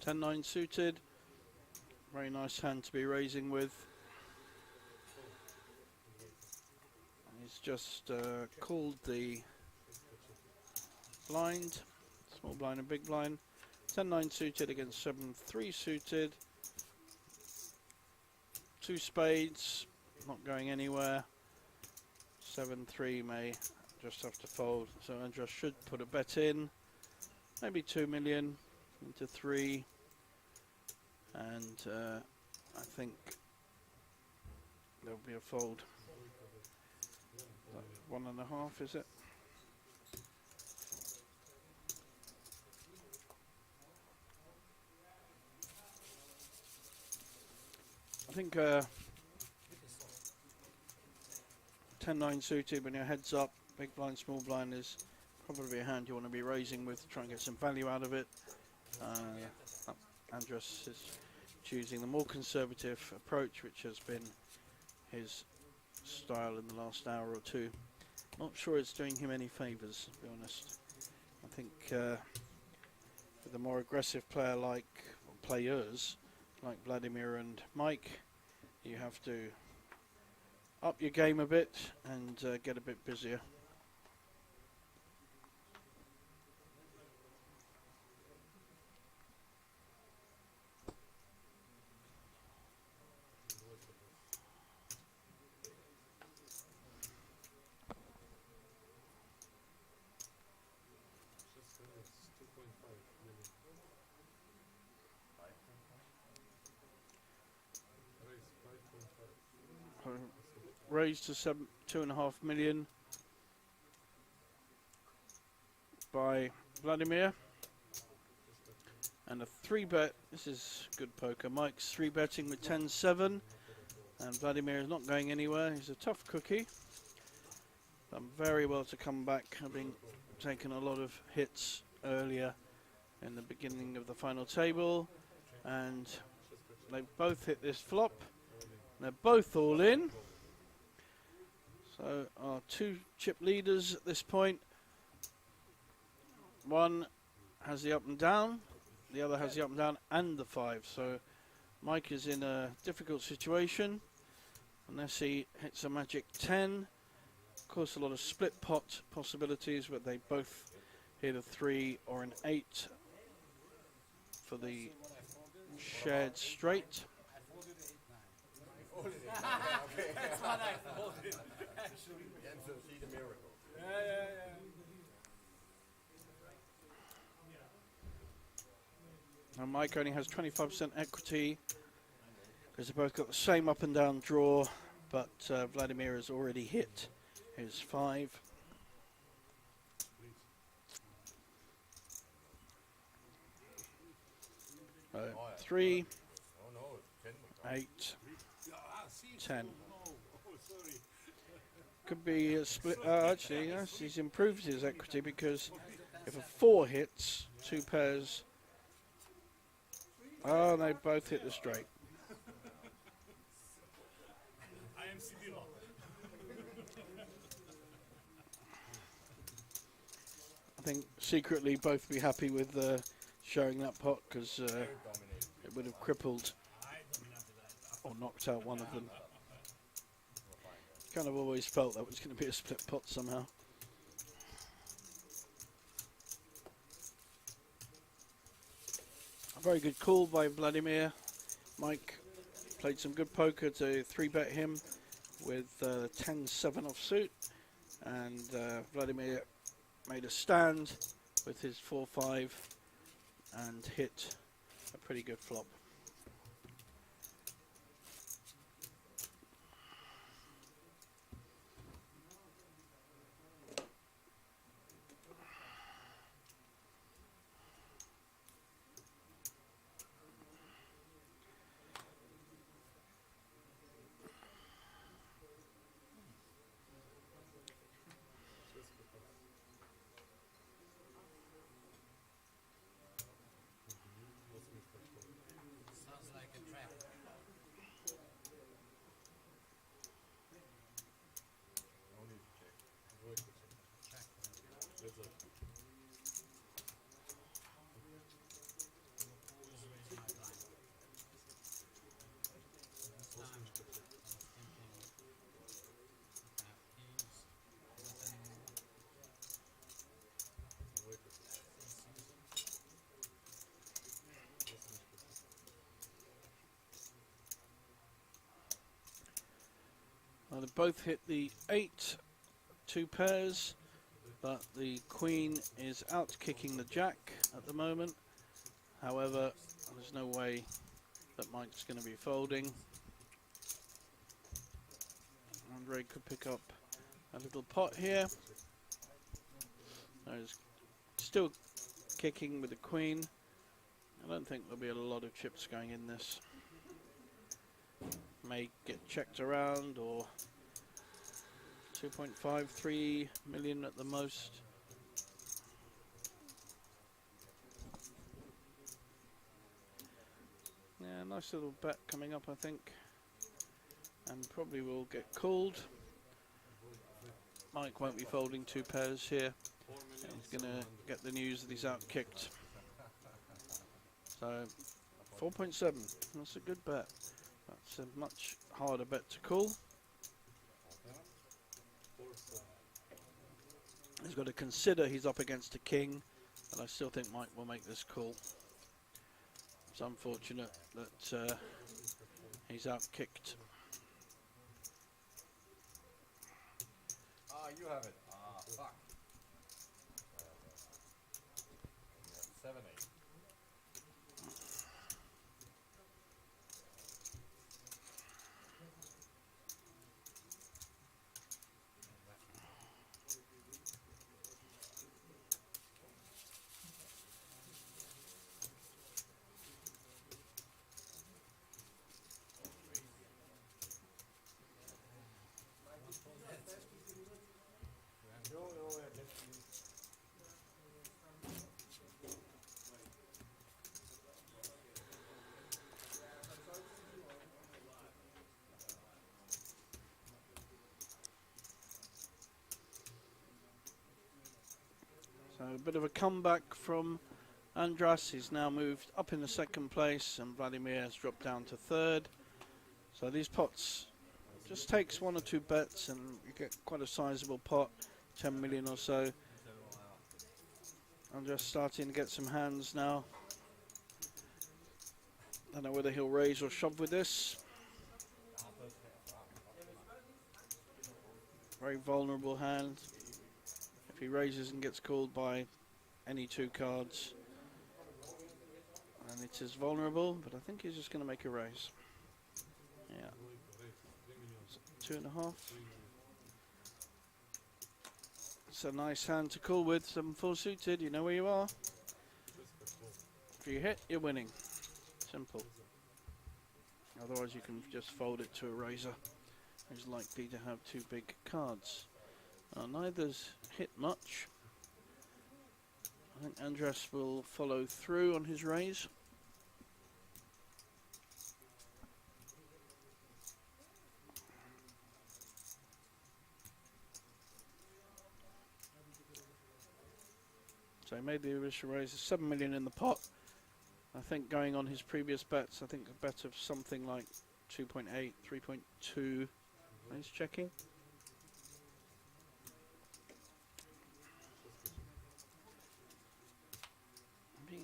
10-9 suited. Very nice hand to be raising with. He's just called the blind, small blind and big blind. 10-9 suited against 7-3 suited. 2 spades, not going anywhere. 7-3 may just have to fold, so Andras should put a bet in. Maybe 2 million into 3, and I think there'll be a fold. 1.5, is it? I think 10-9 suited when your head's up, big blind, small blind is probably a hand you want to be raising with to try and get some value out of it. Andras is choosing the more conservative approach, which has been his style in the last hour or two. Not sure it's doing him any favours, to be honest. I think with a more aggressive player like, or players like Vladimir and Mike, you have to up your game a bit and get a bit busier. Raised to 2.5 million by Vladimir, and a 3-bet. This is good poker. Mike's 3-betting with 10-7, and Vladimir is not going anywhere. He's a tough cookie. Done very well to come back, having taken a lot of hits earlier in the beginning of the final table, and they've both hit this flop. They're both all in. So our 2 chip leaders at this point. One has the up and down, the other has the up and down and the 5. So Mike is in a difficult situation unless he hits a magic 10. Of course, a lot of split pot possibilities, but they both hit a 3 or an 8 for the shared straight. That's what I folded. Actually, see the miracle. Yeah. And Mike only has 25% equity because they both got the same up and down draw, but Vladimir has already hit his 5. Uh, 3, 8, 10. Could be a split. Actually, yes, he's improved his equity because if a 4 hits, 2 pairs. Oh, they both hit the straight. I am Sibilla. I think secretly both be happy with showing that pot because it would have crippled or knocked out one of them. Kind of always felt that was going to be a split pot somehow. A very good call by Vladimir. Mike played some good poker to 3-bet him with 10-7 offsuit, and Vladimir made a stand with his 4-5 and hit a pretty good flop. Sounds like a trap. they both hit the 8, 2 pairs, but the queen is out kicking the jack at the moment. However, there's no way that Mike's going to be folding. Andre could pick up a little pot here. He's still kicking with the queen. I don't think there'll be a lot of chips going in this. May get checked around, or 2.5, 3 million at the most. Yeah, nice little bet coming up, I think. And probably will get called. Mike won't be folding 2 pairs here. He's going to get the news that he's out kicked. So 4.7, that's a good bet. That's a much harder bet to call. He's got to consider he's up against a king, and I still think Mike will make this call. It's unfortunate that he's out kicked. Ah, you have it. Ah, fuck. 7, 8. So a bit of a comeback from Andras. He's now moved up in the 2nd place, and Vladimir has dropped down to 3rd. So these pots just takes 1 or 2 bets and you get quite a sizable pot, 10 million or so. I'm just starting to get some hands now. Don't know whether he'll raise or shove with this. Very vulnerable hand. If he raises and gets called by any 2 cards, and it is vulnerable, but I think he's just going to make a raise. Yeah. 2.5. It's a nice hand to call with. 7-4 suited, you know where you are. If you hit, you're winning. Simple. Otherwise you can just fold it to a raiser who's likely to have 2 big cards. Neither's hit much. I think Andras will follow through on his raise. So he made the initial raise, 7 million in the pot. I think going on his previous bets, I think a bet of something like 2.8, 3.2. He's checking. He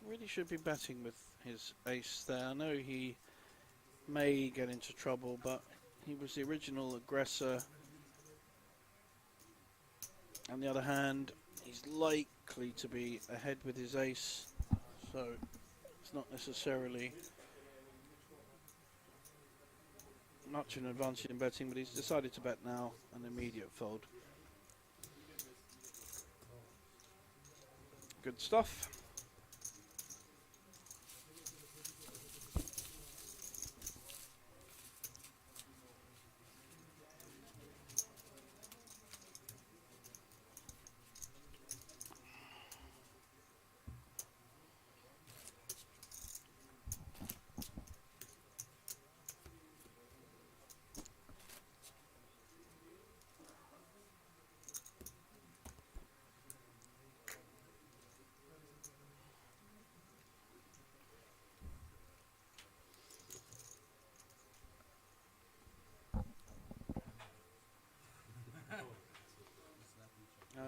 really should be betting with his ace there. I know he may get into trouble, but he was the original aggressor. On the other hand, he's likely to be ahead with his ace, so it's not necessarily much an advantage in betting, but he's decided to bet now, an immediate fold. Good stuff.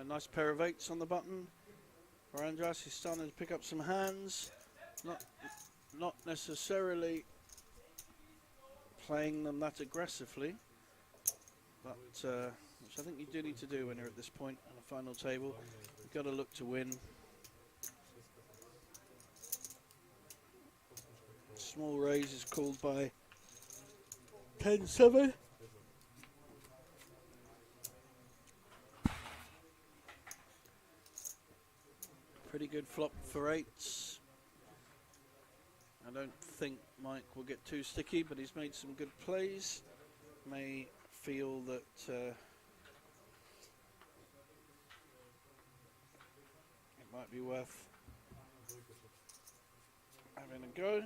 Nice pair of 8s on the button for Andras. He's starting to pick up some hands. Not necessarily playing them that aggressively, but which I think you do need to do when you're at this point on a final table. You've got to look to win. Small raise is called by 10-7. Pretty good flop for 8s. I don't think Mike will get too sticky, but he's made some good plays. May feel that it might be worth having a go.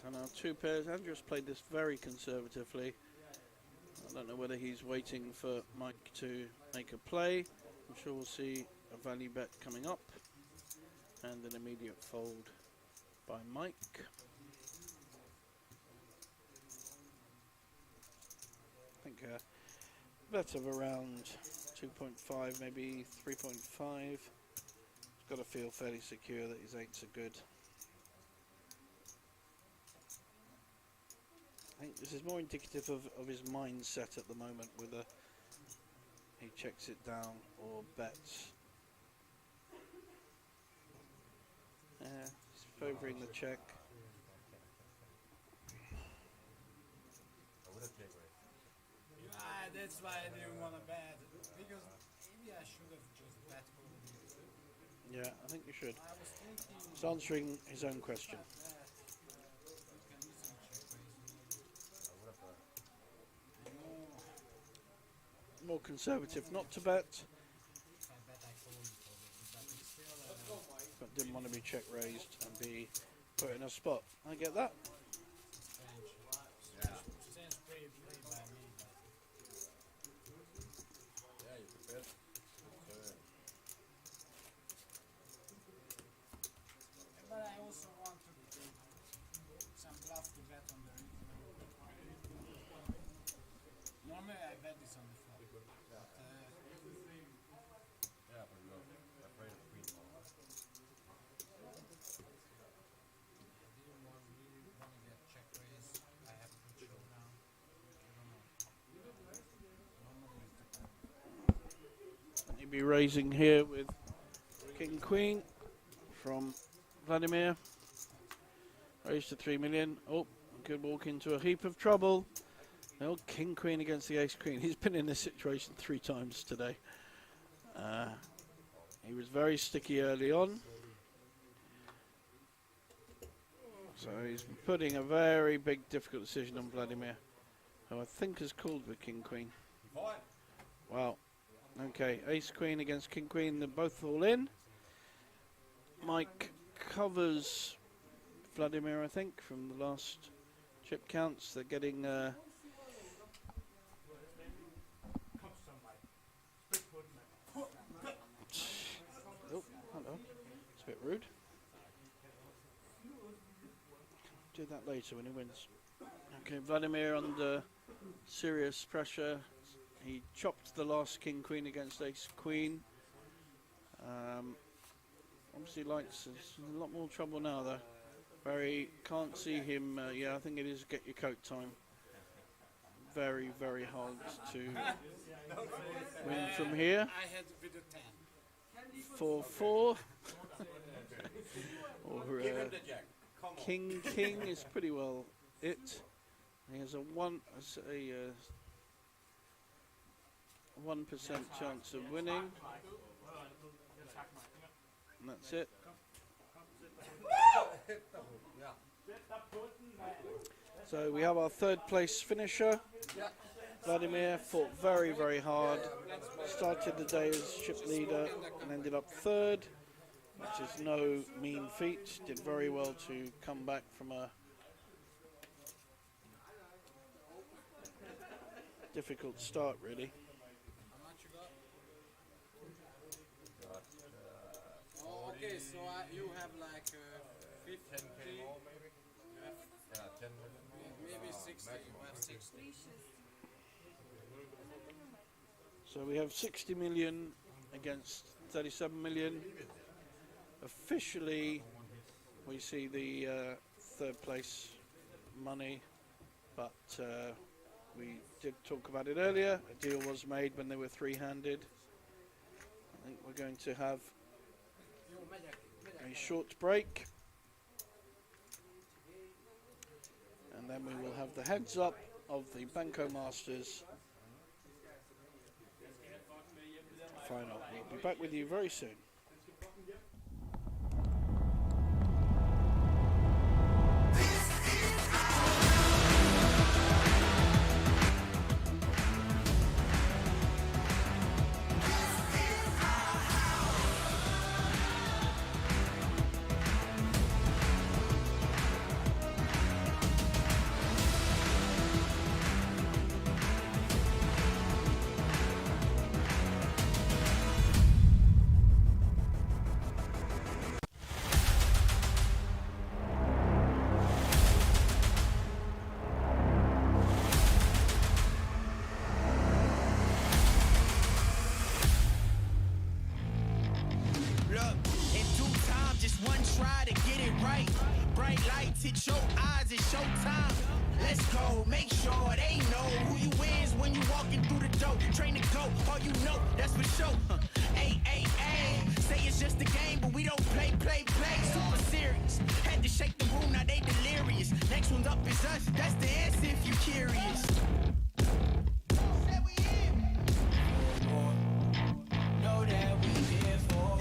So now 2 pairs. Andrew's played this very conservatively. I don't know whether he's waiting for Mike to make a play. I'm sure we'll see a value bet coming up and an immediate fold by Mike. I think a bet of around 2.5, maybe 3.5. He's got to feel fairly secure that his 8s are good. I think this is more indicative of his mindset at the moment, whether he checks it down or bets. He's favouring the check. That's why I didn't want to bet, because maybe I should have just bet over. Yeah, I think you should. I was thinking. He's answering his own question. More conservative not to bet, but didn't want to be check raised and be put in a spot. I get that. But I also want some bluff to bet on the normally I bet this on the flop. Yeah, but you're afraid of queen. Really want to get check raise. I have a good showdown. I don't know. He'd be raising here with King Queen from Vladimir. Raised to 3 million. Oh, could walk into a heap of trouble. No, King Queen against the Ace Queen. He's been in this situation 3 times today. He was very sticky early on. So he's putting a very big, difficult decision on Vladimir, who I think has called with King Queen. Wow. Okay, Ace Queen against King Queen. They're both all in. Mike covers Vladimir, I think, from the last chip counts. They're getting... oh, hello. It's a bit rude. Do that later when he wins. Okay, Vladimir under serious pressure. He chopped the last King Queen against Ace Queen. Obviously lights is a lot more trouble now though. Very can't see him. Yeah, I think it is get your coat time. Very, very hard to win from here. I had with a 10. 4-4. Or King King is pretty well it. He has a 1% chance of winning. And that's it. So we have our 3rd place finisher. Vladimir fought very, very hard. Started the day as ship leader and ended up 3rd, which is no mean feat. Did very well to come back from a difficult start, really. How much you got? Oh, okay, so you have like 50. 10k more maybe? Yeah, 10 million. Maybe 60. You have 60. So we have 60 million against 37 million. Officially, we see the third place money, but we did talk about it earlier. A deal was made when they were three-handed. I think we're going to have a short break, and then we will have the heads up of the Banco Masters final. We'll be back with you very soon. Look, in due time, just one try to get it right. Bright lights hit your eyes, it's showtime. Let's go, make sure they know who you is when you walking through the door. Train to go, all you know, that's for sure. Ay, ay, ay, say it's just a game, but we don't play. Super serious, had to shake the room, now they delirious. Next one's up is us, that's the answer if you curious. Say we in. Know that we here for.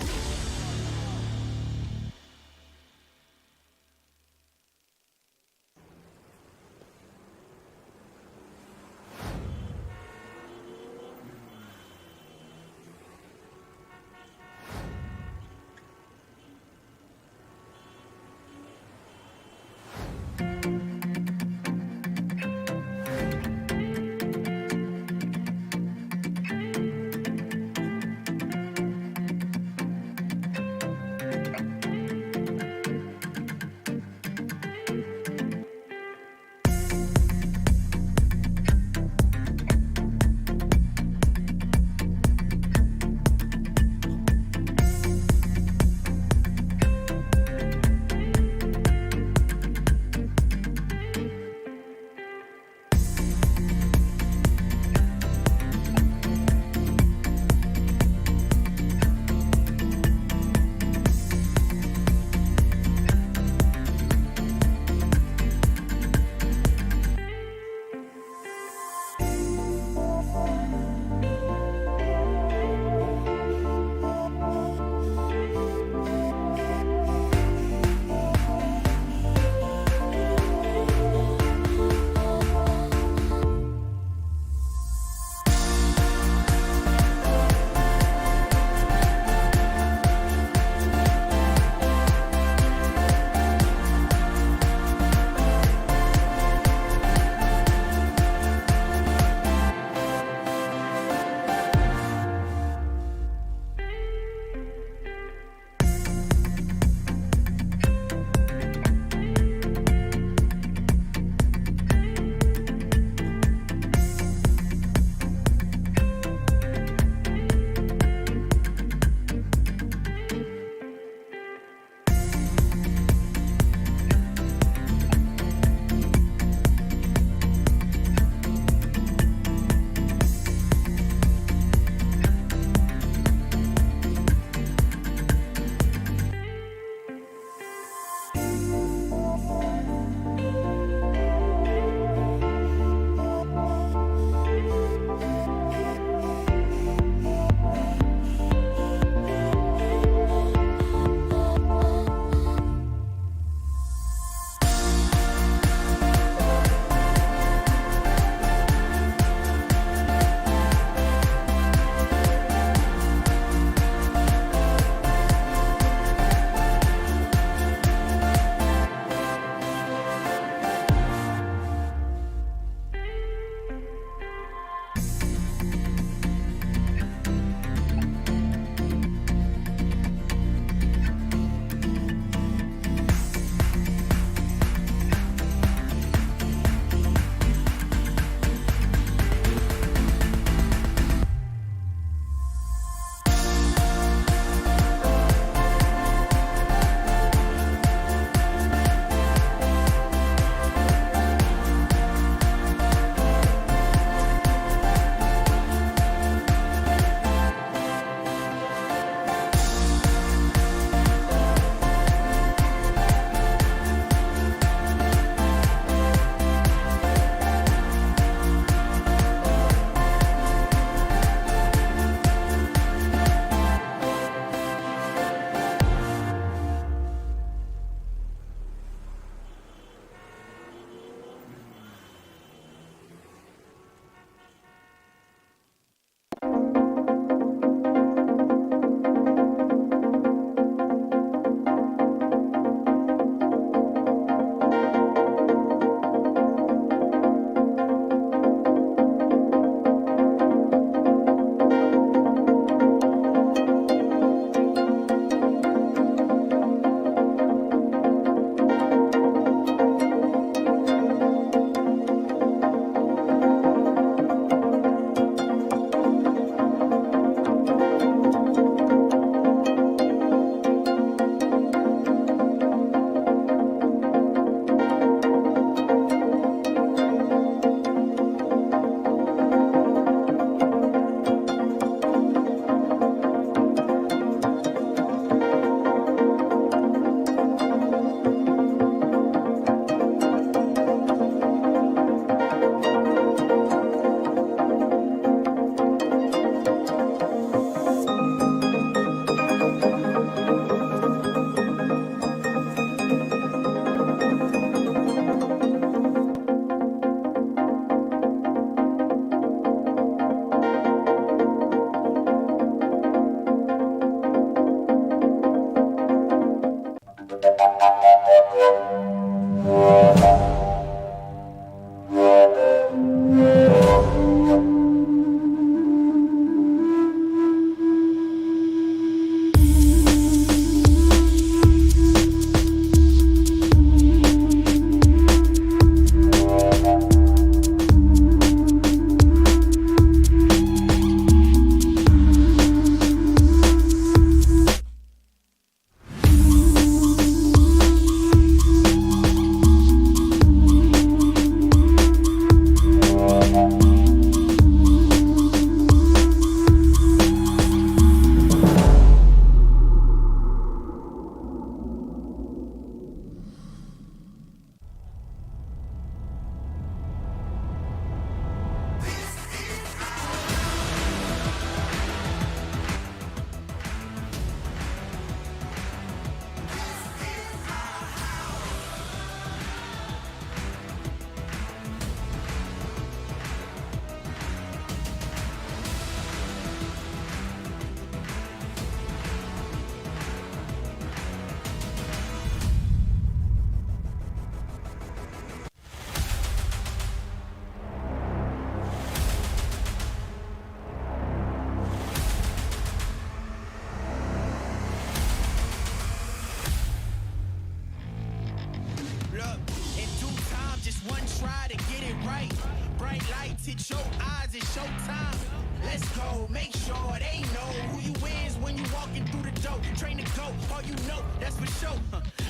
Look, in due time, just one try to get it right. Bright lights hit your eyes, it's showtime. Let's go, make sure they know who you is when you walking through the door. Train to go, all you know, that's for sure.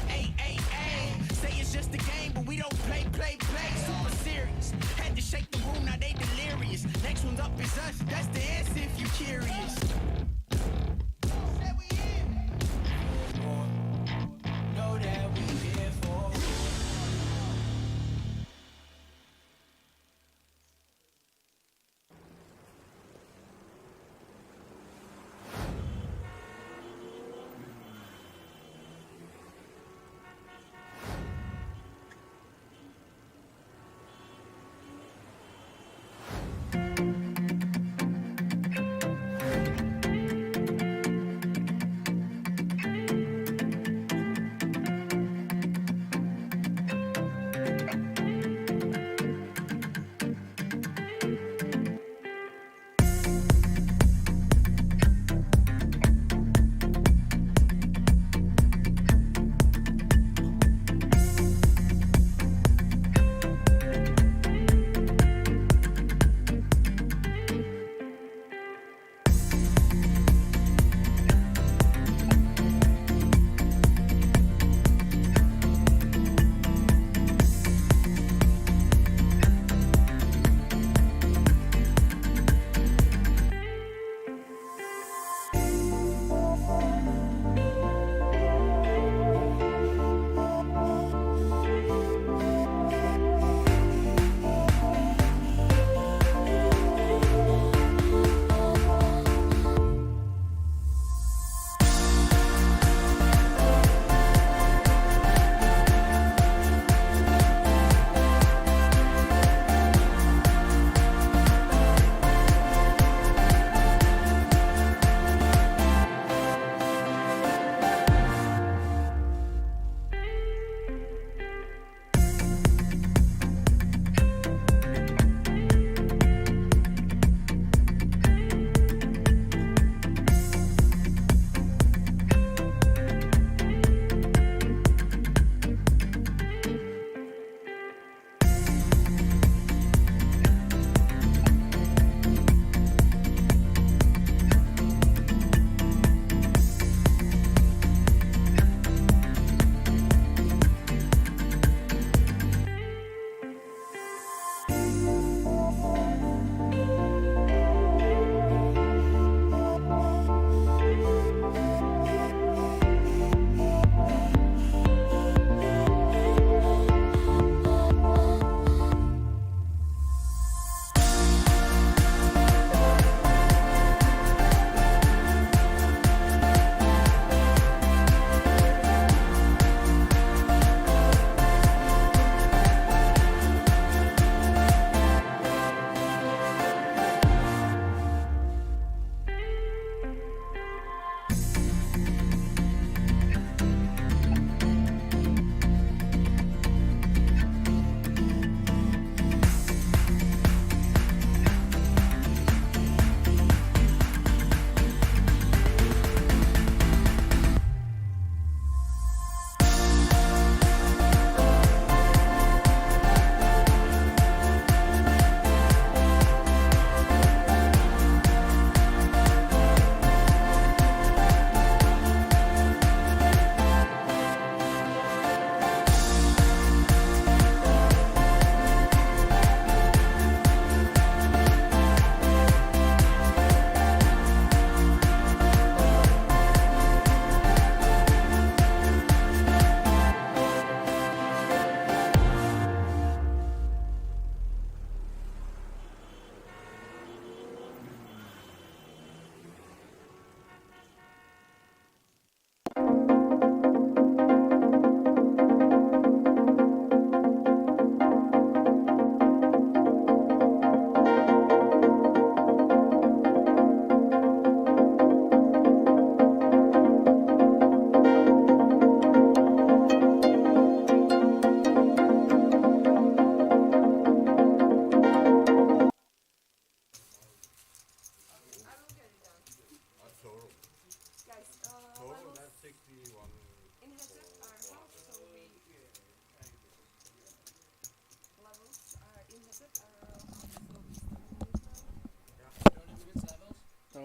Hey, hey, hey, say it's just a game, but we don't play. Super serious, had to shake the room, now they delirious. Next one's up is us, that's the answer if you curious. Know that we here for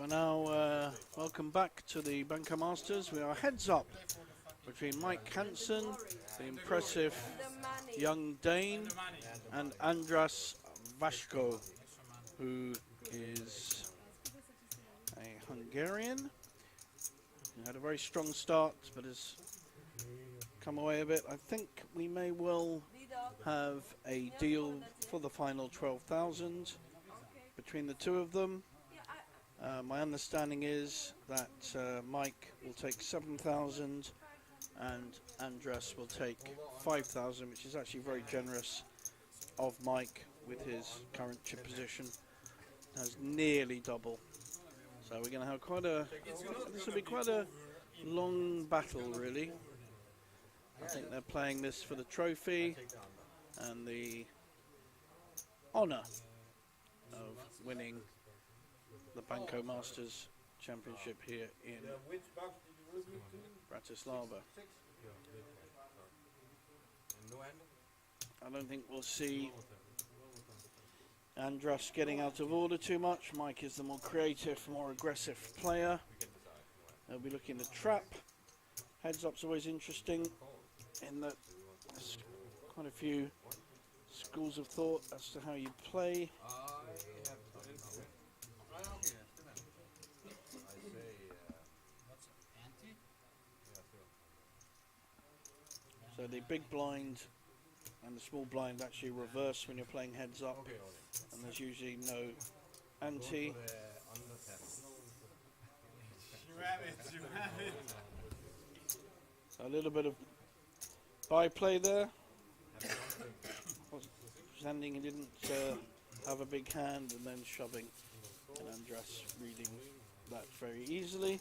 Now, welcome back to the Banco Masters. We are heads up between Mike Hansen, the impressive The money. young Dane, and Andras Vashko, who is a Hungarian. He had a very strong start, but has come away a bit. I think we may well have a deal for the final 12,000 between the two of them. My understanding is that Mike will take 7,000 and Andras will take 5,000, which is actually very generous of Mike with his current chip position. Has nearly double. So we're going to have this will be quite a long battle, really. I think they're playing this for the trophy and the honour of winning the Banco Masters Championship here in Bratislava. I don't think we'll see Andras getting out of order too much. Mike is the more creative, more aggressive player. They'll be looking to trap. Heads up's always interesting in that there's quite a few schools of thought as to how you play. So the big blind and the small blind actually reverse when you're playing heads up, and there's usually no ante. You have it, you have it. A little bit of byplay there. Pretending he didn't have a big hand and then shoving, and Andras reading that very easily.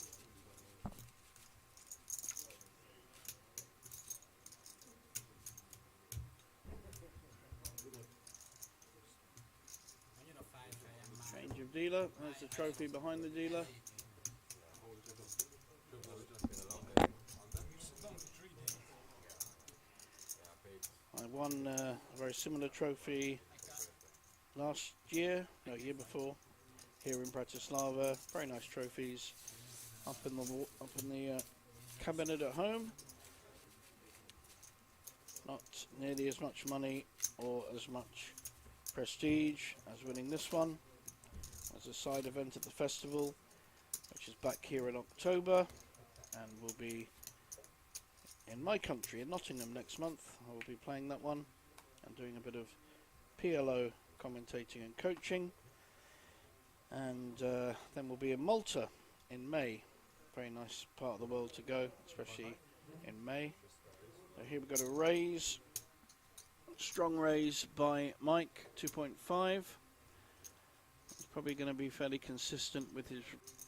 Change of dealer. There's the trophy behind the dealer. I won a very similar trophy last year, no, year before, here in Bratislava. Very nice trophies up in the cabinet at home. Not nearly as much money or as much prestige as winning this one. As a side event at the festival, which is back here in October, and will be in my country, in Nottingham, next month. I will be playing that one and doing a bit of PLO commentating and coaching. And then we'll be in Malta in May. Very nice part of the world to go, especially in May. So here we've got a raise, strong raise by Mike, 2.5. He's probably going to be fairly consistent with his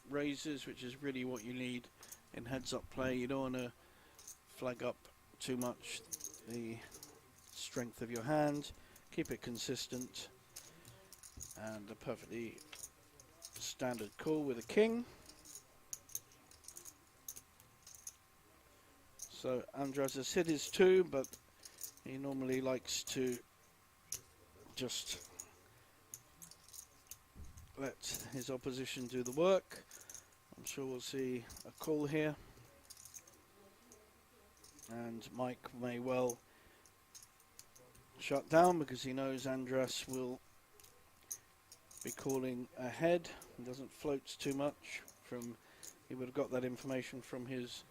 raises, which is really what you need in heads-up play. You don't want to flag up too much the strength of your hand. Keep it consistent, and a perfectly standard call with a king. So Andras has hit his 2, but he normally likes to just let his opposition do the work. I'm sure we'll see a call here, and Mike may well shut down because he knows Andras will be calling ahead. He doesn't float too much. He would have got that information from his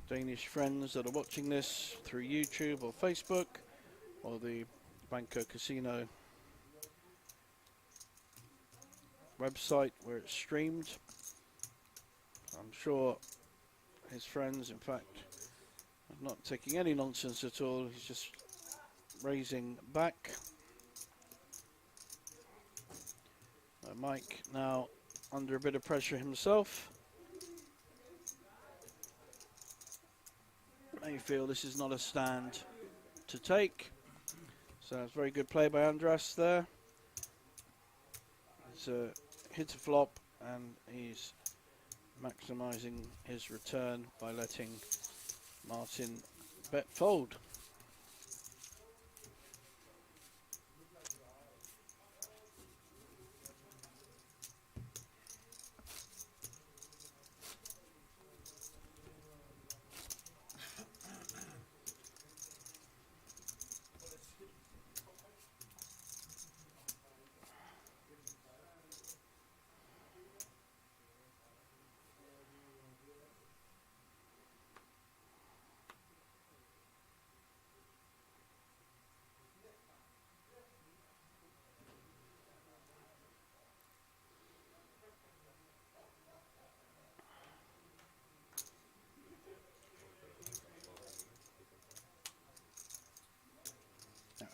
Danish friends that are watching this through YouTube or Facebook or the Banco Casino website where it's streamed. I'm sure his friends, in fact, are not taking any nonsense at all. He's just raising back. Mike now under a bit of pressure himself. I feel this is not a stand to take. So it's very good play by Andras there. It's a hit a flop, and he's maximising his return by letting Martin bet fold.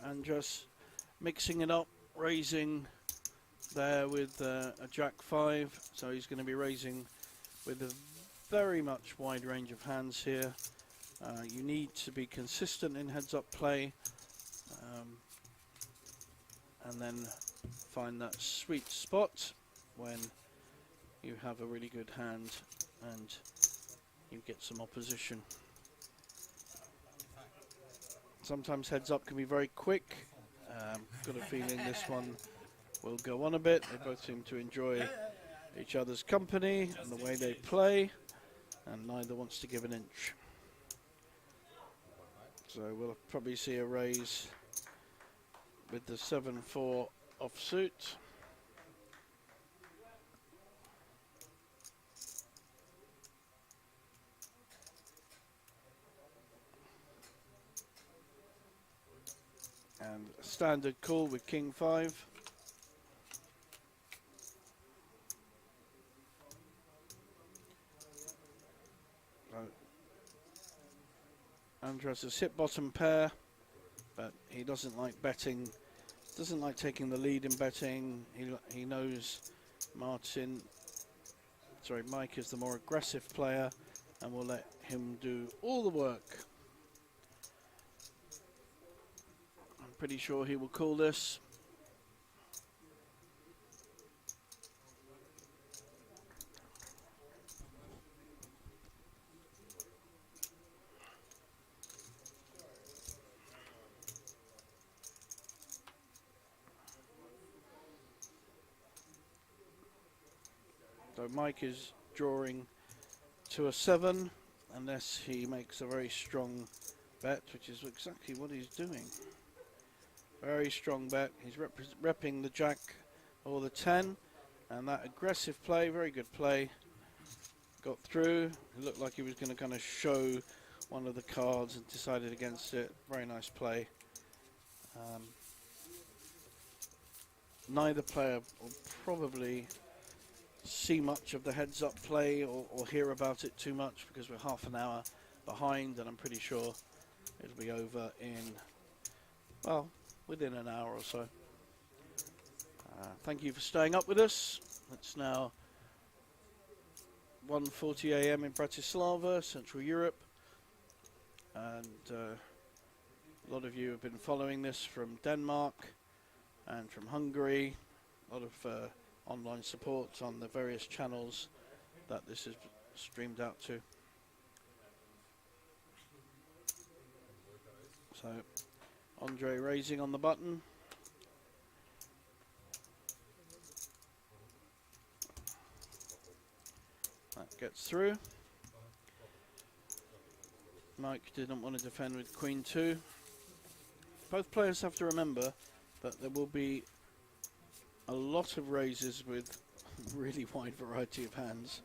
Andres mixing it up, raising there with a Jack 5, so he's going to be raising with a very much wide range of hands here. You need to be consistent in heads-up play, and then find that sweet spot when you have a really good hand and you get some opposition. Sometimes heads-up can be very quick. Got a feeling this one will go on a bit. They both seem to enjoy each other's company and the way they play, and neither wants to give an inch. So we'll probably see a raise with the 7-4 offsuit. And a standard call with King 5. Andres has hit bottom pair, but he doesn't like betting, doesn't like taking the lead in betting. He knows Mike is the more aggressive player and will let him do all the work. I'm pretty sure he will call this. So Mike is drawing to a 7 unless he makes a very strong bet, which is exactly what he's doing. Very strong bet. He's repping the Jack or the 10, and that aggressive play, very good play, got through. It looked like he was going to kind of show one of the cards and decided against it. Very nice play. Neither player will probably see much of the heads-up play or hear about it too much because we're half an hour behind, and I'm pretty sure it'll be over in, well, within an hour or so. Thank you for staying up with us. It's now 1:40 AM in Bratislava, Central Europe, and a lot of you have been following this from Denmark and from Hungary. A lot of online support on the various channels that this is streamed out to. So Andre raising on the button. That gets through. Mike didn't want to defend with Queen 2. Both players have to remember that there will be a lot of raises with really wide variety of hands,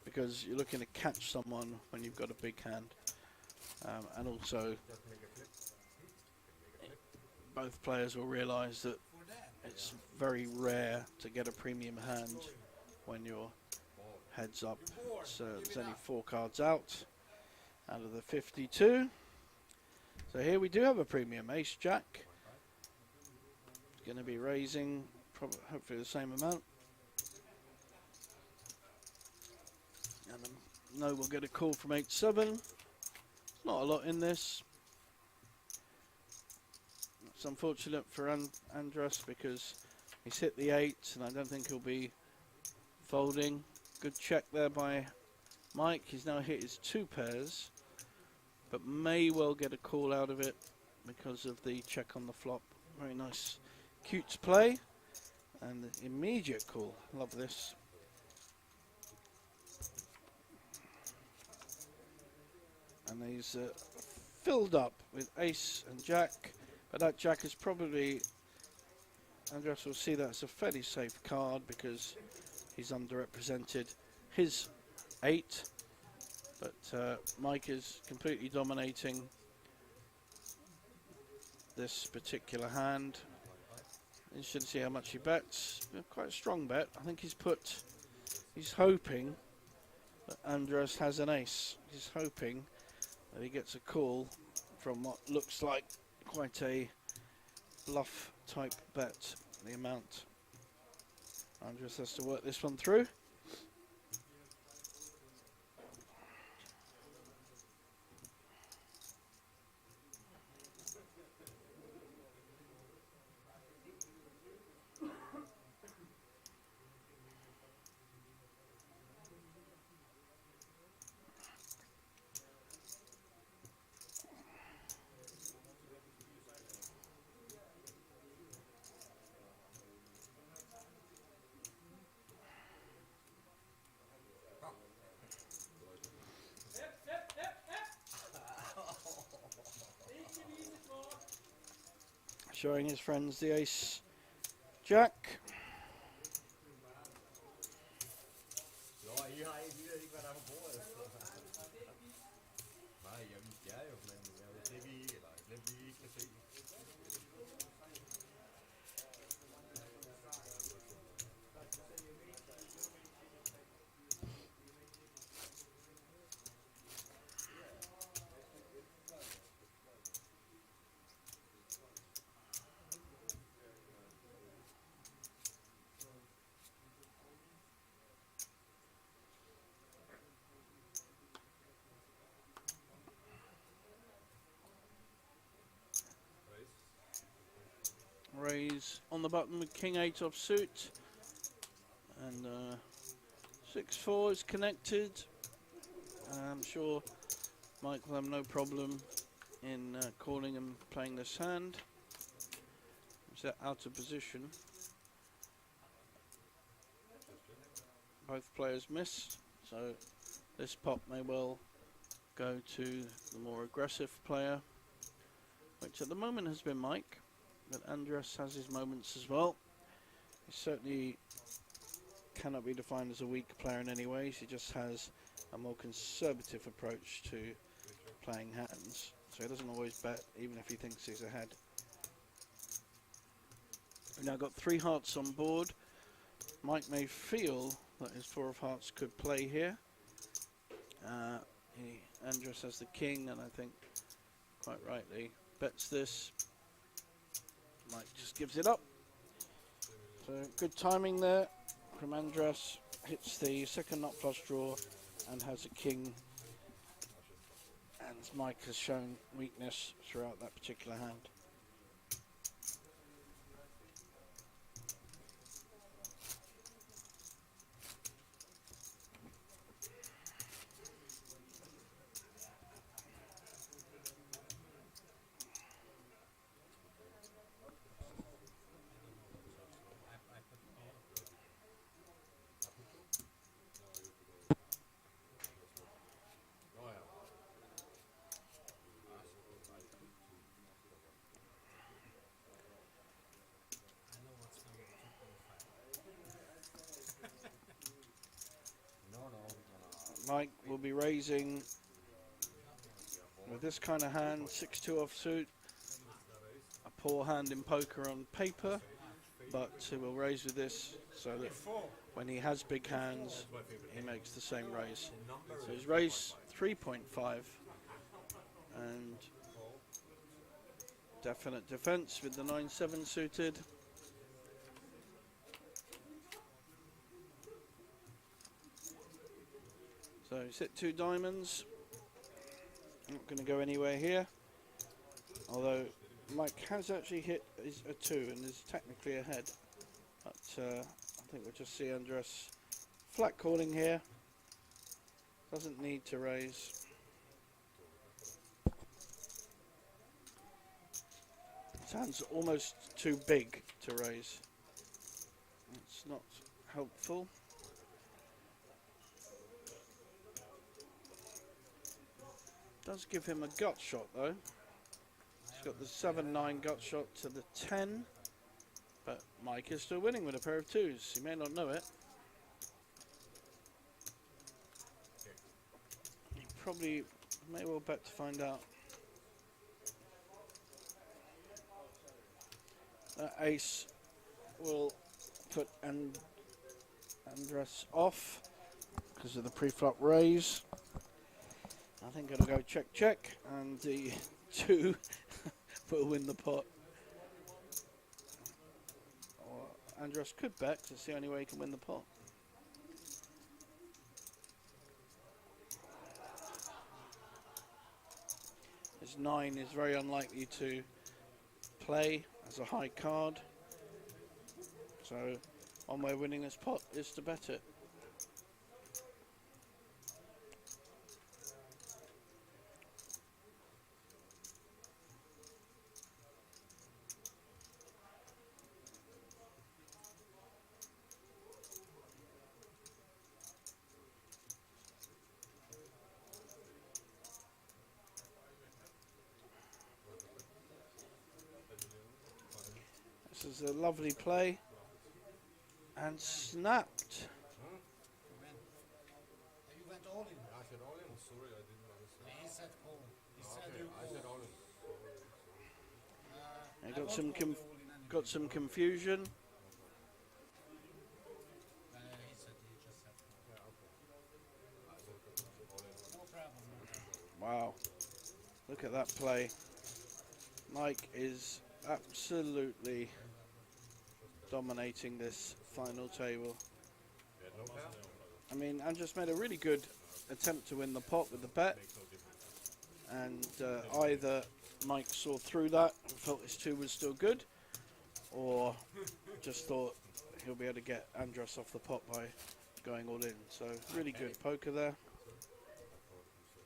because you're looking to catch someone when you've got a big hand, and also both players will realise that it's very rare to get a premium hand when you're heads up. So there's only 4 cards out of the 52. So here we do have a premium Ace Jack. It's going to be raising hopefully the same amount. And no, we'll get a call from 8-7. Not a lot in this. It's unfortunate for Andres because he's hit the 8 and I don't think he'll be folding. Good check there by Mike. He's now hit his 2 pairs, but may well get a call out of it because of the check on the flop. Very nice, cute play. And the immediate call. Love this. And he's filled up with Ace and Jack. But that Jack is probably, Andres will see that as a fairly safe card because he's underrepresented his 8. But Mike is completely dominating this particular hand. Interested to see how much he bets. Quite a strong bet. I think he's hoping that Andres has an ace. He's hoping that he gets a call from what looks like quite a bluff type bet, the amount. Andres has to work this one through. Showing his friends the ace jack. Jo, I har ikke ved ikke, hvad der er på bordet. Nej, jeg vidste jeg jo, men det vi ikke, eller det vi ikke kan se. Raise on the button with king 8 off suit, and 6-4 is connected. I'm sure Mike will have no problem in calling and playing this hand. Is that out of position? Both players missed, so this pot may well go to the more aggressive player, which at the moment has been Mike. But Andres has his moments as well. He certainly cannot be defined as a weak player in any ways. He just has a more conservative approach to playing hands. So he doesn't always bet, even if he thinks he's ahead. We've now got 3 hearts on board. Mike may feel that his 4 of hearts could play here. Andres has the king, and I think quite rightly bets this. Mike just gives it up. So good timing there from Andres. Hits the second nut flush draw and has a king. And Mike has shown weakness throughout that particular hand. Mike will be raising with this kind of hand, 6-2 offsuit. A poor hand in poker on paper, but he will raise with this so that when he has big hands, he makes the same raise. So he's raised 3.5 and definite defense with the 9-7 suited. So he's hit 2 diamonds. Not going to go anywhere here. Although Mike has actually hit a 2 and is technically ahead. But I think we'll just see Andres flat calling here. Doesn't need to raise. His hand's almost too big to raise. It's not helpful. Does give him a gut shot though. He's got the 7-9 gut shot to the 10, but Mike is still winning with a pair of 2s. He may not know it. He probably may well bet to find out. That ace will put Andres off because of the pre-flop raise. I think it'll go check, check, and the 2 will win the pot. Andros could bet 'cause it's the only way he can win the pot. His 9 is very unlikely to play as a high card. So one way of winning this pot is to bet it. This is a lovely play and snapped. You went all in. I said all in. Sorry, I didn't understand. He said call. He said Okay, you I said call. all in. I I got won't some call you all in anyway. got some confusion. He said he just said call. Yeah, okay. I said all in. No problem. No problem. Wow. Look at that play. Mike is absolutely dominating this final table. Yeah, no pair? I mean, Andros made a really good attempt to win the pot with the bet, and either Mike saw through that and felt his 2 was still good, or just thought he'll be able to get Andros off the pot by going all in. So really good poker there.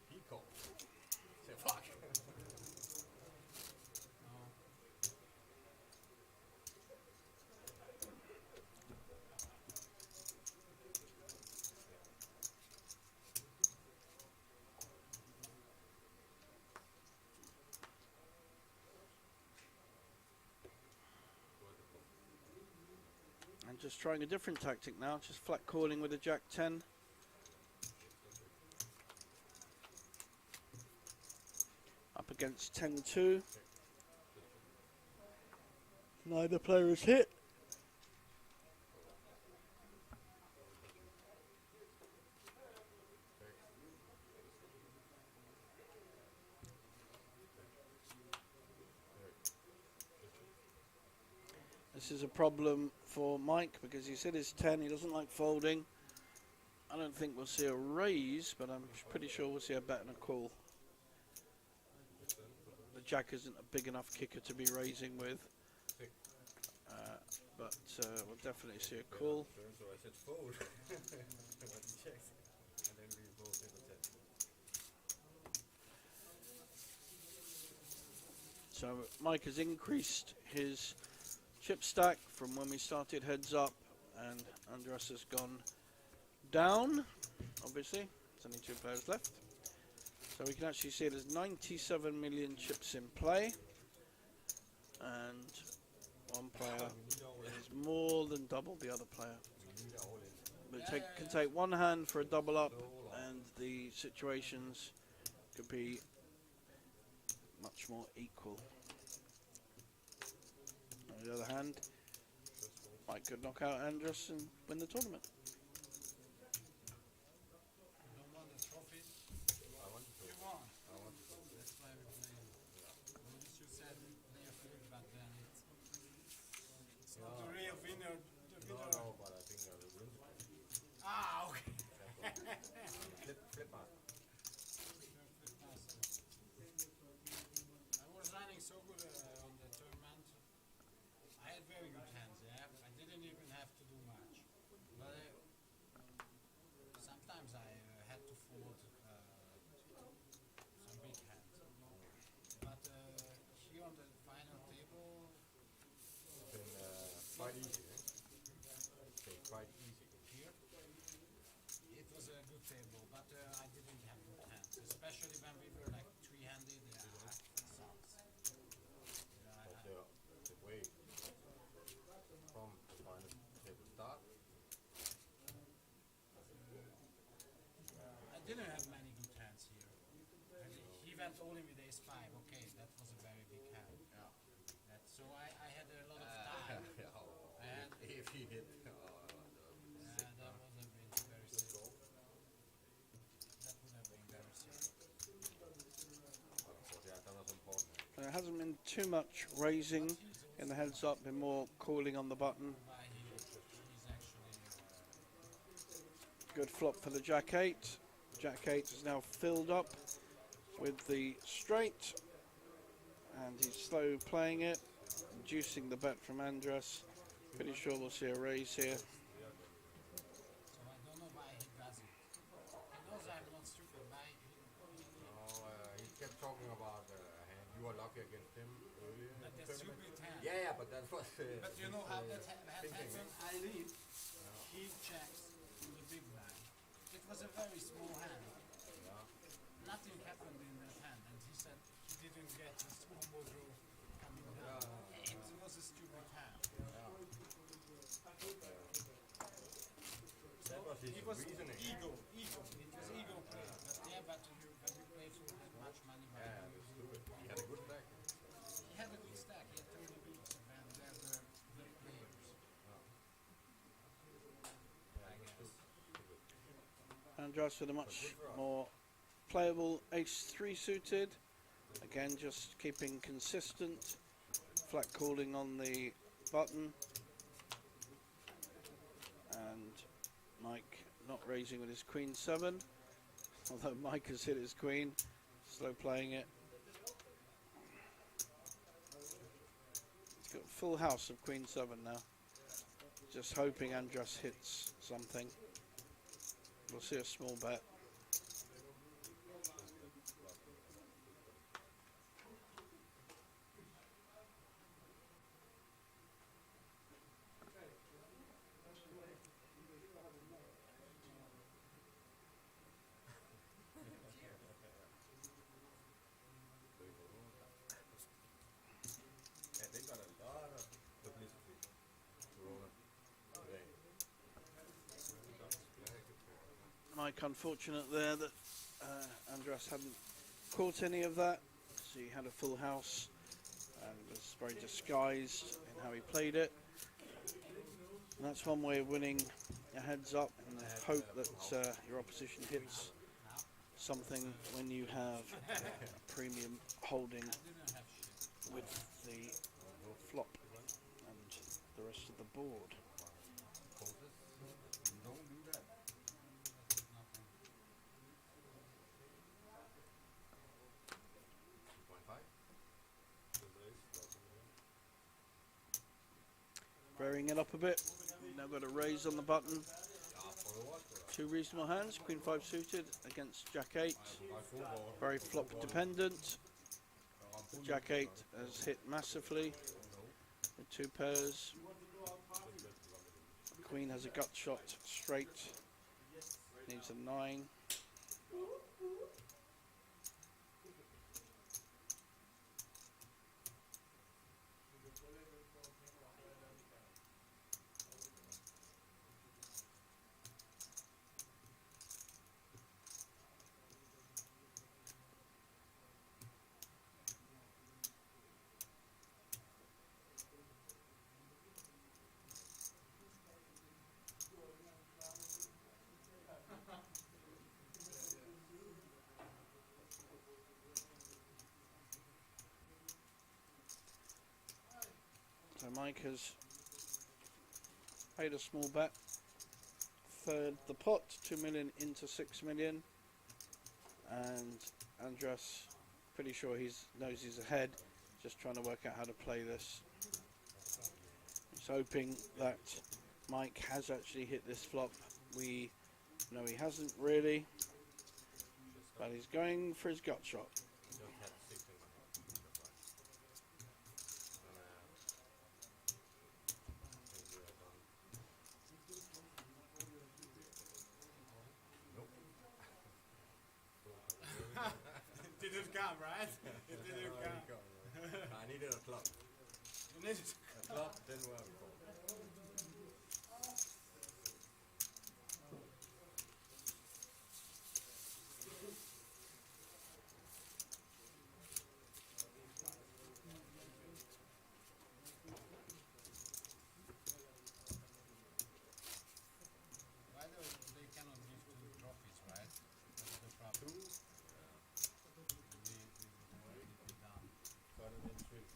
He called. Say fuck. And just trying a different tactic now, just flat calling with a Jack 10. Up against 10-2. Neither player is hit. This is a problem for Mike because he's hit his 10, he doesn't like folding. I don't think we'll see a raise, but I'm pretty sure we'll see a bet and a call. The Jack isn't a big enough kicker to be raising with, but we'll definitely see a call. So I said fold. When he checked. And then we both hit the 10. So Mike has increased his chip stack from when we started heads up, and Andros has gone down, obviously. There's only 2 players left. So we can actually see there's 97 million chips in play, and one player is more than double the other player. But it can take one hand for a double up, and the situations could be much more equal. On the other hand, Mike could knock out Andros and win the tournament. You don't want the trophy? I want to You want. I want to That's why we're playing. Notice you said play a field, but then it's not the real winner. The No, winner. no, but I think I will win. Ah, okay. Flip master. I was running so good on the tournament. I had very good hands, yeah. I didn't even have to do much. But sometimes I had to fold some big hands. But here on the final table, It's been quite easy, eh? It's been quite easy. here, it was a good table, but I didn't have good hands, especially when we were like three-handed. Sucks. But the way from the final table start, I didn't have many good hands here. He went all in with ace-5. Okay, that was a very big hand. yeah. So I had a lot of time. Yeah. And If he hit, that would have been very simple. That would have been very simple. yeah, that was important. There hasn't been too much raising in the heads up, been more calling on the button. Why he Good flop for the Jack 8. Jack 8 is now filled up with the straight, and he's slow playing it, reducing the bet from Andres. Pretty sure we'll see a raise here. So I don't know why he does it. He knows I'm not stupid. Why No, he kept talking about hand. You were lucky against him earlier. but in the that's tournament. stupid hand. Yeah, but that was. But you know how that thinking. happened? I lead. He checks in the big blind. It was a very small hand. Nothing happened in that hand, and he said he didn't get his combo draw coming down. It was a stupid hand. That was his It was reasoning. ego. It was ego play. But yeah, but when you play for that much money, Yeah, it was stupid. He had a good stack. he had a good stack. He had 30 beats, and they're the good players. I guess. Andras with a much more playable ace-3 suited. Again, just keeping consistent. Flat calling on the button. And Mike not raising with his queen-7. Although Mike has hit his queen. Slow playing it. He's got full house of queen-7 now. Just hoping Andras hits something. We'll see a small bet. Yeah, they got a lot of publicity. Corona today. Mike unfortunate there that Andras hadn't caught any of that. So he had a full house and was very disguised in how he played it. And that's one way of winning a heads up, in the hope that your opposition hits something when you have a premium holding with the flop and the rest of the board. Don't do that. Varying it up a bit. Now got a raise on the button. Two reasonable hands. Queen 5 suited against Jack 8. Very flop dependent. The Jack 8 has hit massively with two pairs. Queen has a gut shot straight. Needs a 9. So Mike has paid a small bet. Third the pot, 2 million into 6 million. And Andras, pretty sure he knows he's ahead, just trying to work out how to play this. He's hoping that Mike has actually hit this flop. We know he hasn't really, but he's going for his gut shot. It didn't come, right? It didn't come. I needed a club. You need A club didn't work before. By the way, they cannot give two trophies, right? That's the problem. Two? We done. Got it in three.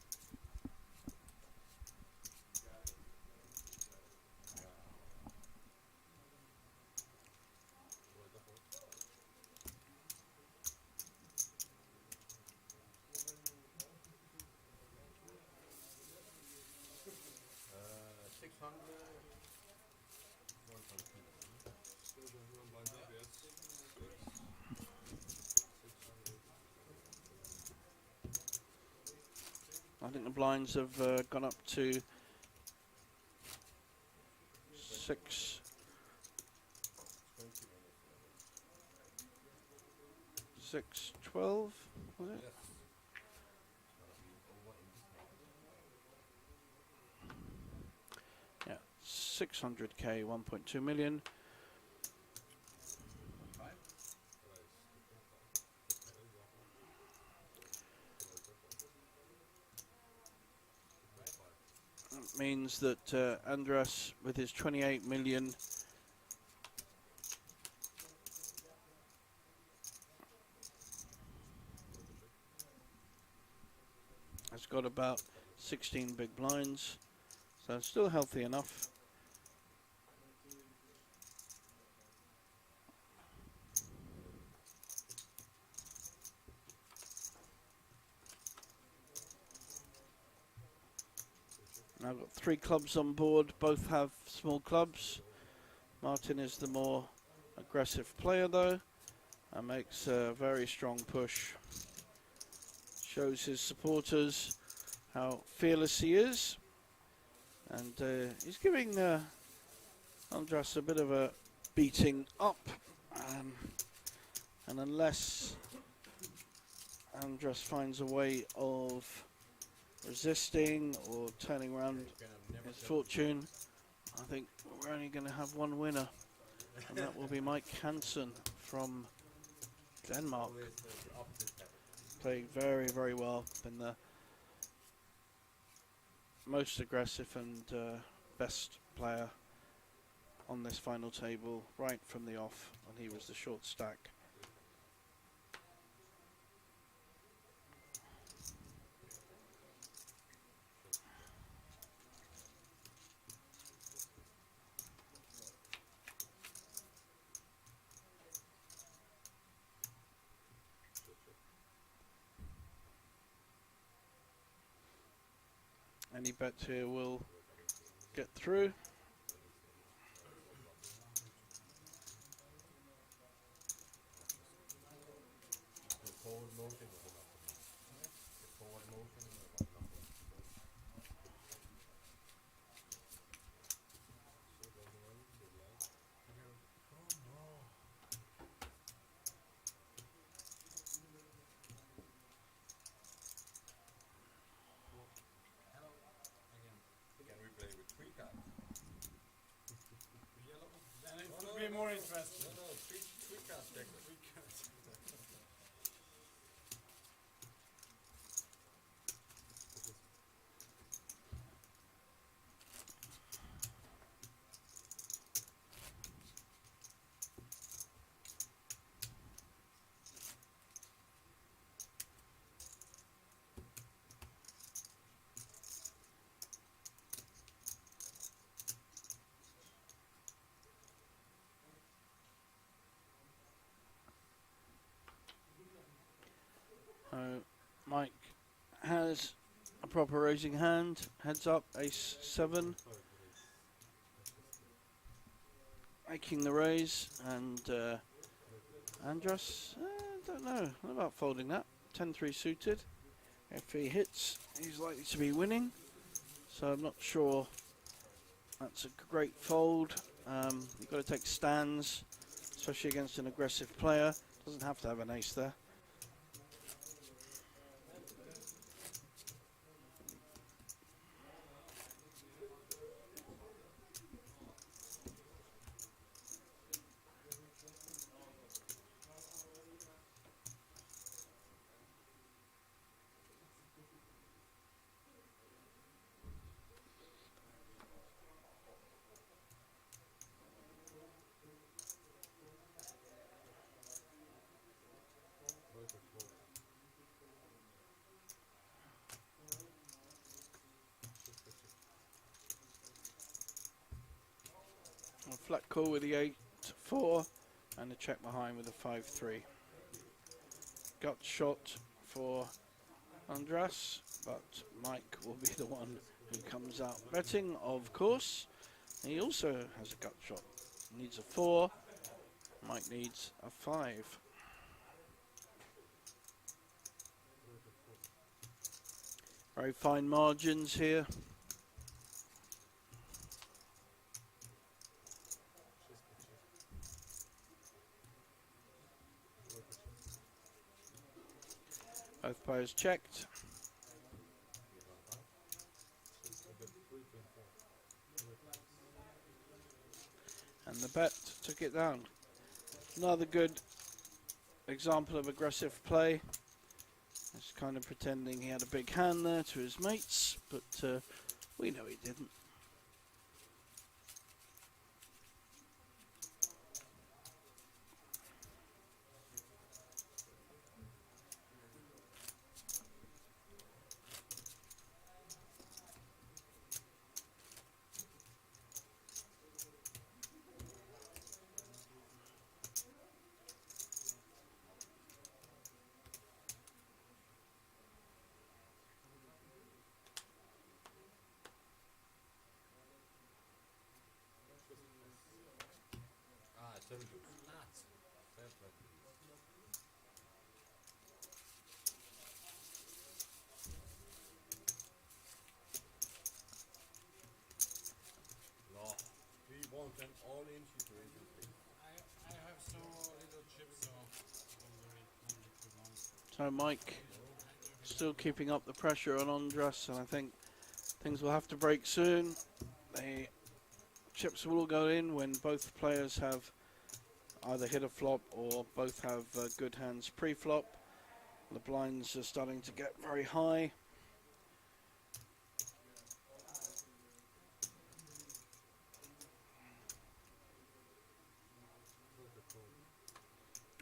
I think the blinds have gone up to 6. 612, was it? Yeah, 600k, 1.2 million. That means that Andras, with his 28 million, has got about 16 big blinds, so still healthy enough. Now I've got 3 clubs on board, both have small clubs. Martin is the more aggressive player though, and makes a very strong push. Shows his supporters how fearless he is, and he's giving Andras a bit of a beating up, and unless Andras finds a way of resisting or turning around his fortune, I think we're only going to have one winner, and that will be Mike Hansen from Denmark. Playing very, very well. Been the most aggressive and best player on this final table right from the off, and he was the short stack. Any bet here will get through. Then it would be more interesting. Three cards deck. Mike has a proper raising hand, heads up, ace 7, making the raise, and Andras, don't know about folding that. 10-3 suited. If he hits, he's likely to be winning, so I'm not sure that's a great fold. You've got to take stands, especially against an aggressive player. Doesn't have to have an ace there. A flat call with the 8-4 and a check behind with a 5-3. Gut shot for Andras, but Mike will be the one who comes out betting, of course. He also has a gut shot. Needs a 4. Mike needs a 5. Very fine margins here. Both players checked. And the bet took it down. Another good example of aggressive play. Just kind of pretending he had a big hand there to his mates, but we know he didn't. Seven deuce. Seven deuce. No, we want an all-in situation. I have so little chips, so don't worry, don't be too long. So Mike still keeping up the pressure on Andras, and I think things will have to break soon. The chips will all go in when both players have either hit a flop or both have good hands pre-flop. The blinds are starting to get very high.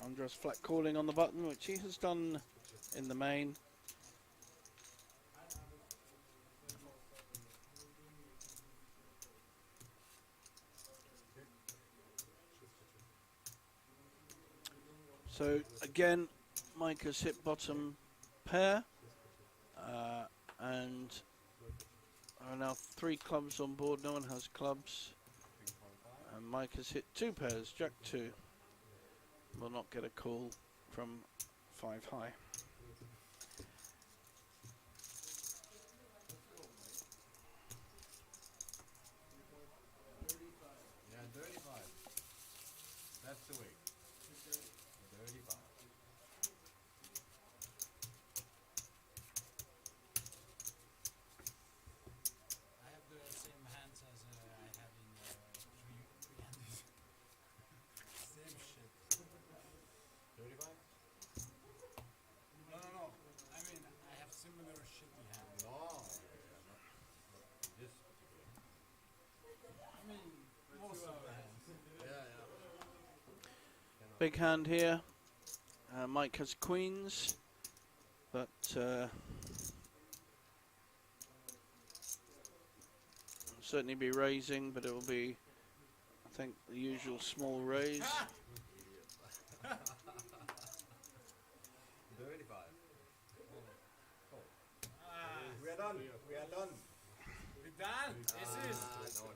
Andras flat calling on the button, which he has done in the main. So again, Mike has hit bottom pair, and there are now 3 clubs on board. No one has clubs, and Mike has hit 2 pairs. Jack 2 will not get a call from 5 high. Yeah, 35. That's the way. 35. I have the same hands as I have in pre-handed. Same shit. 35? No. I mean, I have similar shitty hands. No, not this particular. I mean, most of the hands. Yeah. Big hand here. Mike has queens, but will certainly be raising, but it will be, I think, the usual small raise. 35. We are done. We done? This is. No.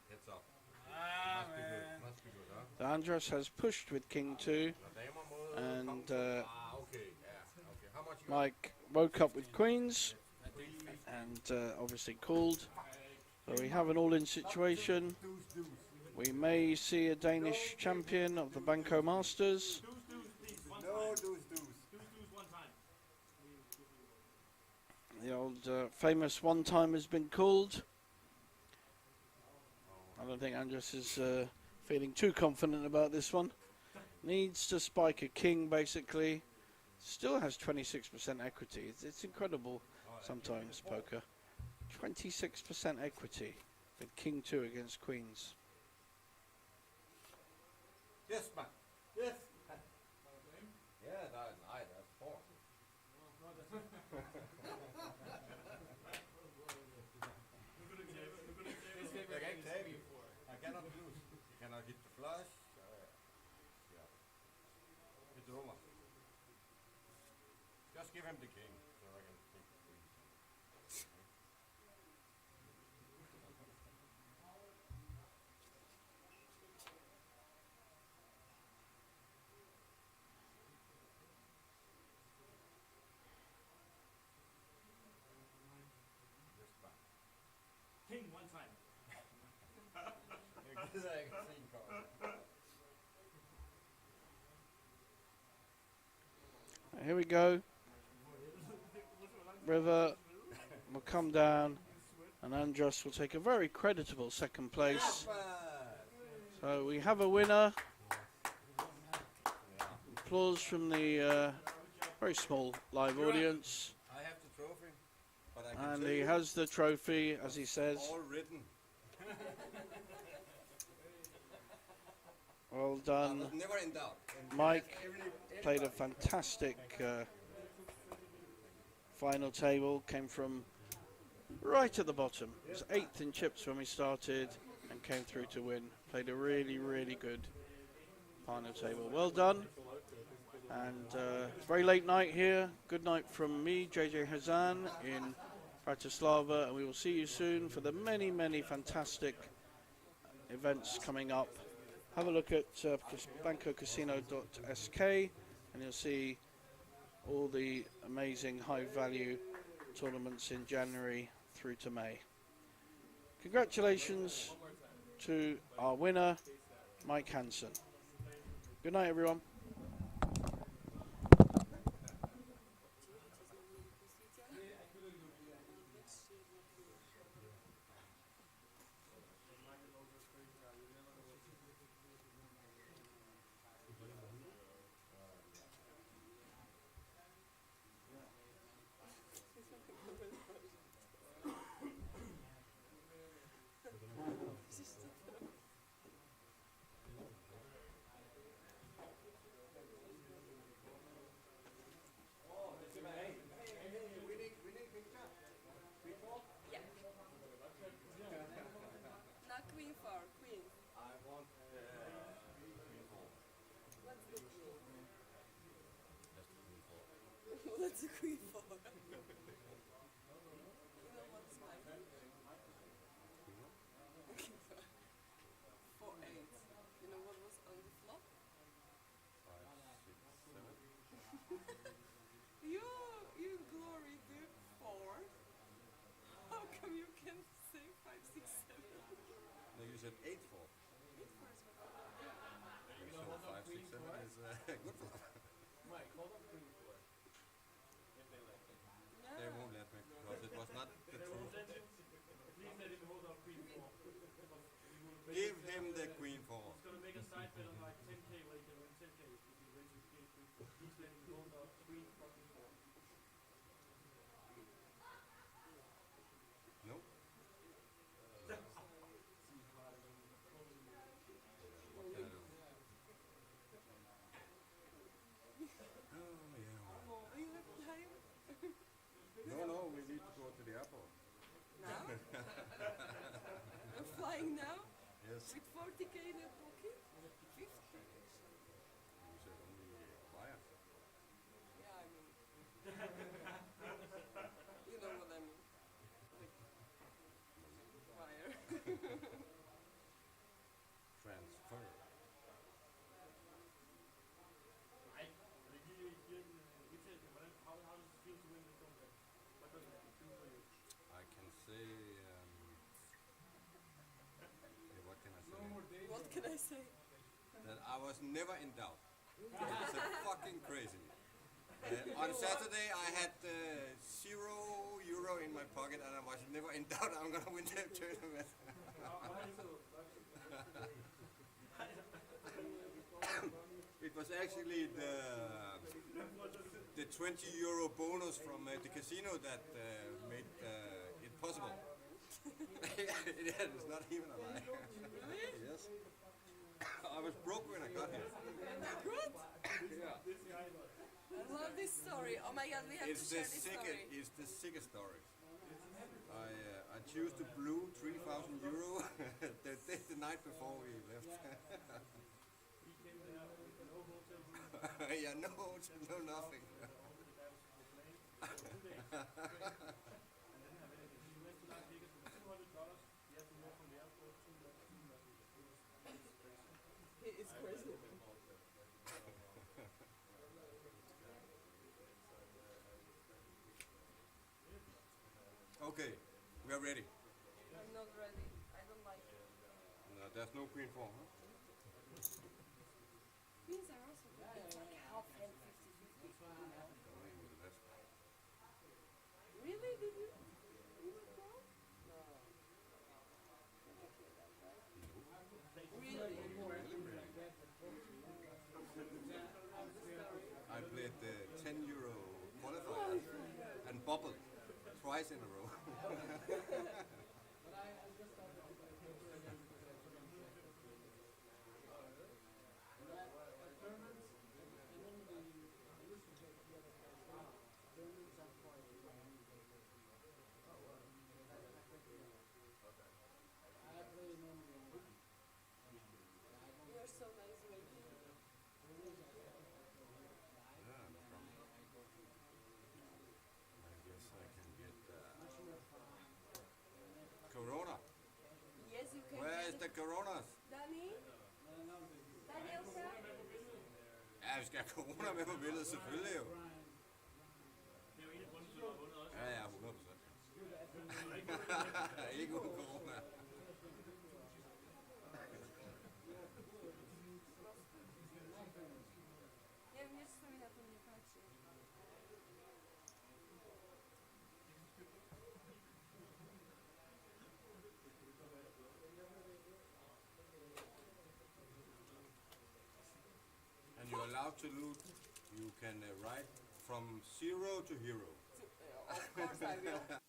Heads up. Man. Must be good, huh? So Andras has pushed with king 2, and Okay, yeah. Okay. How much you Mike woke up with queens, and obviously called. So we have an all-in situation. We may see a Danish champion of the Banco Masters. No, deuce. The old famous one time has been called. I don't think Andras is feeling too confident about this one. Needs to spike a king, basically. Still has 26% equity. It's incredible sometimes, poker. 26% equity with king 2 against queens. Yes, man. Yes. Yeah, that's 4. Jeg kan ikke tabe. I cannot lose. You cannot hit the flush. Yeah. It's over. Just give him the king, so I can take the queen. here we go. River will come down, and Andros will take a very creditable second place. So we have a winner. Applause from the very small live audience. I have the trophy, but I can And tell he you has the trophy, as he says. all written. Well I done. was never in doubt. And Mike every- played a fantastic final table. Came from right at the bottom. He was 8th in chips when we started and came through to win. Played a really, really good final table. Well done. And it's a very late night here. Good night from me, JJ Hazan, in Bratislava. And we will see you soon for the many, many fantastic events coming up. Have a look at bancocasino.sk and you'll see all the amazing high value tournaments in January through to May. Congratulations to our winner, Mike Hansen. Good night, everyone. Not queen four, queen. I want What's the queen? that's the queen four. What's the queen for? You know what's mine? Four eight. You know what was on the flop? 5, 6, 7. You glory the four. How come you can say 5, 6, 7? No, you said 8, 4. Eight four is what? So 5, 6, 7 is good for them. They won't let me because it was not the truth. Give him the queen four. No? What can I do? Oh, yeah. Are you have time? No, we need to go to the airport. Now? I'm flying now? Yes. With 40k in a pocket? 50? You said only wire. Yeah, I mean. You know what I mean. Like, wire. Transfer. I can say, what can I say? What can I say? That I was never in doubt. It's fucking crazy. On Saturday I had €0 in my pocket and I was never in doubt I'm gonna win the tournament. It was actually the €20 bonus from the casino that made it possible. It's not even a lie. Yes. I was broke when I got here. Good? Yeah. I love this story. Oh my god, we have It's to the share this story. It's the sickest story. I choose to blew €3,000 the night before we left. Yeah, no nothing. It's crazy. Okay, we are ready. I'm not ready. I don't like it. No, there's no queen four, huh? Queens are also good. It's like half and 50-50. twice in a row. You're so nice, Reggie. Yeah, no problem. I guess I can get Corona. Yes, you can. Where is get the Coronas? Danny? Danny, Elsa? Ja, vi skal have Corona med på billedet, selvfølgelig jo. Ja, ja, 100%. Ikke uden Corona. Ja wiem, wiesz, co mi na to nie patrzy. And you're allowed to loot. You can write from 0 to hero. Of course I will.